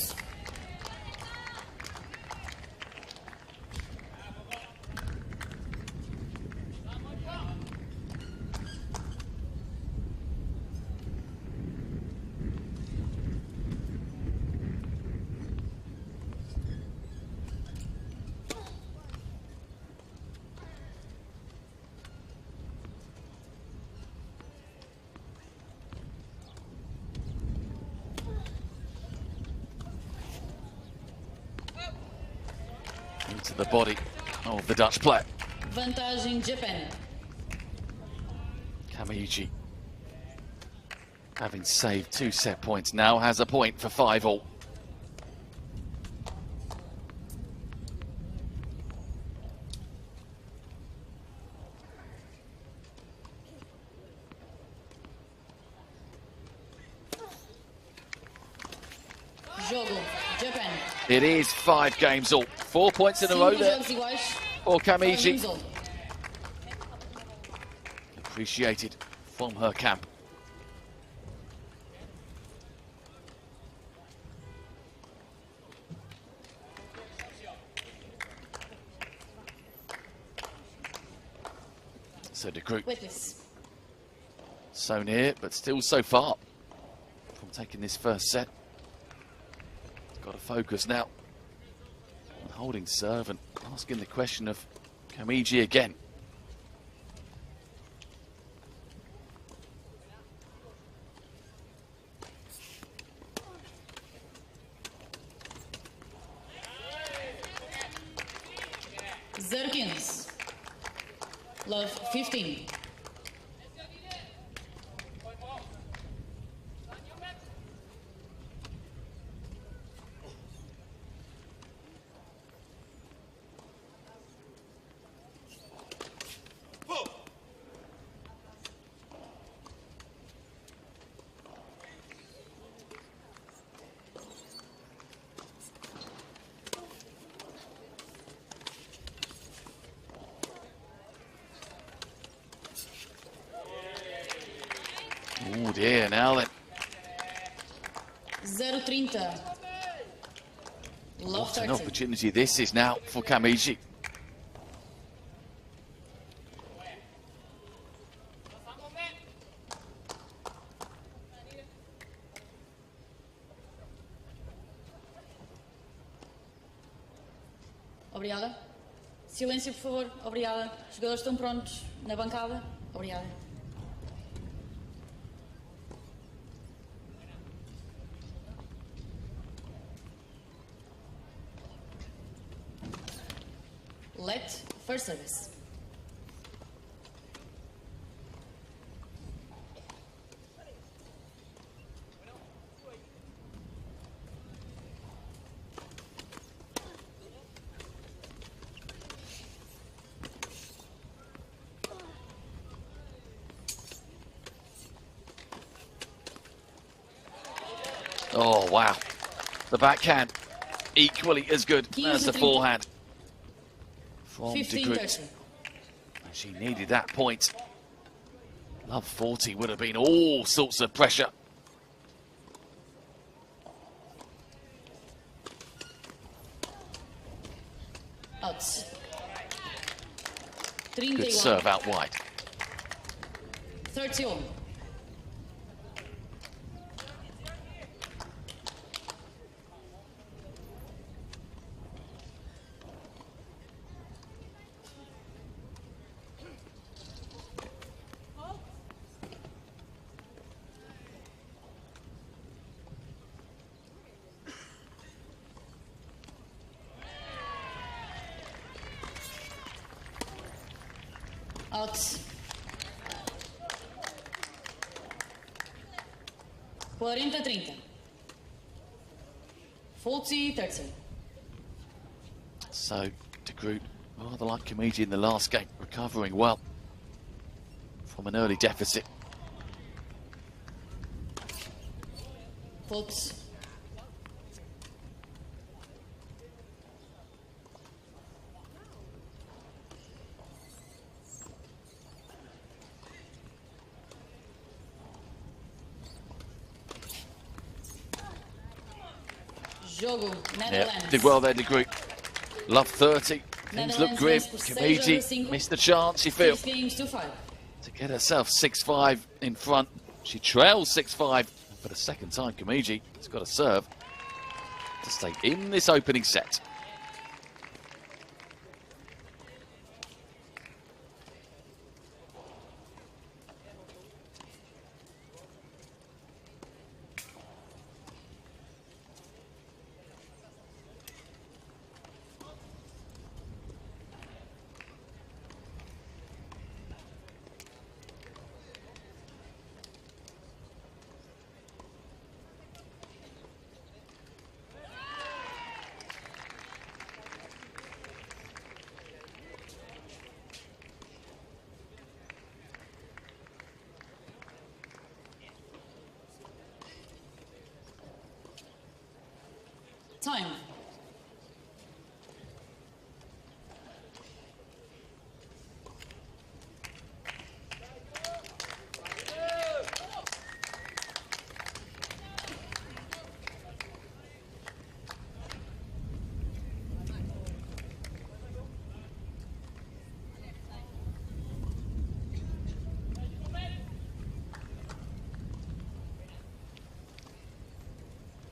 Into the body of the Dutch player. Vantagem Japan. Kamiji, having saved 2 set points, now has a point for 5-all. Jogo Japan. It is 5 games all. 4 points in a row there Jogos iguais. for 5 Kamiji. games all. Appreciated from her camp. So De Groot Witness. so near, but still so far from taking this first set. Got to focus now on holding serve and asking the question of Kamiji again. Love 15. Oh dear, now then. 0-30. Love What an 30. opportunity this is now for Kamiji. Obrigada. Silêncio, por favor. Obrigada. Os jogadores estão prontos na bancada. Obrigada. Let first service. Oh, wow. The backhand, equally as good as the forehand from De 15-30. Groot. And she needed that point. Love 40 would have been all sorts of pressure. Outs. Good 31. serve out wide. 31. Out. 40-30. 40-30. So, De Groot, rather like Kamiji in the last game, recovering well from an early deficit. Faults. Jogo, Netherlands. Yeah, did well there, De Groot. Love 30. Things look Netherlands grim. wins for stage over Kamiji single. missed the chance, you feel, 6 games to 5. to get herself 6-5 in front. She trails 6-5 for the second time. Kamiji has got to serve to stay in this opening set. Time.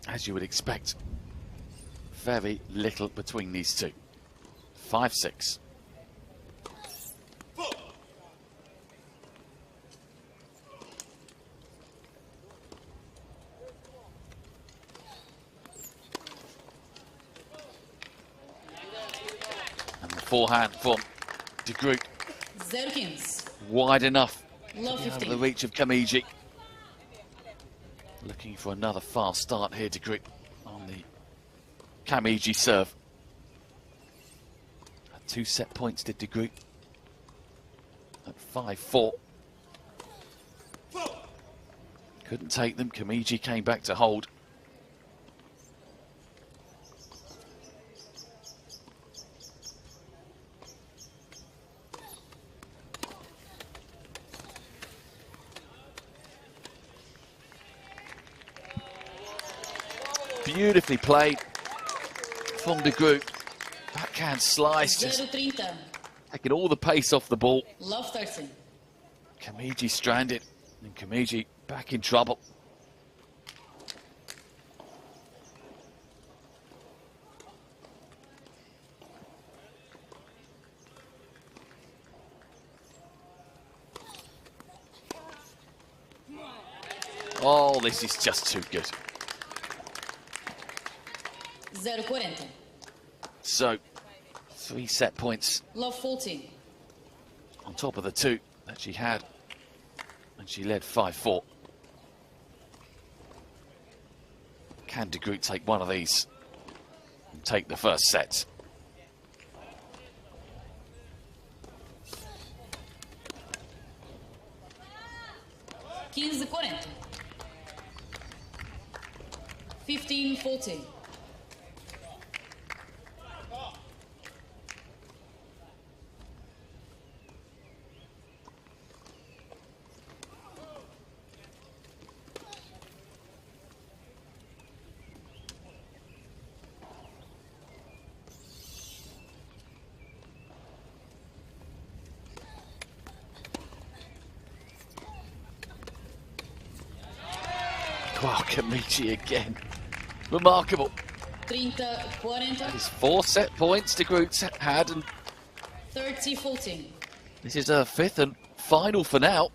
As you would expect, very little between these two. 5-6. And the forehand from De Groot. 0-15. Wide enough Love to be out of 15. the reach of Kamiji. Looking for another fast start here to grip on the Kamiji serve. 2 set points did De Groot at 5-4. Couldn't take them. Kamiji came back to hold. Beautifully played from De Groot. Backhand slice, just 0-30. taking all the pace off the ball. Love 13. Kamiji stranded, and Kamiji back in trouble. Oh, this is just too good. 0-40. So, 3 set points Love 14. on top of the 2 that she had, and she led 5-4. Can De Groot take one of these and take the first set? $15-40. 15-14. Wow, Kamiji again. Remarkable. 30-40. His 4 set points De Groot had, and 30-14. this is her 5th and final for now.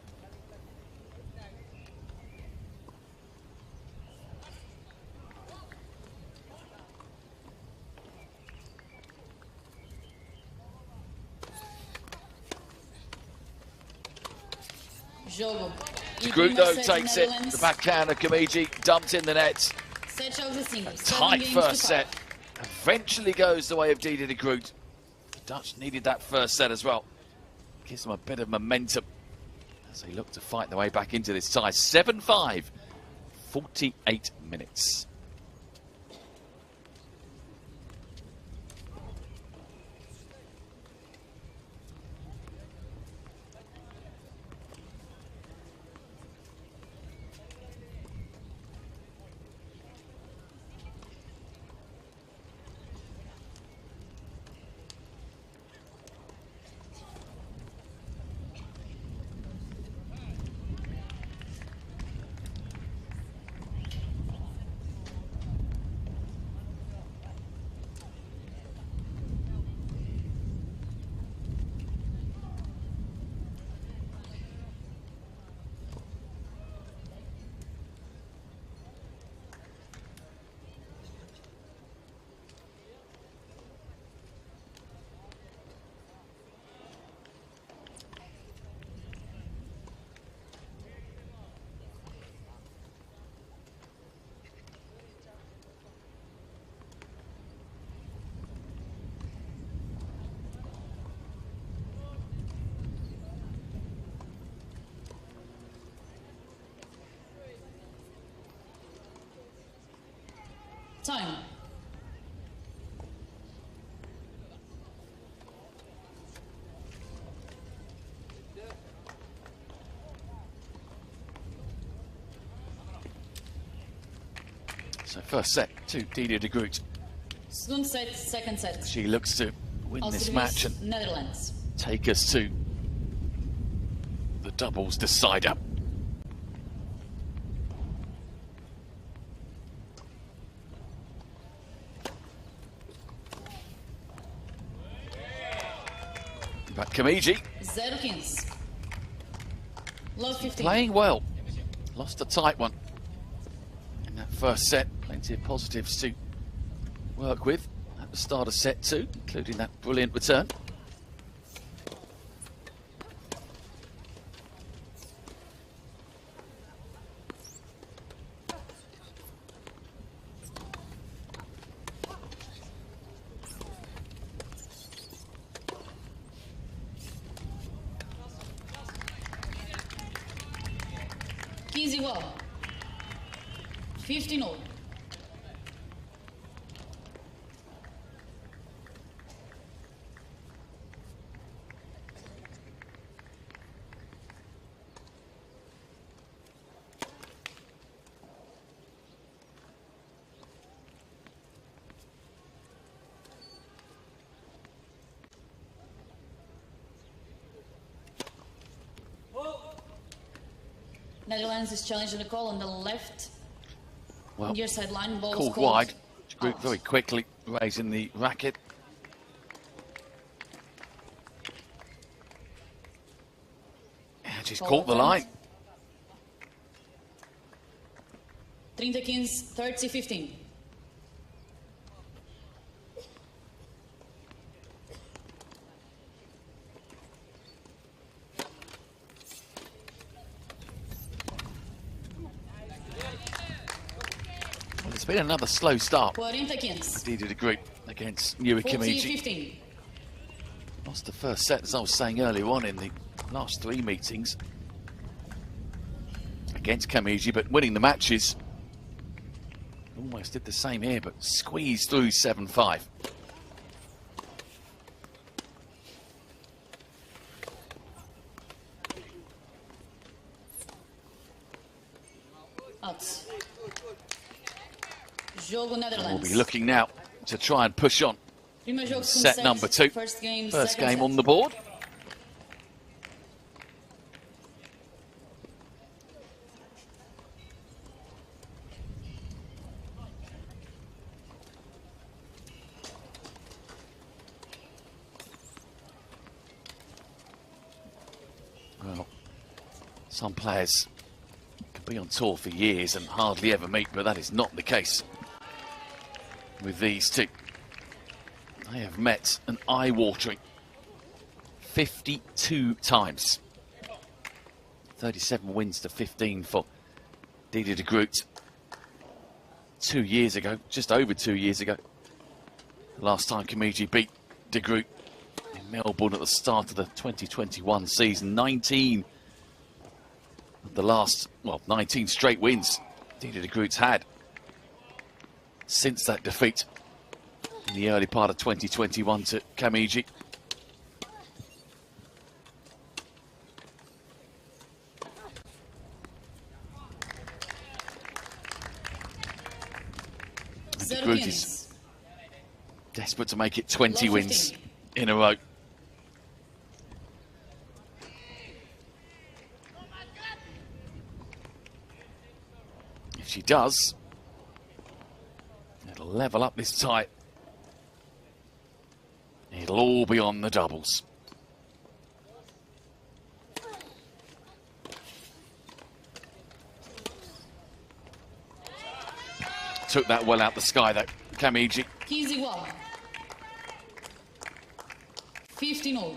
Jogo. De Groot though takes it. The backhand of Kamiji dumped in the net. Set jogos a 5. Tight first set. Eventually goes the way of Didi De Groot. The Dutch needed that first set as well. Gives them a bit of momentum as they look to fight their way back into this tie. 7-5, 48 minutes. Time. So first set to Didi De Groot. Segundo set, second set. She looks to win Ao this serviço, match and Netherlands. take us to the doubles decider. But Kamiji 0-15. Love 15. playing well. Lost a tight one in that first set. Plenty of positives to work with at the start of set 2, including that brilliant return. 15 igual. 15-all. Netherlands is challenging the call on the left, Well, near sideline. Ball called is called wide. Group out. very quickly raising the racket. And she's Call caught the attempt. line. 30-15, 30-15. Well, it's been another slow start. 40-15. Needed a group against Yui Kimiji. 40-15. Lost the first set, as I was saying earlier on in the last 3 meetings against Kamiji, but winning the matches. Almost did the same here, but squeezed through 7-5. Out. Jogo We'll Netherlands. be looking now to try and push on. Primeiro jogo, segundo Set set. number 2. First game, First second game set. on the board. Well, some players can be on tour for years and hardly ever meet, but that is not the case with these two. They have met an eye-watering 52 times. 37 wins to 15 for Didier de Groot. 2 years ago, just over 2 years ago, the last time Kimiji beat de Groot in Melbourne at the start of the 2021 season. 19 of the last, well, 19 straight wins Didier de Groot's had since that defeat in the early part of 2021 to Kamiji. And de Groot is desperate to make it 20 Low wins 15. in a row. If she does, it'll level up this tie. It'll all be on the doubles. Took that well out the sky, that Kamiji. 15 igual. 15-all.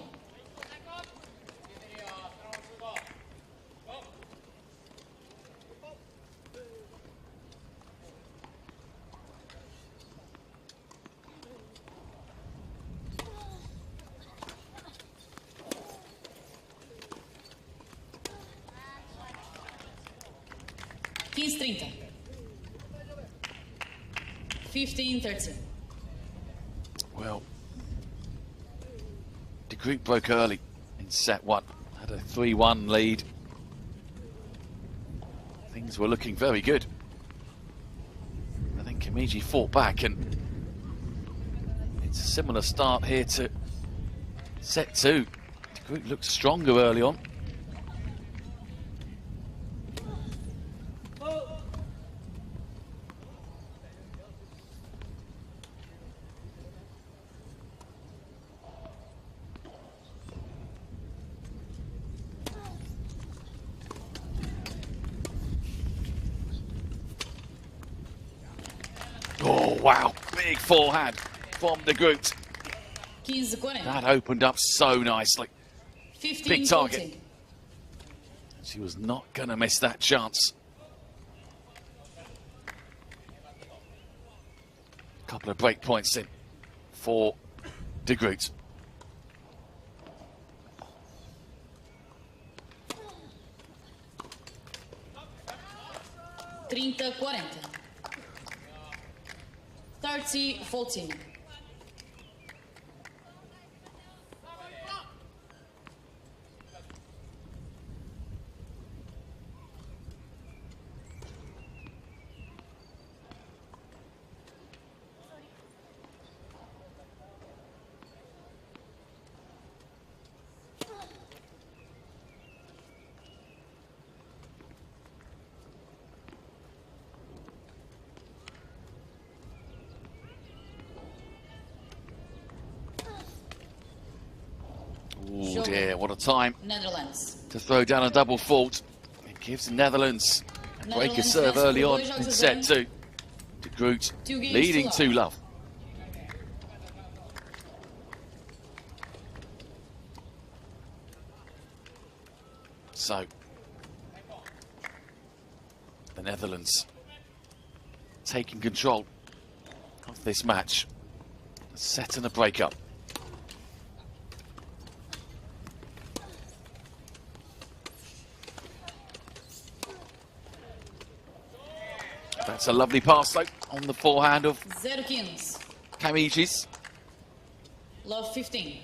Quinze 30. 15-13. Well, de Groot broke early in set 1. Had a 3-1 lead. Things were looking very good. I think Kimiji fought back, and it's a similar start here to set 2. De Groot looked stronger early on. Oh, wow. Big forehand from de Groot. 15-40. That opened up so nicely. 15-14. Big target. She was not going to miss that chance. Couple of break points in for de Groot. 30-40. 30-14. Oh dear, what a time Netherlands. to throw down a double fault. It gives the Netherlands a break of serve early on in set 2. De Groot leading 2-love. So, the Netherlands taking control of this match. A set and a breakup. That's a lovely pass though on the forehand of 0-15. Kamiji's. Love 15.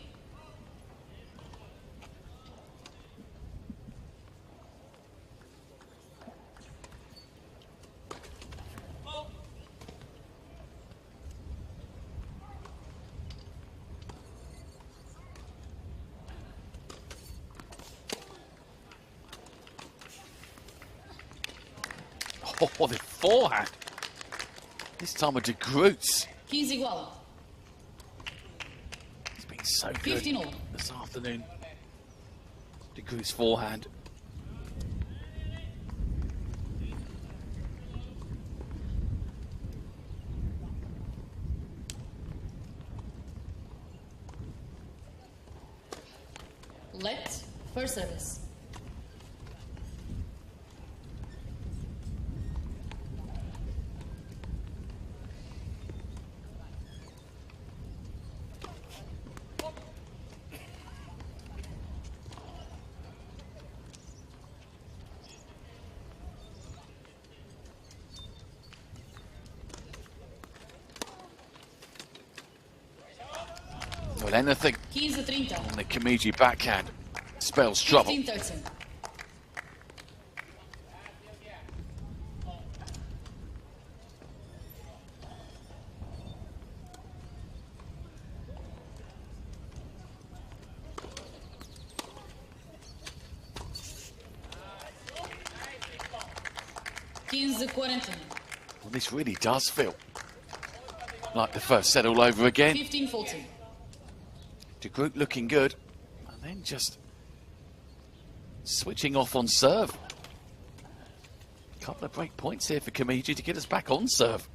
Oh, the forehand. This time with De Groot. 15 igual. It's been so good 15-all. this afternoon. De Groot's forehand. Let first service. Well, anything 15-30. on the Kamiji backhand spells trouble. 15-13. Well, this really does feel like the first set all over again. 15-14. De Groot looking good, and then just switching off on serve. A couple of break points here for Kamiji to get us back on serve.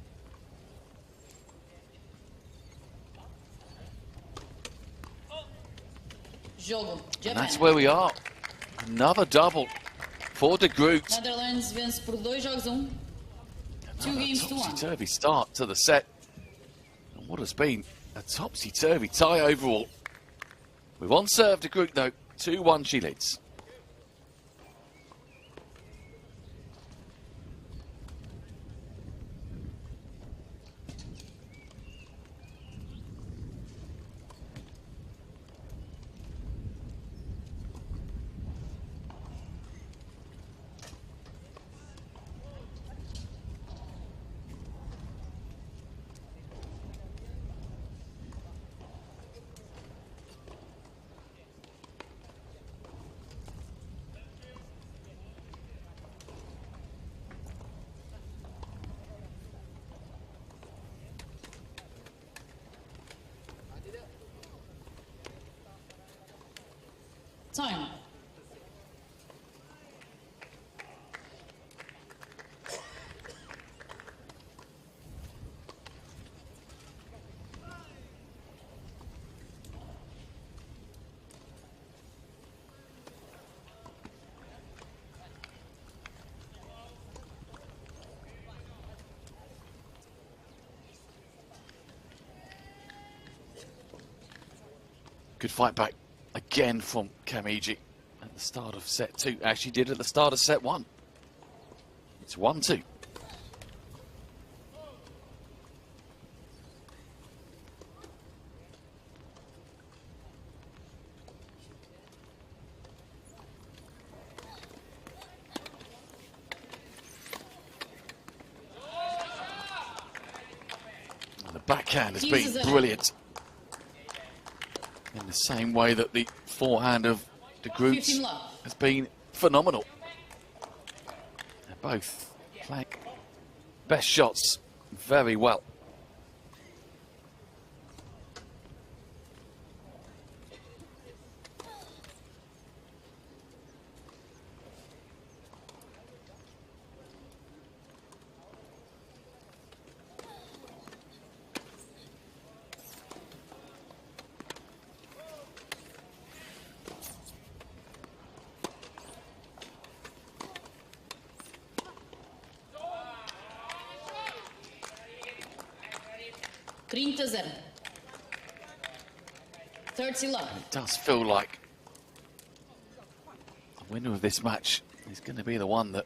Jogo. And Japan. that's where we are. Another double for De Groot. Netherlands vence por 2-1. 2 games to 1. Topsy-turvy start to the set. And what has been a topsy-turvy tie overall. With on serve De Groot though, 2-1 she leads. Time. Good fight back again from Kamiji at the start of set 2. As she did at the start of set 1. It's 1-2. backhand has 15 been zero. brilliant. In the same way that the forehand of de Groot 15 love. has been phenomenal. They're both playing best shots very well. Trinta zero. 30 love. It does feel like the winner of this match is going to be the one that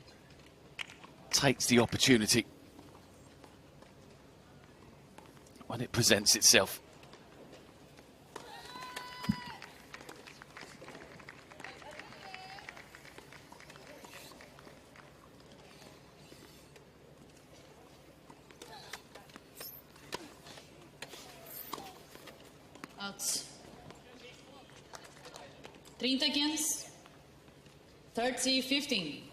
takes the opportunity when it presents itself. Out. 30 15. 30 15.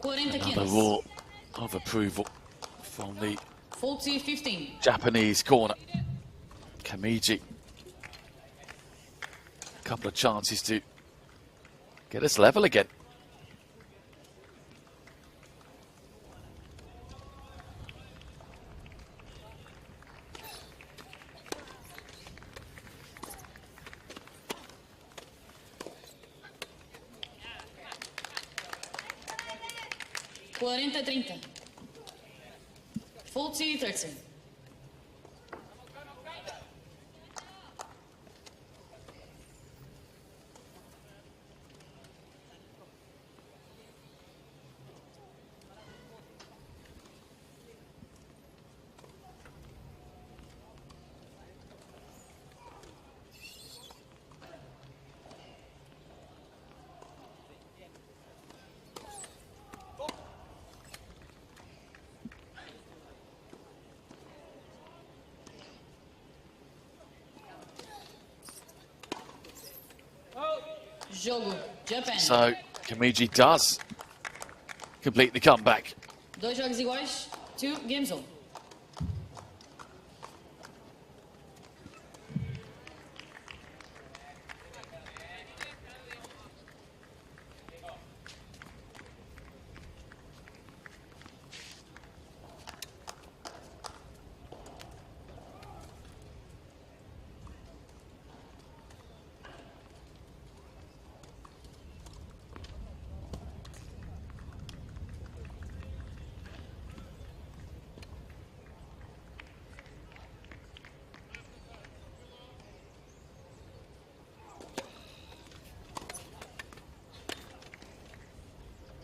Another roar of approval from the 40 15. Japanese corner. Kamiji. A couple of chances to get us level again. Quarenta 30. 40 13. Jogo, Japan. So Kamiji does complete the comeback. Dois jogos iguais, 2 games on.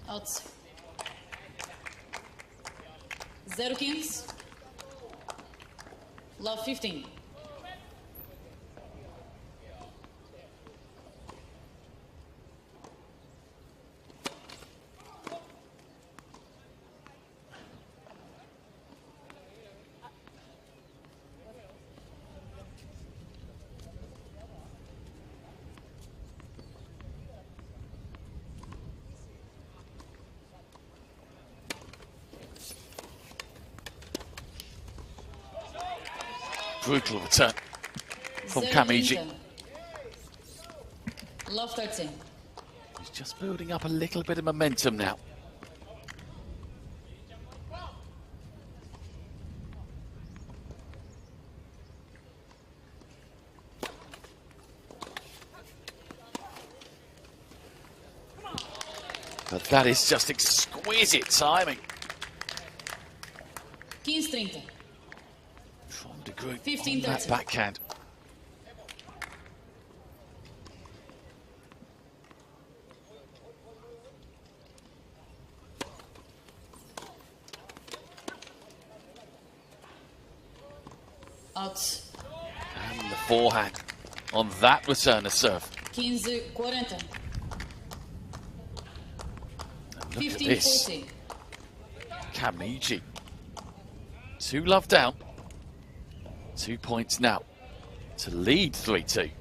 Out. 0-15. Love 15. Brutal return from 0-30. Kamiji. Love 13. He's just building up a little bit of momentum now. But that is just exquisite timing. 15-30. From De Groot 15-30. on that backhand. Out. And the forehand on that return of serve. 15-40. And look at this. 15-40. Kamiji. 2 love down. 2 points now to lead 3-2.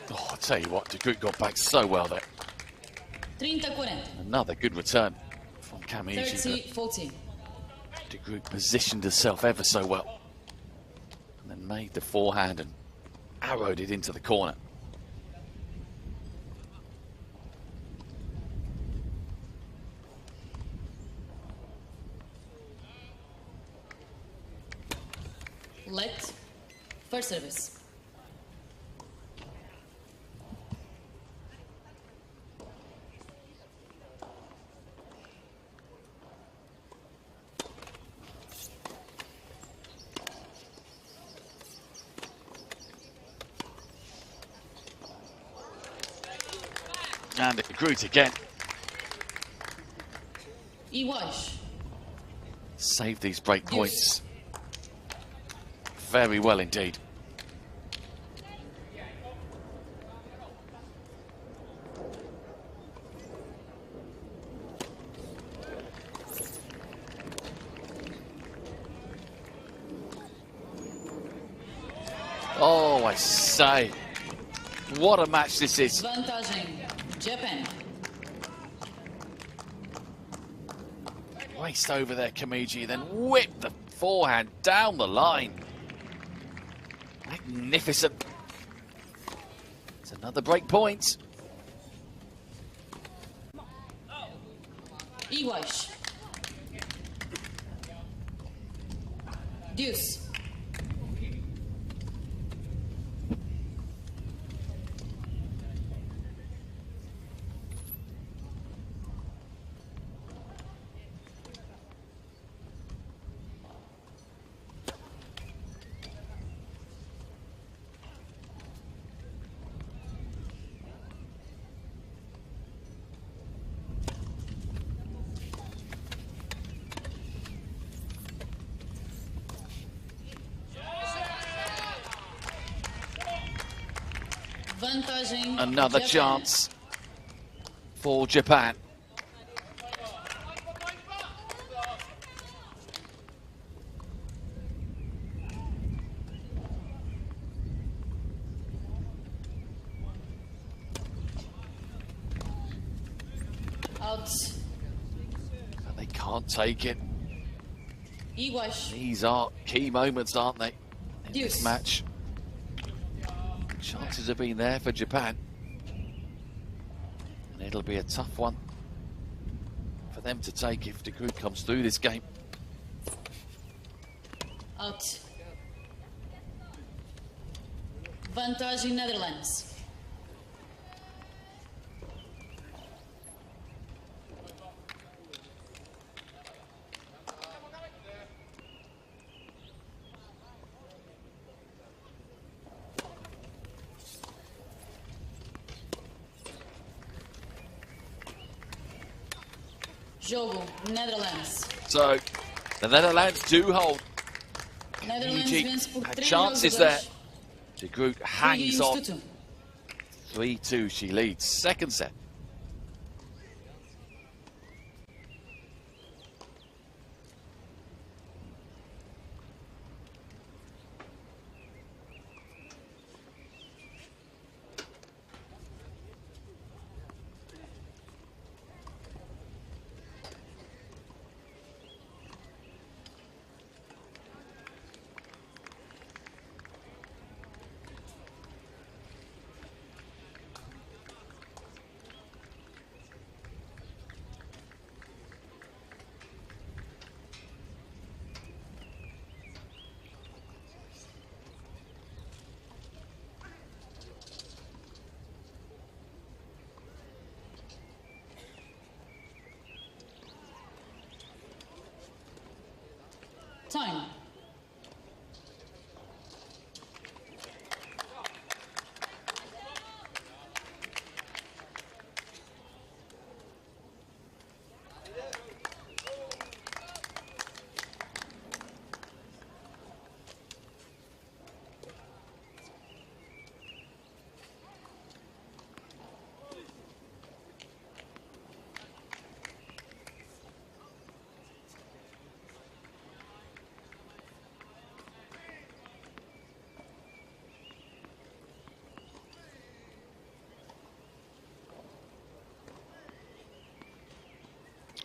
Oh, I'll tell you what, De Groot got back so well there. 30-40. Another good return from Kamiji. 30-40. De Groot positioned herself ever so well. And then made the forehand and arrowed it into the corner. Let. First service. And De Groot again. Iguais. Saved these break points very well indeed. Oh, I say, what a match this is. Vantagem. Japan. Raced over there, Kamiji, then whipped the forehand down the line. Magnificent. It's another break point. Iguais. Deuce. Vantagem. Another Japan. chance for Japan. Out. But they can't take it. Iguais. These are key moments, aren't they, in Deuce. this match? Chances have been there for Japan. And it'll be a tough one for them to take if De Groot comes through this game. Out. Vantagem Netherlands. Jogo, Netherlands. So the Netherlands do hold. Netherlands Kamiji vence por had 3 chances jogos a there. 2. De Groot hangs on. Instituto. 3-2 she leads. Second set. time.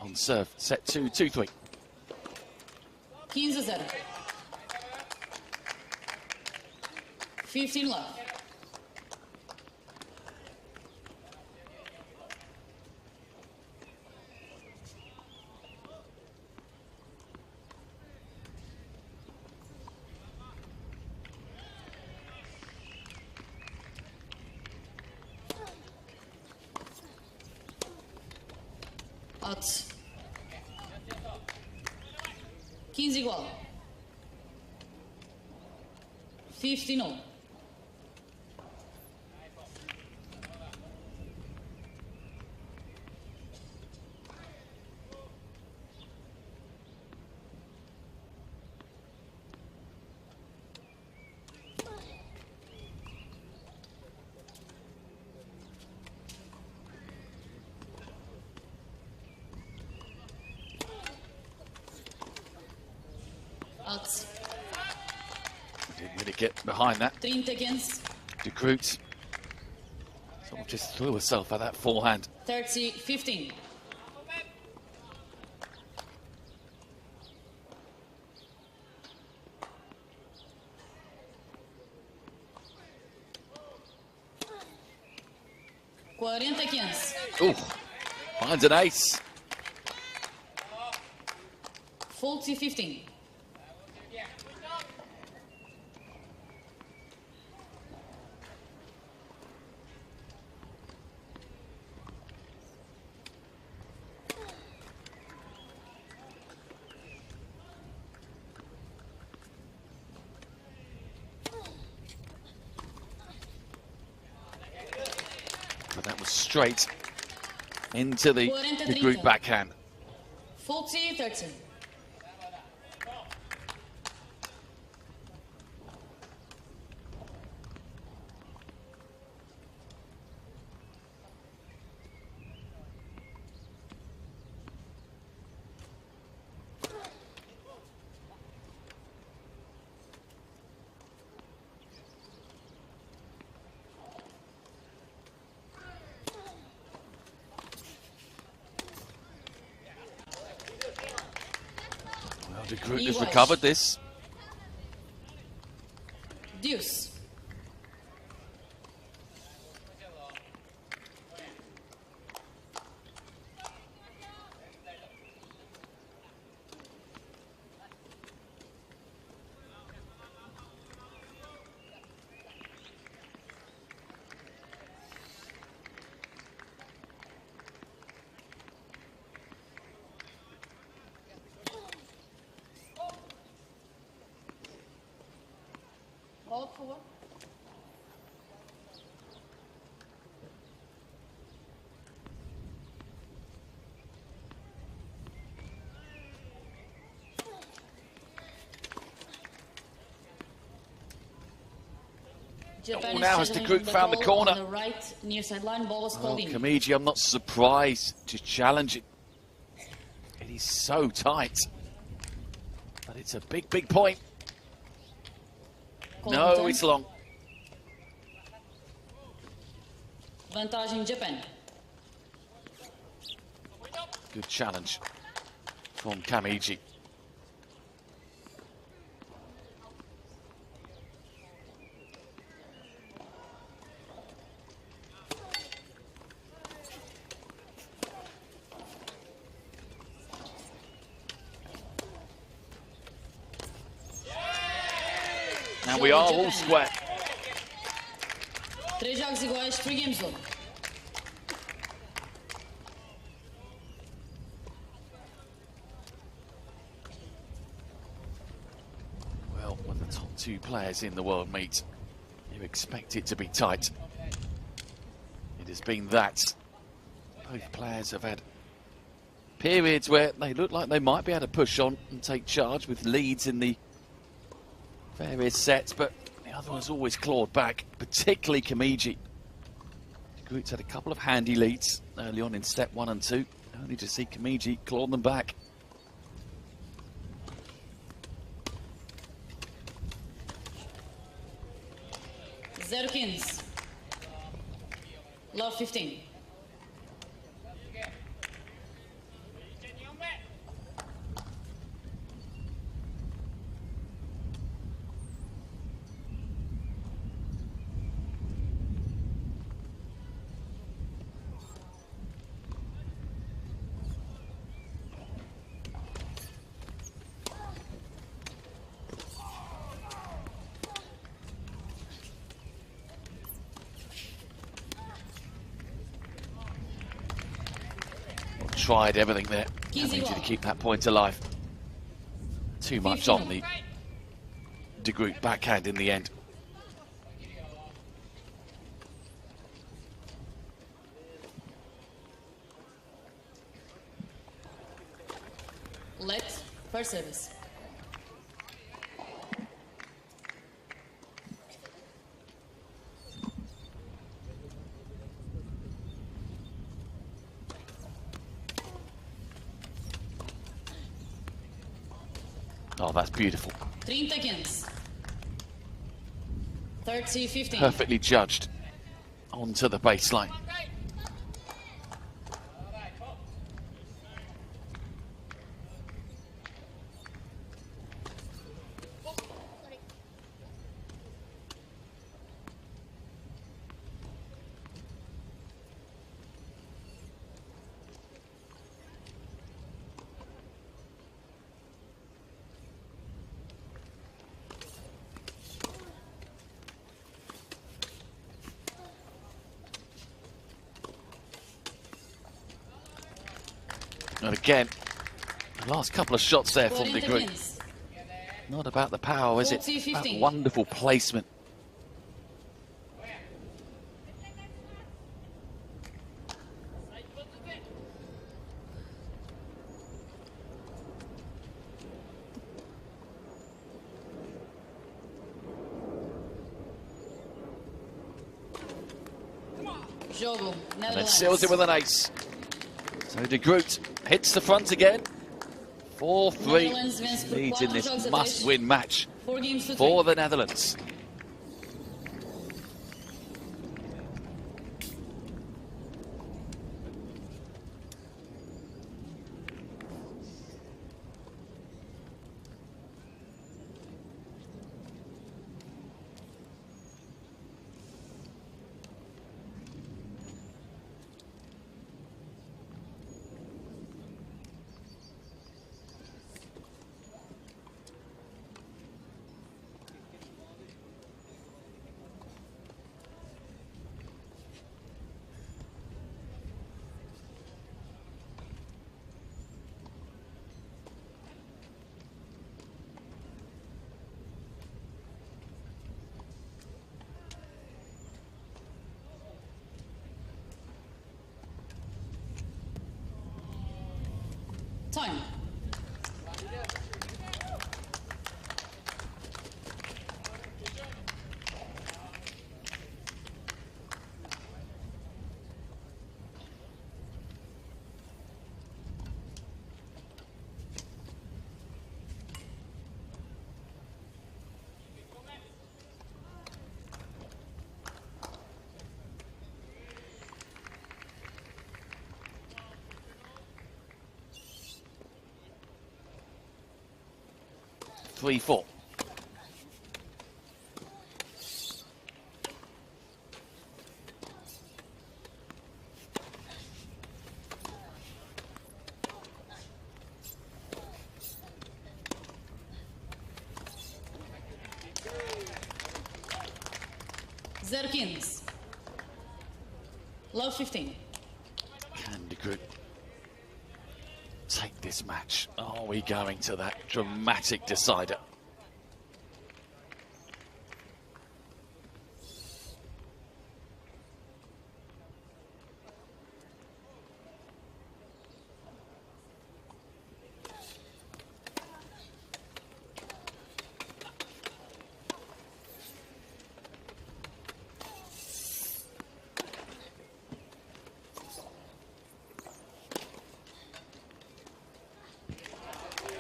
On serve, set 2, 2-3. 15-0. 15 love. Out. 15 igual. 15-0. Out. Didn't really get behind that. 30 against. De Groot sort of just threw herself at that forehand. 30-15. Ooh, finds an ace. 40-15. But that was straight into the group backhand. 40-13. Well, De Groot has recovered this. Deuce. Bola, por favor. Japan now has De Groot found the corner. On the right near sideline, ball was called in. Kamiji, I'm not surprised to challenge it. It is so tight. But it's a big, big point. No, it's long. Vantagem Japan. Good challenge from Kamiji. Now we are all square. 3 jogos iguais, 3 games on. two players in the world meet, you expect it to be tight. It has been that. Both players have had periods where they look like they might be able to push on and take charge with leads in the various sets, but the other one's always clawed back, particularly Kamiji. The group's had a couple of handy leads early on in step 1 and 2, only to see Kamiji claw them back. Zero kings. Love 15. Tried everything there. Having to keep that point alive. Too much on the De Groot backhand in the end. Let first service. Oh, that's beautiful. 30 seconds. 30-15. Perfectly judged onto the baseline. And again, the last couple of shots there from De Groot. Not about the power, is it? About wonderful placement. And then seals it with an ace. So De Groot hits the front again. 4-3 leads in this must-win match for the Netherlands. Time. Three, four. Zero kings. Love 15. Can De Groot take this match? Are we going to that dramatic decider?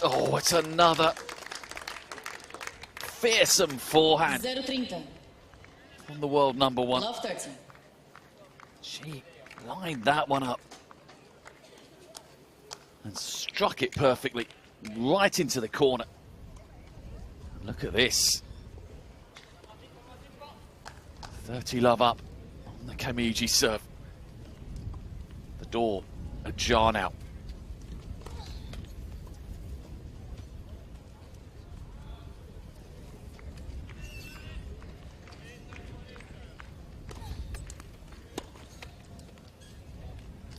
Oh, it's another fearsome forehand 0-30. from the world number one. Love 30. She lined that one up and struck it perfectly right into the corner. Look at this. 30 love up on the Kamiji serve. The door ajar now.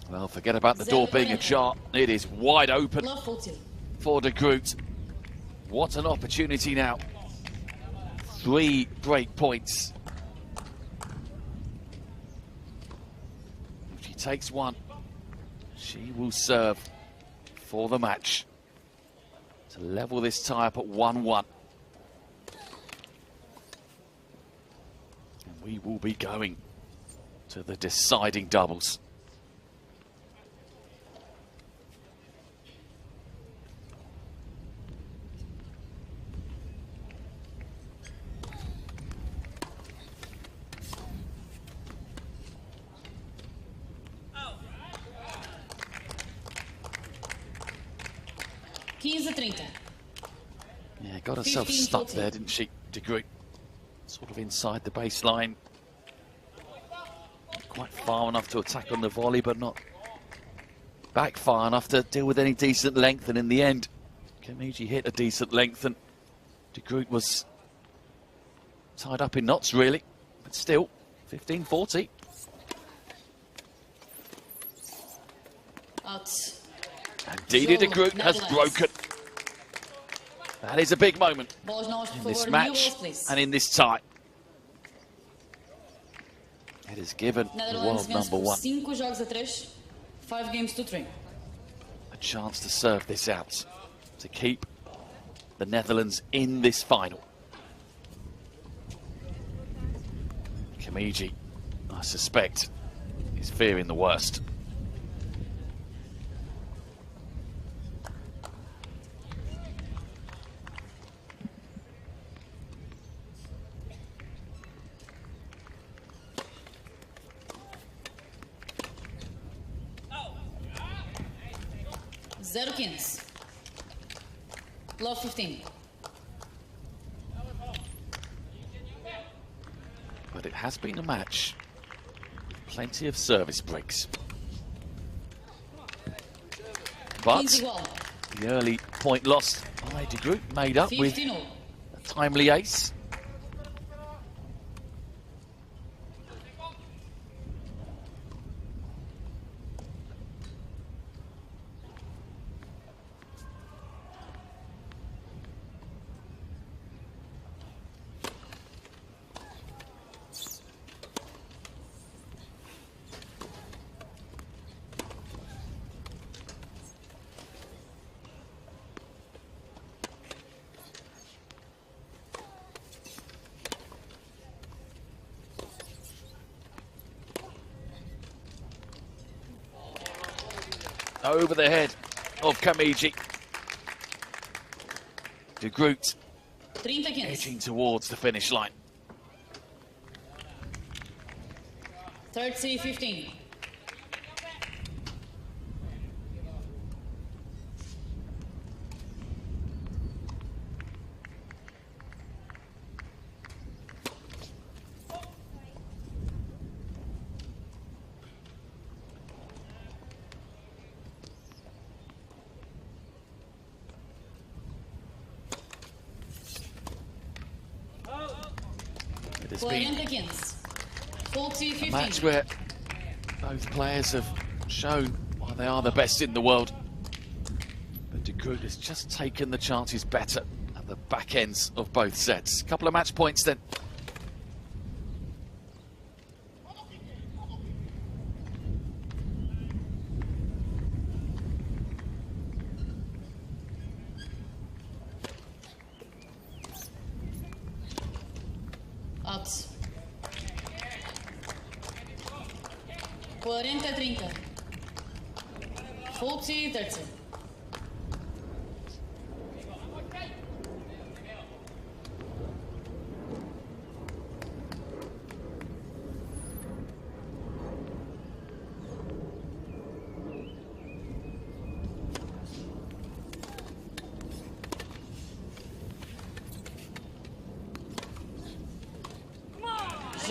Well, forget about the door being ajar. It is wide open Love 40. for De Groot. What an opportunity now. 3 break points. If she takes one, she will serve for the match to level this tie up at 1-1. And we will be going to the deciding doubles. Yeah, got herself 15, stuck 14. there, didn't she, De Groot? Sort of inside the baseline. Quite far enough to attack on the volley, but not back far enough to deal with any decent length. And in the end, Kamiji hit a decent length, and De Groot was tied up in knots, really. But still, 15-40. Out. And Didi De Groot has Netherlands. broken. That is a big moment Bolas novas, por in this favor. New match balls, please. and in this tie. It has given the Netherlands world vence number por one 5 jogos a 3, 5 games to 3. a chance to serve this out, to keep the Netherlands in this final. Kamiji, I suspect, is fearing the worst. Zero 15. Love 15. But it has been a match with plenty of service breaks. But 15 igual. the early point lost by De Groot made up with 15 all. a timely ace. Over the head of Kamiji. De Groot 30 15. edging towards the finish line. 30 15. It has been 40 15. 40 a 15. match where both players have shown why they are the best in the world. But De Groot has just taken the chances better at the back ends of both sets. A couple of match points then. Out. 40 30. 40 30.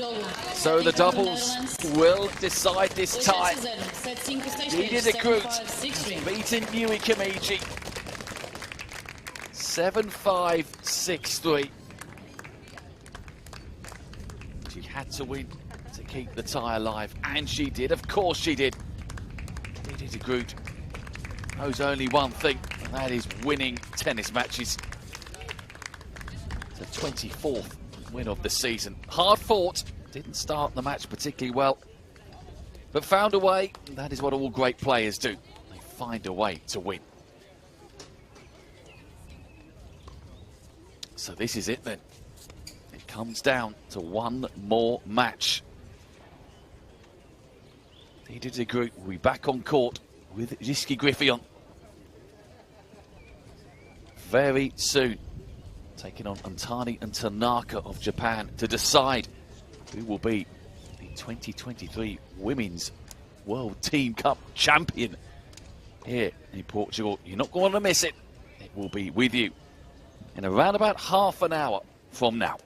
Jogo. So the Enquanto doubles Netherlands, will decide this hoje tie. 7-0, 7-5, 6-3, Didi de Groot 7-5, 6-3. beating Yui Kamiji. 7-5, 6-3. She had to win to keep the tie alive, and she did. Of course she did. Didi de Groot knows only one thing, and that is winning tennis matches. It's a 24th win of the season. Hard fought, didn't start the match particularly well, but found a way. That is what all great players do. They find a way to win. So this is it then. It comes down to one more match. Didi de Groot will be back on court with Rizky Griffion very soon, taking on Antani and Tanaka of Japan to decide who will be the 2023 Women's World Team Cup champion here in Portugal. You're not going to miss it. It will be with you in around about half an hour from now.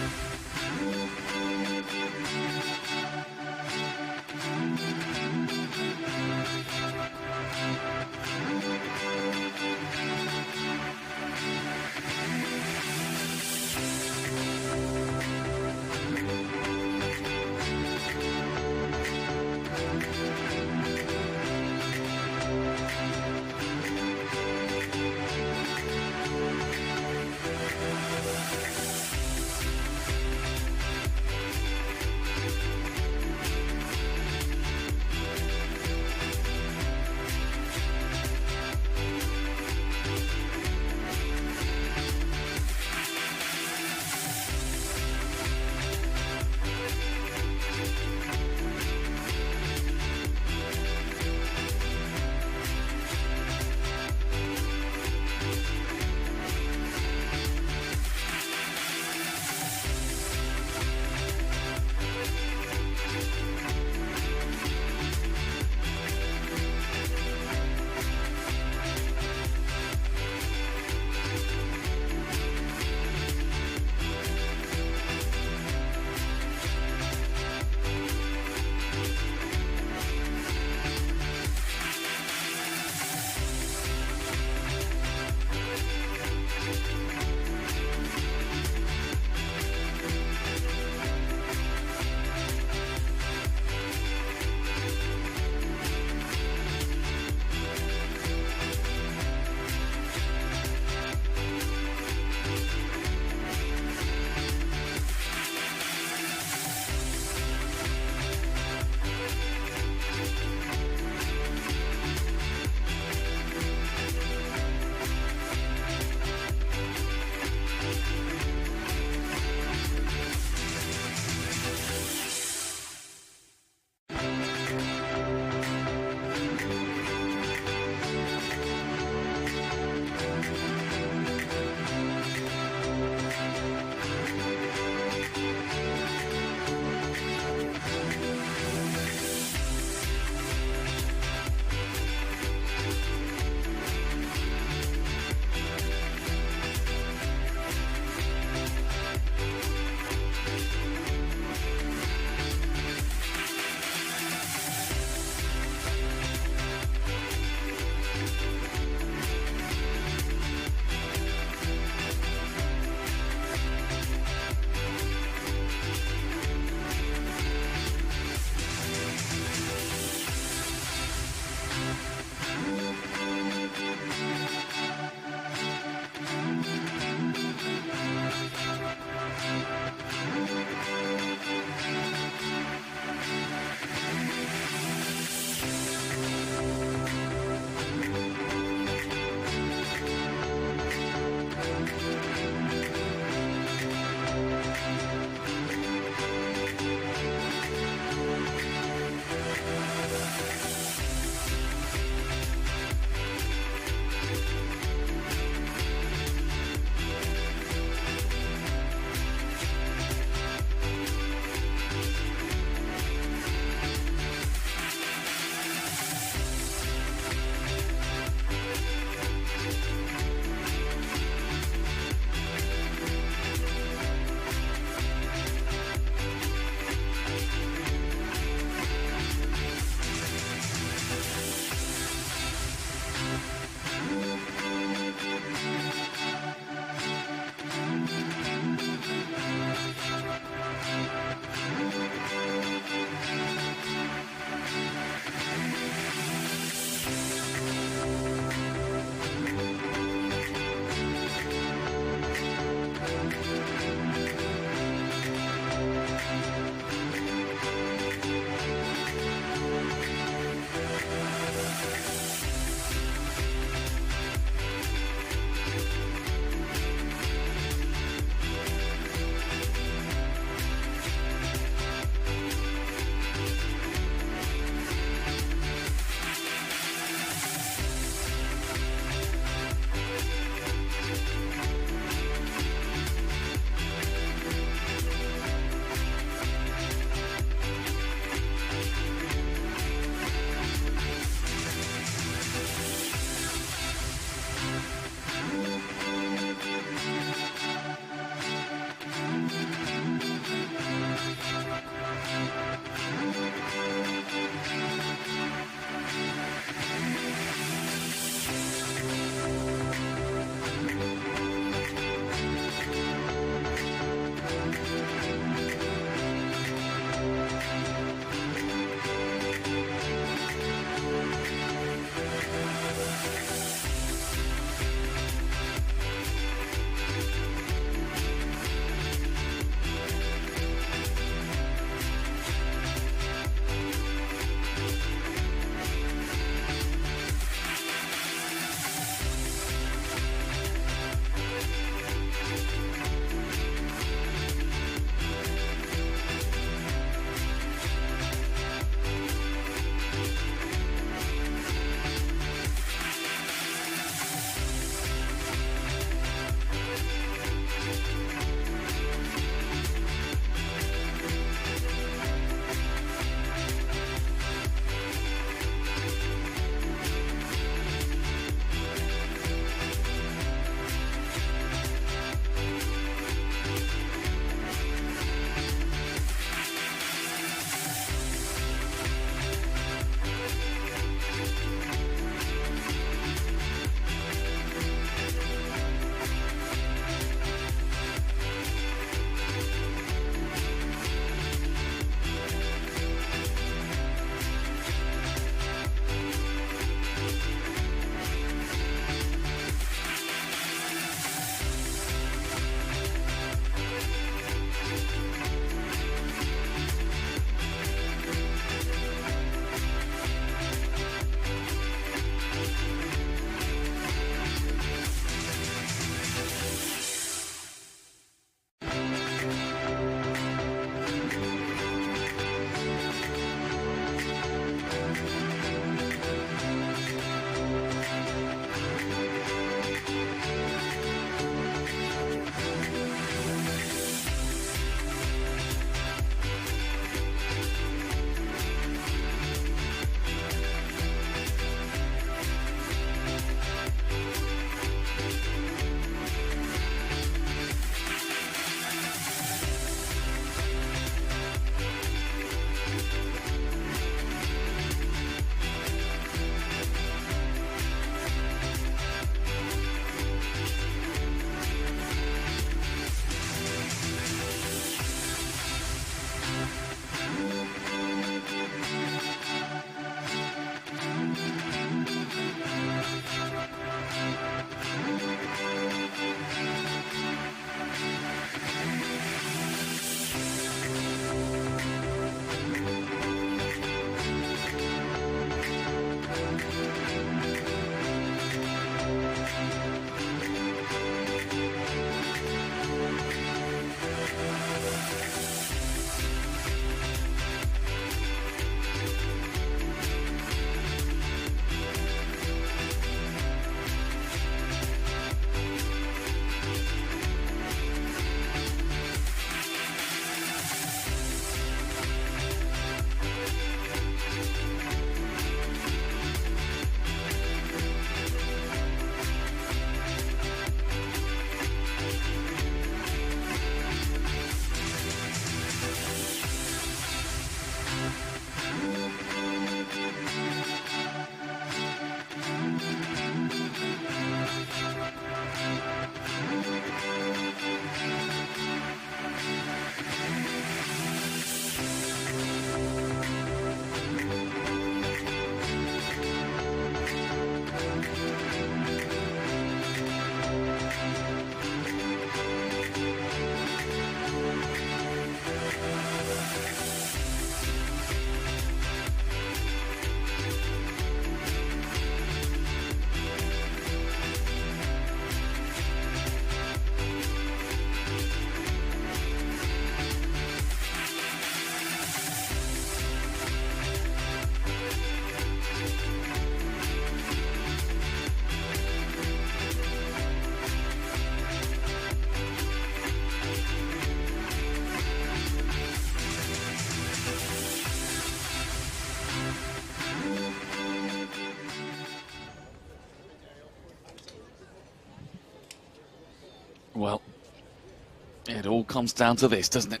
It all comes down to this, doesn't it?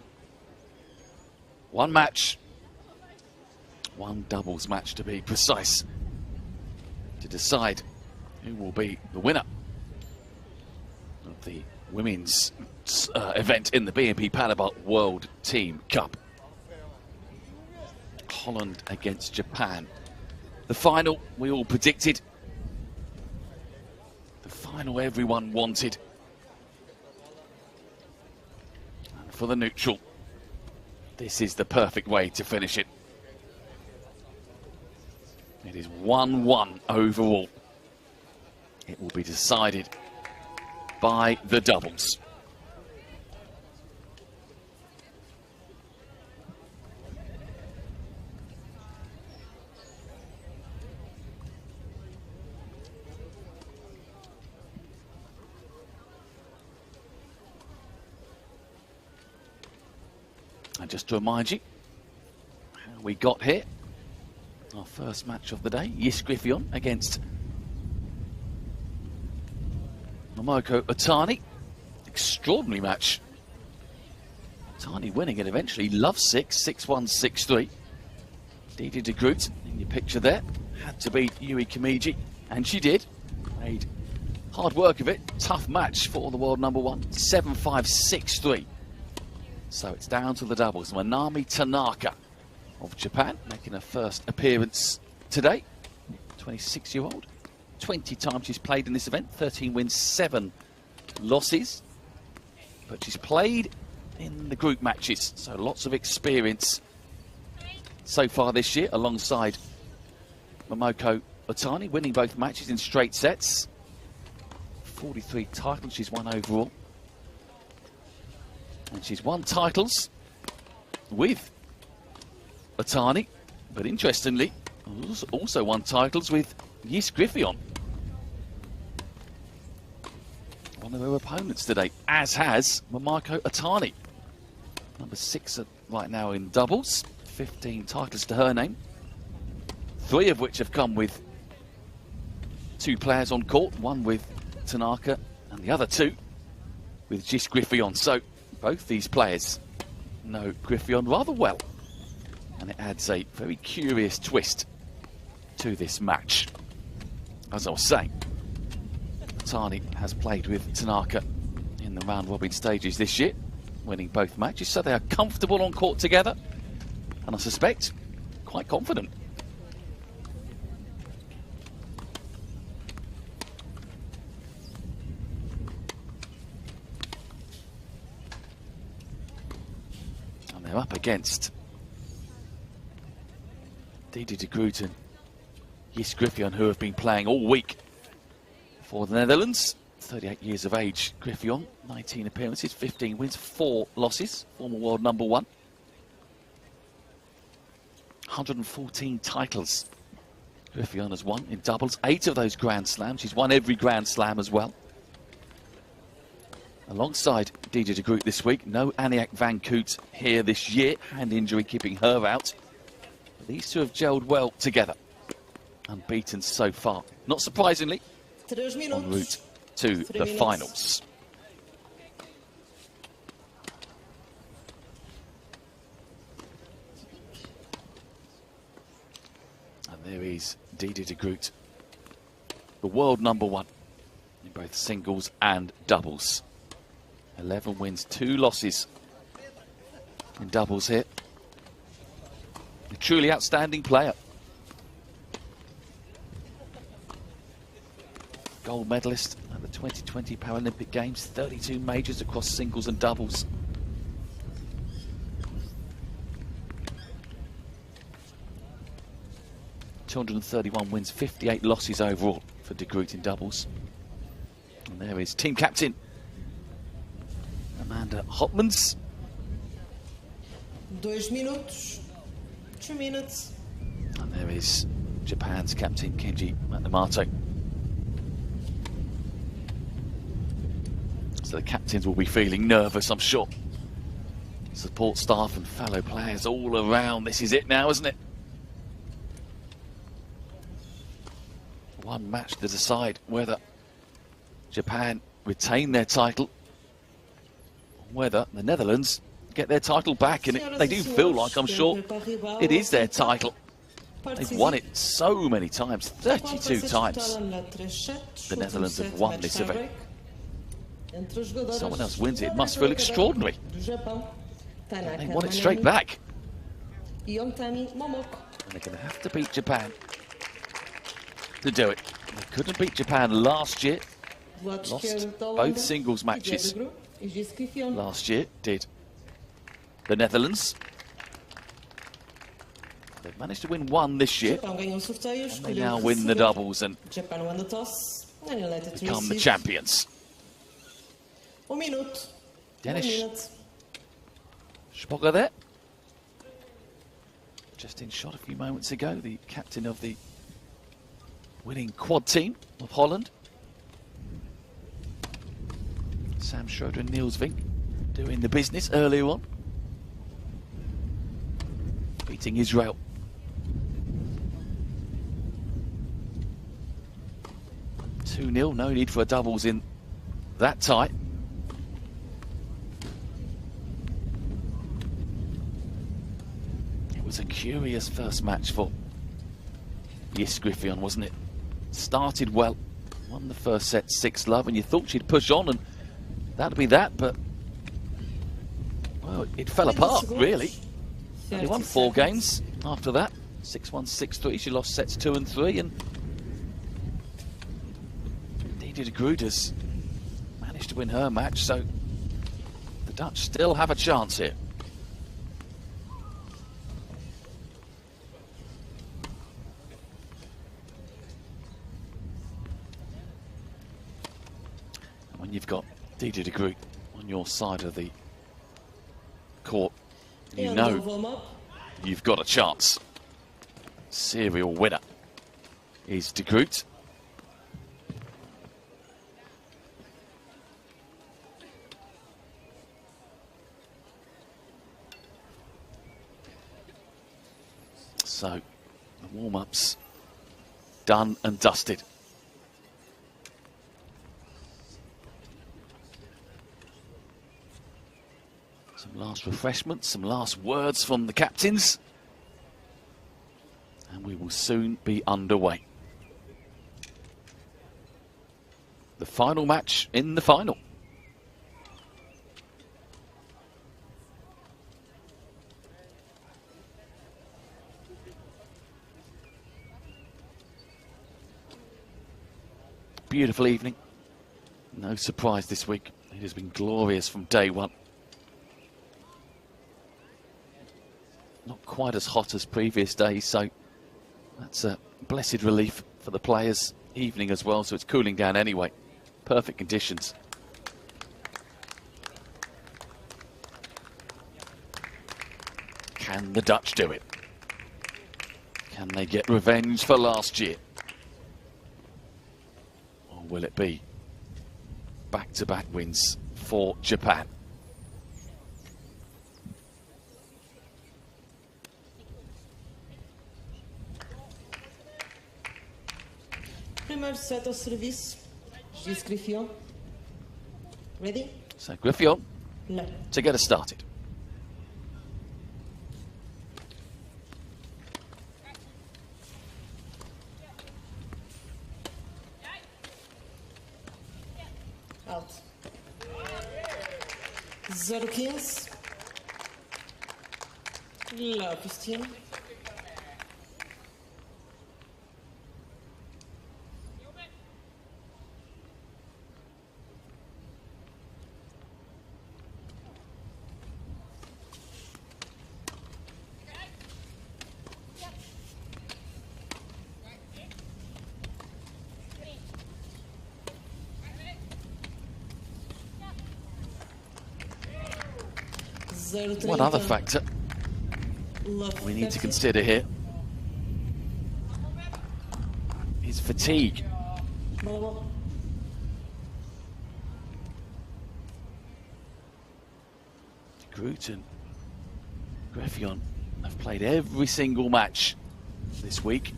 One match, one doubles match to be precise, to decide who will be the winner of the women's event in the BNP Paribas World Team Cup. Holland against Japan. The final we all predicted. The final everyone wanted. And for the neutral, this is the perfect way to finish it. It is 1-1 overall. It will be decided by the doubles. And just to remind you how we got here, our first match of the day, Yiskrifion against Momoko Otani. Extraordinary match. Otani winning it eventually. Love 6, 6-1, 6-3. Didi de Groot in your picture there. Had to beat Yui Kamiji, and she did. Made hard work of it. Tough match for the world number 1. 7-5, 6-3. So it's down to the doubles. Manami Tanaka of Japan making her first appearance today. 26-year-old. 20 times she's played in this event. 13 wins, 7 losses. But she's played in the group matches, so lots of experience so far this year, alongside Momoko Otani, winning both matches in straight sets. 43 titles she's won overall. And she's won titles with Otani, but interestingly, also won titles with Yiskrifion, one of her opponents today, as has Momoko Otani. Number 6 right now in doubles, 15 titles to her name, 3 of which have come with 2 players on court, one with Tanaka and the other 2 with Yiskrifion. So both these players know Griffon rather well, and it adds a very curious twist to this match. As I was saying, Otani has played with Tanaka in the round-robin stages this year, winning both matches, so they are comfortable on court together, and I suspect quite confident. And they're up against Didi de Groot and Yiskrifion, who have been playing all week for the Netherlands. 38 years of age, Griffon, 19 appearances, 15 wins, 4 losses, former world number 1. 114 titles Griffon has won in doubles, 8 of those Grand Slams. She's won every Grand Slam as well. Alongside Didi de Groot this week, no Aniak van Koot here this year, hand injury keeping her out. But these two have gelled well together, unbeaten so far. Not surprisingly, en route to the finals. And there is Didi de Groot, the world number 1 in both singles and doubles. 11 wins, 2 losses in doubles here. A truly outstanding player. Gold medalist at the 2020 Paralympic Games, 32 majors across singles and doubles. ...231 wins, 58 losses overall for de Groot in doubles. And there is team captain Amanda Hotmans. 2 minutos. 2 minutes. And there is Japan's captain Kenji Matsumoto. So the captains will be feeling nervous, I'm sure. Support staff and fellow players all around. This is it now, isn't it? One match to decide whether Japan retain their title whether the Netherlands get their title back, and they do feel like, I'm sure, it is their title. They've won it so many times, 32 times. The Netherlands have won this event. Someone else wins it, it must feel extraordinary. And they won it straight back. And they're going to have to beat Japan to do it. They couldn't beat Japan last year. Lost both singles matches last year, did the Netherlands. They've managed to win one this year, and they now win the doubles and become the champions. Dennis Spogger there, just in shot a few moments ago, the captain of the winning quad team of Holland. Sam Schroeder and Niels Vink doing the business earlier on, beating Israel. (2-0), no need for a doubles in that tie. It was a curious first match for Jis Griffioen, wasn't it? Started well, won the first set 6-love, and you thought she'd push on and that'd be that, but well, it fell apart really. She won 4 games after that, 6-1, 6-3. She lost sets 2 and 3, and Didier de Groot has managed to win her match, so the Dutch still have a chance here. And when you've got Didier de Groot on your side of the court, you know you've got a chance. Serial winner is de Groot. So the warm-ups done and dusted. Some last refreshments, some last words from the captains, and we will soon be underway. The final match in the final. Beautiful evening. No surprise this week. It has been glorious from day one. Not quite as hot as previous days, so that's a blessed relief for the players. Evening as well, so it's cooling down anyway. Perfect conditions. Can the Dutch do it? Can they get revenge for last year? Or will it be back-to-back wins for Japan? Primeiro set ao serviço, Jis Griffioen. Ready? So Griffioen No. to get us started. Out. 0-15. Love 15. One other factor we need to consider here is fatigue. Groot and Griffioen have played every single match this week.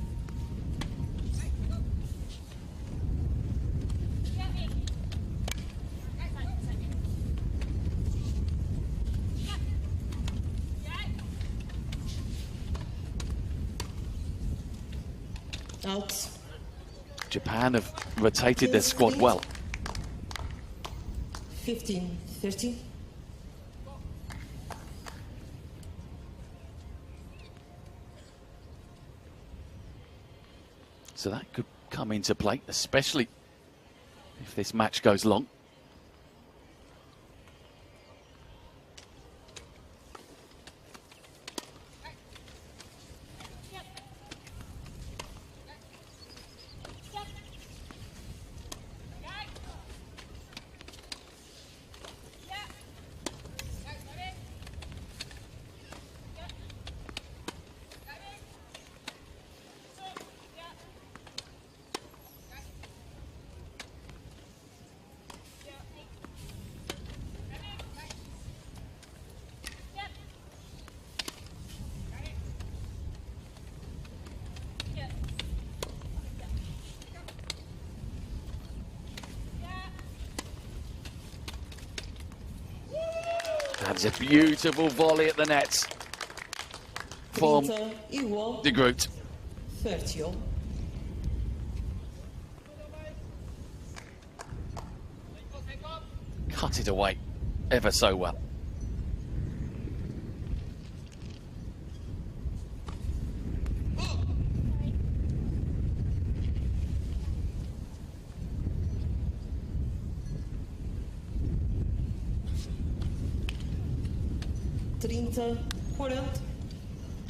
Out. Japan have rotated their squad well. 15-13. So that could come into play, especially if this match goes long. That's a beautiful volley at the net from 30 igual. De Groot. 30. Cut it away ever so well.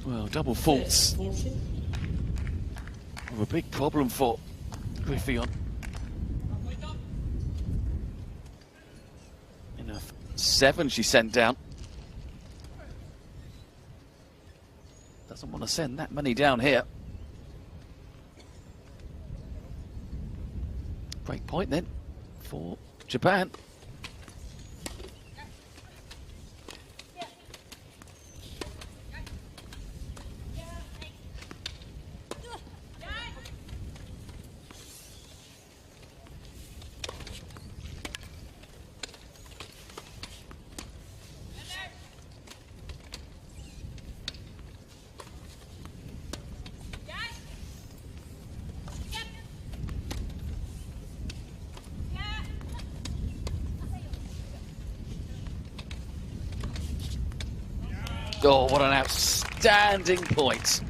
Well, double faults were a big problem for Griffith. Enough 7 she sent down. Doesn't want to send that many down here. Great point then for Japan. Oh, what an outstanding point.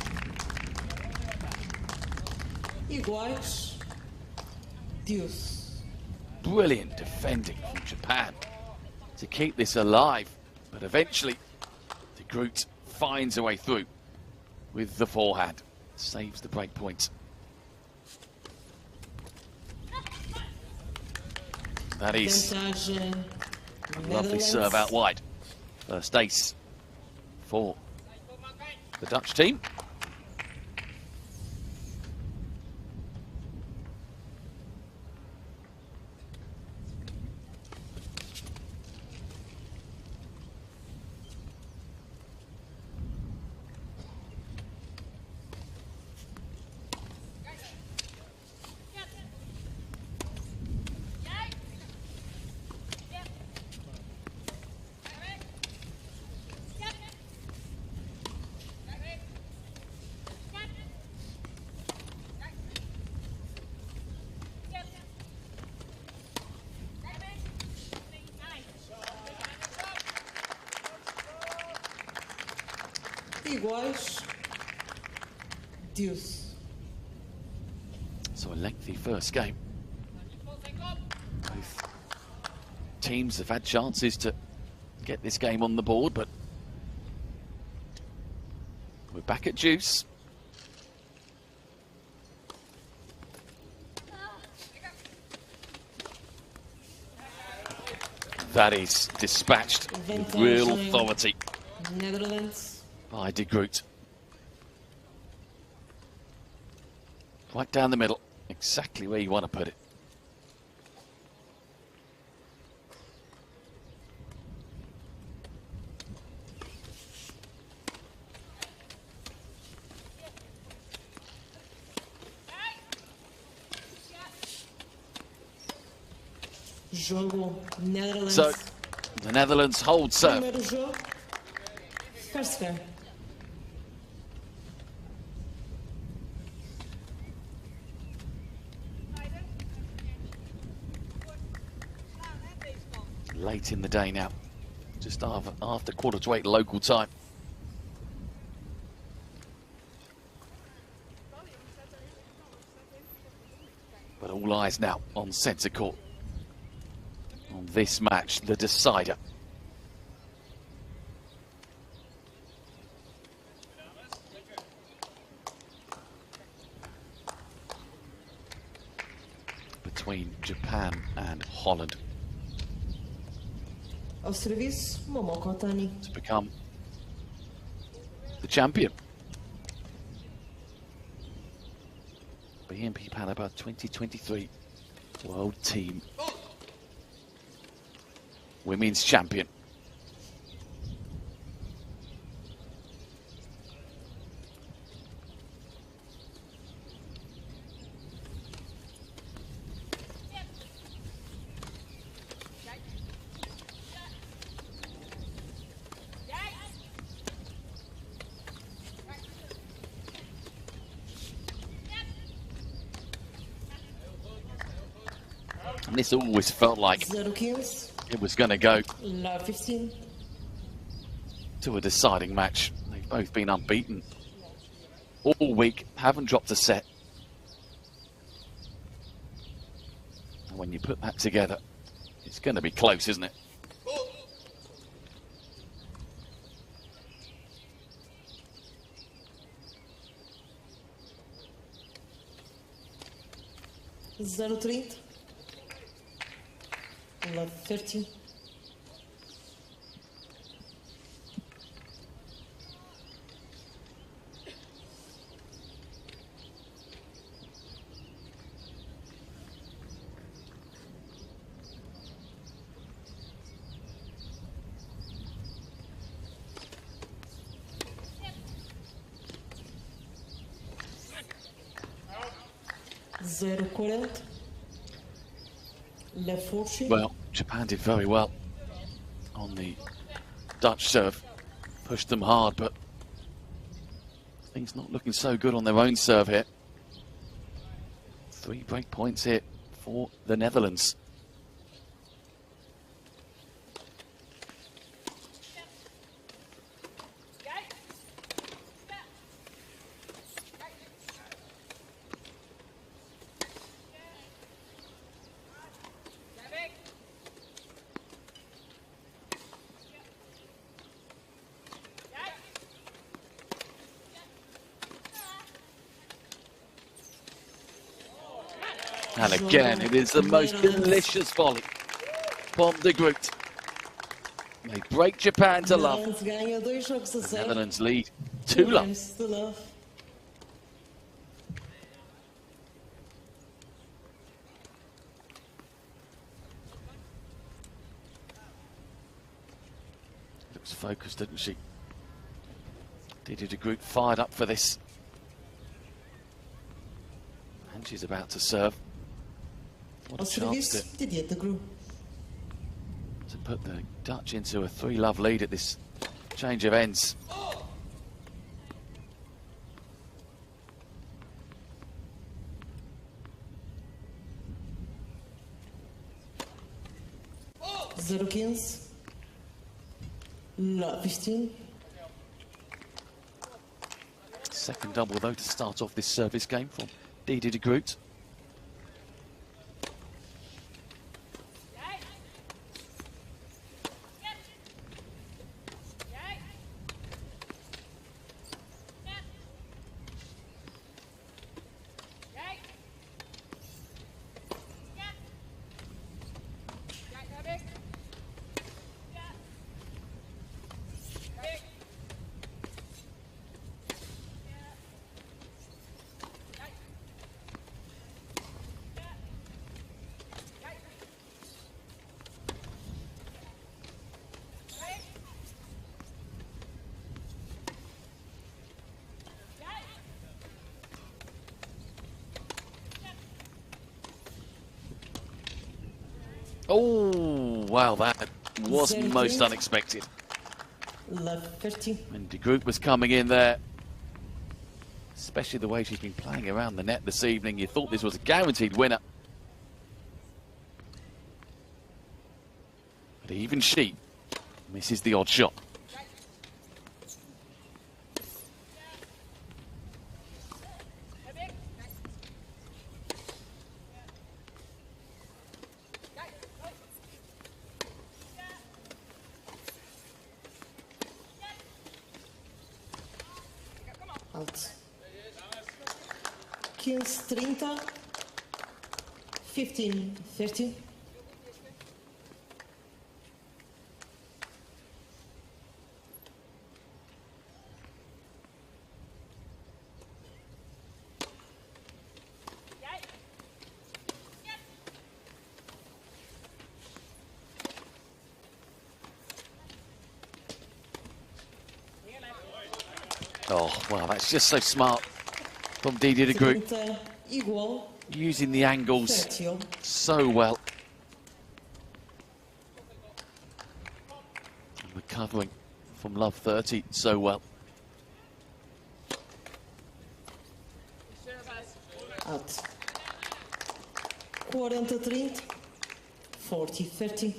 Iguais. Deuce. Brilliant defending from Japan to keep this alive. But eventually, De Groot finds a way through with the forehand. Saves the break point. That is a lovely serve out wide. First ace for the Dutch team. Iguais. Deuce. So a lengthy first game. Both teams have had chances to get this game on the board, but we're back at deuce. That is dispatched with real authority Netherlands. by De Groot. Right down the middle, exactly where you want to put it. Jogo Netherlands. So, the Netherlands hold serve. Primeiro jogo. First game. late in the day now, just after 7:45 local time. But all eyes now on centre court, on this match, the decider. Between Japan and Holland. Ao serviço, Momoko Otani. To become the champion. BNP Paribas 2023 World Team Women's Champion. And this always felt like 0-15. it was going to go Love 15. to a deciding match. They've both been unbeaten all week, haven't dropped a set. And when you put that together, it's going to be close, isn't it? Zero 30. Love 13. Zero 40. Love 40. Well, Japan did very well on the Dutch serve. Pushed them hard, but things not looking so good on their own serve here. 3 break points here for the Netherlands. And again, it is the most delicious volley from de Groot. They break Japan to love. Ganha 2 jogos a The 0. Netherlands lead 2-love. To love. Looks focused, didn't she? Didier de Groot fired up for this. And she's about to serve. What Ao a chance serviço, Didier de Groot. to put the Dutch into a 3-love lead at this change of ends. Zero 15. Love 15. Second double though to start off this service game from Didier de Groot. Oh, wow, that was most unexpected. Love 13. And de Groot was coming in there. Especially the way she's been playing around the net this evening. You thought this was a guaranteed winner. But even she misses the odd shot. Out. 15-30. 15-30. Oh, wow, that's just so smart from Didier de Groot. 30 igual. Using the angles 30. so well. And recovering from love 30 so well. Out. 40-30. 40-30.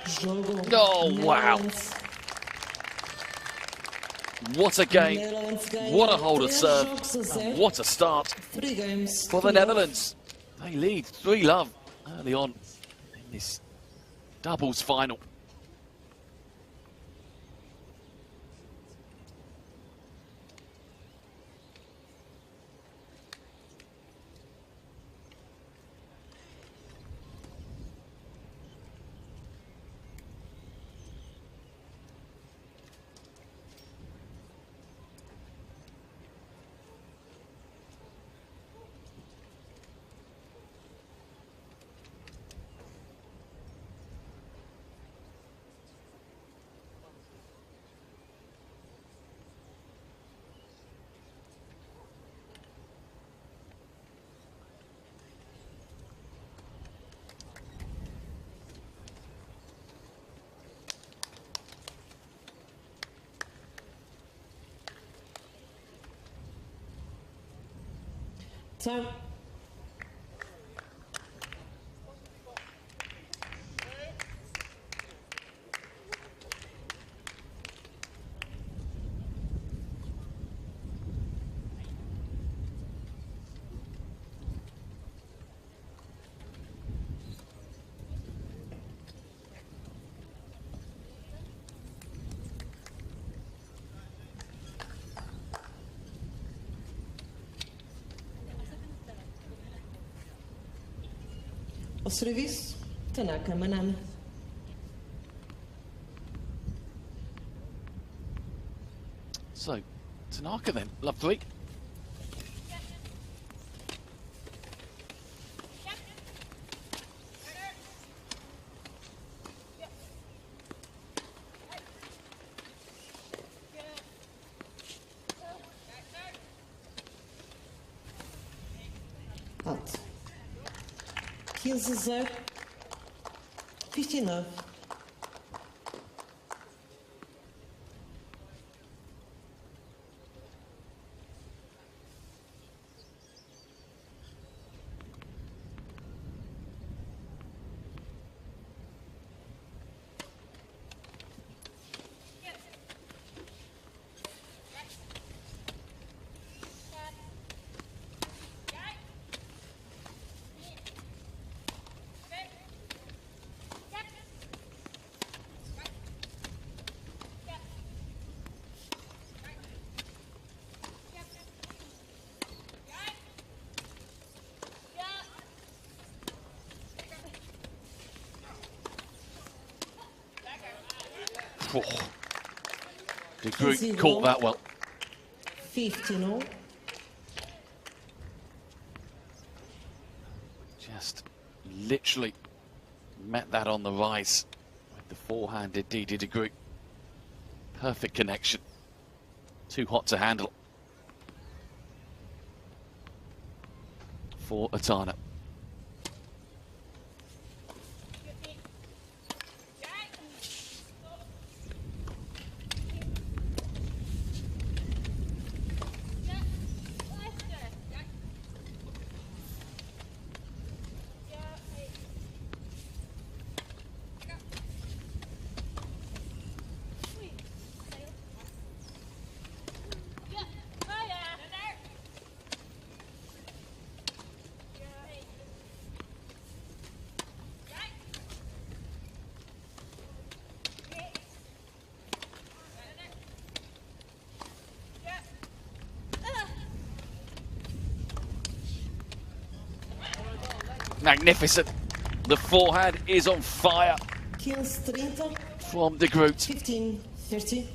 Jogo. Oh, wow. Netherlands. What a game. Netherlands ganha What a hold of 3 serve. jogos a And 0. what a start 3 games. for the 3 Netherlands. They lead 3-love early on in this doubles final. Time. Ao serviço, Tanaka Manana. So, Tanaka then, love 3. Out. 15-0. 59. De Groot caught that well. 15-0. Just literally met that on the rise with the four-handed Didi de Groot. Perfect connection. Too hot to handle for Atana. Magnificent. The forehand is on fire 15-30. from de Groot. 15-30.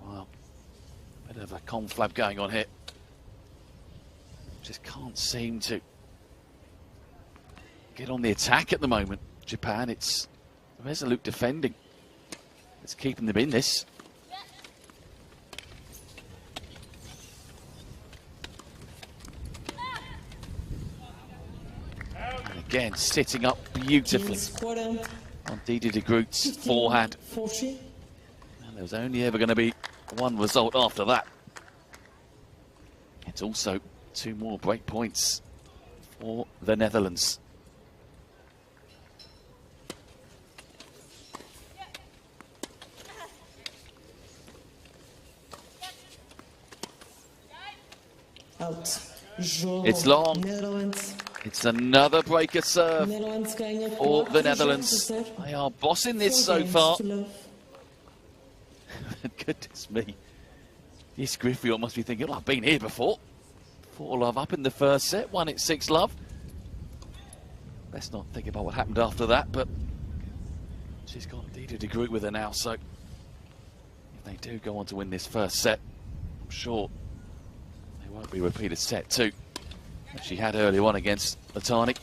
Well, bit of a conflab going on here. Just can't seem to get on the attack at the moment. Japan, it's resolute defending. It's keeping them in this. And again, sitting up beautifully on Didi de Groot's forehand. 40. And there was only ever going to be one result after that. It's also 2 more break points for the Netherlands. Out. Jogo. It's long. Netherlands. It's another breaker serve Netherlands ganha for the 4 Netherlands. jogos a 0. They are bossing this 4 so games far. to love. Goodness me. This Griffith must be thinking, oh, I've been here before. 4-love up in the first set, won it 6-love. Let's not think about what happened after that, but she's got Didi de Groot with her now, so if they do go on to win this first set, I'm sure they won't be repeated set 2 that she had earlier on against Latani.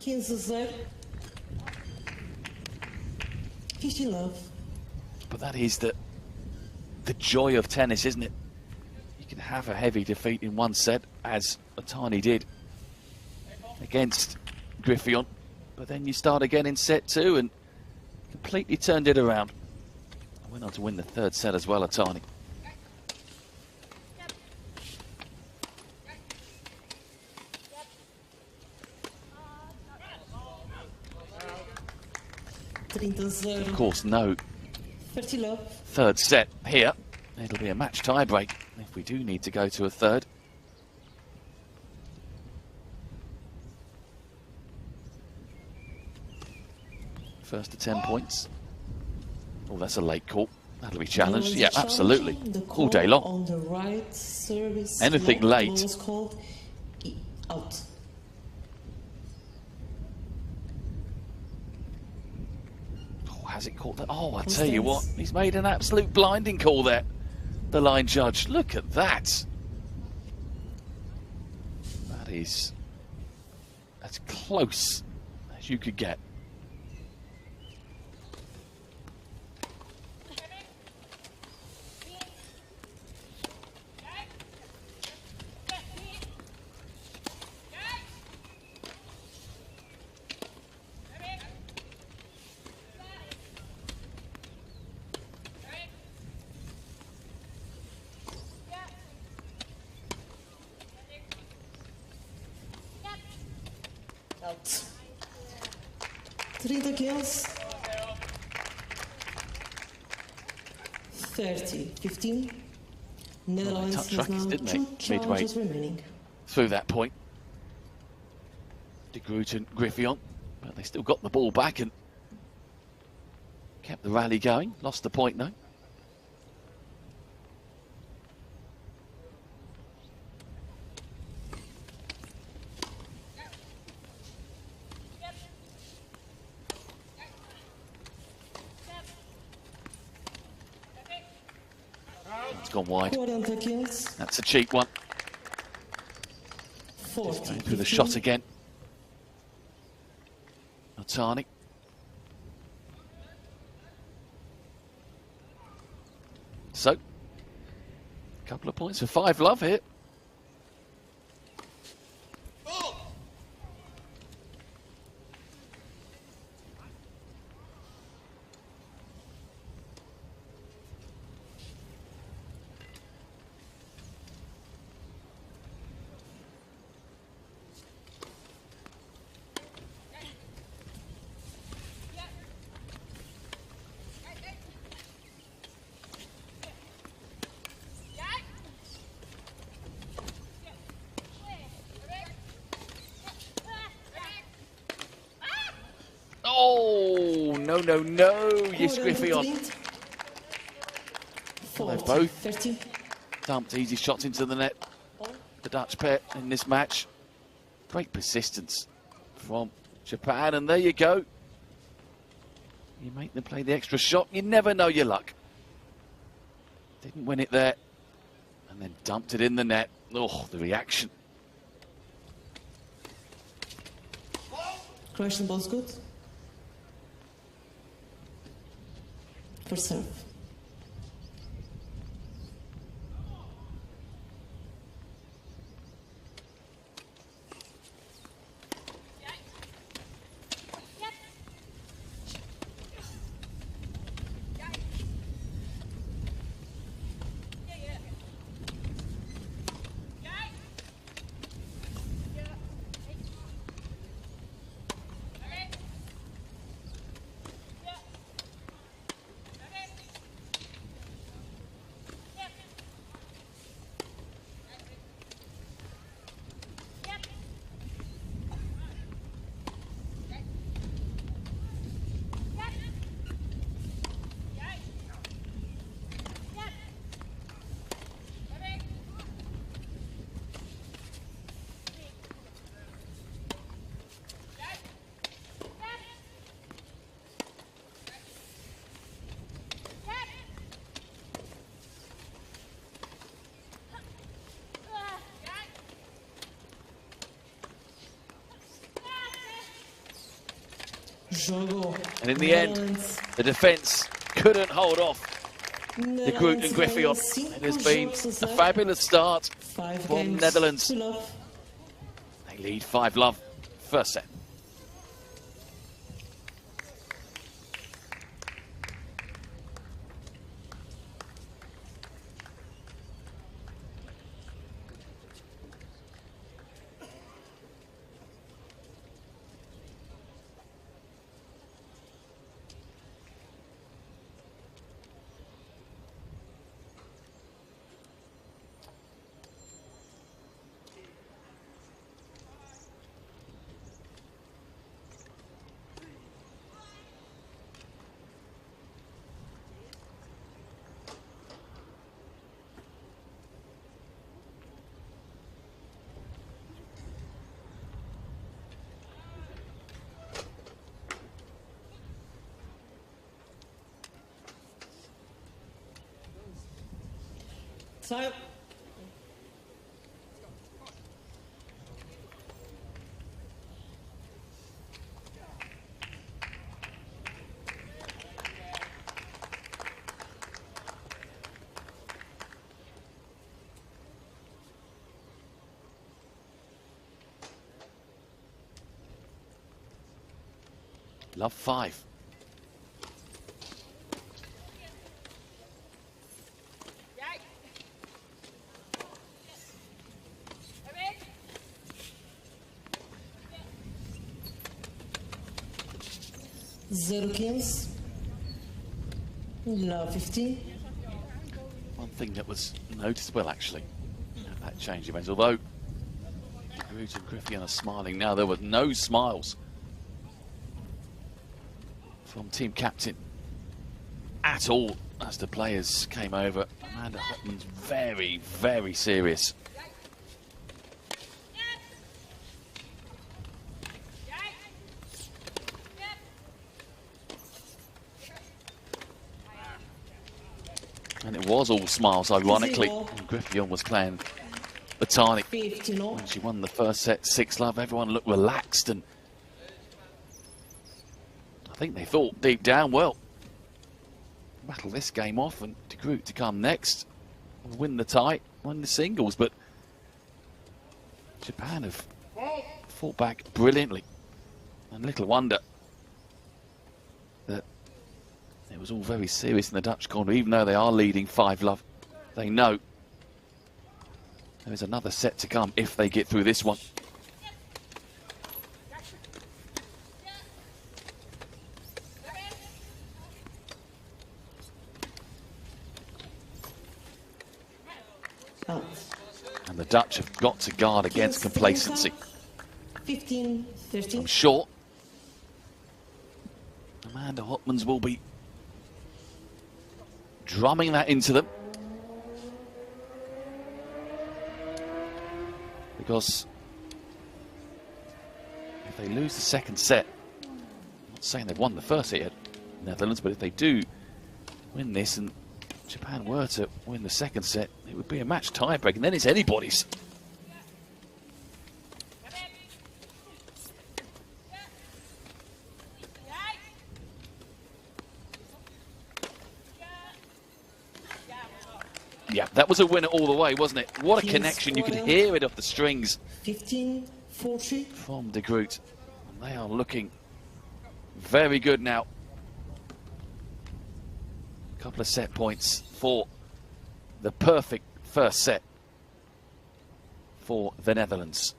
15-0. 15-love. But that is the joy of tennis, isn't it? You can have a heavy defeat in one set, as Atani did against Griffith, but then you start again in set 2 and completely turned it around. I went on to win the third set as well, Atani. Of course, no 30-love. third set here. It'll be a match tie break if we do need to go to a third. First to 10 points. Oh, that's a late call. That'll be challenged. Yeah, absolutely. All day long. On the right service. Anything late. Was called out. Oh, has it caught that? Oh, I tell you what, he's made an absolute blinding call there. The line judge. Look at that. That's close as you could get. Out. 30 kills. 30-15. Netherlands touched has rackets, now didn't they? 2 Midway. challenges remaining. Through that point. De Groot and Griffith, but they still got the ball back and kept the rally going. Lost the point though. It's gone wide. 40-15. That's a cheap one. Just going through the shot again. Otani. So, a couple of points for 5-love here. Oh, no, no, no. Yes, Griffey on. They've both dumped easy shots into the net. The Dutch pair in this match. Great persistence from Japan, and there you go. You make them play the extra shot, you never know your luck. Didn't win it there, and then dumped it in the net. Oh, the reaction. Croatian ball's good. For serve. And in the end, the defence couldn't hold off the Groot and Griffey on. It has been a fabulous start from Netherlands. They lead 5-love, first set. Time. Love 5. Zero 15. Love 15. One thing that was noticeable actually, that change of ends, although Groot and Griffey are smiling now, there were no smiles from team captain at all as the players came over. Amanda Hotman's very, very serious. And it was all smiles, ironically. And Griffith was playing Batani. 15-all. When she won the first set, 6-love, everyone looked relaxed, and I think they thought deep down, well, battle this game off and De Groot to come next, win the tie, win the singles, but Japan have fought back brilliantly, and little wonder that it was all very serious in the Dutch corner. Even though they are leading 5-love, they know there is another set to come if they get through this one. And the Dutch have got to guard against complacency. 15-13. I'm sure Amanda Hotmans will be drumming that into them, because if they lose the second set, I'm not saying they've won the first set yet, Netherlands, but if they do win this and Japan were to win the second set, it would be a match tiebreak, and then it's anybody's. Yeah, that was a winner all the way, wasn't it? What a connection. You could hear it off the strings 15-40 from De Groot. And they are looking very good now. A couple of set points for the perfect first set for the Netherlands.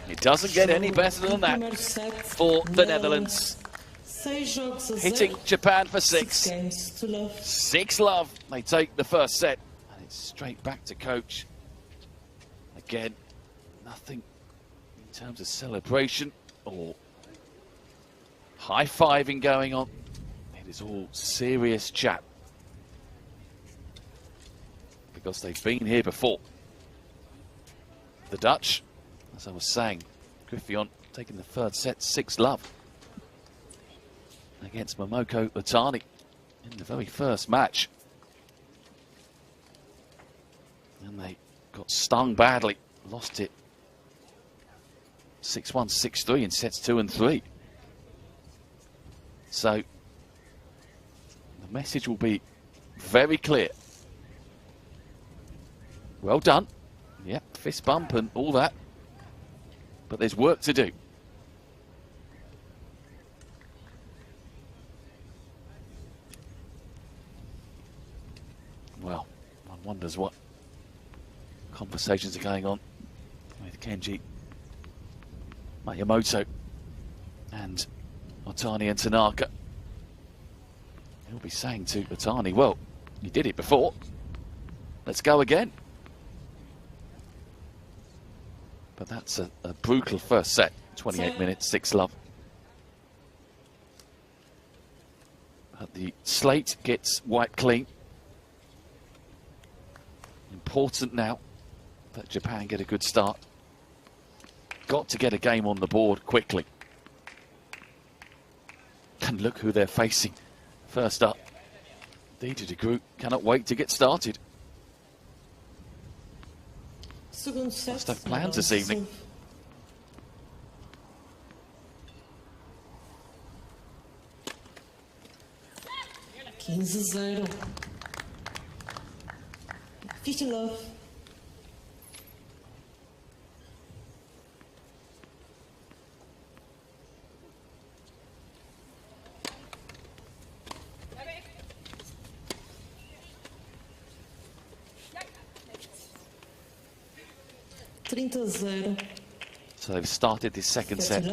It doesn't get any better than that for the Netherlands. Hitting Japan for 6. 6-love. They take the first set. And it's straight back to coach. Again, nothing in terms of celebration or high-fiving going on. It is all serious chat, because they've been here before. The Dutch, as I was saying, Griffith taking the third set, 6-love against Momoko Otani in the very first match. And they got stung badly, lost it 6-1, 6-3 in sets 2 and 3. So the message will be very clear. Well done. Yep, fist bump and all that. But there's work to do. Well, one wonders what conversations are going on with Kenji Miyamoto and Otani and Tanaka. He'll be saying to Otani, well, you did it before. Let's go again. But that's a brutal first set. 28 minutes, 6-love. But the slate gets wiped clean. Important now that Japan get a good start. Got to get a game on the board quickly. And look who they're facing. First up, Didier De Groot cannot wait to get started. Must have plans this evening. (15-0). 15-love. So they've started this second set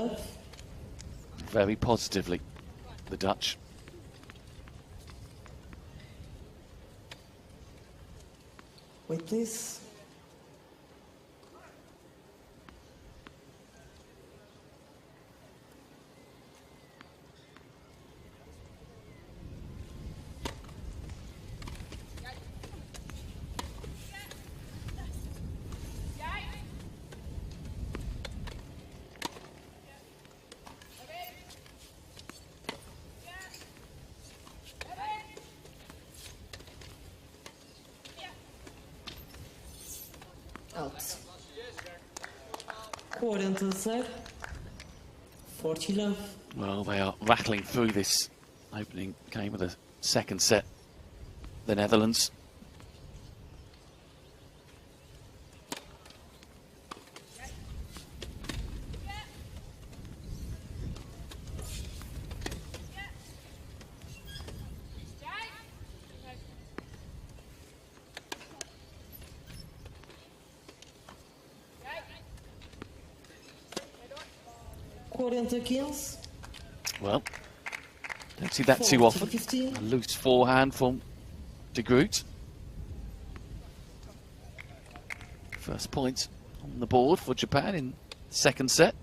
very positively, the Dutch. Wait, please. Out. 40-0. 40 love. Well, they are rattling through this opening game of the second set, the Netherlands. Well, don't see that too often. 15. A loose forehand from de Groot. First point on the board for Japan in the second set.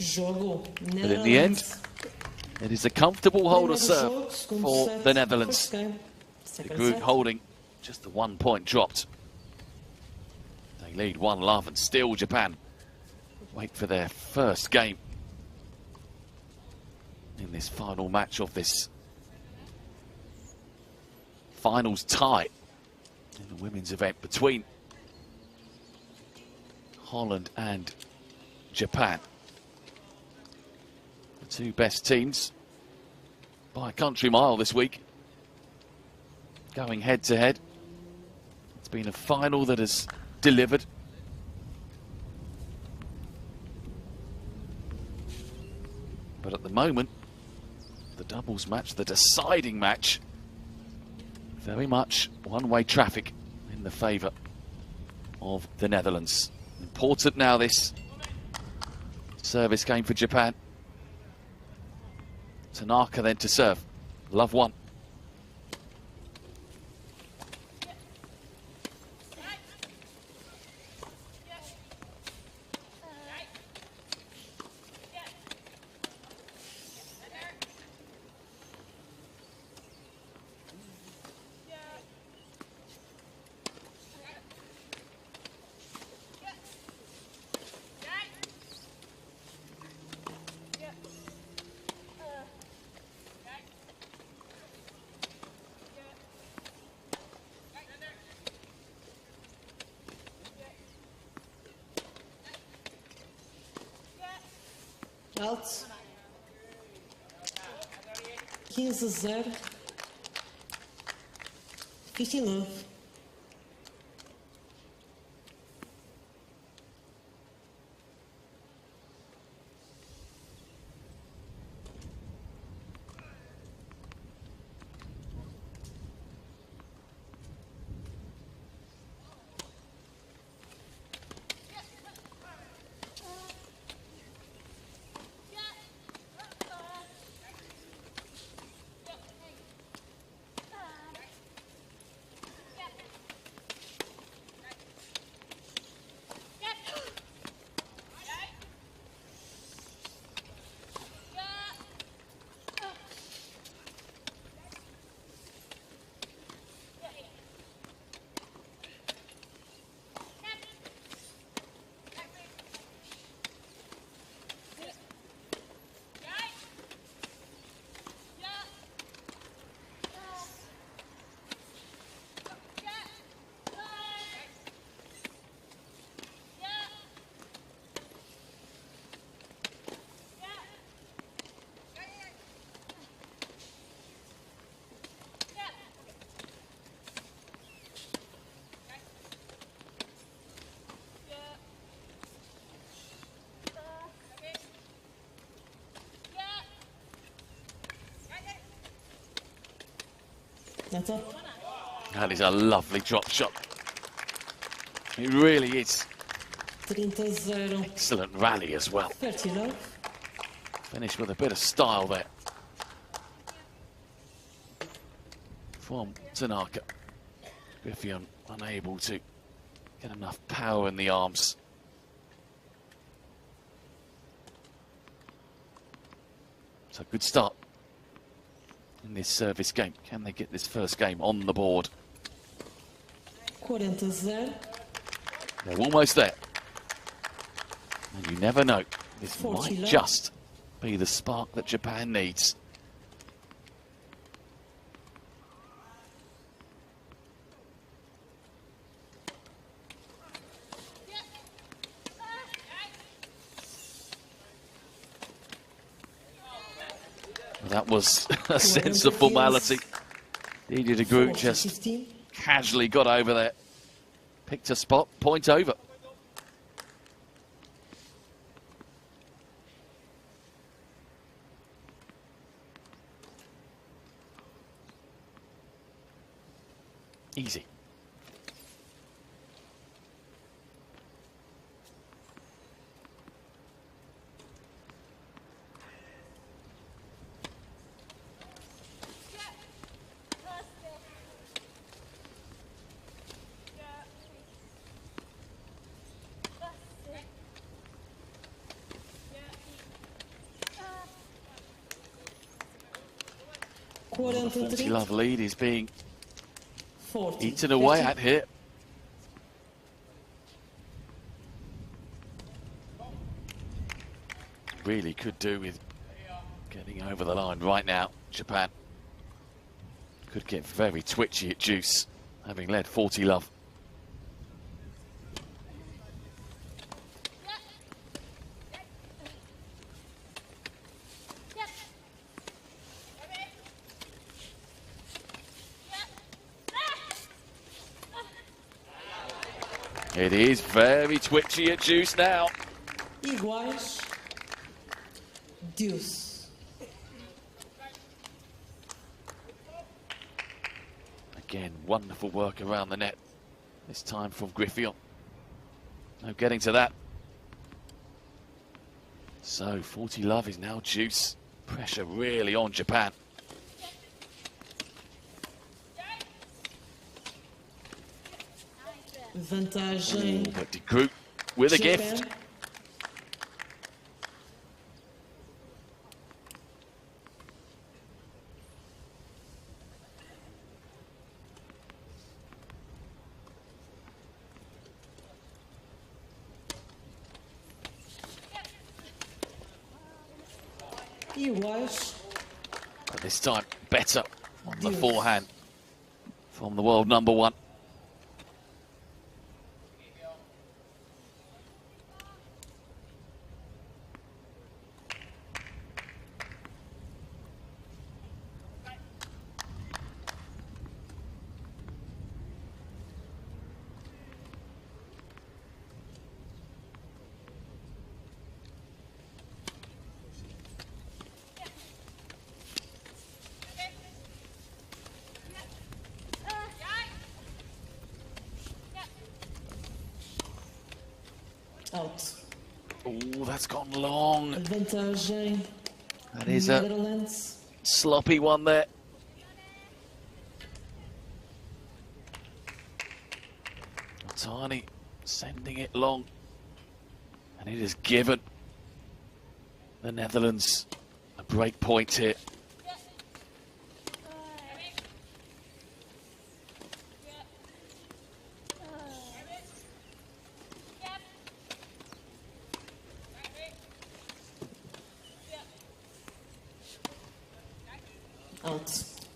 Jogo. But in the end, it is a comfortable hold of serve for the Netherlands. De Groot holding just the 1 point dropped. They lead 1-0 and still Japan wait for their first game in this final match of this finals tie in the women's event between Holland and Japan. The two best teams by a country mile this week, going head to head. It's been a final that has delivered. But at the moment, the doubles match, the deciding match, very much one-way traffic in the favour of the Netherlands. Important now, this service game for Japan. Tanaka then to serve. Love one. Out. 15-0. 15 love. Meta. That is a lovely drop shot. It really is. 30-0. Excellent rally as well. 30 love. Finished with a bit of style there from Tanaka. Griffin unable to get enough power in the arms. So good start in this service game. Can they get this first game on the board? 40-0. They're almost there. And you never know. This 40 might love. just be the spark that Japan needs. That was a sense of formality. Didier de Groot just 40-15. casually got over there. Picked a spot, point over. Easy. The 40 love lead is being 40. eaten away 50. at here. Really could do with getting over the line right now. Japan could get very twitchy at juice, having led 40 love. It is very twitchy at juice now. Iguais. Deuce. Again, wonderful work around the net. This time from Griffin. No getting to that. So 40 love is now juice. Pressure really on Japan. Vantagem. But de Groot with a Japan. gift. Iguais. But this time better on the forehand from the world number one. Out. Oh, that's gone long. Vantagem. That is a Netherlands. sloppy one there. Tani sending it long. And it has given the Netherlands a break point here. Out.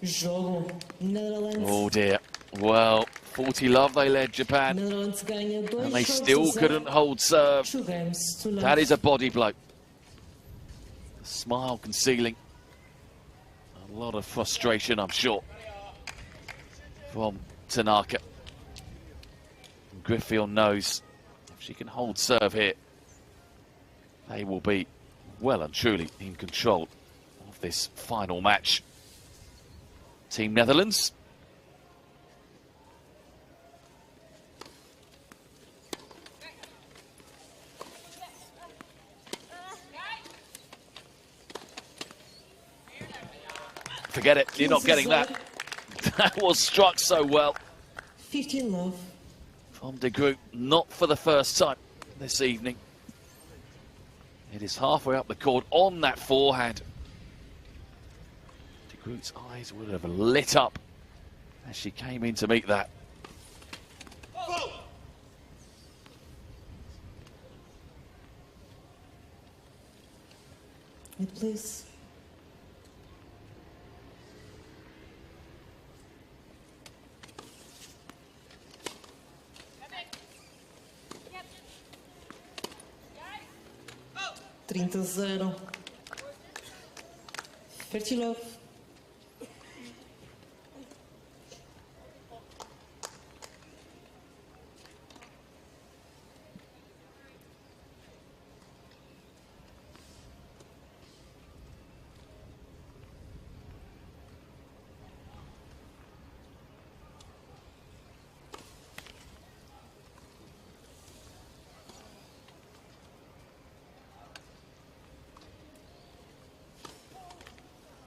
Jogo. Netherlands. Oh dear. Well, 40 love they led Japan. Netherlands ganha 2 And they jogos still a 0. couldn't hold serve. 2 games to love. That is a body blow. A smile concealing a lot of frustration, I'm sure, from Tanaka. And Griffin knows if she can hold serve here, they will be well and truly in control of this final match. Team Netherlands Forget it, you're not getting that. That was struck so well 15 love. from De Groot, not for the first time this evening. It is halfway up the court on that forehand. De Groot's eyes would have lit up as she came in to meet that. Please. Trinta zero. 30 love.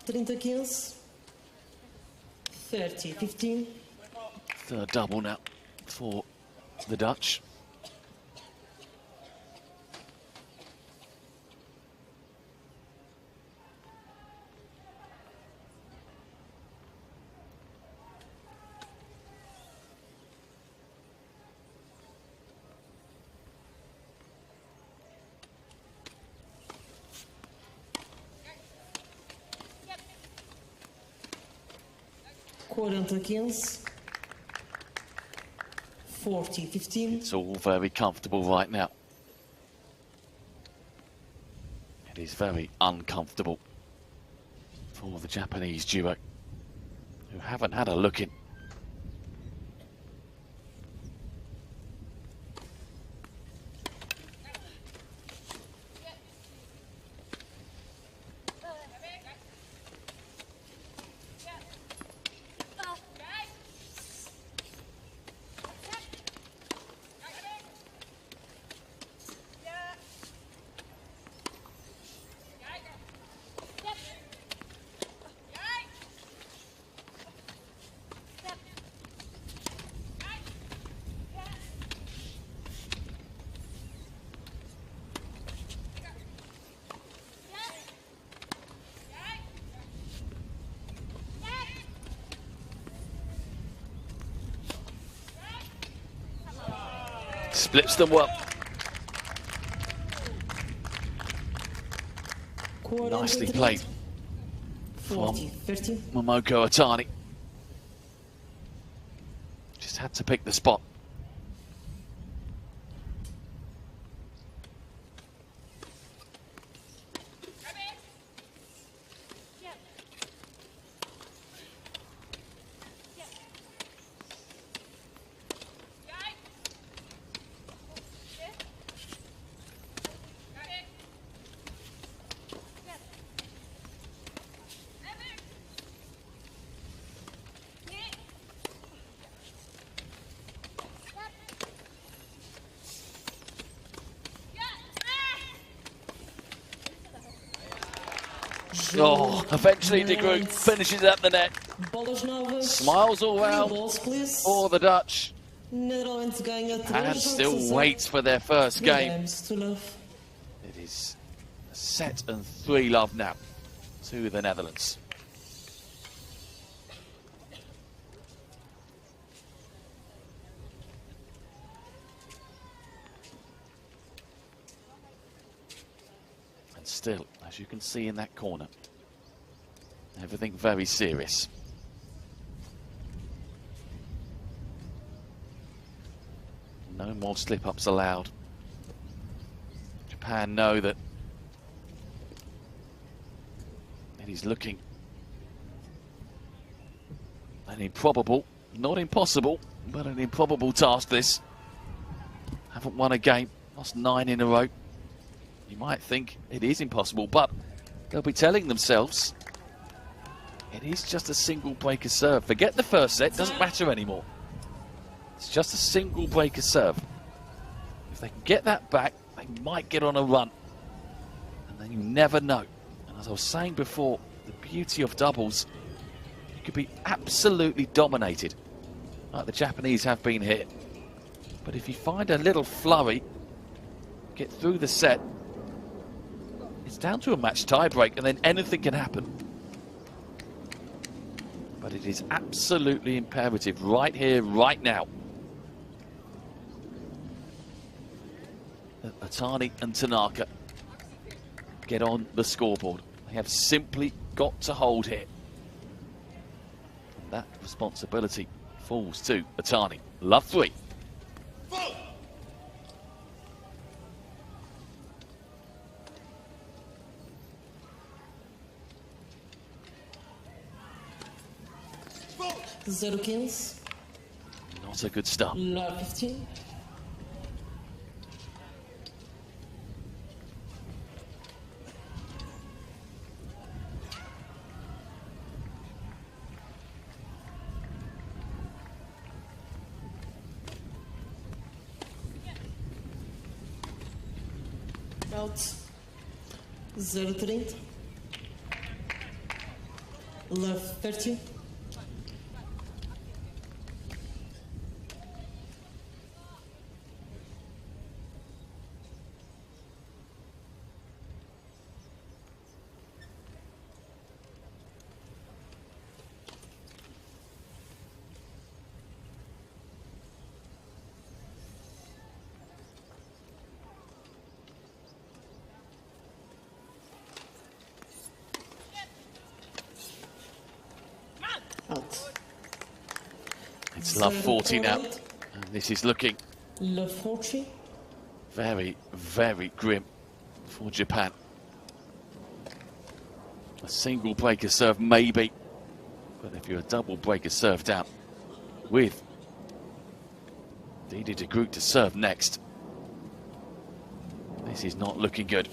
Trinta 15. 30 15. Third double now for the Dutch. Quarenta 15. 40 15. It's all very comfortable right now. It is very uncomfortable for the Japanese duo, who haven't had a look in. Splits them well. Nicely played from 40 30. Momoko Otani. Just had to pick the spot. Oh, eventually De Groot finishes at the net. Bolas novas. Smiles all round Balls, please. for the Dutch. Netherlands ganha 3 And jogos still a 0. waits for their first 3 game. games to love. It is a set and 3 love now to the Netherlands. And still, as you can see in that corner, everything very serious. No more slip-ups allowed. Japan know that it is looking an improbable, not impossible, but an improbable task this. Haven't won a game, lost 9 in a row. You might think it is impossible, but they'll be telling themselves it is just a single breaker serve. Forget the first set, doesn't matter anymore. It's just a single breaker serve. If they can get that back, they might get on a run. And then you never know. And as I was saying before, the beauty of doubles could be absolutely dominated, like the Japanese have been here. But if you find a little flurry, get through the set, it's down to a match tie-break, and then anything can happen. But it is absolutely imperative right here, right now, that Atani and Tanaka get on the scoreboard. They have simply got to hold here. And that responsibility falls to Atani. Love 3. Zero 15. Not a good start. Love 15. Out. 0-30. Love 13. Out. It's love 40 now. And this is looking Love 40. very, very grim for Japan. A single breaker serve maybe, but if you're a double breaker serve down with Didi de Groot to serve next, this is not looking good.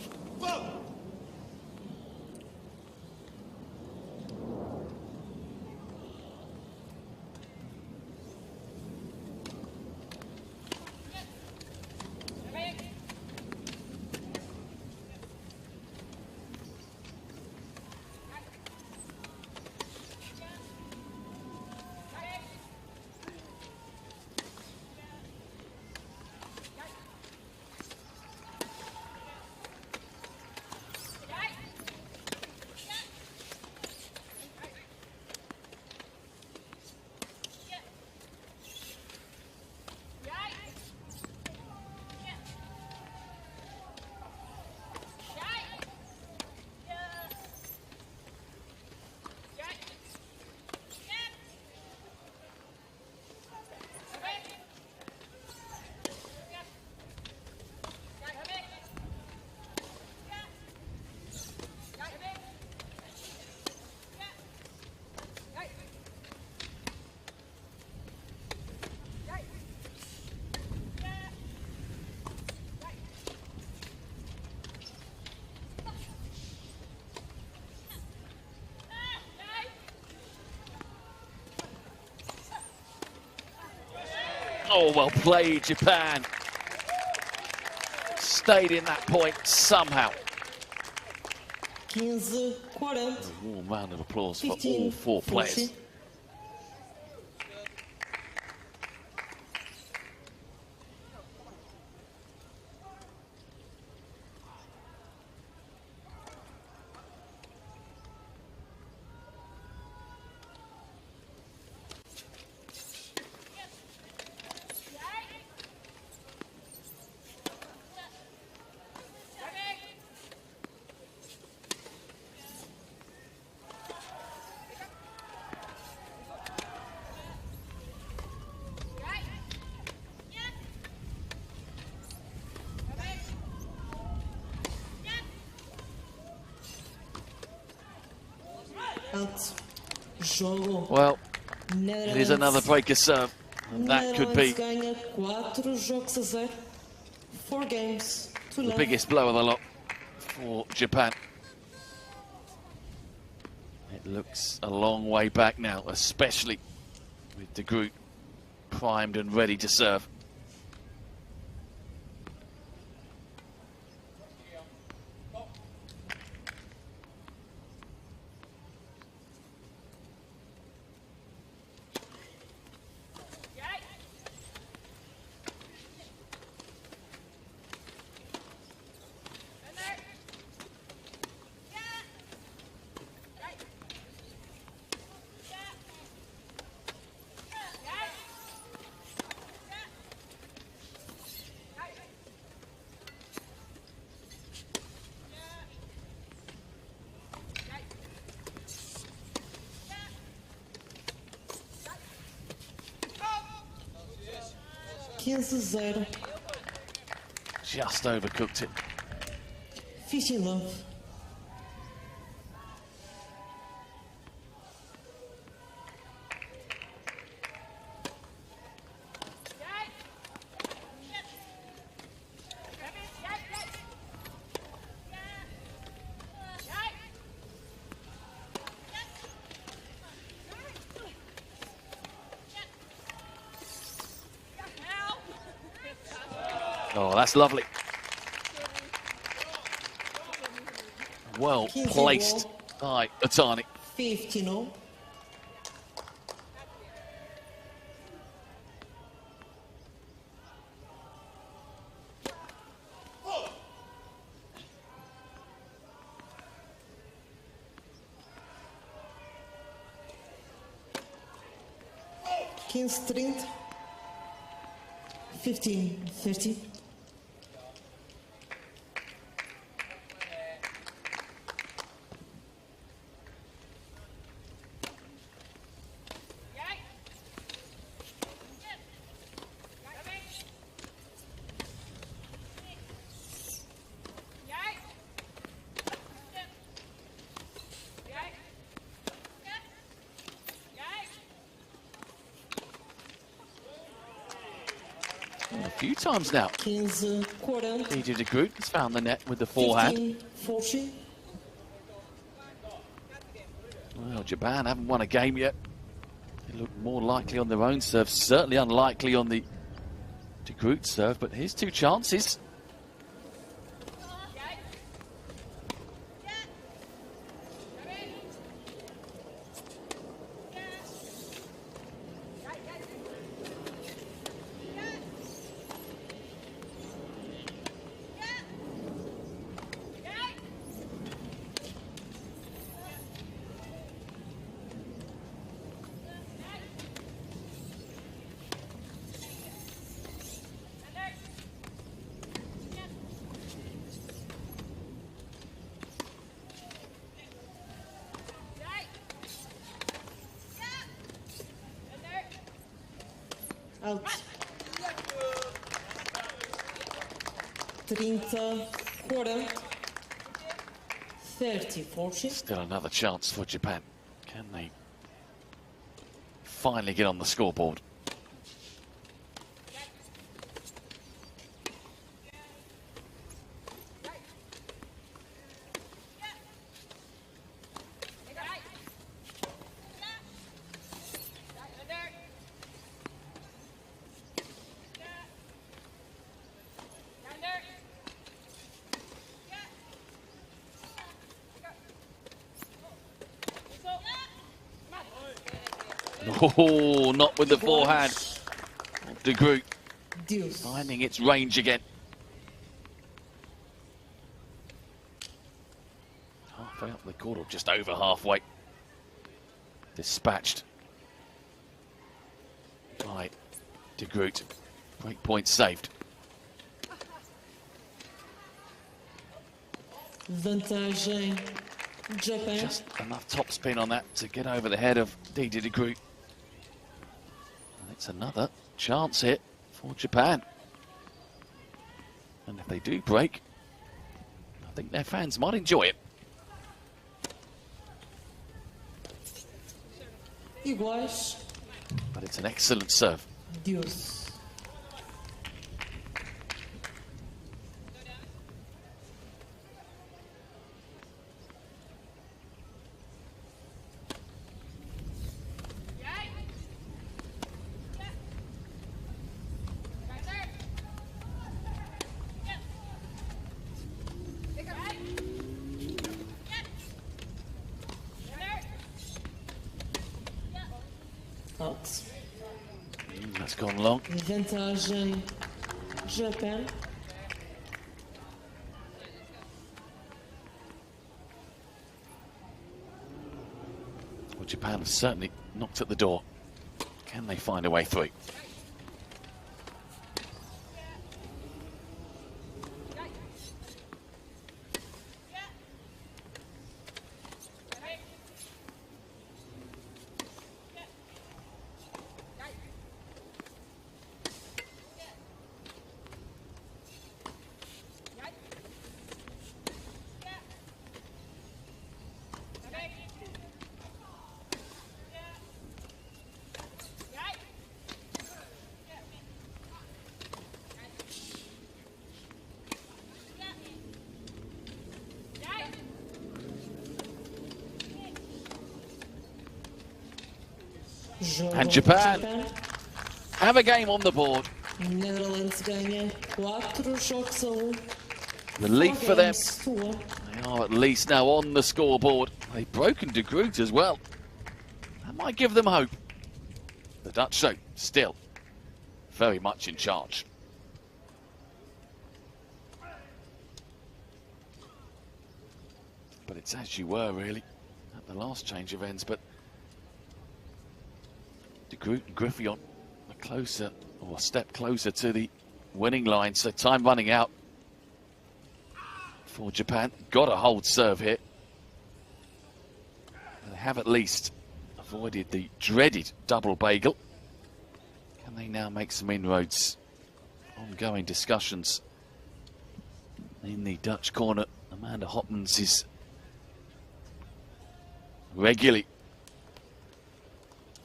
Oh, well played, Japan. Stayed in that point somehow. 15-40. A warm round of applause for 15, all four players. 40. Out. Jogo. Well, it is another breaker serve. And that could be ganha 4 jogos a 0. 4 games to the love. biggest blow of the lot for Japan. It looks a long way back now, especially with De Groot primed and ready to serve. 15-0. Just overcooked it. 15 love. Oh, that's lovely. Well placed by Otani. 15-0. Quinze 30. 15-30. A few times now. 15-40. DJ de Groot has found the net with the forehand. 15-40. Well, Japan haven't won a game yet. They look more likely on their own serve, certainly unlikely on the de Groot serve, but here's two chances. Out. 30-40. 30-40. Still another chance for Japan. Can they finally get on the scoreboard? Oh, not with the forehand. De Groot Deuce. finding its range again. Halfway up the court, or just over halfway. Dispatched by de Groot. Break point saved. Vantagem Japan. Just enough topspin on that to get over the head of DJ de Groot. And it's another chance here for Japan. And if they do break, I think their fans might enjoy it. Iguais. But it's an excellent serve. Deuce. Out. That's gone long. Vantagem Japan. Well, Japan has certainly knocked at the door. Can they find a way through? And Japan have a game on the board. Netherlands ganha 4 jogos a 1. Relief for them. Games to 1. They are at least now on the scoreboard. They've broken De Groot as well. That might give them hope. The Dutch, though, still very much in charge. But it's as you were, really, at the last change of ends. But De Groot and Griffithon are closer, or a step closer to the winning line. So time running out for Japan. Got a hold serve here. They have at least avoided the dreaded double bagel. Can they now make some inroads? Ongoing discussions in the Dutch corner. Amanda Hopmans is regularly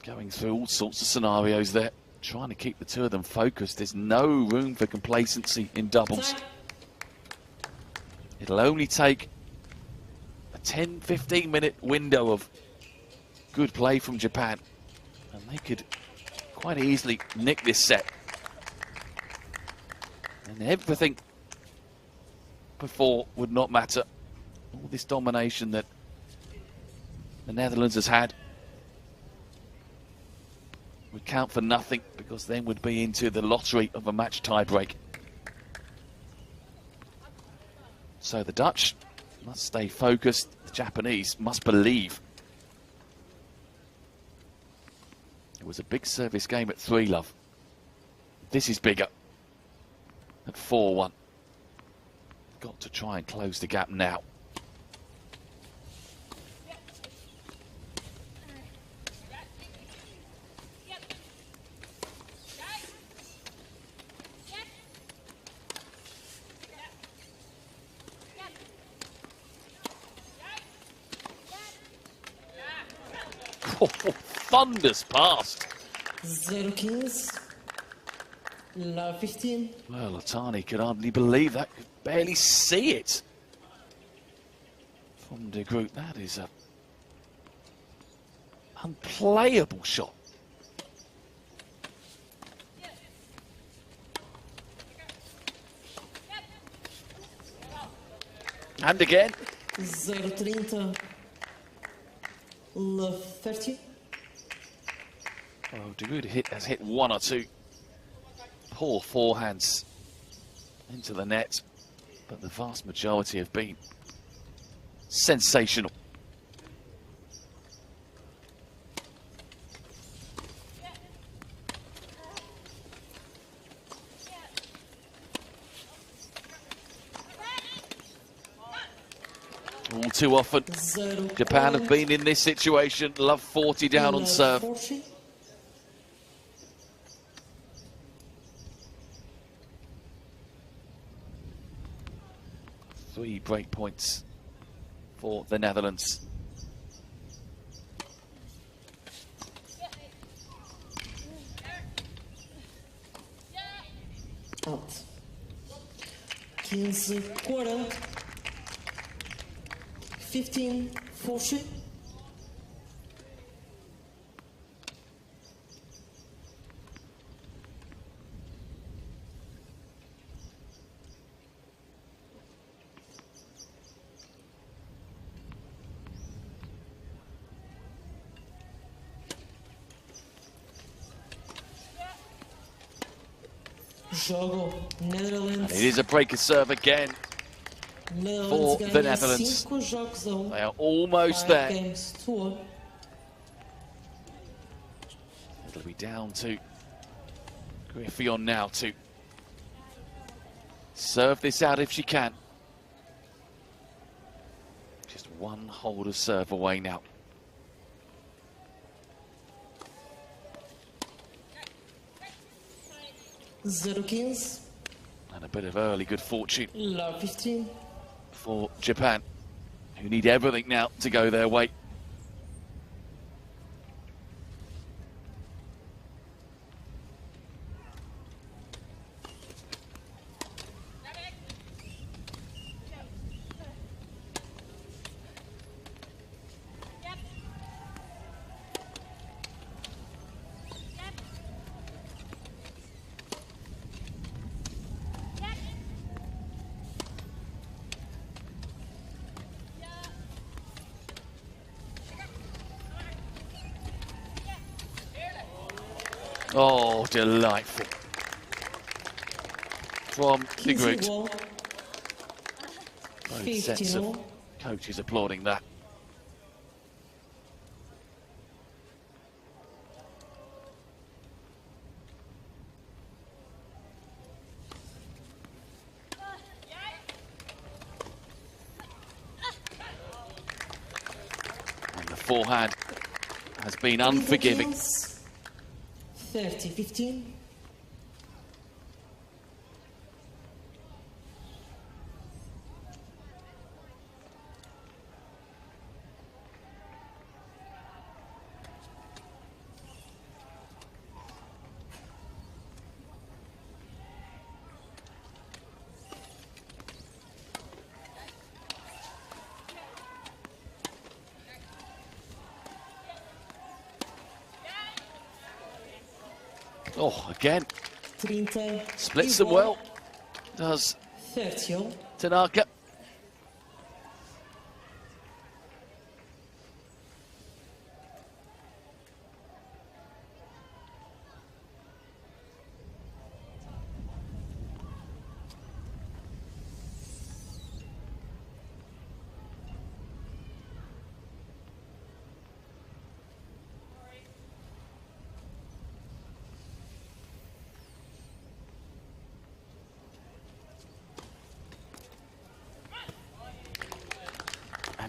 going through all sorts of scenarios there, trying to keep the two of them focused. There's no room for complacency in doubles. It'll only take a 10-15 minute window of good play from Japan, and they could quite easily nick this set. And everything before would not matter. All this domination that the Netherlands has had would count for nothing, because then would be into the lottery of a match tiebreak. So the Dutch must stay focused. The Japanese must believe. It was a big service game at 3-love. This is bigger at 4-1. Got to try and close the gap now. Oh, thunders past. 0-15. Love 15. Well, Latani could hardly believe that. Could barely see it from De Groot. That is a unplayable shot. And again. 0-30. Love 30. Oh, De Groot has hit one or two poor forehands into the net, but the vast majority have been sensational. All too often, Japan have been in this situation. Love 40 down on serve. 40. Three break points for the Netherlands. Out. 15-40. 15-40. Jogo Netherlands. And it is a break of serve again for Netherlands the ganha Netherlands. 5 jogos a 1. They are almost 5 there. games to 1. It'll be down to Griffithon now to serve this out if she can. Just one hold of serve away now. $0-15. And a bit of early good fortune Love 15. for Japan, who need everything now to go their way. Oh, delightful. From the group. 15 Both sets of coaches applauding that. And the forehand has been unforgiving. 30-15. Oh, again. 30. Splits them well. Does 30. Tanaka.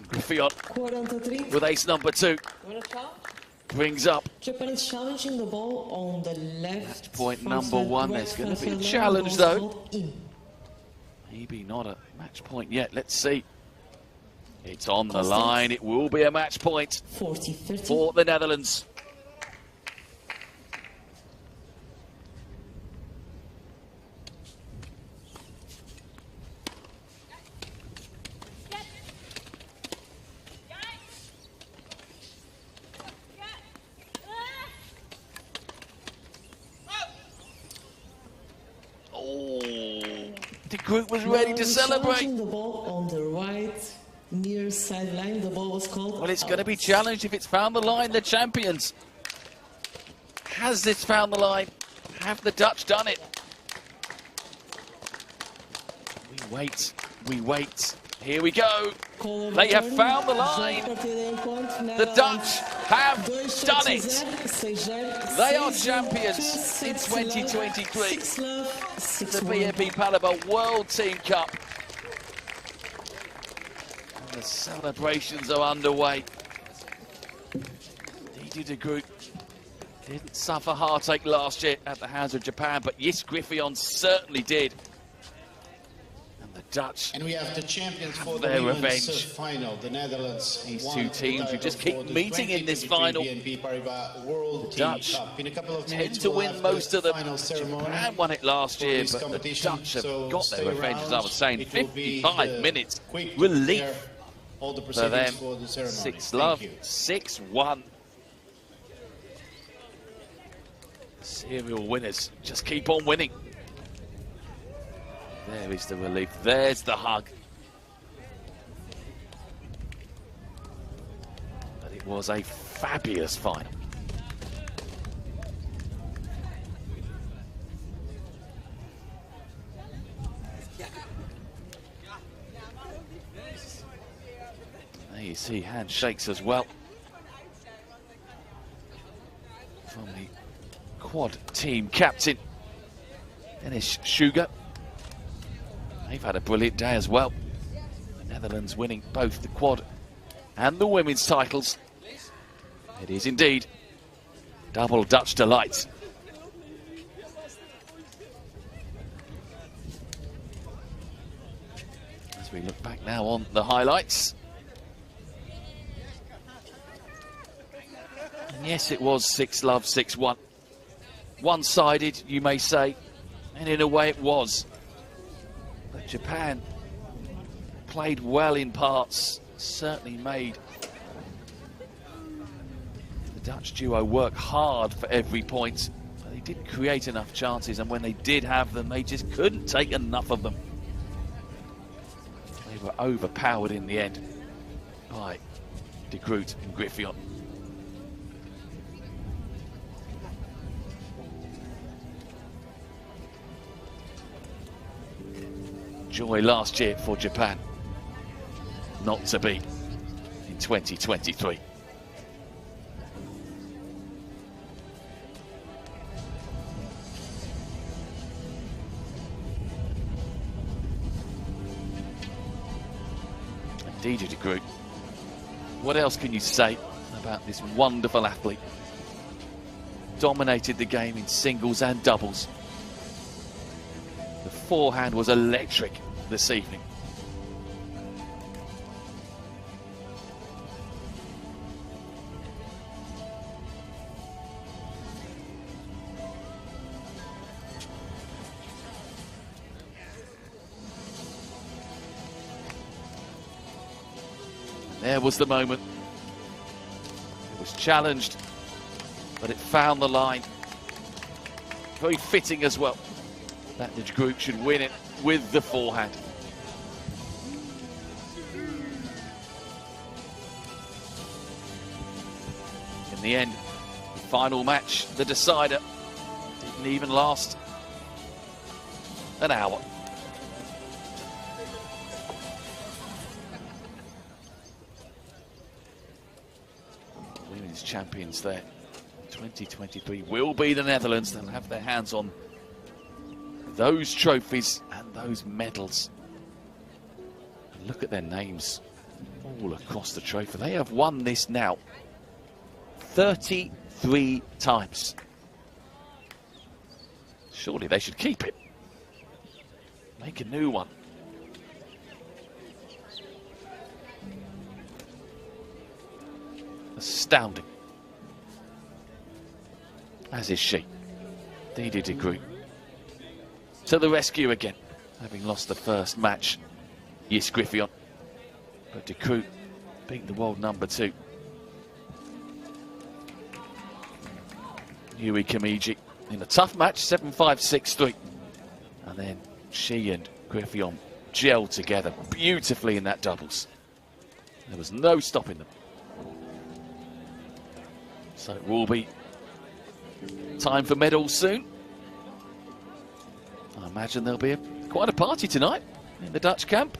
Griffith 43. with ace number 2. Brings up Japan is challenging the ball on the left. point number 1. There's going to be a challenge though. Maybe not a match point yet. Let's see. It's on the line. It will be a match point 40-30 for the Netherlands. The group was ready to celebrate. The ball on the right near sideline. The ball was called. Well, it's going to be challenged if it's found the line. The champions. Has this found the line? Have the Dutch done it? We wait. We wait. Here we go. They have found the line. The Dutch have done it. They are champions in 2023. The BNP Paribas World Team Cup. And the celebrations are underway. Didier de Groot didn't suffer heartache last year at the hands of Japan, but yes, Griffith certainly did. Dutch. And we have the champions for the their women's revenge. Final. The Netherlands. These two teams who just keep meeting in this final. BNP Paribas World The Team Dutch Cup. In a couple of tend minutes, to we'll win have most the of them. final ceremony Japan won it last for year, this but the competition. Dutch have So got stay their revenge, as I around. was saying. It will be 55 the minutes quick relief prepare all the for proceedings them. for the ceremony. 6 love, Thank you. 6-1. Serial winners just keep on winning. There is the relief. There's the hug. But it was a fabulous final. There you see handshakes as well from the quad team captain, Dennis Sugar. They've had a brilliant day as well. The Netherlands winning both the quad and the women's titles. It is indeed double Dutch delight. As we look back now on the highlights. And yes, it was 6 love, 6-1. One-sided, you may say, and in a way it was. But Japan played well in parts, certainly made the Dutch duo work hard for every point. But they didn't create enough chances, and when they did have them, they just couldn't take enough of them. They were overpowered in the end by De Groot and Griffith. joy last year for Japan. Not to be in 2023. Didier de Groot. What else can you say about this wonderful athlete? Dominated the game in singles and doubles. The forehand was electric this evening. There was the moment. It was challenged, but it found the line. Very fitting as well that the group should win it with the forehand. In the end, the final match, the decider, didn't even last an hour. Women's champions there. 2023 will be the Netherlands. They'll have their hands on those trophies and those medals. And look at their names all across the trophy. They have won this now 33 times. Surely they should keep it. Make a new one. Astounding. As is she. Didier de Groot to the rescue again, having lost the first match. Yes, Griffion. But de Groot beat the world number 2. Yui Kamiji in a tough match, 7-5, 6-3. And then she and Griffion gelled together beautifully in that doubles. There was no stopping them. So it will be time for medals soon. I imagine there'll be quite a party tonight in the Dutch camp.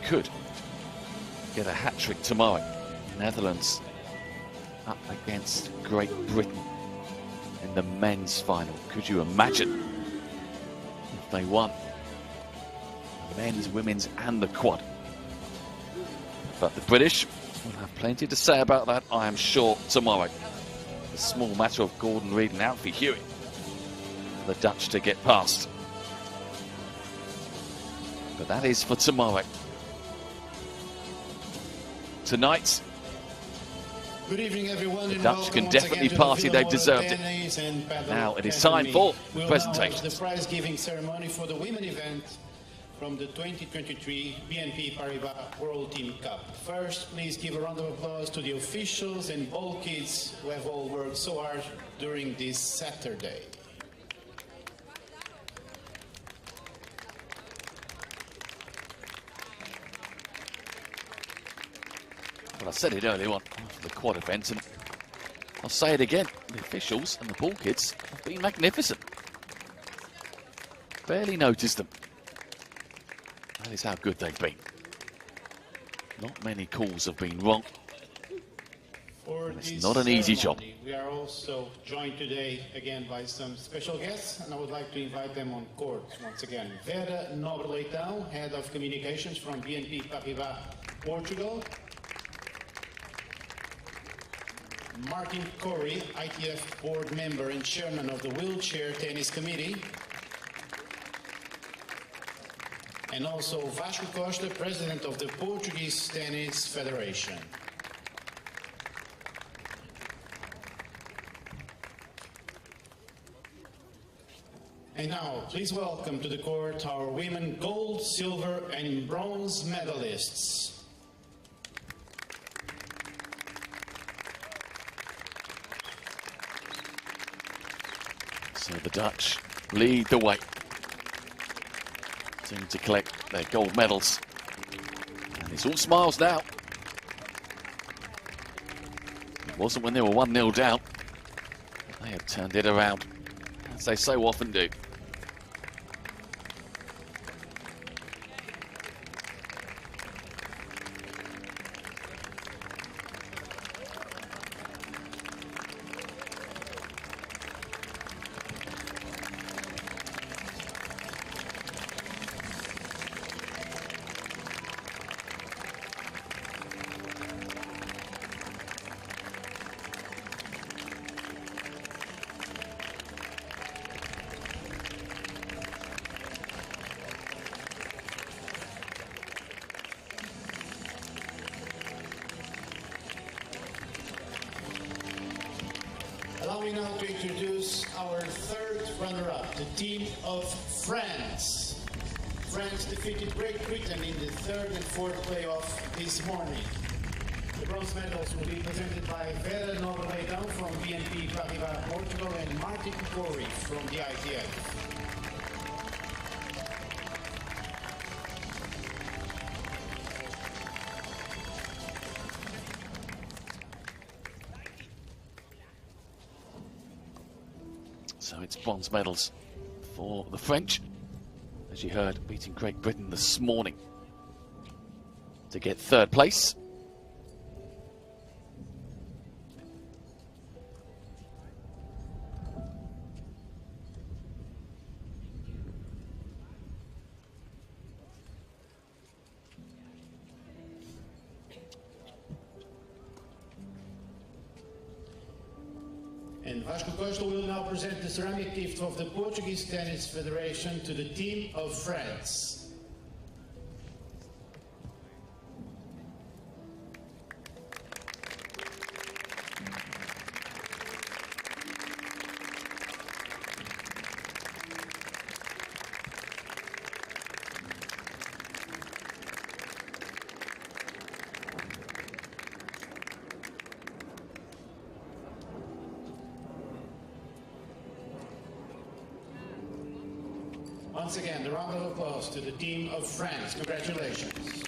Could get a hat-trick tomorrow. Netherlands up against Great Britain in the men's final. Could you imagine if they won? Men's, women's and the quad. But the British will have plenty to say about that, I am sure, tomorrow. A small matter of Gordon Reid and Alfie Hewitt for the Dutch to get past. But that is for tomorrow. Tonight, good evening, everyone. The Dutch can definitely party, they've deserved it. Now it is time for the presentation. The prize giving ceremony for the women event from the 2023 BNP Paribas World Team Cup. First, please give a round of applause to the officials and ball kids who have all worked so hard during this Saturday. Well, I said it earlier on after the quad event, and I'll say it again. The officials and the ball kids have been magnificent. Barely noticed them. That is how good they've been. Not many calls have been wrong. It's not an easy job. We are also joined today again by some special guests, and I would like to invite them on court once again. Vera Nobre-Leitão, Head of Communications from BNP Paribas, Portugal. Martin Corey, ITF board member and chairman of the Wheelchair Tennis Committee. And also Vasco Costa, president of the Portuguese Tennis Federation. And now, please welcome to the court our women gold, silver, and bronze medalists. So the Dutch lead the way, team to collect their gold medals. And it's all smiles now. It wasn't when they were 1-0 down. They have turned it around, as they so often do. Allow me now to introduce our third runner-up, the team of France. France defeated Great Britain in the third and fourth playoff this morning. The bronze medals will be presented by Vera Novelleidão from BNP Paribas Portugal and Martin Corey from the ITF. So it's bronze medals for the French, as you heard, beating Great Britain this morning to get third place. And Vasco Costa will now present the ceramic gift of the Portuguese Tennis Federation to the team of France. Once again, a round of applause to the team of France. Congratulations.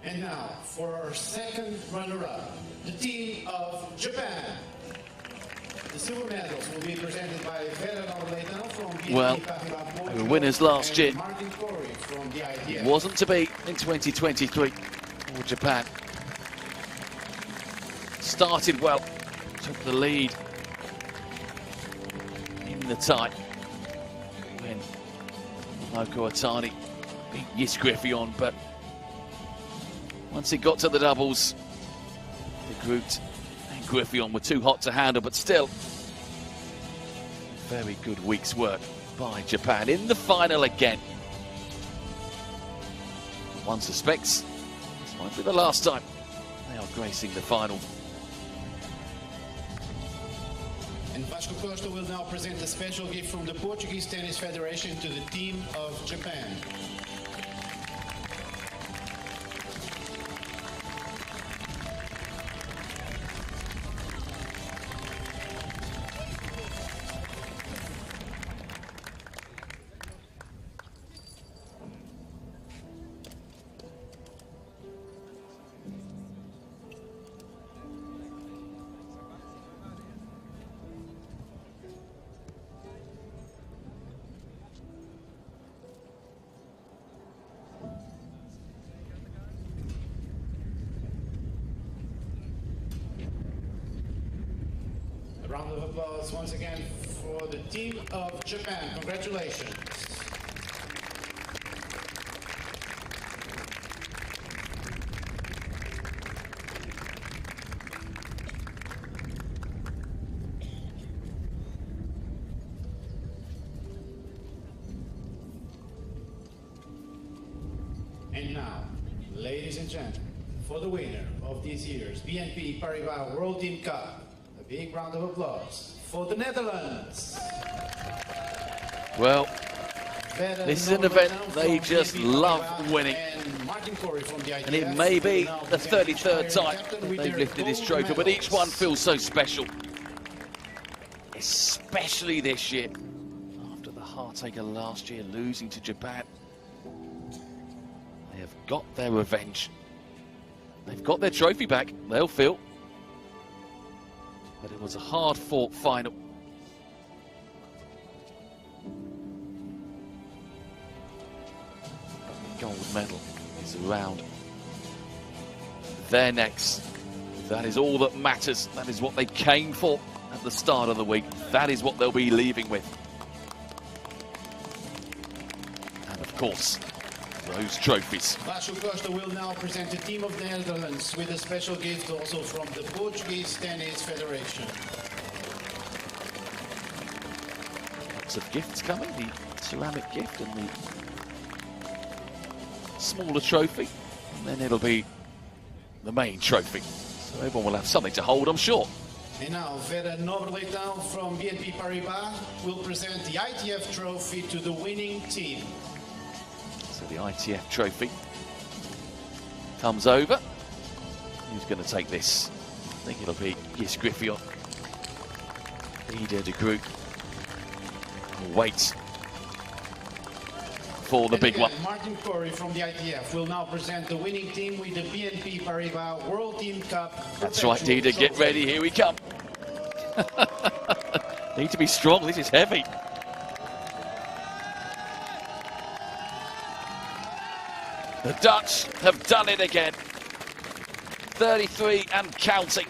And now, for our second runner-up, the team of Japan. The silver medals will be presented by Vera Novelleidão from BNP Well, Paribas Portugal they were winners last year. and Martin Corey from the ITF. It wasn't to be in 2023 for Japan. Started well, took the lead in the tie when Moko Otani beat Yis Griffith, but once it got to the doubles, the Groot and Griffith were too hot to handle, but still, very good week's work by Japan in the final again. One suspects this won't be the last time they are gracing the final. And Vasco Costa will now present a special gift from the Portuguese Tennis Federation to the team of Japan. A round of applause once again for the team of Japan. Congratulations. And now, ladies and gentlemen, for the winner of this year's BNP Paribas World Team Cup, a big round of applause for the Netherlands. Well, this is an event they just love winning. And it may be the 33rd time that they've lifted this trophy, but each one feels so special. Especially this year, after the heartache of last year, losing to Japan. They have got their revenge. They've got their trophy back, they'll feel. But it was a hard-fought final. Gold medal is around their necks. That is all that matters. That is what they came for at the start of the week. That is what they'll be leaving with. And of course, those trophies. Vasco Costa will now present the team of the Netherlands with a special gift also from the Portuguese Tennis Federation. Lots of gifts coming. The ceramic gift and the smaller trophy, and then it'll be the main trophy. So everyone will have something to hold, I'm sure. And now, Vera Noberleitão from BNP Paribas will present the ITF trophy to the winning team. So the ITF trophy comes over. Who's going to take this? I think it'll be Gis Griffion. Leader de Groot. Wait for the big one. Martin Corey from the ITF will now present the winning team with the BNP Paribas World Team Cup. That's right, Dida, get ready, here we come. Need to be strong, this is heavy. The Dutch have done it again. 33 and counting.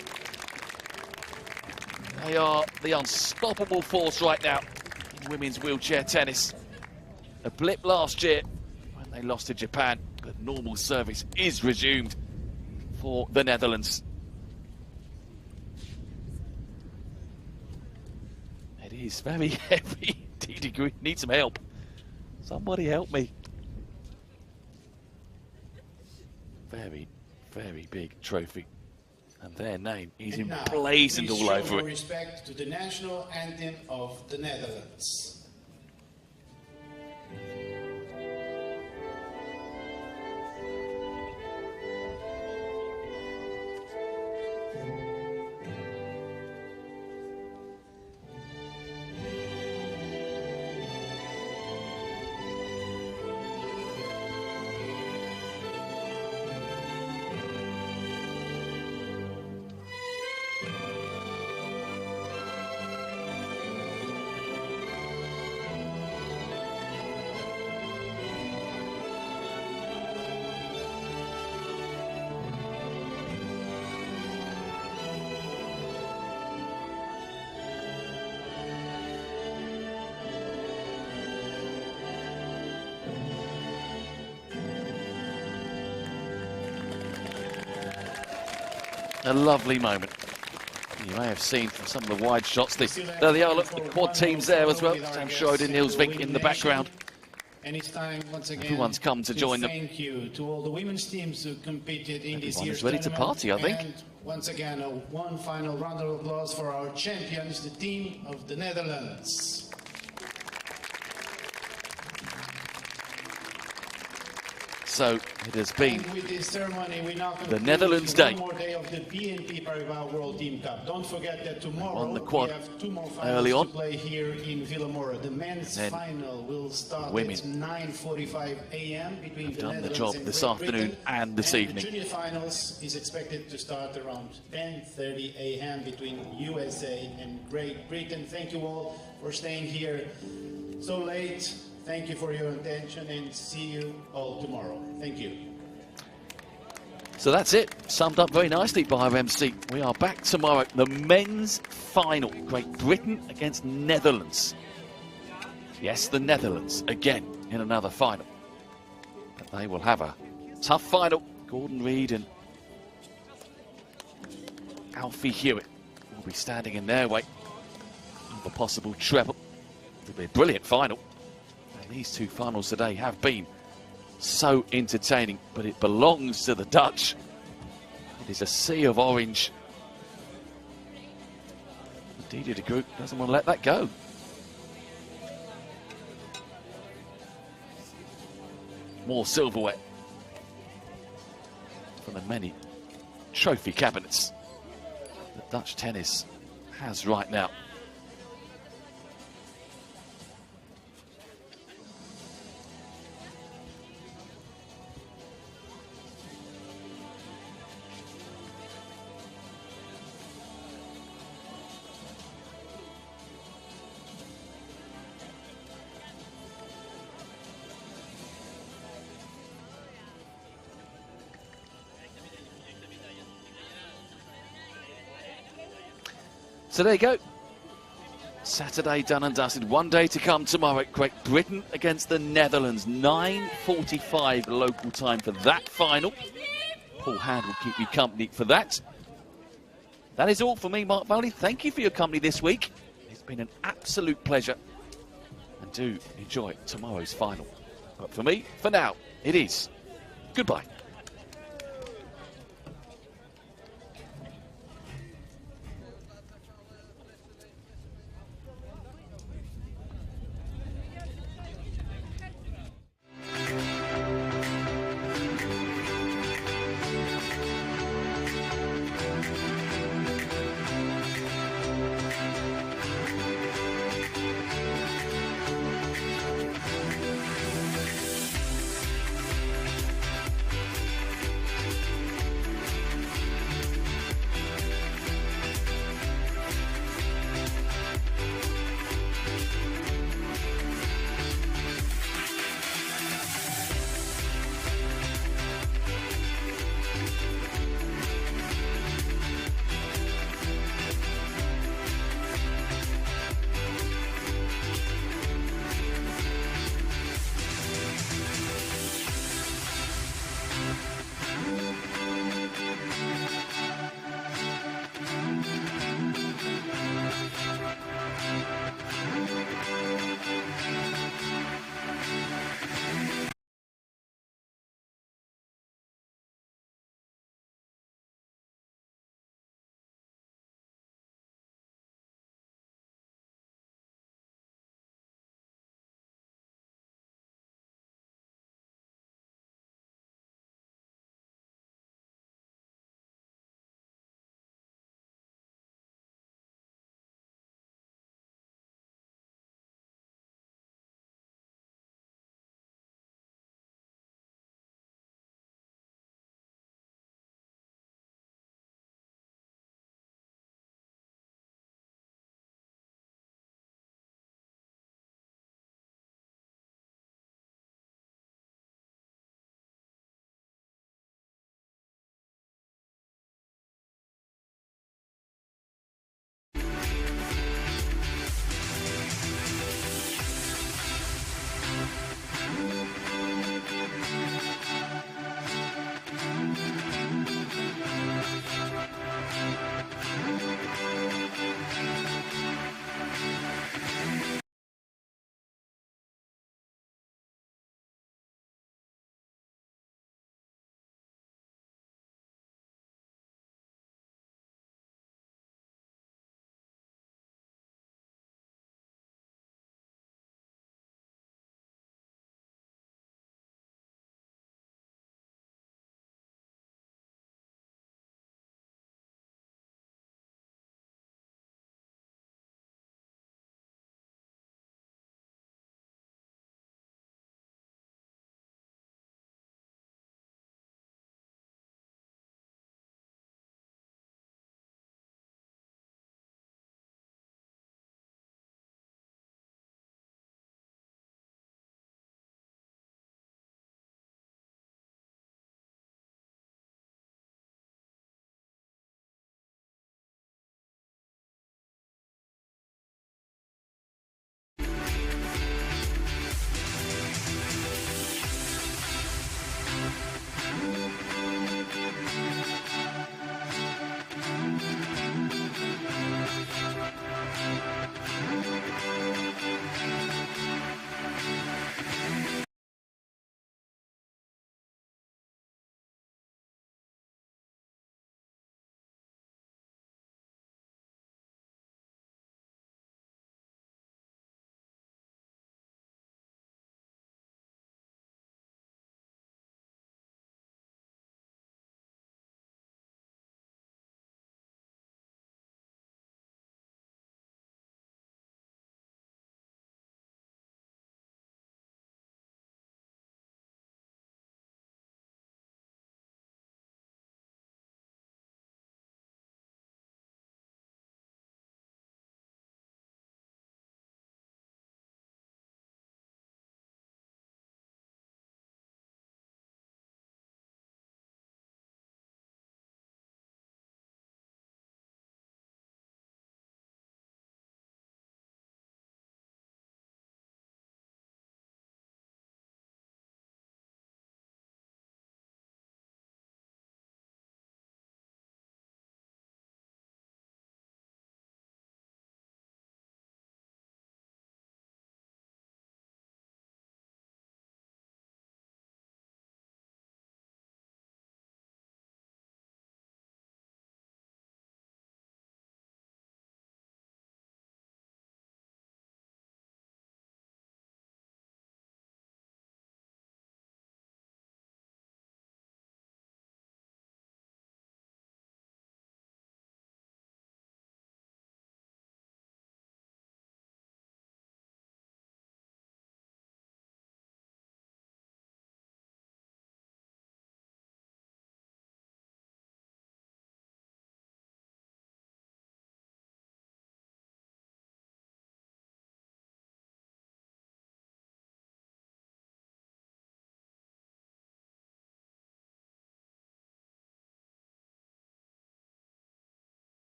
They are the unstoppable force right now in women's wheelchair tennis. A blip last year when they lost to Japan, but normal service is resumed for the Netherlands. It is very heavy. D-degree needs some help. Somebody help me. Very, very big trophy. And their name is emblazoned all over it. Respect to the national anthem of the Netherlands. A lovely moment. You may have seen from some of the wide shots. There they are, look, the quad teams there as well. Sam Schroeder, Niels Vink in the background. And it's time once again Everyone's come to join them. Thank you to all the women's teams who competed in this Everyone year's is ready to tournament. party, I think. And once again, one final round of applause for our champions, the team of the Netherlands. So it has been And with this ceremony, we now the Netherlands Day. one more day of the BNP Paribas World Team Cup. Don't forget that tomorrow On the quad we have two more early finals on. to play here in Villamora. The men's Then final will start women at 9:45 a.m. between have the done the Netherlands job and this Great afternoon Britain. and this The evening. junior finals is expected to start around 10:30 a.m. between USA and Great Britain. Thank you all for staying here so late. Thank you for your attention and see you all tomorrow. Thank you. So that's it, summed up very nicely by our MC. We are back tomorrow. The men's final, Great Britain against Netherlands. Yes, the Netherlands again in another final. But they will have a tough final. Gordon Reid and Alfie Hewitt will be standing in their way of a possible treble. It'll be a brilliant final. And these two finals today have been so entertaining, but it belongs to the Dutch. It is a sea of orange. Didier de Groot doesn't want to let that go. More silverware from the many trophy cabinets that Dutch tennis has right now. So there you go. Saturday done and dusted. One day to come tomorrow. Great Britain against the Netherlands. 9:45 local time for that final. Paul Hand will keep you company for that. That is all for me, Mark Valley. Thank you for your company this week. It's been an absolute pleasure. And do enjoy tomorrow's final. But for me, for now, it is goodbye.